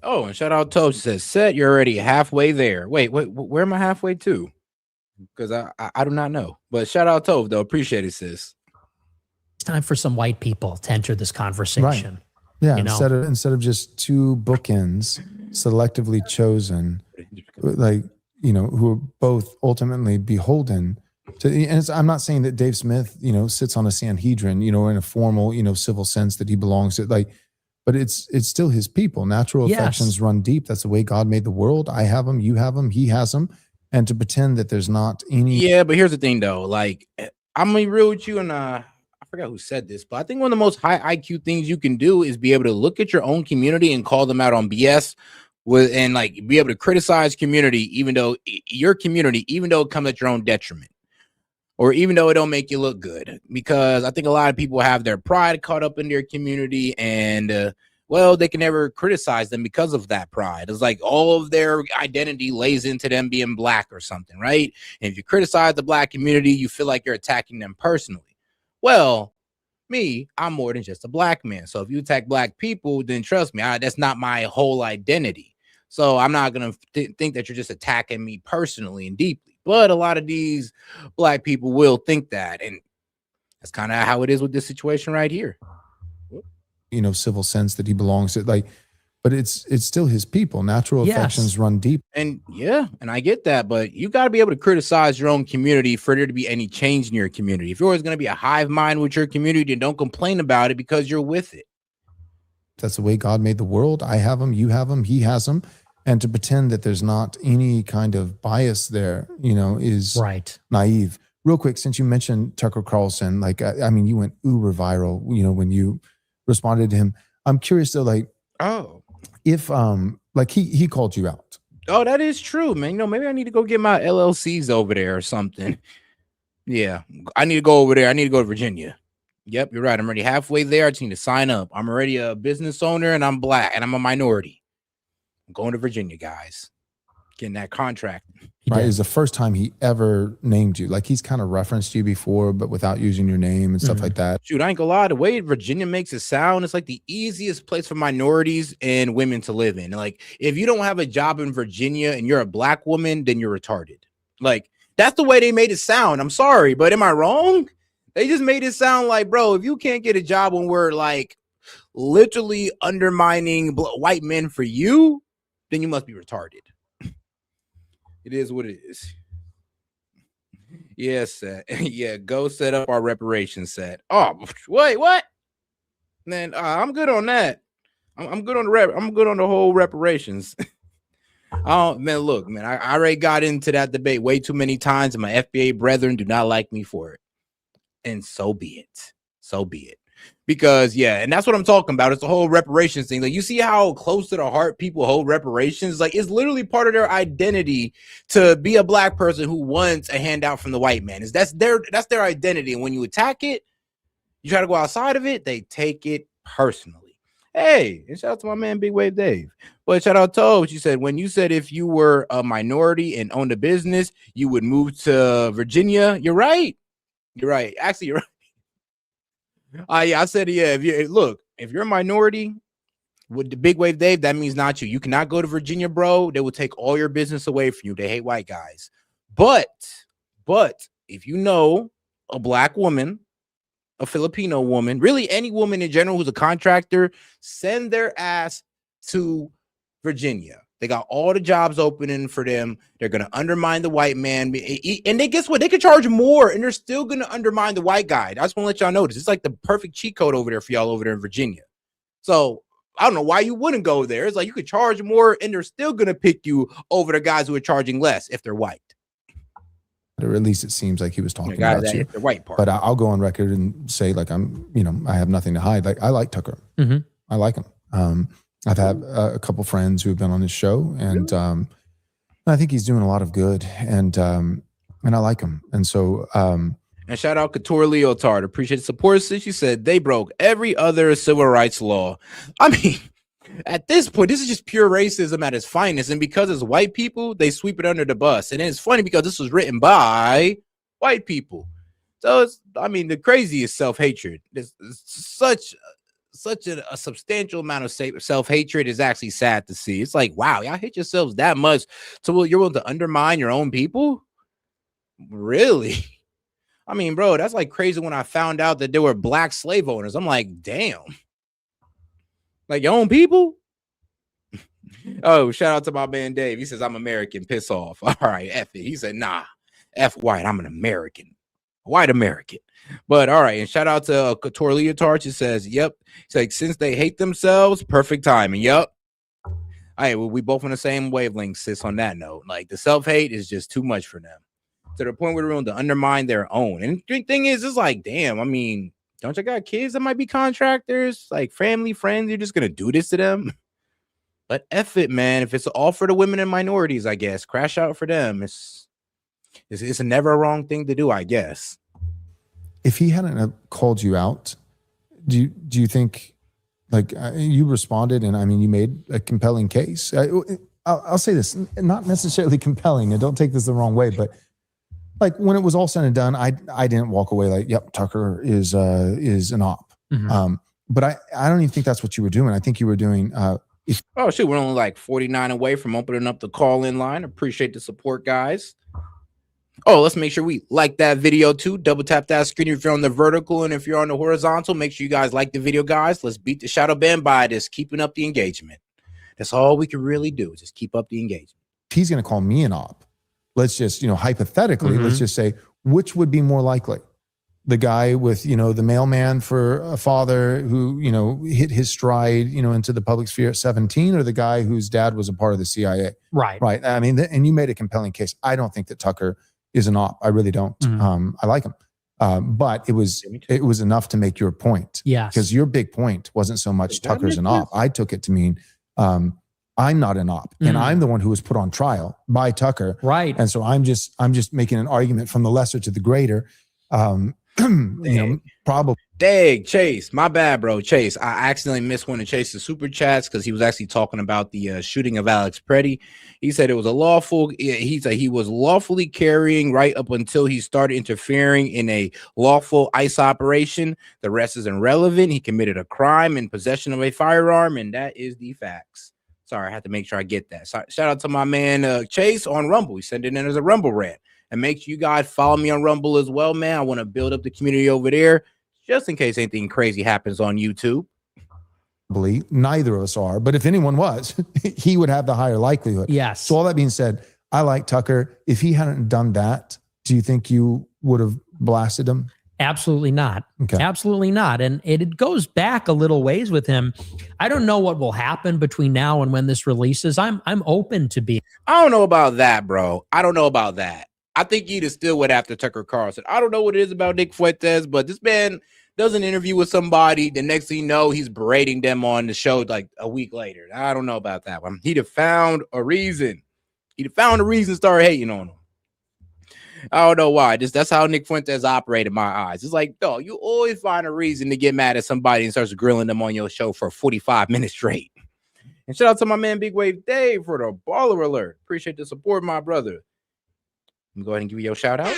Speaker 2: Oh, and shout out Tove says, Set, you're already halfway there. Wait, where am I halfway to? Because I do not know. But shout out Tove, though. Appreciate it, sis.
Speaker 5: It's time for some white people to enter this conversation.
Speaker 7: Right. Yeah, instead of just two bookends selectively chosen, who are both ultimately beholden to. And I'm not saying that Dave Smith, sits on a Sanhedrin, or in a formal, civil sense that he belongs to, but it's still his people. Natural affections run deep. That's the way God made the world. I have them, you have them, he has them, and to pretend that there's not any.
Speaker 2: Yeah, but here's the thing, though. Like, I'm gonna be real with you, and I forgot who said this, but I think one of the most high IQ things you can do is be able to look at your own community and call them out on BS and be able to criticize community, even though it comes at your own detriment. or even though it don't make you look good, because I think a lot of people have their pride caught up in their community, and well, they can never criticize them because of that pride. It's like all of their identity lays into them being black or something, right? And if you criticize the black community, you feel like you're attacking them personally. Well, me, I'm more than just a black man. So if you attack black people, then trust me, that's not my whole identity. So I'm not going to think that you're just attacking me personally and deeply. But a lot of these black people will think that. And that's kind of how it is with this situation right here.
Speaker 7: You know, civil sense that he belongs to, like, but it's still his people. Natural affections run deep.
Speaker 2: And yeah, and I get that, but you got to be able to criticize your own community for there to be any change in your community. If you're always going to be a hive mind with your community, then don't complain about it because you're with it.
Speaker 7: That's the way God made the world. I have them, you have them, he has them. And to pretend that there's not any kind of bias there, you know, is naive. Real quick, since you mentioned Tucker Carlson, like, I mean, you went uber viral, you know, when you responded to him. I'm curious though, like, if like he called you out.
Speaker 2: Oh, that is true, man. You know, maybe I need to go get my LLCs over there or something. Yeah, I need to go over there. I need to go to Virginia. Yep, you're right. I'm already halfway there. I just need to sign up. I'm already a business owner and I'm black and I'm a minority. I'm going to Virginia, guys. Getting that contract.
Speaker 7: Right, is the first time he ever named you. Like, he's kind of referenced you before, but without using your name and stuff like that.
Speaker 2: Shoot, I ain't gonna lie. The way Virginia makes it sound, it's like the easiest place for minorities and women to live in. Like, if you don't have a job in Virginia and you're a black woman, then you're retarded. Like, that's the way they made it sound. I'm sorry, but am I wrong? They just made it sound like, bro, if you can't get a job when we're like literally undermining white men for you, then you must be retarded. It is what it is. Yes, yeah, go set up our reparations set. Oh, wait, what? Man, I'm good on that. I'm good on the I'm good on the whole reparations. Oh, man, look, man, I already got into that debate way too many times, and my FBA brethren do not like me for it. And so be it. So be it. Because, yeah, and that's what I'm talking about. It's the whole reparations thing. Like, you see how close to the heart people hold reparations? Like, it's literally part of their identity to be a black person who wants a handout from the white man. That's their identity. And when you attack it, you try to go outside of it, they take it personally. Hey, and shout out to my man, Big Wave Dave. But shout out to what you said. When you said if you were a minority and owned a business, you would move to Virginia. You're right. You're right. Actually, you're right. Yeah, I said, yeah, if you're a minority with the Big Wave Dave, that means not you. You cannot go to Virginia, bro. They will take all your business away from you. They hate white guys. But if you know a black woman, a Filipino woman, really any woman in general who's a contractor, send their ass to Virginia. They got all the jobs opening for them. They're going to undermine the white man. And they guess what? They could charge more, and they're still going to undermine the white guy. I just want to let y'all know this. It's like the perfect cheat code over there for y'all over there in Virginia. So I don't know why you wouldn't go there. It's like you could charge more, and they're still going to pick you over the guys who are charging less if they're white.
Speaker 7: Or at least it seems like he was talking about you.
Speaker 2: The white part.
Speaker 7: But I'll go on record and say, like, I have nothing to hide. Like, I like Tucker. I like him. I've had a couple friends who have been on his show, and I think he's doing a lot of good, and I like him. And so,
Speaker 2: and shout out Couture Leotard. Appreciate the support. Since you said they broke every other civil rights law. I mean, at this point, this is just pure racism at its finest. And because it's white people, they sweep it under the bus. And it's funny because this was written by white people. So it's, I mean, the craziest self-hatred. It's such a substantial amount of self-hatred is actually sad to see. It's like, wow, y'all hate yourselves that much so you're willing to undermine your own people? Really? I mean, bro, that's like crazy. When I found out that there were black slave owners, I'm like, damn. Like, your own people? Oh, shout out to my man Dave. He says, I'm American. Piss off. All right, F it. He said, nah, F white. I'm an American. White American. But all right, and shout out to Couture Leotard. She says, yep. It's like, since they hate themselves, perfect timing. Yep. All right, well, we both on the same wavelength, sis, on that note. Like, the self-hate is just too much for them. To the point where they're willing to undermine their own. And the thing is, it's like, damn, I mean, don't you got kids that might be contractors? Like, family, friends, you're just going to do this to them? But F it, man. If it's all for the women and minorities, I guess, crash out for them. It's a never a wrong thing to do, I guess.
Speaker 7: If he hadn't called you out, do you think, like, you responded, and I mean, you made a compelling case. I'll say this, not necessarily compelling, and don't take this the wrong way, but like when it was all said and done, I didn't walk away like, yep, Tucker is an op. But I don't even think that's what you were doing. I think you were doing.
Speaker 2: Oh shit, we're only like 49 away from opening up the call-in line. Appreciate the support, guys. Oh, let's make sure we like that video too. Double tap that screen if you're on the vertical, and if you're on the horizontal, make sure you guys like the video, guys. Let's beat the shadow ban by just keeping up the engagement. That's all we can really do, just keep up the engagement.
Speaker 7: He's going to call me an op. Let's just, hypothetically, let's just say, which would be more likely? The guy with, the mailman for a father who, hit his stride, into the public sphere at 17, or the guy whose dad was a part of the CIA?
Speaker 5: Right.
Speaker 7: Right. I mean, and you made a compelling case. I don't think that Tucker is an op. I really don't. I like him. But it was enough to make your point.
Speaker 5: Yes.
Speaker 7: Because your big point wasn't so much Tucker's an op. I took it to mean I'm not an op, and I'm the one who was put on trial by Tucker.
Speaker 5: Right.
Speaker 7: And so I'm just making an argument from the lesser to the greater. Probably.
Speaker 2: Dang, Chase, my bad, bro. Chase, I accidentally missed one of Chase's super chats because he was actually talking about the shooting of Alex Preddy. He said it was he said he was lawfully carrying right up until he started interfering in a lawful ICE operation. The rest is irrelevant. He committed a crime in possession of a firearm, and that is the facts. Sorry, I had to make sure I get that. So, shout out to my man Chase on Rumble. He sent it in as a Rumble rant. And make sure you guys follow me on Rumble as well, man. I want to build up the community over there just in case anything crazy happens on YouTube.
Speaker 7: Neither of us are, but if anyone was, he would have the higher likelihood.
Speaker 5: Yes.
Speaker 7: So all that being said, I like Tucker. If he hadn't done that, do you think you would have blasted him?
Speaker 5: Absolutely not.
Speaker 7: Okay.
Speaker 5: Absolutely not. And it goes back a little ways with him. I don't know what will happen between now and when this releases. I'm open to being.
Speaker 2: I don't know about that, bro. I don't know about that. I think he'd have still went after Tucker Carlson. I don't know what it is about Nick Fuentes, but this man does an interview with somebody. The next thing you know, he's berating them on the show like a week later. I don't know about that one. He'd have found a reason. He'd have found a reason to start hating on him. I don't know why. That's how Nick Fuentes operated in my eyes. It's like, dog, you always find a reason to get mad at somebody and starts grilling them on your show for 45 minutes straight. And shout out to my man Big Wave Dave for the baller alert. Appreciate the support, my brother. Go ahead and give you your shout out.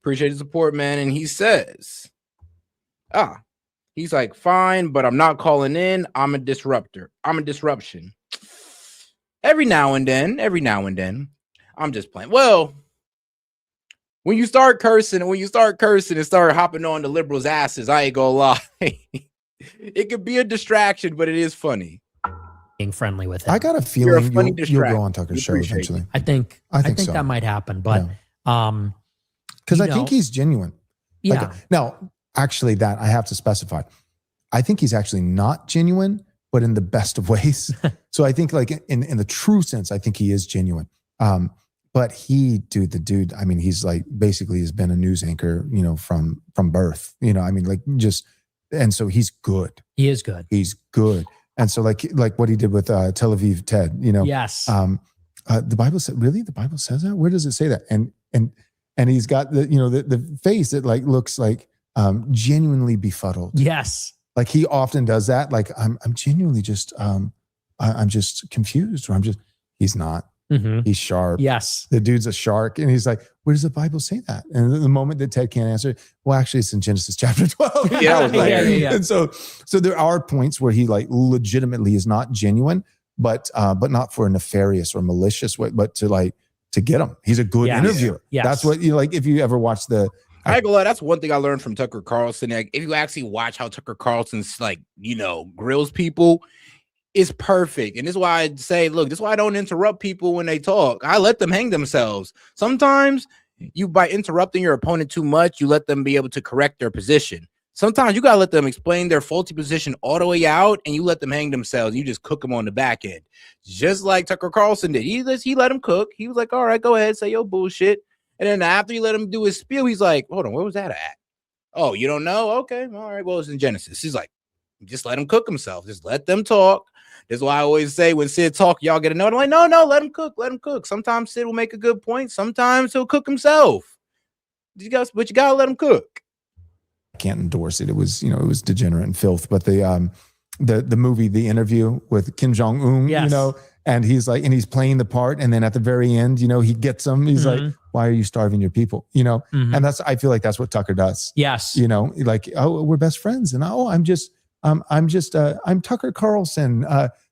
Speaker 2: Appreciate the support, man. And he says, he's like, fine, but I'm not calling in. I'm a disruptor. I'm a disruption. Every now and then. I'm just playing. Well, when you start cursing and start hopping on the liberals' asses, I ain't gonna lie. It could be a distraction, but it is funny.
Speaker 5: Being friendly with him.
Speaker 7: I got a feeling you'll go on Tucker's show eventually.
Speaker 5: I think
Speaker 7: so.
Speaker 5: that might happen, but
Speaker 7: because I think he's genuine.
Speaker 5: Yeah.
Speaker 7: Like, now, actually, that I have to specify. I think he's actually not genuine, but in the best of ways. So I think, like in the true sense, I think he is genuine. But the dude. I mean, he's like basically has been a news anchor, from birth. I mean, like just, and so he's good.
Speaker 5: He is good.
Speaker 7: He's good. And so like what he did with Tel Aviv Ted,
Speaker 5: Yes.
Speaker 7: The Bible said, really? The Bible says that? Where does it say that? And he's got the face that like looks like genuinely befuddled.
Speaker 5: Yes.
Speaker 7: Like he often does that. Like I'm genuinely just I'm just confused, or he's not.
Speaker 5: Mm-hmm.
Speaker 7: He's sharp.
Speaker 5: Yes.
Speaker 7: The dude's a shark. And he's like, where does the Bible say that? And the moment that Ted can't answer, well, actually it's in Genesis chapter 12.
Speaker 2: Yeah.
Speaker 7: And so there are points where he like legitimately is not genuine, but not for a nefarious or malicious way, but to get him. He's a good interviewer.
Speaker 5: Yes.
Speaker 7: That's what if you ever watch
Speaker 2: I ain't gonna lie, that's one thing I learned from Tucker Carlson. Like, if you actually watch how Tucker Carlson's grills people, it's perfect. And this is why I say, look, this is why I don't interrupt people when they talk. I let them hang themselves. Sometimes by interrupting your opponent too much, you let them be able to correct their position. Sometimes you gotta let them explain their faulty position all the way out, and you let them hang themselves. You just cook them on the back end, just like Tucker Carlson did. He let him cook. He was like, all right, go ahead, say your bullshit. And then after you let him do his spiel, he's like, hold on, where was that at? Oh, you don't know? Okay, all right, well, it's in Genesis. He's like, just let him cook himself. Just let them talk. That's why I always say when Sid talk, y'all get a note. I'm like, no, let him cook. Let him cook. Sometimes Sid will make a good point. Sometimes he'll cook himself. But you gotta let him cook.
Speaker 7: I can't endorse it. It was, it was degenerate and filth. But the movie, The Interview with Kim Jong-un,
Speaker 5: Yes.
Speaker 7: and he's like, and he's playing the part. And then at the very end, he gets him. He's like, why are you starving your people? And I feel like that's what Tucker does.
Speaker 5: Yes.
Speaker 7: Like, oh, we're best friends. And I'm Tucker Carlson.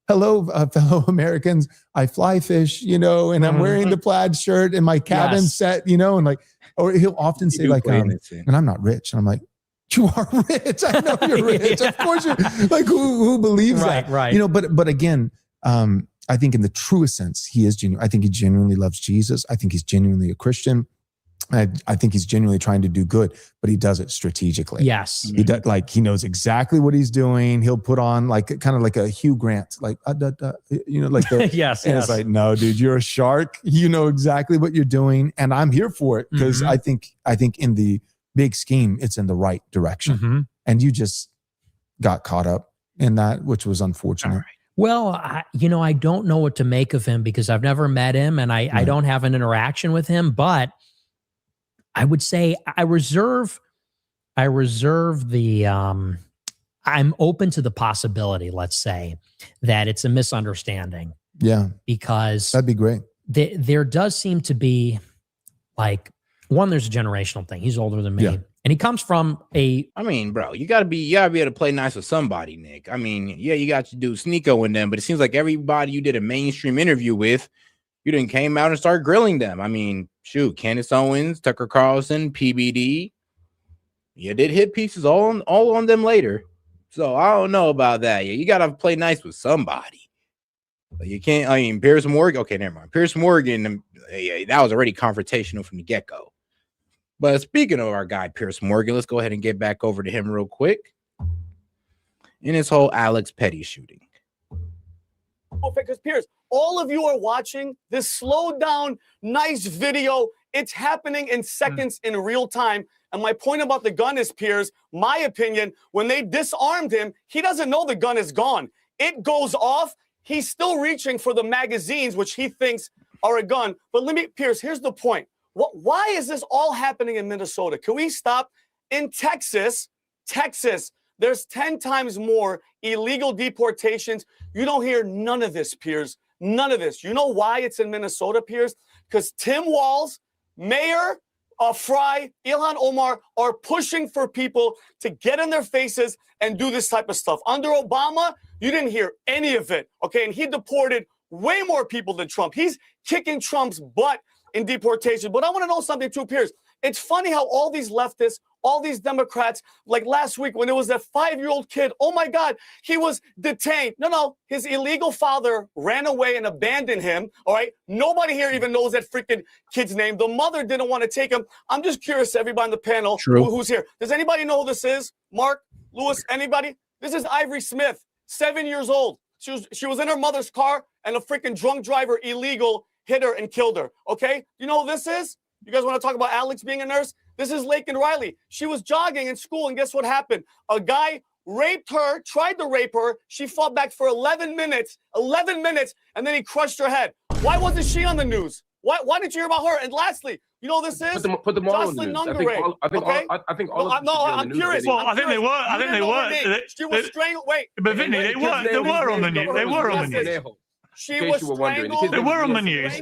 Speaker 7: Hello, fellow Americans. I fly fish, and I'm wearing the plaid shirt and my cabin set, and like, or he'll often say like, and I'm not rich. And I'm like, you are rich. I know you're rich. Of course you're like, who believes that?
Speaker 5: Right.
Speaker 7: But again, I think in the truest sense, he is genuine. I think he genuinely loves Jesus. I think he's genuinely a Christian. I think he's genuinely trying to do good, but he does it strategically.
Speaker 5: Yes.
Speaker 7: He does, like, he knows exactly what he's doing. He'll put on like kind of like a Hugh Grant, like, like the,
Speaker 5: yes.
Speaker 7: And it's like, no, dude, you're a shark. You know exactly what you're doing. And I'm here for it because I think in the big scheme, it's in the right direction. And you just got caught up in that, which was unfortunate.
Speaker 5: Well, I don't know what to make of him because I've never met him and I don't have an interaction with him, but I would say I reserve the I'm open to the possibility, let's say, that it's a misunderstanding.
Speaker 7: Yeah.
Speaker 5: Because
Speaker 7: that'd be great.
Speaker 5: There does seem to be like there's a generational thing. He's older than me. Yeah. And he comes from
Speaker 2: bro, you gotta be able to play nice with somebody, Nick. I mean, yeah, you got to do Sneeko in them, but it seems like everybody you did a mainstream interview with, you didn't came out and start grilling them. I mean, shoot, Candace Owens, Tucker Carlson, PBD. You did hit pieces all on them later. So I don't know about that. Yeah, you gotta play nice with somebody. But you can't, Piers Morgan. Okay, never mind. Piers Morgan, that was already confrontational from the get-go. But speaking of our guy, Piers Morgan, let's go ahead and get back over to him real quick. In his whole Alex Petty shooting.
Speaker 1: Because Piers, all of you are watching this slowed down, nice video. It's happening in seconds in real time. And my point about the gun is, Piers, my opinion, when they disarmed him, he doesn't know the gun is gone. It goes off. He's still reaching for the magazines, which he thinks are a gun. But Piers, here's the point. Why is this all happening in Minnesota? Can we stop? In Texas, there's 10 times more illegal deportations. You don't hear none of this, Piers. None of this. You know why it's in Minnesota, Piers? Because Tim Walz, Mayor Fry, Ilhan Omar are pushing for people to get in their faces and do this type of stuff. Under Obama, you didn't hear any of it, okay? And he deported way more people than Trump. He's kicking Trump's butt in deportation. But I want to know something too, Piers. It's funny how all these leftists, all these Democrats, like last week when it was that 5-year-old kid, oh my God, he was detained. No, his illegal father ran away and abandoned him, all right? Nobody here even knows that freaking kid's name. The mother didn't want to take him. I'm just curious, everybody on the panel who's here. Does anybody know who this is? Mark, Lewis, anybody? This is Ivory Smith, 7 years old. She was in her mother's car and a freaking drunk driver, illegal, hit her and killed her, okay? You know who this is? You guys want to talk about Alex being a nurse? This is Laken Riley. She was jogging in school, and guess what happened? A guy raped her, tried to rape her. She fought back for 11 minutes, and then he crushed her head. Why wasn't she on the news? Why didn't you hear about her? And lastly, you know who this is?
Speaker 18: Put them all on the
Speaker 1: Jocelyn
Speaker 18: news.
Speaker 1: Nungaray.
Speaker 18: I think all of them should be on the news.
Speaker 1: Curious.
Speaker 8: Well, I think they were. I think they were.
Speaker 1: She was strangled. Wait.
Speaker 8: But Vinny, they were on the news. They were on the news.
Speaker 1: She was strangled.
Speaker 8: They were on the news.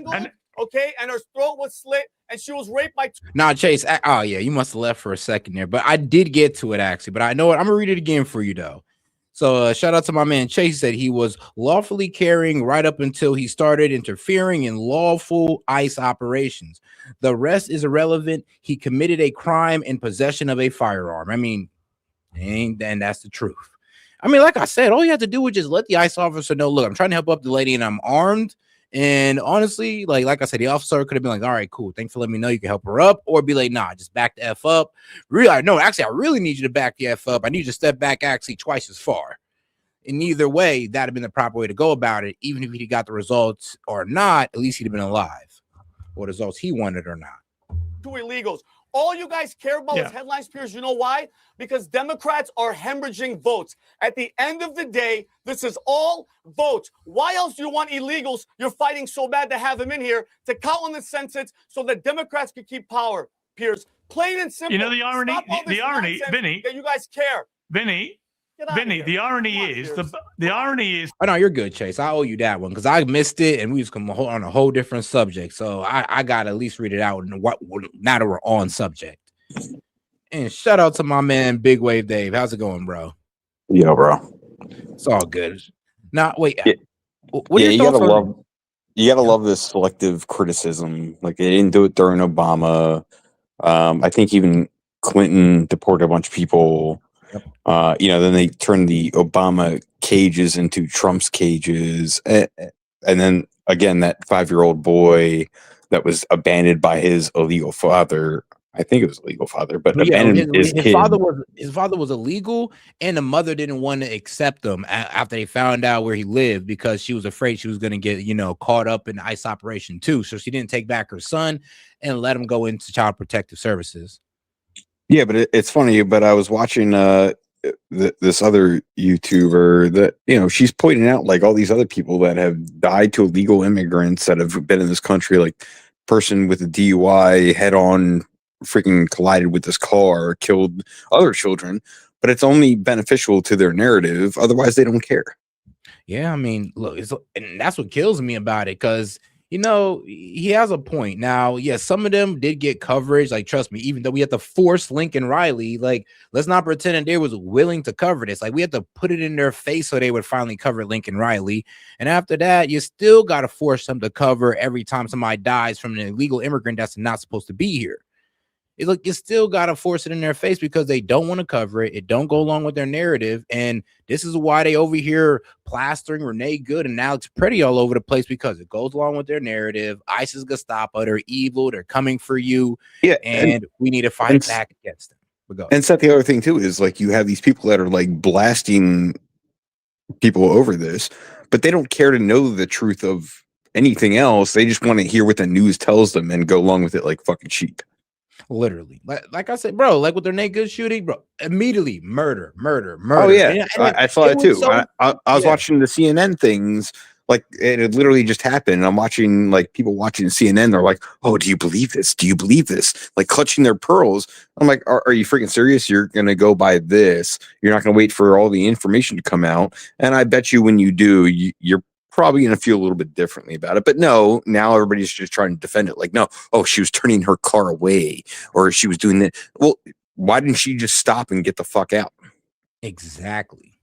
Speaker 1: Okay, and her throat was slit, and she was raped by.
Speaker 2: Nah, Chase. Oh yeah, you must have left for a second there, but I did get to it actually. But I know what I'm gonna read it again for you though. So shout out to my man Chase. Said he was lawfully carrying right up until he started interfering in lawful ICE operations. The rest is irrelevant. He committed a crime in possession of a firearm. I mean, and that's the truth. I mean, like I said, all you have to do is just let the ICE officer know, look, I'm trying to help up the lady and I'm armed. And honestly, like I said, the officer could have been like, all right, cool. Thanks for letting me know you can help her up, or be like, nah, just back the F up. Really, no, actually, I really need you to back the F up. I need you to step back actually twice as far. In either way, that'd have been the proper way to go about it. Even if he got the results or not, at least he'd have been alive. Or the results he wanted or not.
Speaker 1: Two illegals. All you guys care about is headlines, Piers. You know why? Because Democrats are hemorrhaging votes. At the end of the day, this is all votes. Why else do you want illegals? You're fighting so bad to have them in here to count on the census so that Democrats can keep power, Piers. Plain and simple.
Speaker 8: You know the irony,
Speaker 1: Stop all this nonsense
Speaker 8: Vinny,
Speaker 1: that you guys care.
Speaker 8: Vinny, the irony is the irony is.
Speaker 2: Oh no, you're good, Chase. I owe you that one because I missed it and we was on a whole different subject. So I gotta at least read it out. And now that we're on subject. And shout out to my man Big Wave Dave. How's it going, bro?
Speaker 9: Yo, bro.
Speaker 2: It's all good. Now wait.
Speaker 9: Yeah,
Speaker 2: what are your thoughts on?
Speaker 9: You gotta love this selective criticism. Like they didn't do it during Obama. I think even Clinton deported a bunch of people. Then they turned the Obama cages into Trump's cages. And then again, that 5-year-old boy that was abandoned by his illegal father. I think it was a legal father, but abandoned his kid.
Speaker 2: His father was illegal, and the mother didn't want to accept him after they found out where he lived because she was afraid she was going to get, caught up in the ICE operation too. So she didn't take back her son and let him go into Child Protective Services.
Speaker 9: Yeah, but it's funny. But I was watching this other YouTuber that she's pointing out like all these other people that have died to illegal immigrants that have been in this country, like person with a DUI head on freaking collided with this car, killed other children, but it's only beneficial to their narrative. Otherwise, they don't care.
Speaker 2: Yeah, I mean, look, and that's what kills me about it because he has a point. Now, yes, some of them did get coverage. Like, trust me, even though we had to force Lincoln Riley, like, let's not pretend that they was willing to cover this. Like, we had to put it in their face so they would finally cover Lincoln Riley. And after that, you still got to force them to cover every time somebody dies from an illegal immigrant that's not supposed to be here. You still got to force it in their face because they don't want to cover it. It don't go along with their narrative. And this is why they over here plastering Renee Good and Alex Pretty all over the place because it goes along with their narrative. ISIS, Gestapo, they're evil. They're coming for you.
Speaker 9: Yeah.
Speaker 2: And we need to fight back against them.
Speaker 9: And Seth, the other thing too is like you have these people that are like blasting people over this, but they don't care to know the truth of anything else. They just want to hear what the news tells them and go along with it like fucking sheep.
Speaker 2: Literally, like I said, bro, like with their Nate Good shooting, bro, immediately murder.
Speaker 9: Oh yeah, I saw it too. So, I was watching the CNN things, like it had literally just happened. And I'm watching like people watching CNN. They're like, "Oh, do you believe this? Do you believe this?" Like clutching their pearls. I'm like, "Are you freaking serious? You're gonna go by this? You're not gonna wait for all the information to come out?" And I bet you when you do, you're probably going to feel a little bit differently about it. But no, now everybody's just trying to defend it. Like, no, she was turning her car away or she was doing that. Well, why didn't she just stop and get the fuck out?
Speaker 2: Exactly.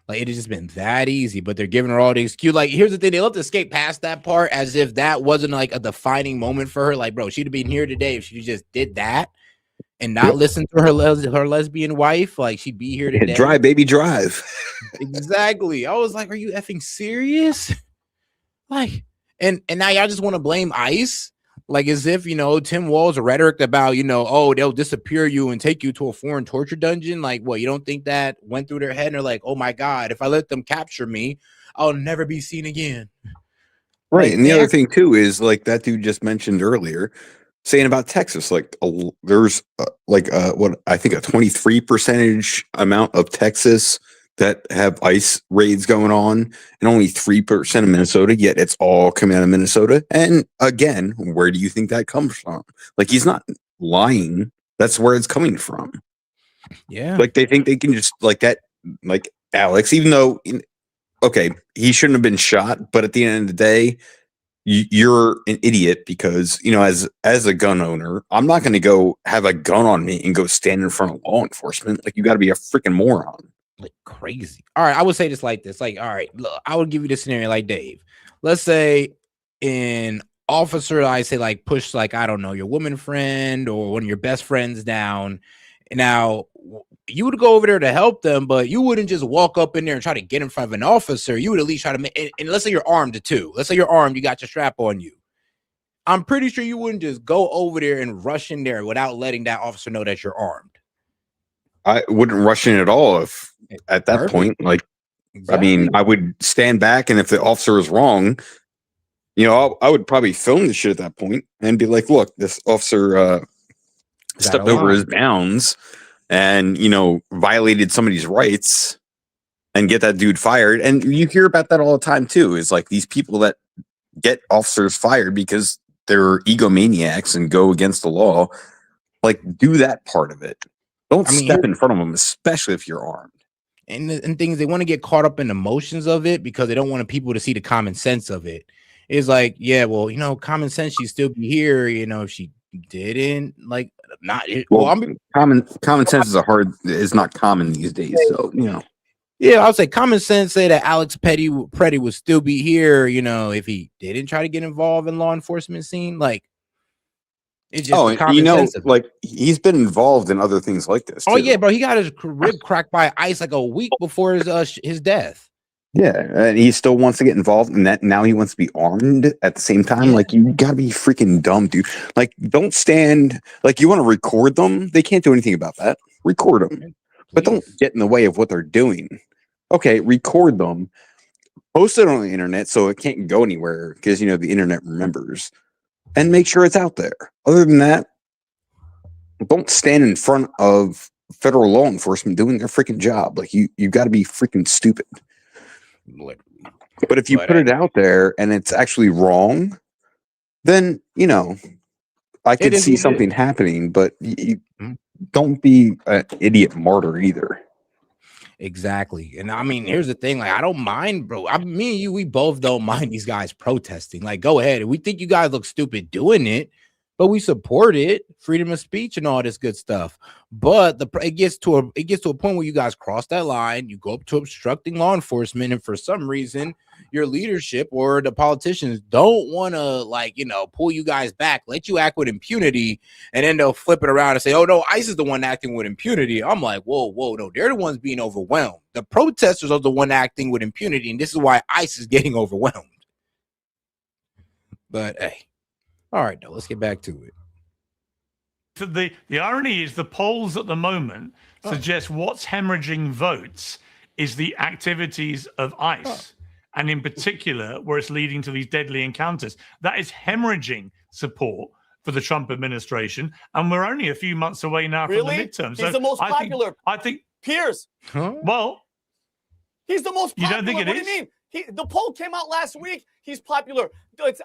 Speaker 2: Like, it has just been that easy, but they're giving her all the excuse. Like, here's the thing. They let to escape past that part as if that wasn't like a defining moment for her. Like, bro, she'd have been here today if she just did that and not listen to her lesbian wife. Like, she'd be here today.
Speaker 9: Yeah, drive, baby, drive.
Speaker 2: Exactly. I was like, are you effing serious? Like, and now y'all just want to blame ICE? Like, as if, Tim Walz's rhetoric about, they'll disappear you and take you to a foreign torture dungeon. Like, what, you don't think that went through their head? And they're like, oh my God, if I let them capture me, I'll never be seen again.
Speaker 9: Right.
Speaker 2: Like,
Speaker 9: and the other thing too is like that dude just mentioned earlier, saying about Texas, like there's what I think a 23% amount of Texas that have ICE raids going on and only 3% of Minnesota, yet it's all coming out of Minnesota. And again, where do you think that comes from? Like, he's not lying. That's where it's coming from.
Speaker 2: Yeah.
Speaker 9: Like, they think they can just like that, like Alex, even though, okay, he shouldn't have been shot, but at the end of the day, you're an idiot because, as a gun owner, I'm not going to go have a gun on me and go stand in front of law enforcement. Like, you got to be a freaking moron.
Speaker 2: Like crazy. All right, I would say this like this. Like, all right, look, I would give you this scenario like Dave. Let's say an officer, I say like push like, I don't know, your woman friend or one of your best friends down. Now, you would go over there to help them, but you wouldn't just walk up in there and try to get in front of an officer. You would at least try to make, and let's say you're armed too. Let's say you're armed, you got your strap on you. I'm pretty sure you wouldn't just go over there and rush in there without letting that officer know that you're armed.
Speaker 9: I wouldn't rush in at all if at that point, like, exactly. I mean, I would stand back, and if the officer is wrong, I would probably film the shit at that point and be like, look, this officer stepped over his bounds and, you know, violated somebody's rights and get that dude fired. And you hear about that all the time too, is like these people that get officers fired because they're egomaniacs and go against the law. Like, do that part of it. Don't step in front of them, especially if you're armed.
Speaker 2: And things, they want to get caught up in emotions of it because they don't want people to see the common sense of it. It's like, yeah, well, you know, common sense, she'd still be here, you know, if she didn't, like, not it.
Speaker 9: Well, common sense is not common these days. So, you know.
Speaker 2: Yeah, I would say common sense say that Alex Petty would still be here, you know, if he didn't try to get involved in law enforcement scene. Like, it's just
Speaker 9: you know, like he's been involved in other things like this.
Speaker 2: Oh yeah, bro, he got his rib cracked by ice like a week before his death.
Speaker 9: Yeah, and he still wants to get involved in that. Now he wants to be armed at the same time. Yeah. Like, you gotta be freaking dumb, dude. Like, don't stand. Like, you want to record them? They can't do anything about that. Record them, but don't get in the way of what they're doing. Okay, record them, post it on the internet so it can't go anywhere because, you know, the internet remembers, and make sure it's out there. Other than that, don't stand in front of federal law enforcement doing their freaking job. Like, you got to be freaking stupid. But if you put it out there and it's actually wrong, then, you know, I could see something happening, but you don't be an idiot martyr either.
Speaker 2: Exactly. And I mean, here's the thing, like, I don't mind, bro. Me and you, we both don't mind these guys protesting. Like, go ahead. We think you guys look stupid doing it, but we support it, freedom of speech and all this good stuff. But it gets to a point where you guys cross that line, you go up to obstructing law enforcement, and for some reason your leadership or the politicians don't want to, like, you know, pull you guys back, let you act with impunity, and then they'll flip it around and say, oh no, ICE is the one acting with impunity. I'm like, whoa, no, they're the ones being overwhelmed. The protesters are the one acting with impunity, and this is why ICE is getting overwhelmed. But hey, all right, now let's get back to it.
Speaker 8: So the irony is the polls at the moment suggest what's hemorrhaging votes is the activities of ICE, and in particular, where it's leading to these deadly encounters. That is hemorrhaging support for the Trump administration, and we're only a few months away now from the midterms.
Speaker 1: He's the most popular.
Speaker 8: I think
Speaker 1: Piers.
Speaker 8: Well,
Speaker 1: he's the most popular.
Speaker 8: You don't think it is?
Speaker 1: What do you mean? The poll came out last week. He's popular. It's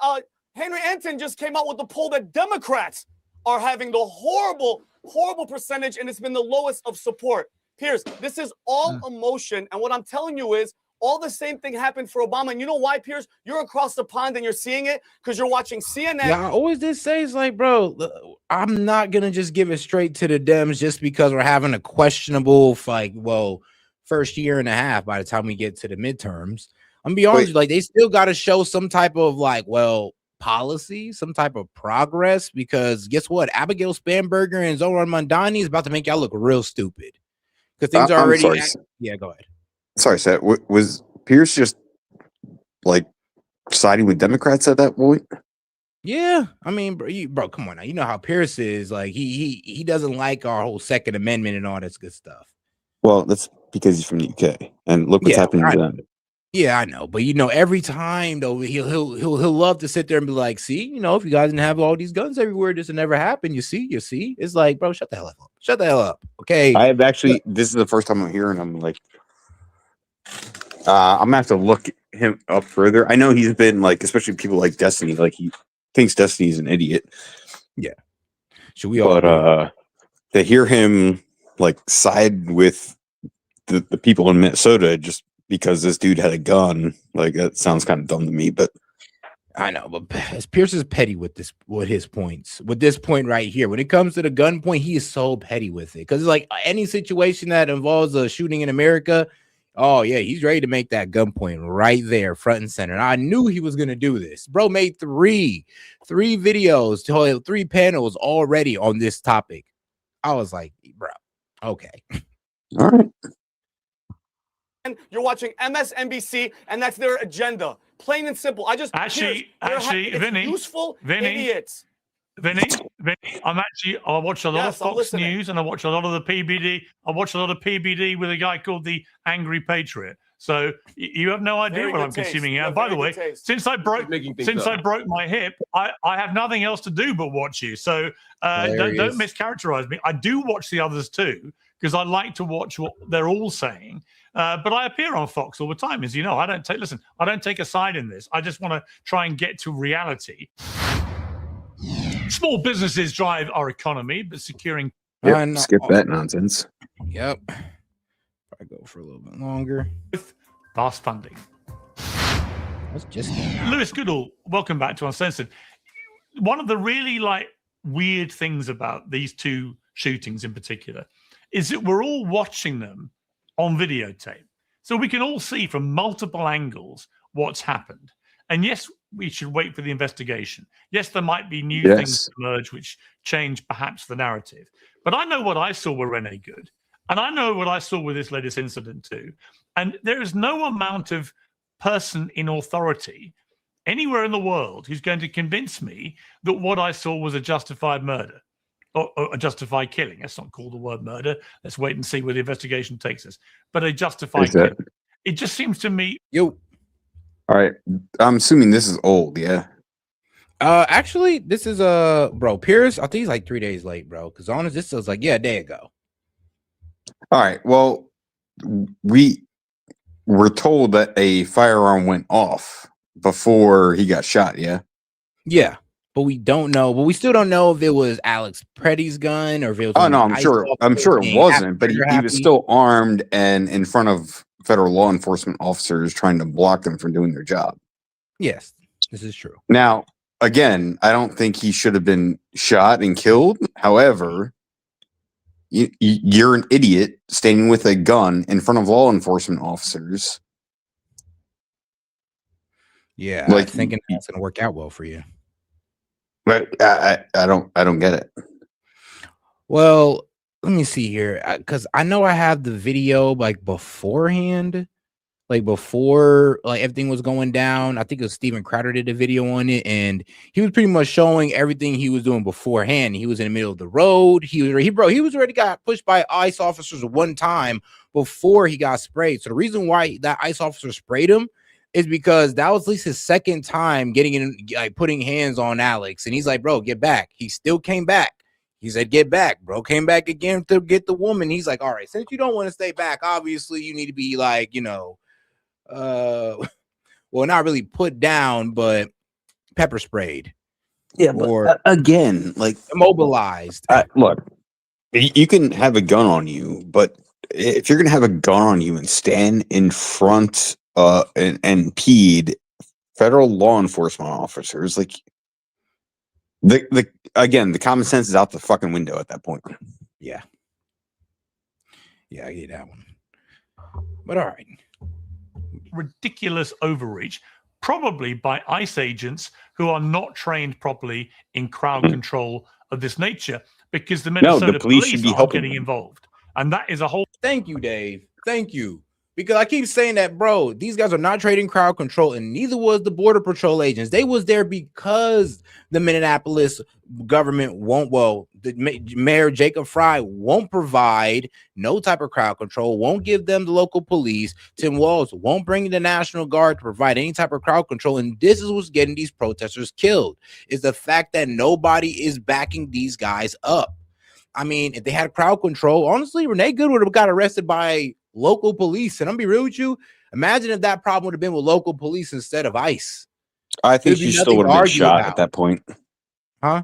Speaker 1: Henry Anton just came out with the poll that Democrats are having the horrible percentage, and it's been the lowest of support. Piers, this is all emotion, and what I'm telling you is all the same thing happened for Obama. And you know why, Piers? You're across the pond and you're seeing it because you're watching CNN.
Speaker 2: Yeah, I always did say, it's like, bro, I'm not gonna just give it straight to the Dems just because we're having a questionable, like, well, first year and a half by the time we get to the midterms. I'm gonna be honest, like, they still got to show some type of, like, well, policy, some type of progress, because guess what? Abigail Spanberger and Zoran Mondani is about to make y'all look real stupid because things are already. Yeah, go ahead.
Speaker 9: Sorry, Seth. Was Pierce just like siding with Democrats at that point?
Speaker 2: Yeah, I mean, bro, come on now. You know how Pierce is. Like, he doesn't like our whole Second Amendment and all this good stuff.
Speaker 9: Well, that's because he's from the UK, and look what's happening to them.
Speaker 2: Yeah, I know, but you know, every time though, he'll love to sit there and be like, "See, you know, if you guys didn't have all these guns everywhere, this would never happen." You see. It's like, bro, shut the hell up. Shut the hell up. Okay.
Speaker 9: I have actually. This is the first time I'm hearing him. Like, I'm gonna have to look him up further. I know he's been like, especially people like Destiny. Like, he thinks Destiny's an idiot.
Speaker 2: Yeah. Should we all?
Speaker 9: But to hear him like side with the people in Minnesota just because this dude had a gun, like, that sounds kind of dumb to me. But
Speaker 2: I know, but Pierce is petty with his points. With this point right here, when it comes to the gun point, he is so petty with it because it's like any situation that involves a shooting in America. Oh yeah, he's ready to make that gun point right there, front and center. And I knew he was gonna do this. Bro made three videos, 3 panels already on this topic. I was like, bro, okay,
Speaker 9: all right.
Speaker 1: You're watching MSNBC, and that's their agenda. Plain and simple. I just
Speaker 8: actually,
Speaker 1: it's
Speaker 8: Vinny,
Speaker 1: useful
Speaker 8: Vinny,
Speaker 1: idiots.
Speaker 8: Vinny, I watch a lot of Fox News, and I watch a lot of the PBD. I watch a lot of PBD with a guy called the Angry Patriot. So you have no idea
Speaker 1: Very
Speaker 8: what
Speaker 1: good
Speaker 8: I'm
Speaker 1: taste.
Speaker 8: consuming.
Speaker 1: You
Speaker 8: And
Speaker 1: have
Speaker 8: by the
Speaker 1: very
Speaker 8: way,
Speaker 1: good taste.
Speaker 8: since I broke my hip, I have nothing else to do but watch you. So don't mischaracterize me. I do watch the others too, because I like to watch what they're all saying. But I appear on Fox all the time, as you know. I don't take a side in this. I just want to try and get to reality. Small businesses drive our economy, but securing.
Speaker 9: Yep, skip that nonsense.
Speaker 2: Yep. I go for a little bit longer.
Speaker 8: Vast funding.
Speaker 2: That's just
Speaker 8: Lewis Goodall, welcome back to Uncensored. One of the really weird things about these two shootings in particular is that we're all watching them on videotape. So we can all see from multiple angles what's happened. And yes, we should wait for the investigation. Yes, there might be new things emerge which change perhaps the narrative. But I know what I saw with Rene Good. And I know what I saw with this latest incident too. And there is no amount of person in authority anywhere in the world who's going to convince me that what I saw was a justified murder or a justified killing. Let's not call the word murder. Let's wait and see where the investigation takes us. But a justified killing. It just seems to me.
Speaker 9: All right. I'm assuming this is old, yeah.
Speaker 2: Actually, this is bro, Pierce, I think he's like 3 days late, bro. Because honest, this was like, a day ago.
Speaker 9: All right. Well, we were told that a firearm went off before he got shot, yeah?
Speaker 2: Yeah. But we don't know. But we still don't know if it was Alex Preddy's gun or if it was.
Speaker 9: Oh no, I'm sure it wasn't, but he was still armed and in front of federal law enforcement officers trying to block them from doing their job.
Speaker 2: Yes, this is true.
Speaker 9: Now, again, I don't think he should have been shot and killed. However, you're an idiot standing with a gun in front of law enforcement officers.
Speaker 2: Yeah, like thinking that's going to work out well for you.
Speaker 9: But I don't get it.
Speaker 2: Well, let me see here, because I know I have the video beforehand, before everything was going down. I think it was Steven Crowder did a video on it, and he was pretty much showing everything he was doing beforehand. He was in the middle of the road. He was already got pushed by ICE officers one time before he got sprayed. So the reason why that ICE officer sprayed him is because that was at least his second time getting in, putting hands on Alex. And he's like, bro, get back. He still came back. He said, get back, bro. Came back again to get the woman. He's like, all right, since you don't want to stay back, obviously you need to be well, not really put down, but pepper sprayed.
Speaker 9: Yeah, or again,
Speaker 2: immobilized.
Speaker 9: Look, you can have a gun on you, but if you're going to have a gun on you and stand in front and impede federal law enforcement officers, the common sense is out the fucking window at that point.
Speaker 2: Yeah, I get that one. But all right,
Speaker 8: ridiculous overreach, probably by ICE agents who are not trained properly in crowd control of this nature, because the Minnesota police should be getting involved, and that is a whole.
Speaker 2: Thank you, Dave. Thank you. Because I keep saying that, bro, these guys are not trading crowd control, and neither was the Border Patrol agents. They was there because the Minneapolis government the Mayor Jacob Fry won't provide no type of crowd control, won't give them the local police. Tim Walz won't bring the National Guard to provide any type of crowd control, and this is what's getting these protesters killed, is the fact that nobody is backing these guys up. I mean, if they had crowd control, honestly, Rene Good would have got arrested by local police. And I'm be real with you, imagine if that problem would have been with local police instead of ICE.
Speaker 9: I think she still would have been shot at that point.
Speaker 2: Huh?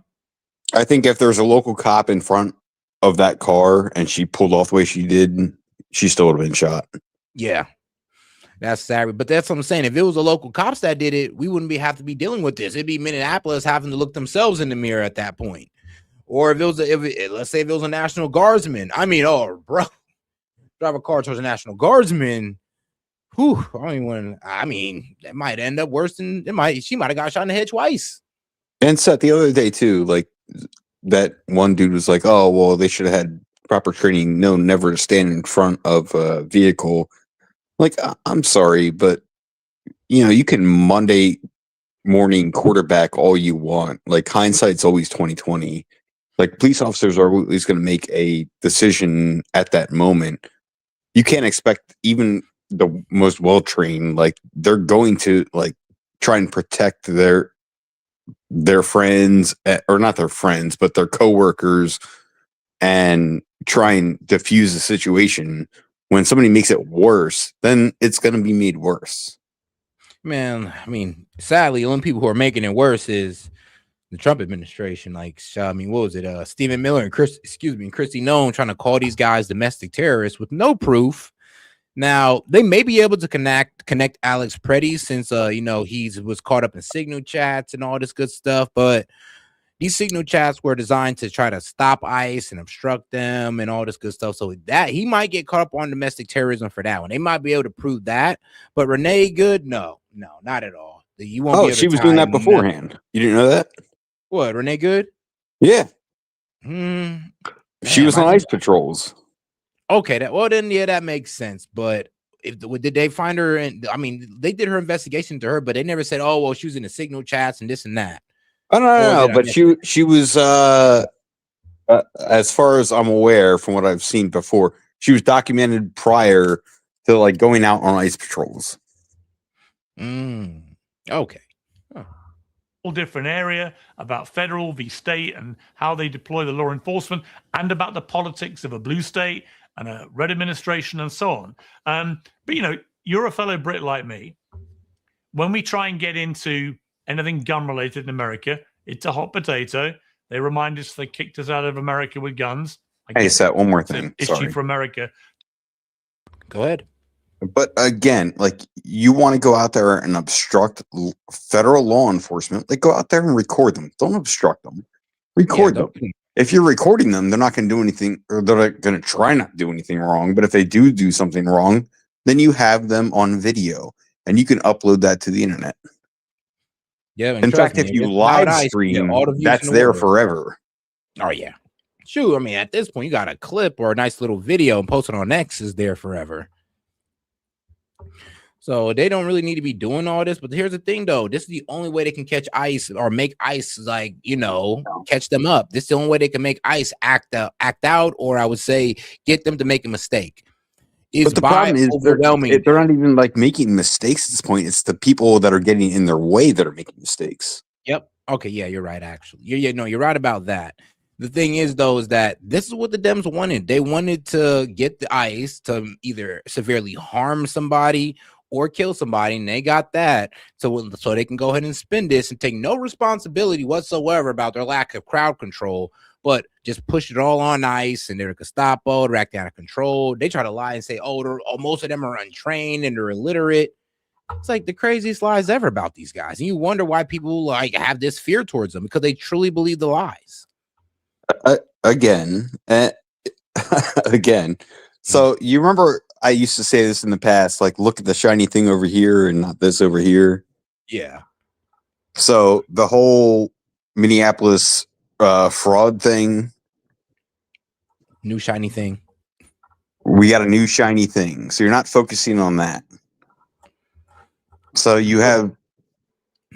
Speaker 9: I think if there's a local cop in front of that car and she pulled off the way she did, she still would have been shot.
Speaker 2: Yeah. That's sad. But that's what I'm saying. If it was the local cops that did it, we wouldn't have to be dealing with this. It'd be Minneapolis having to look themselves in the mirror at that point. Or if it was, let's say if it was a National Guardsman. I mean, bro. Drive a car towards a National Guardsman. Whew, that might end up worse than she might have got shot in the head twice.
Speaker 9: And Seth, the other day too, that one dude was like, oh, well, they should have had proper training. No, never to stand in front of a vehicle. I'm sorry, but you can Monday morning quarterback all you want. Hindsight's always 20/20. Police officers are always going to make a decision at that moment. You can't expect, even the most well trained. Like they're going to like try and protect their friends, or not their friends, but their coworkers, and try and diffuse the situation. When somebody makes it worse, then it's going to be made worse.
Speaker 2: Man, I mean, sadly, the only people who are making it worse is the Trump administration. Like, I mean, what was it? Stephen Miller and Kristi Noem trying to call these guys domestic terrorists with no proof. Now they may be able to connect Alex Preddy, since he was caught up in signal chats and all this good stuff, but these signal chats were designed to try to stop ICE and obstruct them and all this good stuff. So that he might get caught up on domestic terrorism for that one. They might be able to prove that, but Renee Good, no, not at all. You won't.
Speaker 9: Oh, she was doing that beforehand. You didn't know that?
Speaker 2: What, Renee Good?
Speaker 9: Yeah. She
Speaker 2: Man,
Speaker 9: was on ICE patrols.
Speaker 2: Okay, that makes sense. But did they find her? And I mean, they did her investigation to her, but they never said, "Oh, well, she was in the signal chats and this and that."
Speaker 9: Oh no, but she was as far as I'm aware, from what I've seen before, she was documented prior to like going out on ICE patrols.
Speaker 2: Okay.
Speaker 8: Whole different area about federal v state and how they deploy the law enforcement, and about the politics of a blue state and a red administration and so on. But you're a fellow Brit like me. When we try and get into anything gun related in America, it's a hot potato. They remind us they kicked us out of America with guns.
Speaker 9: Hey, Seth, one more thing.
Speaker 8: Issue
Speaker 9: Sorry.
Speaker 8: for America.
Speaker 2: Go ahead.
Speaker 9: But again, like, you want to go out there and obstruct federal law enforcement, like, go out there and record them. Don't obstruct them. Record them. If you're recording them, they're not going to do anything, or they're going to try not to do anything wrong. But if they do something wrong, then you have them on video and you can upload that to the internet.
Speaker 2: Yeah.
Speaker 9: In fact, if you live stream, that's there forever.
Speaker 2: Oh, yeah. Shoot, I mean, at this point, you got a clip or a nice little video and post it on X is there forever. So they don't really need to be doing all this. But here's the thing, though. This is the only way they can catch ICE, or make ICE, like, catch them up. This is the only way they can make ICE act out, or I would say get them to make a mistake.
Speaker 9: But the problem is they're not even like making mistakes at this point. It's the people that are getting in their way that are making mistakes.
Speaker 2: Yep. Okay. Yeah, you're right. Actually, you're right about that. The thing is, though, is that this is what the Dems wanted. They wanted to get the ICE to either severely harm somebody or kill somebody, and they got that. So they can go ahead and spend this and take no responsibility whatsoever about their lack of crowd control, but just push it all on ICE, and they're Gestapo, they're acting out of control. They try to lie and say, most of them are untrained and they're illiterate. It's like the craziest lies ever about these guys. And you wonder why people like have this fear towards them, because they truly believe the lies.
Speaker 9: Again. So you remember I used to say this in the past, like, look at the shiny thing over here and not this over here.
Speaker 2: Yeah.
Speaker 9: So the whole Minneapolis fraud thing.
Speaker 2: New shiny thing.
Speaker 9: We got a new shiny thing. So you're not focusing on that. So you have,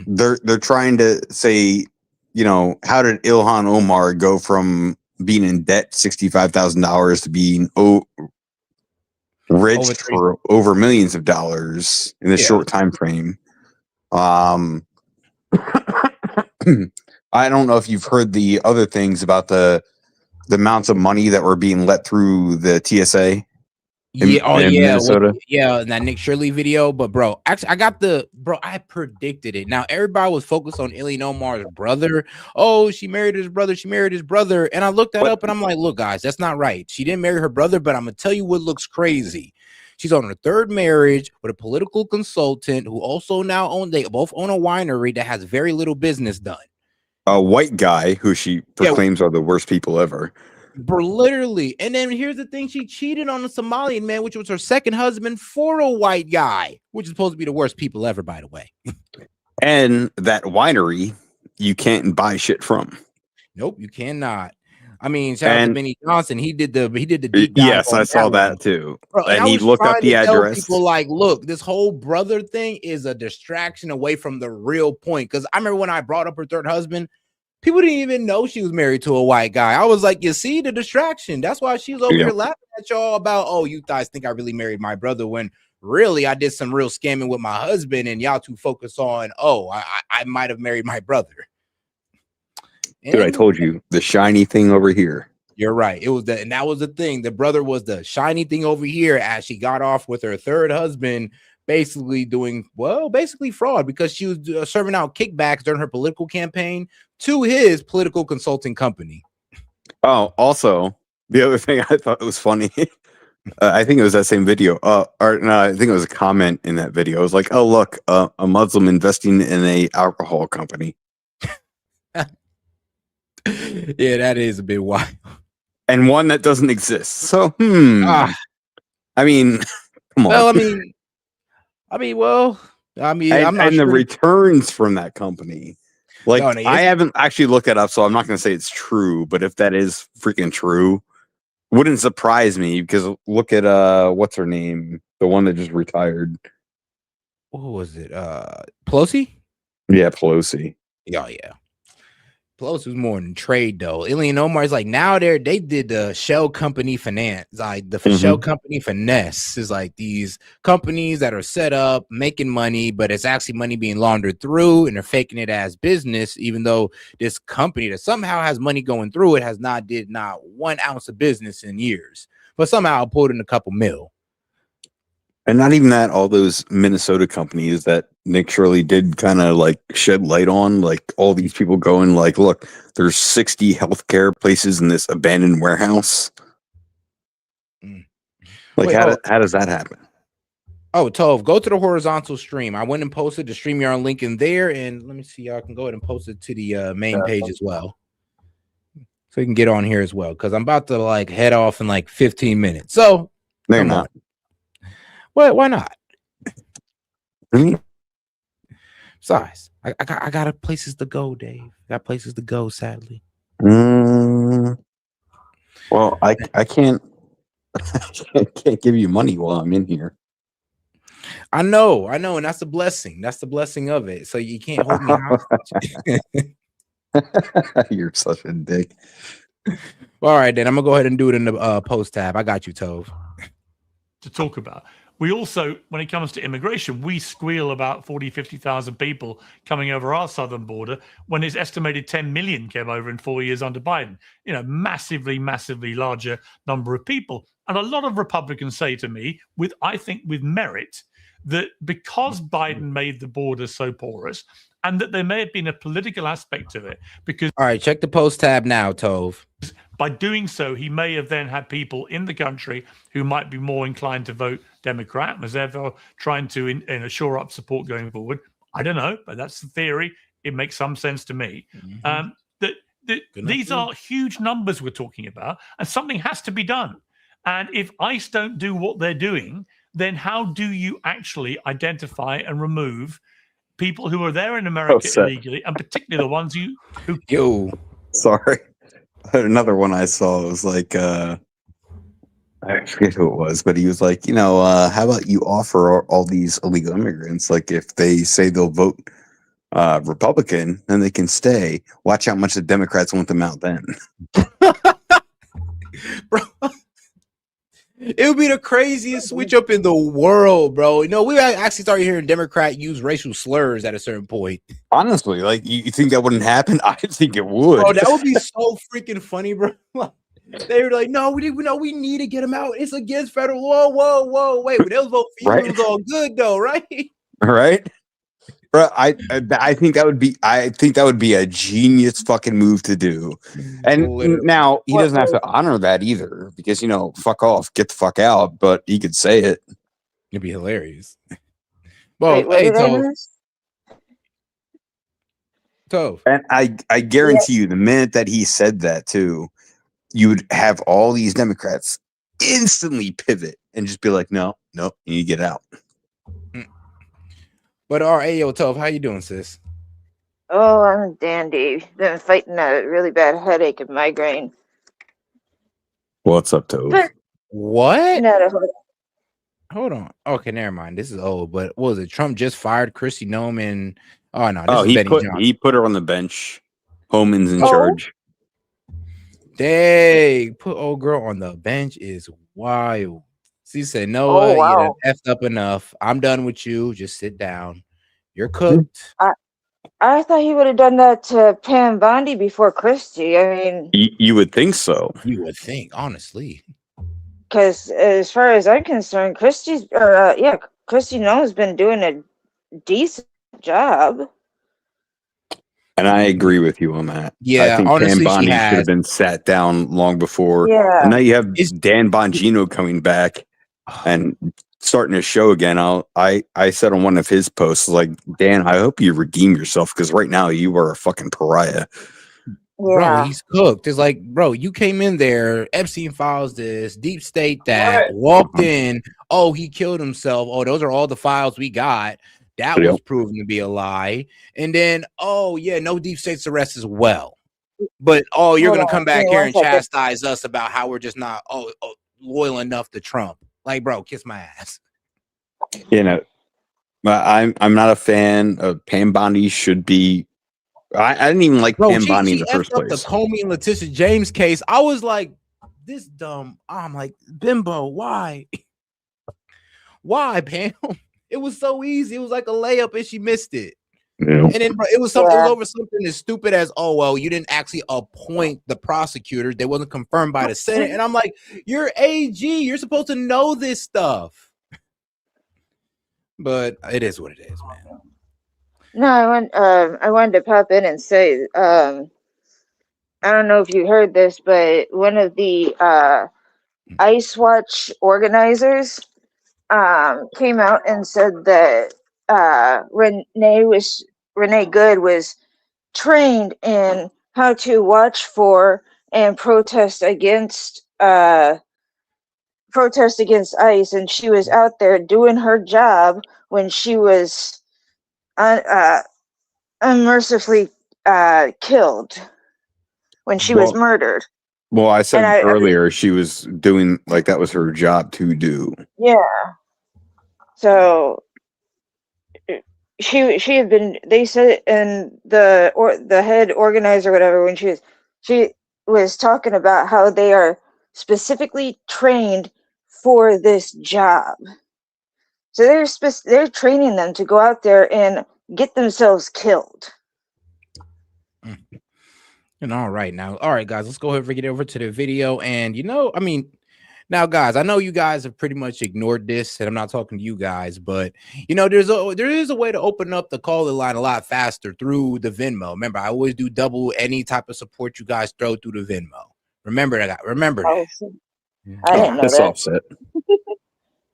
Speaker 9: they're trying to say, how did Ilhan Omar go from being in debt $65,000 to being rich for over millions of dollars in this short time frame? I don't know if you've heard the other things about the amounts of money that were being let through the TSA. Minnesota.
Speaker 2: That Nick Shirley video. But bro, actually, I predicted it. Now everybody was focused on Ilhan Omar's brother. Oh, she married his brother. And I looked that up, and I'm like, look, guys, that's not right. She didn't marry her brother, but I'm gonna tell you what looks crazy. She's on her third marriage with a political consultant who also they both own a winery that has very little business done.
Speaker 9: A white guy who she proclaims are the worst people ever.
Speaker 2: Bro, literally. And then here's the thing. She cheated on a Somalian man, which was her second husband, for a white guy, which is supposed to be the worst people ever, by the way.
Speaker 9: And that winery, you can't buy shit from.
Speaker 2: Nope, you cannot. I mean, shout out to Benny Johnson. He did the deep dive.
Speaker 9: Yes, I saw that too.
Speaker 2: Bro,
Speaker 9: and he looked up the address.
Speaker 2: People like, look, this whole brother thing is a distraction away from the real point. Because I remember when I brought up her third husband, people didn't even know she was married to a white guy. I was like, you see the distraction. That's why she was over here laughing at y'all about, oh, you guys think I really married my brother, when really, I did some real scamming with my husband, and y'all too focus on, oh, I might have married my brother.
Speaker 9: Dude, I told you the shiny thing over here.
Speaker 2: You're right. It was and that was the thing. The brother was the shiny thing over here as she got off with her third husband, basically doing, well, basically fraud, because she was serving out kickbacks during her political campaign to his political consulting company.
Speaker 9: Oh, also, the other thing I thought was funny, I think it was that same video, or no, I think it was a comment in that video. It was like, oh, look, a Muslim investing in a alcohol company.
Speaker 2: Yeah, that is a bit wild.
Speaker 9: And one that doesn't exist. So, I mean, come on.
Speaker 2: Well, I'm not
Speaker 9: and
Speaker 2: sure.
Speaker 9: the returns from that company. Like,
Speaker 2: No,
Speaker 9: I haven't actually looked that up, so I'm not going to say it's true. But if that is freaking true, wouldn't surprise me, because look at what's her name, the one that just retired.
Speaker 2: What was it? Pelosi?
Speaker 9: Yeah, Pelosi.
Speaker 2: Oh yeah. Pelosi was more than trade though. Ilhan Omar is like, now they did the shell company finance, like the shell company finesse is like these companies that are set up making money, but it's actually money being laundered through, and they're faking it as business, even though this company that somehow has money going through it has did not 1 ounce of business in years, but somehow pulled in a couple mil.
Speaker 9: And not even that, all those Minnesota companies that Nick Shirley did kind of like shed light on, like all these people going like, look, there's 60 healthcare places in this abandoned warehouse. Like,
Speaker 2: Wait,
Speaker 9: how does that happen?
Speaker 2: Oh, Tove, go to the horizontal stream. I went and posted the StreamYard link in there, and let me see. I can go ahead and post it to the main page as well, so you can get on here as well, because I'm about to like head off in like 15 minutes. So
Speaker 9: no, you're not.
Speaker 2: Why not? Besides, I got places to go, Dave. Got places to go, sadly.
Speaker 9: Well, I can't I can't give you money while I'm in here.
Speaker 2: I know, and that's the blessing. That's the blessing of it. So you can't hold me hostage.
Speaker 9: You're such a dick.
Speaker 2: All right, then I'm gonna go ahead and do it in the post tab. I got you, Tove.
Speaker 8: To talk about. We also, when it comes to immigration, we squeal about 40, 50,000 people coming over our southern border when it's estimated 10 million came over in 4 years under Biden. You know, massively, massively larger number of people. And a lot of Republicans say to me, I think with merit, that because Biden made the border so porous, and that there may have been a political aspect of it, because
Speaker 2: all right, check the post tab now, Tove.
Speaker 8: By doing so, he may have then had people in the country who might be more inclined to vote Democrat, as ever trying to shore up support going forward. I don't know, but that's the theory. It makes some sense to me. These are huge numbers we're talking about, and something has to be done. And if ICE don't do what they're doing, then how do you actually identify and remove people who are there in America illegally, and particularly the ones who
Speaker 9: Sorry. Another one I saw was like, I forget who it was, but he was like, how about you offer all these illegal immigrants, like if they say they'll vote Republican, then they can stay. Watch how much the Democrats want them out then.
Speaker 2: Bro, it would be the craziest switch up in the world, bro. We actually started hearing Democrat use racial slurs at a certain point.
Speaker 9: Honestly, like, you think that wouldn't happen? I think it would.
Speaker 2: Oh, that would be so freaking funny, bro. They were like, no, we need to get them out. It's against federal law. Whoa. Wait, when they'll vote for you, it was all good though, right?
Speaker 9: Right. Bro, I think that would be a genius fucking move to do. And now he doesn't have to honor that either, because fuck off, get the fuck out, but he could say it.
Speaker 2: It'd be hilarious. Well, hey, Tove.
Speaker 9: And I guarantee you, the minute that he said that too, you would have all these Democrats instantly pivot and just be like, no, you need to get out.
Speaker 2: But yo, Tove, how you doing, sis?
Speaker 10: Oh, I'm dandy. Been fighting a really bad headache and migraine.
Speaker 9: What's up, Tove?
Speaker 2: What?
Speaker 10: No.
Speaker 2: Hold on. Okay, never mind. This is old, but what was it? Trump just fired Kristi Noem. Oh no,
Speaker 9: he put her on the bench. Homan's in charge.
Speaker 2: Dang, put old girl on the bench is wild. She said,
Speaker 10: Oh,
Speaker 2: Noah, you done
Speaker 10: wow.
Speaker 2: effed up enough. I'm done with you. Just sit down. You're cooked.
Speaker 10: I thought he would have done that to Pam Bondi before Christie. I mean,
Speaker 9: You would think so.
Speaker 2: You would think, honestly.
Speaker 10: because as far as I'm concerned, Christie Noah's been doing a decent job.
Speaker 9: And I agree with you on that. I
Speaker 2: Yeah,
Speaker 9: think
Speaker 2: honestly,
Speaker 9: Pam
Speaker 2: she
Speaker 9: Bondi should
Speaker 2: has.
Speaker 9: have been sat down long before.
Speaker 10: Yeah.
Speaker 9: And now you have Dan Bongino coming back and starting a show again. I said on one of his posts, like, Dan, I hope you redeem yourself because right now you are a fucking pariah.
Speaker 2: Bro, he's cooked. It's like, bro, you came in there, Epstein files this, deep state that, walked in, oh, he killed himself. Oh, those are all the files we got. That was proven to be a lie. And then, oh, yeah, no deep state's arrest as well. But, oh, you're going to come back here and chastise us about how we're just not loyal enough to Trump. Like, bro, kiss my ass.
Speaker 9: You know, I'm not a fan of Pam Bondi. Should be. I didn't even like Pam Bondi in the first place.
Speaker 2: The Comey and Letitia James case. I was like, this dumb. I'm like, bimbo, why? Why, Pam? It was so easy. It was like a layup and she missed it.
Speaker 9: Yeah.
Speaker 2: And then it was something. It was over something as stupid as, oh, well, you didn't actually appoint the prosecutors. They wasn't confirmed by the Senate. And I'm like, you're AG. You're supposed to know this stuff. But it is what it is, man.
Speaker 10: No, I wanted to pop in and say, I don't know if you heard this, but one of the Ice Watch organizers came out and said that Renee Good was trained in how to watch for and protest against ICE, and she was out there doing her job when she was unmercifully killed, when she was murdered.
Speaker 9: Well, I said earlier she was doing like that was her job to do.
Speaker 10: Yeah. So she had been. They said, and the head organizer, whatever, when she was talking about how they are specifically trained for this job. So they're training them to go out there and get themselves killed.
Speaker 2: And all right, guys, let's go ahead and get over to the video. And I mean, now, guys, I know you guys have pretty much ignored this, and I'm not talking to you guys, but there is a way to open up the call line a lot faster through the Venmo. Remember, I always do double any type of support you guys throw through the Venmo. Remember that. Remember that.
Speaker 10: I didn't know
Speaker 9: That's
Speaker 10: that.
Speaker 9: offset.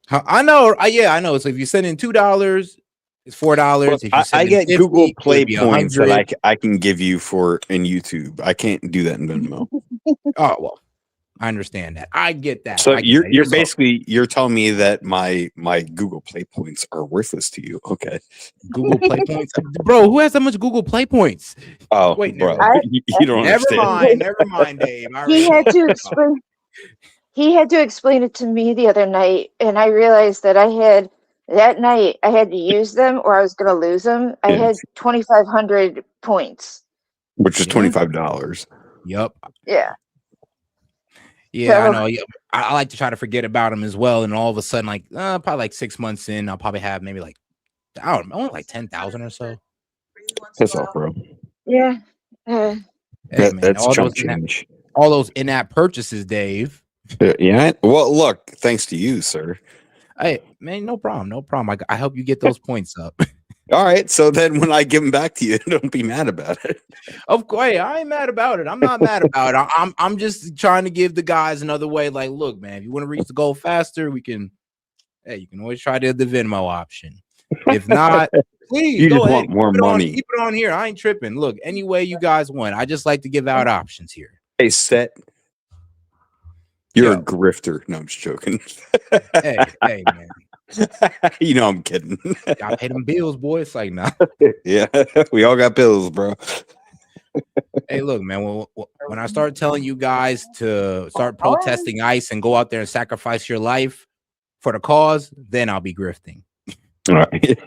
Speaker 2: I know. I know. So if you send in $2, it's $4.
Speaker 9: I get Google Play points that I can give you in YouTube. I can't do that in Venmo.
Speaker 2: Oh, well, I understand that. I get that.
Speaker 9: So you're basically telling me that my Google Play points are worthless to you. Okay.
Speaker 2: Google Play points, bro. Who has that much Google Play points?
Speaker 9: Oh, wait, bro, you don't understand.
Speaker 2: Never mind, Dave.
Speaker 10: He had to explain it to me the other night, and I realized that I had to use them or I was going to lose them. I had 2,500 points,
Speaker 9: which is $25.
Speaker 2: Yep.
Speaker 10: Yeah.
Speaker 2: Yeah, I know. I like to try to forget about them as well, and all of a sudden, like probably like 6 months in, I'll probably have maybe like only like 10,000 or so.
Speaker 9: Piss off, bro.
Speaker 10: Yeah.
Speaker 2: Hey, man,
Speaker 9: that's
Speaker 2: all those in-app purchases, Dave.
Speaker 9: Yeah. Well, look, thanks to you, sir.
Speaker 2: Hey, man, no problem. No problem. I help you get those points up.
Speaker 9: All right. So then when I give them back to you, don't be mad about it.
Speaker 2: Of course, I ain't mad about it. I'm not mad about it. I'm just trying to give the guys another way. Like, look, man, if you want to reach the goal faster, you can always try the Venmo option. If not, please
Speaker 9: you
Speaker 2: go
Speaker 9: just
Speaker 2: ahead.
Speaker 9: want more money.
Speaker 2: Keep it on here. I ain't tripping. Look, any way you guys want. I just like to give out options here.
Speaker 9: Hey, Set. You're a grifter. No, I'm just joking.
Speaker 2: hey, man.
Speaker 9: I'm kidding.
Speaker 2: Gotta pay them bills, boy. It's like, nah.
Speaker 9: Yeah, we all got bills, bro.
Speaker 2: Hey, look, man. When I start telling you guys to start protesting ICE and go out there and sacrifice your life for the cause, then I'll be grifting.
Speaker 9: All right.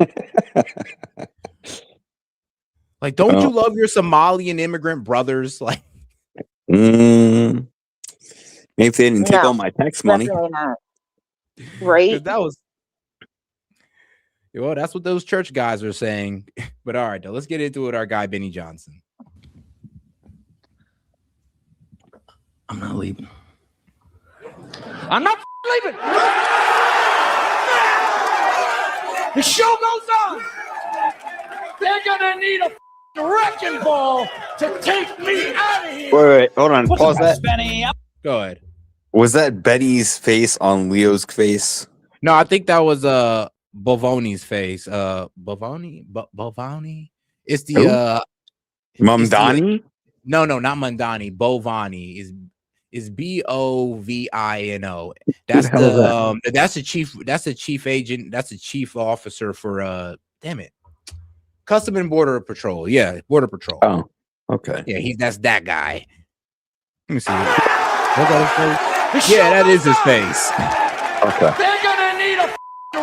Speaker 2: Like, don't you love your Somalian immigrant brothers? Like,
Speaker 9: maybe if they didn't take all my tax money.
Speaker 10: Definitely not. Right?
Speaker 2: That was well, that's what those church guys are saying. But all right, though, let's get into it. Our guy Benny Johnson.
Speaker 11: I'm not leaving.
Speaker 16: I'm not leaving. The show goes on. They're gonna need a wrecking ball to take me out of here.
Speaker 9: Wait, hold on. Pause that.
Speaker 2: Go ahead.
Speaker 9: Was that Betty's face on Leo's face?
Speaker 2: No, I think that was Bovoni's face. Bovoni. It's the
Speaker 9: Mamdani?
Speaker 2: No, not Mandani. Bovani is Bovino. That's that's the chief. That's the chief agent. That's the chief officer for damn it, Custom and Border Patrol. Yeah, Border Patrol.
Speaker 9: Oh, okay.
Speaker 2: Yeah, that's that guy. Let me see. Was that his face? Yeah, that is his face.
Speaker 9: Okay.
Speaker 16: They're gonna need a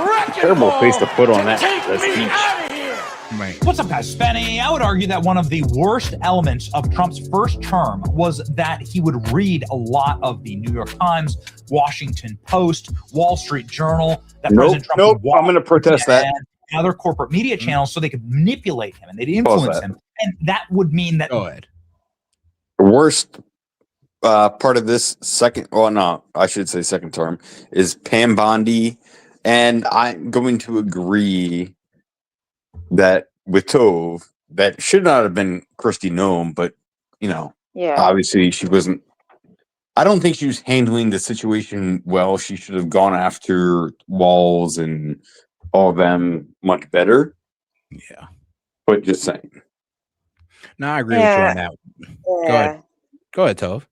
Speaker 16: wrecking
Speaker 9: Terrible
Speaker 16: ball
Speaker 9: face to put on
Speaker 16: to
Speaker 9: that
Speaker 16: take me
Speaker 9: speech.
Speaker 16: out of here.
Speaker 2: Right.
Speaker 14: What's up, guys? Spenny. I would argue that one of the worst elements of Trump's first term was that he would read a lot of the New York Times, Washington Post, Wall Street Journal. That President Trump would
Speaker 9: I'm going to protest that.
Speaker 14: and other corporate media channels so they could manipulate him and they'd influence him. And that would mean that.
Speaker 2: Go ahead.
Speaker 9: The worst part of this second term is Pam Bondi. And I'm going to agree that with Tove, that should not have been Kristi Noem, but, obviously she wasn't. I don't think she was handling the situation well. She should have gone after Walls and all of them much better.
Speaker 2: Yeah.
Speaker 9: But just saying.
Speaker 2: No, I agree with you on that.
Speaker 10: Yeah.
Speaker 2: Go ahead, Tove.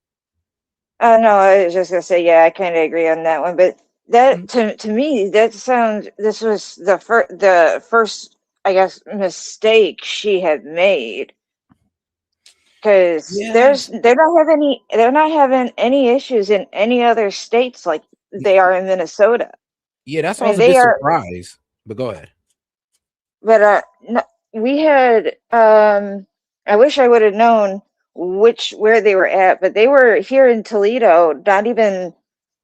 Speaker 10: No, I was just gonna say, yeah, I kind of agree on that one. But that to me, that sounds. This was the first, I guess, mistake she had made, because they're not having any issues in any other states like they are in Minnesota.
Speaker 2: Yeah, that's why I was a bit surprised. But go ahead.
Speaker 10: But we had. I wish I would have known where they were at, but they were here in Toledo not even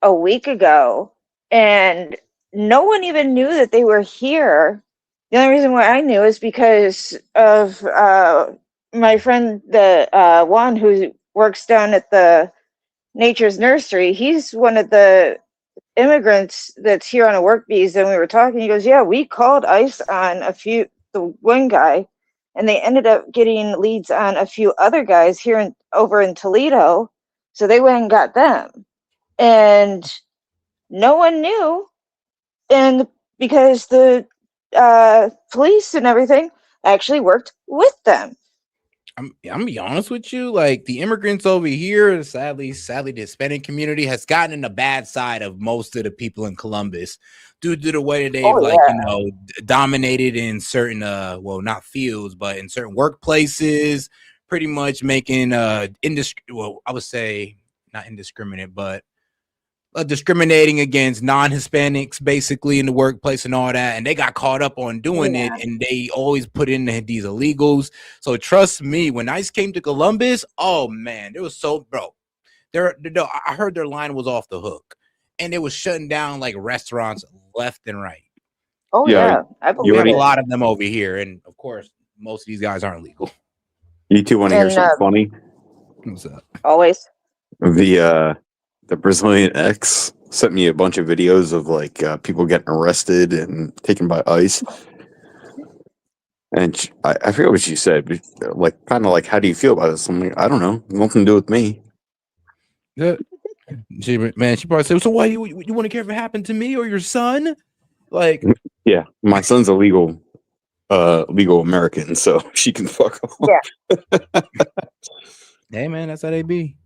Speaker 10: a week ago, and no one even knew that they were here. The only reason why I knew is because of my friend, the Juan, who works down at the Nature's Nursery. He's one of the immigrants that's here on a work visa, and we were talking. He goes, "Yeah, we called ICE on the one guy, and they ended up getting leads on a few other guys here over in Toledo, so they went and got them, and no one knew, and because the police and everything actually worked with them."
Speaker 2: I'm gonna be honest with you. Like, the immigrants over here, sadly, the Hispanic community has gotten in the bad side of most of the people in Columbus due to the way that they've dominated in certain not fields, but in certain workplaces, pretty much making I would say not indiscriminate, but discriminating against non-Hispanics basically in the workplace and all that, and they got caught up on doing it, and they always put in these illegals. So trust me, when ICE came to Columbus, oh man, it was I heard their line was off the hook, and it was shutting down like restaurants left and right.
Speaker 10: Oh yeah, I believe
Speaker 2: we have a lot of them over here, and of course most of these guys aren't legal.
Speaker 9: You two want to hear something funny?
Speaker 2: What's up?
Speaker 10: Always.
Speaker 9: The Brazilian ex sent me a bunch of videos of people getting arrested and taken by ICE. And I forget what she said, but how do you feel about this? I'm like, I don't know. Nothing to do with me.
Speaker 2: Yeah. She probably said, so why you want to care if it happened to me or your son? Like,
Speaker 9: yeah, my son's a legal American, so she can fuck off.
Speaker 10: Yeah.
Speaker 2: Hey man, that's how they be.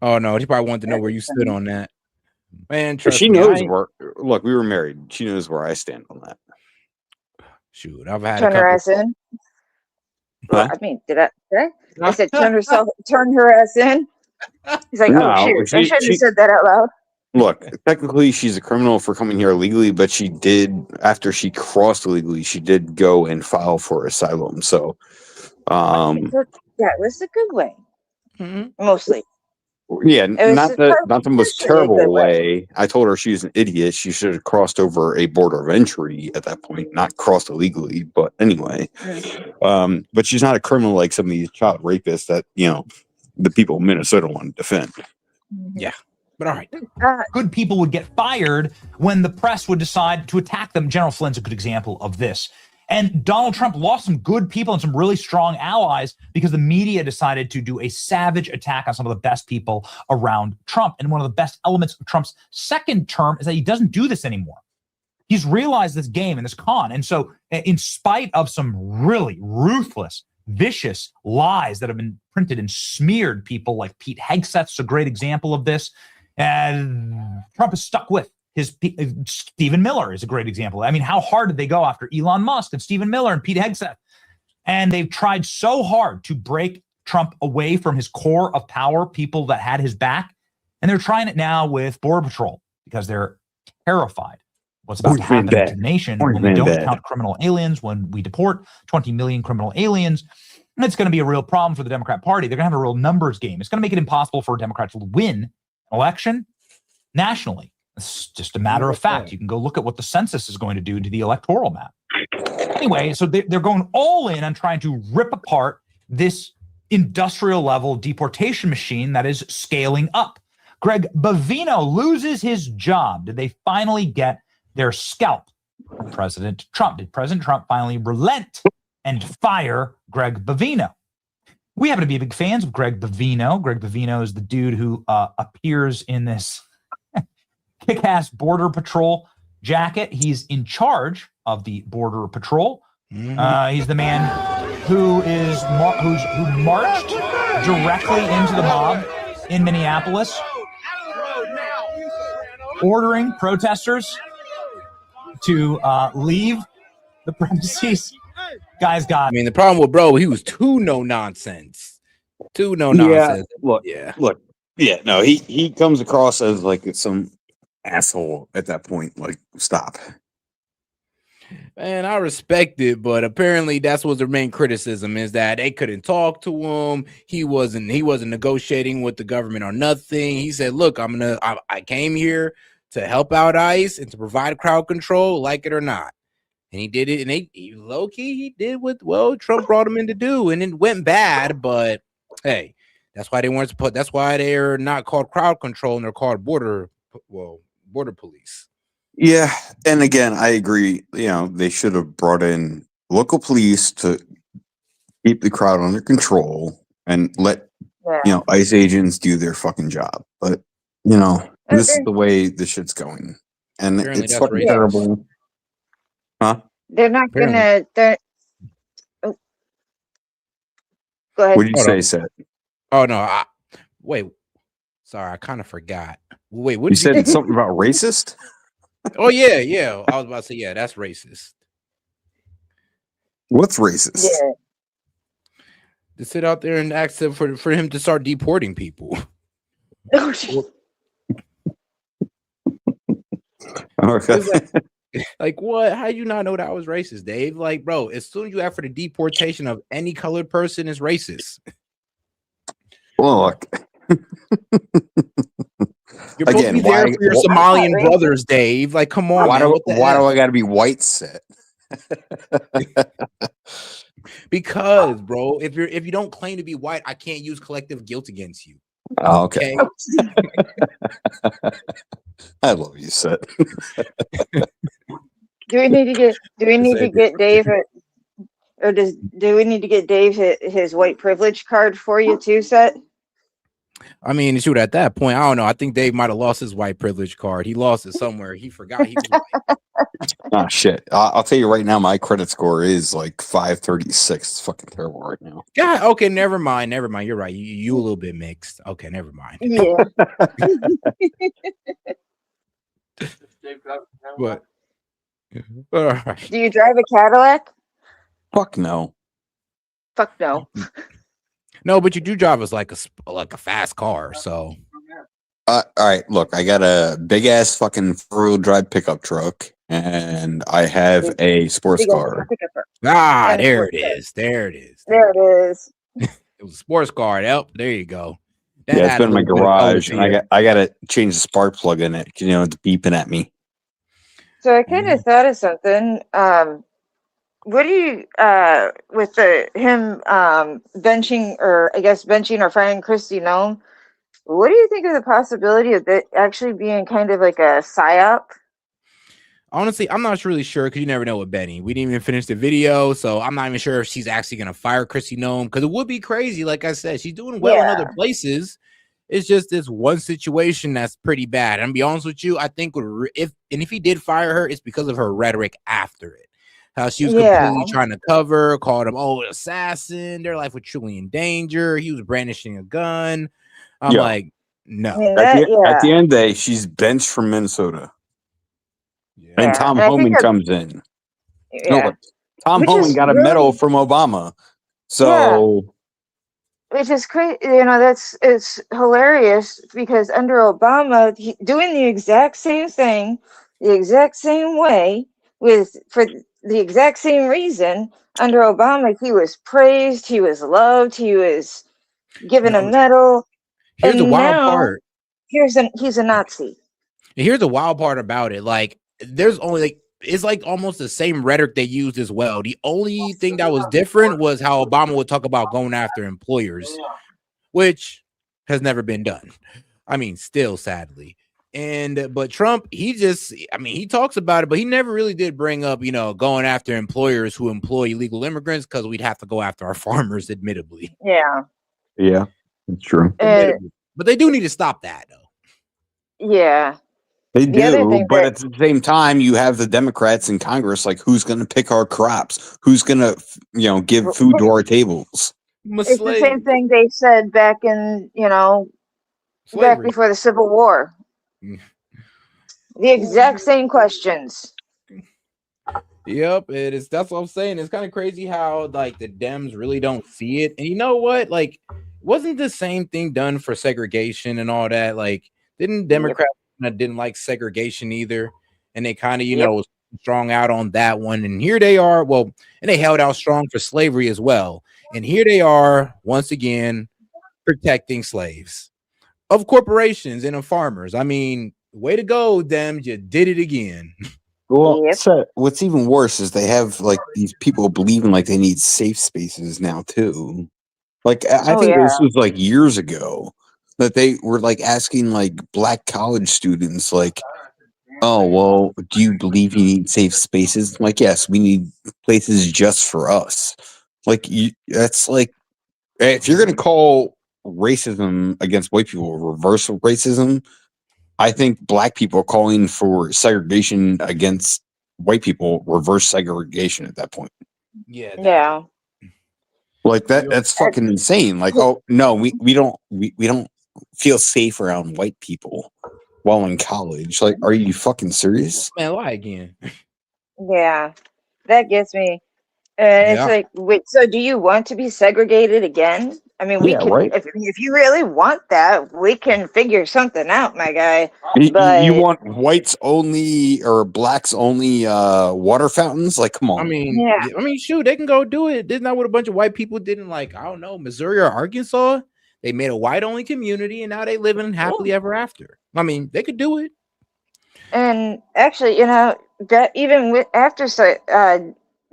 Speaker 2: Oh no, he probably wanted to know where you stood on that. Man,
Speaker 9: she knows where. Look, we were married. She knows where I stand on that.
Speaker 2: Shoot, I've had
Speaker 10: turn her ass in.
Speaker 9: Huh?
Speaker 10: I mean, did I? I said turn her ass in. He's like,
Speaker 9: No,
Speaker 10: oh shoot, I shouldn't have said that out loud.
Speaker 9: Look, technically, she's a criminal for coming here illegally, but she did, after she crossed illegally, she did go and file for asylum. So,
Speaker 10: that was a good way. Mostly.
Speaker 9: Yeah,
Speaker 10: It was
Speaker 9: not the most
Speaker 10: partially a good
Speaker 9: terrible way. I told her she was an idiot. She should have crossed over a border of entry at that point, not crossed illegally. But anyway, but she's not a criminal like some of these child rapists that the people of Minnesota want to defend.
Speaker 2: Yeah, but all right.
Speaker 14: Good people would get fired when the press would decide to attack them. General Flynn's a good example of this. And Donald Trump lost some good people and some really strong allies because the media decided to do a savage attack on some of the best people around Trump. And one of the best elements of Trump's second term is that he doesn't do this anymore. He's realized this game and this con. And so in spite of some really ruthless, vicious lies that have been printed and smeared people like Pete Hegseth's a great example of this, and Trump is stuck with Stephen Miller is a great example. I mean, how hard did they go after Elon Musk and Stephen Miller and Pete Hegseth? And they've tried so hard to break Trump away from his core of power, people that had his back. And they're trying it now with Border Patrol because they're terrified what's about to happen to the nation when we don't count criminal aliens, when we deport 20 million criminal aliens. And it's going to be a real problem for the Democrat Party. They're going to have a real numbers game. It's going to make it impossible for a Democrat to win an election nationally. It's just a matter of fact. You can go look at what the census is going to do to the electoral map. Anyway, so they're going all in on trying to rip apart this industrial level deportation machine that is scaling up. Greg Bavino loses his job. Did they finally get their scalp from President Trump? Did President Trump finally relent and fire Greg Bavino? We happen to be big fans of Greg Bavino. Greg Bavino is the dude who appears in this kick-ass Border Patrol jacket. He's in charge of the Border Patrol. He's the man who marched directly into the mob in Minneapolis, ordering protesters to leave the premises. Guys got.
Speaker 2: I mean, the problem with bro, he was too no nonsense.
Speaker 9: Look. Yeah, no, he comes across as like some asshole at that point. Like, stop.
Speaker 2: Man, I respect it, but apparently that's what the main criticism is, that they couldn't talk to him. He wasn't negotiating with the government or nothing. He said, "Look, I came here to help out ICE and to provide crowd control, like it or not." And he did it, and he low key he did what Trump brought him in to do, and it went bad. But hey, that's why they weren't supposed. That's why they're not called crowd control and they're called border police.
Speaker 9: Yeah, and again, I agree. They should have brought in local police to keep the crowd under control and let ICE agents do their fucking job. But this is the way the shit's going, and
Speaker 2: apparently
Speaker 9: it's fucking terrible. Huh?
Speaker 10: They're not gonna. Oh. Go ahead.
Speaker 9: What did you say, Seth?
Speaker 2: Oh no! Wait, sorry, I kind of forgot. Wait, what
Speaker 9: you said? Something about racist?
Speaker 2: Oh yeah. I was about to say, yeah, that's racist.
Speaker 9: What's racist?
Speaker 10: Yeah.
Speaker 2: To sit out there and ask him for him to start deporting people. Like what? How you not know that was racist, Dave? Like, bro, as soon as you ask for the deportation of any colored person, is racist.
Speaker 9: Well, look.
Speaker 2: You're supposed to be there for your Somalian brothers, Dave. Like, come on.
Speaker 9: Why do I got to be white, Set?
Speaker 2: Because, bro, if you don't claim to be white, I can't use collective guilt against you.
Speaker 9: Oh, okay. I love you, Set.
Speaker 10: Do we need to get Dave, or do we need to get Dave his white privilege card for you too, Set?
Speaker 2: I mean, shoot, at that point, I don't know. I think Dave might have lost his white privilege card. He lost it somewhere. He forgot he was white.
Speaker 9: Oh, shit. I'll tell you right now, my credit score is like 536. It's fucking terrible right now.
Speaker 2: Yeah, okay, never mind. You're right. You a little bit mixed. Okay, never mind.
Speaker 10: Yeah.
Speaker 2: What? All right.
Speaker 10: Do you drive a Cadillac?
Speaker 9: Fuck no.
Speaker 10: Fuck no.
Speaker 2: No, but you do drive us like a fast car, so.
Speaker 9: All right, look, I got a big ass fucking 4-wheel drive pickup truck, and I have a sports car.
Speaker 2: Ah, there it is. There it is.
Speaker 10: There it is.
Speaker 2: It was a sports car. Yep, there you go. That
Speaker 9: Yeah, it's
Speaker 2: had a
Speaker 9: been in my
Speaker 2: little bit of color
Speaker 9: garage,
Speaker 2: to
Speaker 9: and
Speaker 2: it.
Speaker 9: I gotta change the spark plug in it. You know, it's beeping at me.
Speaker 10: So I kind of thought of something. What do you with him benching, or I guess benching or firing Christy Nome? What do you think of the possibility of it actually being kind of like a psyop?
Speaker 2: Honestly, I'm not really sure because you never know with Benny. We didn't even finish the video, so I'm not even sure if she's actually gonna fire Chrissy Nome, because it would be crazy. Like I said, she's doing well in other places. It's just this one situation that's pretty bad. And to be honest with you, I think if he did fire her, it's because of her rhetoric after it. How she was completely trying to cover, called him assassin, their life was truly in danger. He was brandishing a gun. I'm like, no.
Speaker 9: At the end of the day, she's benched from Minnesota. And Tom Homan comes in. No, Tom Homan got a medal from Obama. So
Speaker 10: which is crazy. You know, it's hilarious because under Obama, doing the exact same thing, the exact same way, for the exact same reason. Under Obama, he was praised, he was loved, he was given a medal.
Speaker 2: Here's the wild part.
Speaker 10: He's a Nazi.
Speaker 2: And here's the wild part about it. Like, there's only it's like almost the same rhetoric they used as well. The only thing that was different was how Obama would talk about going after employers, which has never been done. I mean, still sadly. But Trump, he talks about it, but he never really did bring up, going after employers who employ illegal immigrants, because we'd have to go after our farmers, admittedly.
Speaker 10: Yeah.
Speaker 9: Yeah, it's true.
Speaker 2: But they do need to stop that, though.
Speaker 10: Yeah.
Speaker 9: They do, but at the same time, you have the Democrats in Congress, like, who's going to pick our crops? Who's going to, give food to our tables?
Speaker 10: It's the same thing they said back in, back before the Civil War. The exact same questions.
Speaker 2: Yep, it is. That's what I'm saying. It's kind of crazy how like the Dems really don't see it. And you know what? Like, wasn't the same thing done for segregation and all that? Like, didn't Democrats didn't like segregation either? And they kind of, was strong out on that one. And here they are. Well, and they held out strong for slavery as well. And here they are once again protecting slaves of corporations and of farmers. I mean, way to go, Dems. You did it again.
Speaker 9: Well, what's even worse is they have like these people believing like they need safe spaces now too. Like I think this was like years ago that they were like asking like black college students like, "Oh, well, do you believe you need safe spaces?" I'm like, yes, we need places just for us. Like that's like if you're gonna call racism against white people reversal racism, I think black people calling for segregation against white people reverse segregation at that point.
Speaker 2: Yeah.
Speaker 10: Yeah.
Speaker 9: Like that's fucking insane. Like, oh no, we don't feel safe around white people while in college. Like, are you fucking serious?
Speaker 2: Man, lie again.
Speaker 10: Yeah. That gets me. And it's like, wait, so do you want to be segregated again? I mean, we can, if you really want that, we can figure something out, my guy. But
Speaker 9: You want whites only or blacks only water fountains? Like, come on.
Speaker 2: I mean, shoot, they can go do it. Isn't that what a bunch of white people did in, like, I don't know, Missouri or Arkansas? They made a white only community and now they live in happily ever after. I mean, they could do it.
Speaker 10: And actually, that even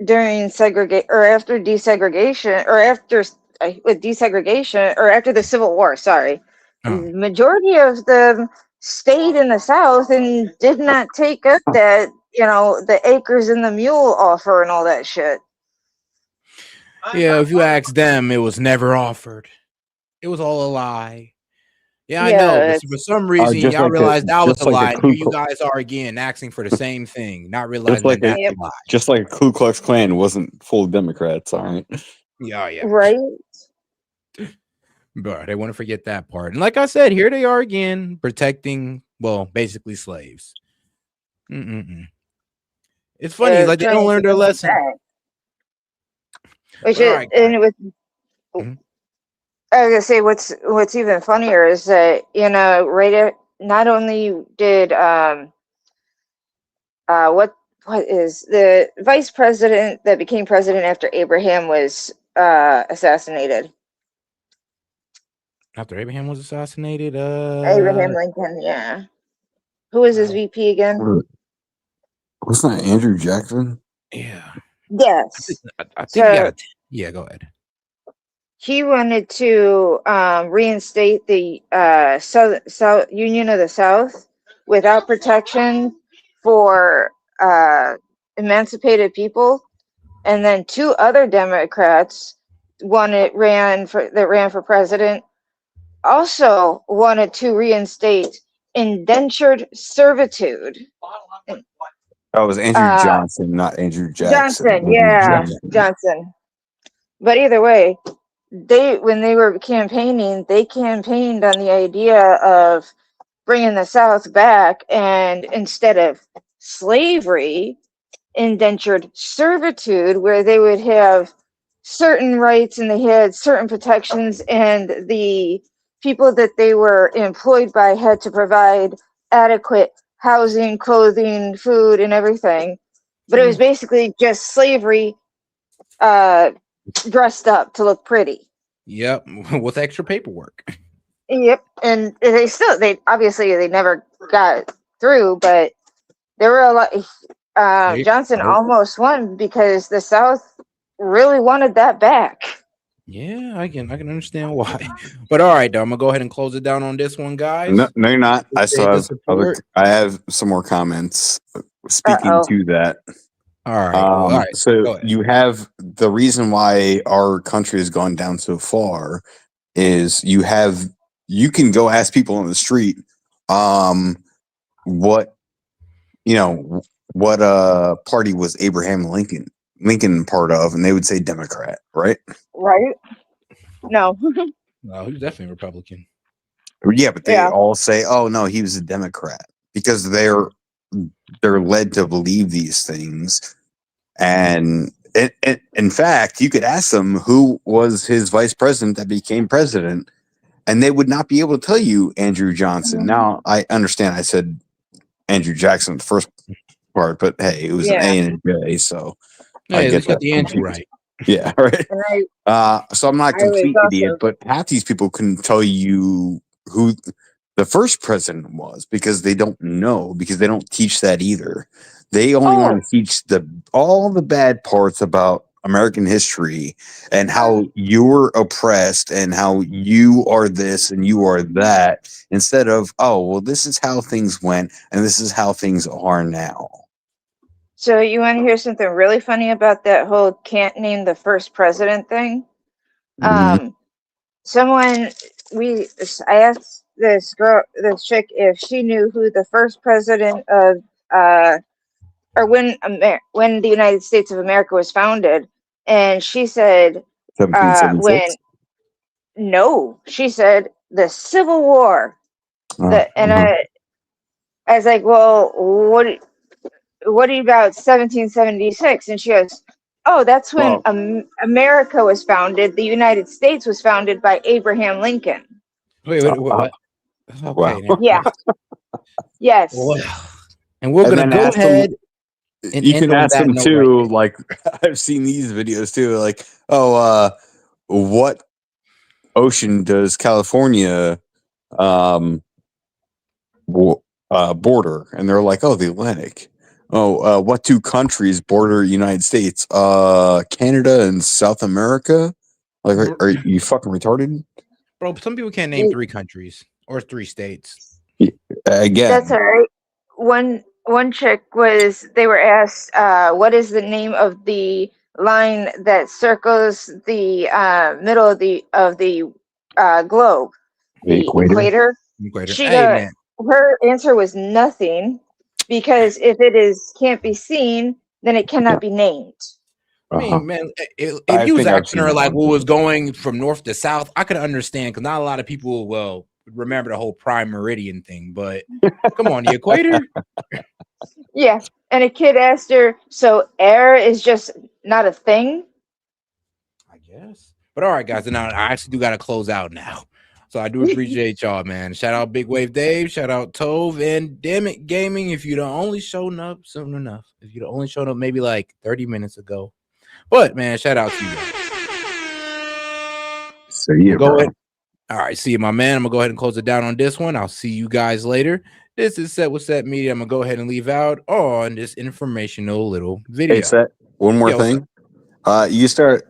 Speaker 10: during segregation or after desegregation or after with desegregation or after the Civil War, the majority of them stayed in the South and did not take up that, the acres and the mule offer and all that shit.
Speaker 2: Yeah, if you ask them, it was never offered. It was all a lie. Yeah, I know. But for some reason, y'all realized that was a lie. And here you guys are again asking for the same thing, not realizing that's a lie.
Speaker 9: Just like a Ku Klux Klan wasn't full of Democrats, all right?
Speaker 2: Yeah.
Speaker 10: Right?
Speaker 2: But they want to forget that part. And like I said, here they are again, protecting, well, basically slaves. It's funny. It's like they don't learn their lesson.
Speaker 10: Which is, and it was... I was gonna say what's even funnier is that not only did what is the vice president that became president after Abraham was assassinated.
Speaker 2: After Abraham was assassinated,
Speaker 10: Abraham Lincoln, yeah. Who was his VP again?
Speaker 9: Wasn't that Andrew Jackson?
Speaker 2: Yeah.
Speaker 10: Yes.
Speaker 2: I think
Speaker 10: So
Speaker 2: yeah, go ahead.
Speaker 10: he wanted to reinstate the South Union of the South without protection for emancipated people, and then two other Democrats ran for president also wanted to reinstate indentured servitude.
Speaker 9: That was Andrew Johnson, not Andrew Jackson.
Speaker 10: Johnson, yeah, Johnson. But either way, when they were campaigning, they campaigned on the idea of bringing the South back, and instead of slavery, indentured servitude, where they would have certain rights and they had certain protections, and the people that they were employed by had to provide adequate housing, clothing, food, and everything. But it was basically just slavery dressed up to look pretty.
Speaker 2: Yep, with extra paperwork.
Speaker 10: Yep, and they obviously never got through, but there were a lot. Johnson almost won because the South really wanted that back.
Speaker 2: Yeah, I can understand why. But all right, though, I'm gonna go ahead and close it down on this one, guys.
Speaker 9: No, you're not. I still have
Speaker 2: support.
Speaker 9: I have some more comments speaking to that.
Speaker 2: All right. All right.
Speaker 9: So you have the reason why our country has gone down so far is you can go ask people on the street, what party was Abraham Lincoln part of, and they would say Democrat, right?
Speaker 10: Right? No.
Speaker 2: No, he was definitely Republican.
Speaker 9: Yeah, but they all say, "Oh no, he was a Democrat," because they're led to believe these things. And in fact, you could ask them who was his vice president that became president, and they would not be able to tell you Andrew Johnson. Now, I understand I said Andrew Jackson the first part, but hey, it was an A and a J, so I get
Speaker 2: got the Andrew right.
Speaker 9: Yeah, right. So I'm not a complete
Speaker 10: also
Speaker 9: idiot, but half these people couldn't tell you who the first president was because they don't know, because they don't teach that either. They only want to teach all the bad parts about American history and how you were oppressed and how you are this and you are that, instead of, oh, well, this is how things went and this is how things are now.
Speaker 10: So you want to hear something really funny about that whole can't name the first president thing? I asked this chick if she knew who the first president of or when the United States of America was founded, and she said
Speaker 9: 1776.
Speaker 10: She said the Civil War. I was like, well, what about 1776? And she goes, oh, that's when America was founded. The United States was founded by Abraham Lincoln.
Speaker 2: Wait, what? Okay.
Speaker 9: Wow.
Speaker 10: Yeah. Yes.
Speaker 2: Well, and we're gonna go ahead.
Speaker 9: You can ask them too. Right, like I've seen these videos too. Like, oh, what ocean does California border? And they're like, oh, the Atlantic. Oh, what two countries border United States? Canada and South America. Like, are you fucking retarded,
Speaker 2: bro? Some people can't name 3 countries or 3 states.
Speaker 9: Again,
Speaker 10: that's all right. One chick they were asked, what is the name of the line that circles the middle of the globe? The equator. Her answer was nothing, because if it can't be seen, then it cannot be named.
Speaker 2: I mean, man, if you was asking her like what was going from north to south, I could understand, because not a lot of people will remember the whole prime meridian thing. But come on, the equator.
Speaker 10: Yeah, and a kid asked her, so air is just not a thing?
Speaker 2: I guess. But all right, guys, and now I actually do got to close out now. So I do appreciate y'all, man. Shout out Big Wave Dave, shout out Tove, and Damn It Gaming. If you'd only shown up soon enough, if you'd only shown up maybe like 30 minutes ago. But man, shout out to you guys.
Speaker 9: So yeah,
Speaker 2: go ahead. All right, see you, my man. I'm gonna go ahead and close it down on this one. I'll see you guys later. This is Set with Set Media. I'm gonna go ahead and leave out on this informational little video.
Speaker 9: Hey, Set. One more
Speaker 2: Yeah, what's
Speaker 9: thing.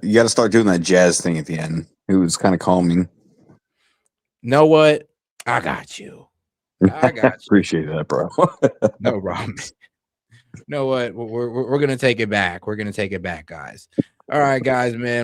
Speaker 9: You got to start doing that jazz thing at the end. It was kind of calming.
Speaker 2: Know what? I got you. I got you.
Speaker 9: Appreciate that, bro.
Speaker 2: No problem. Know what? We're gonna take it back. We're gonna take it back, guys. All right, guys, man.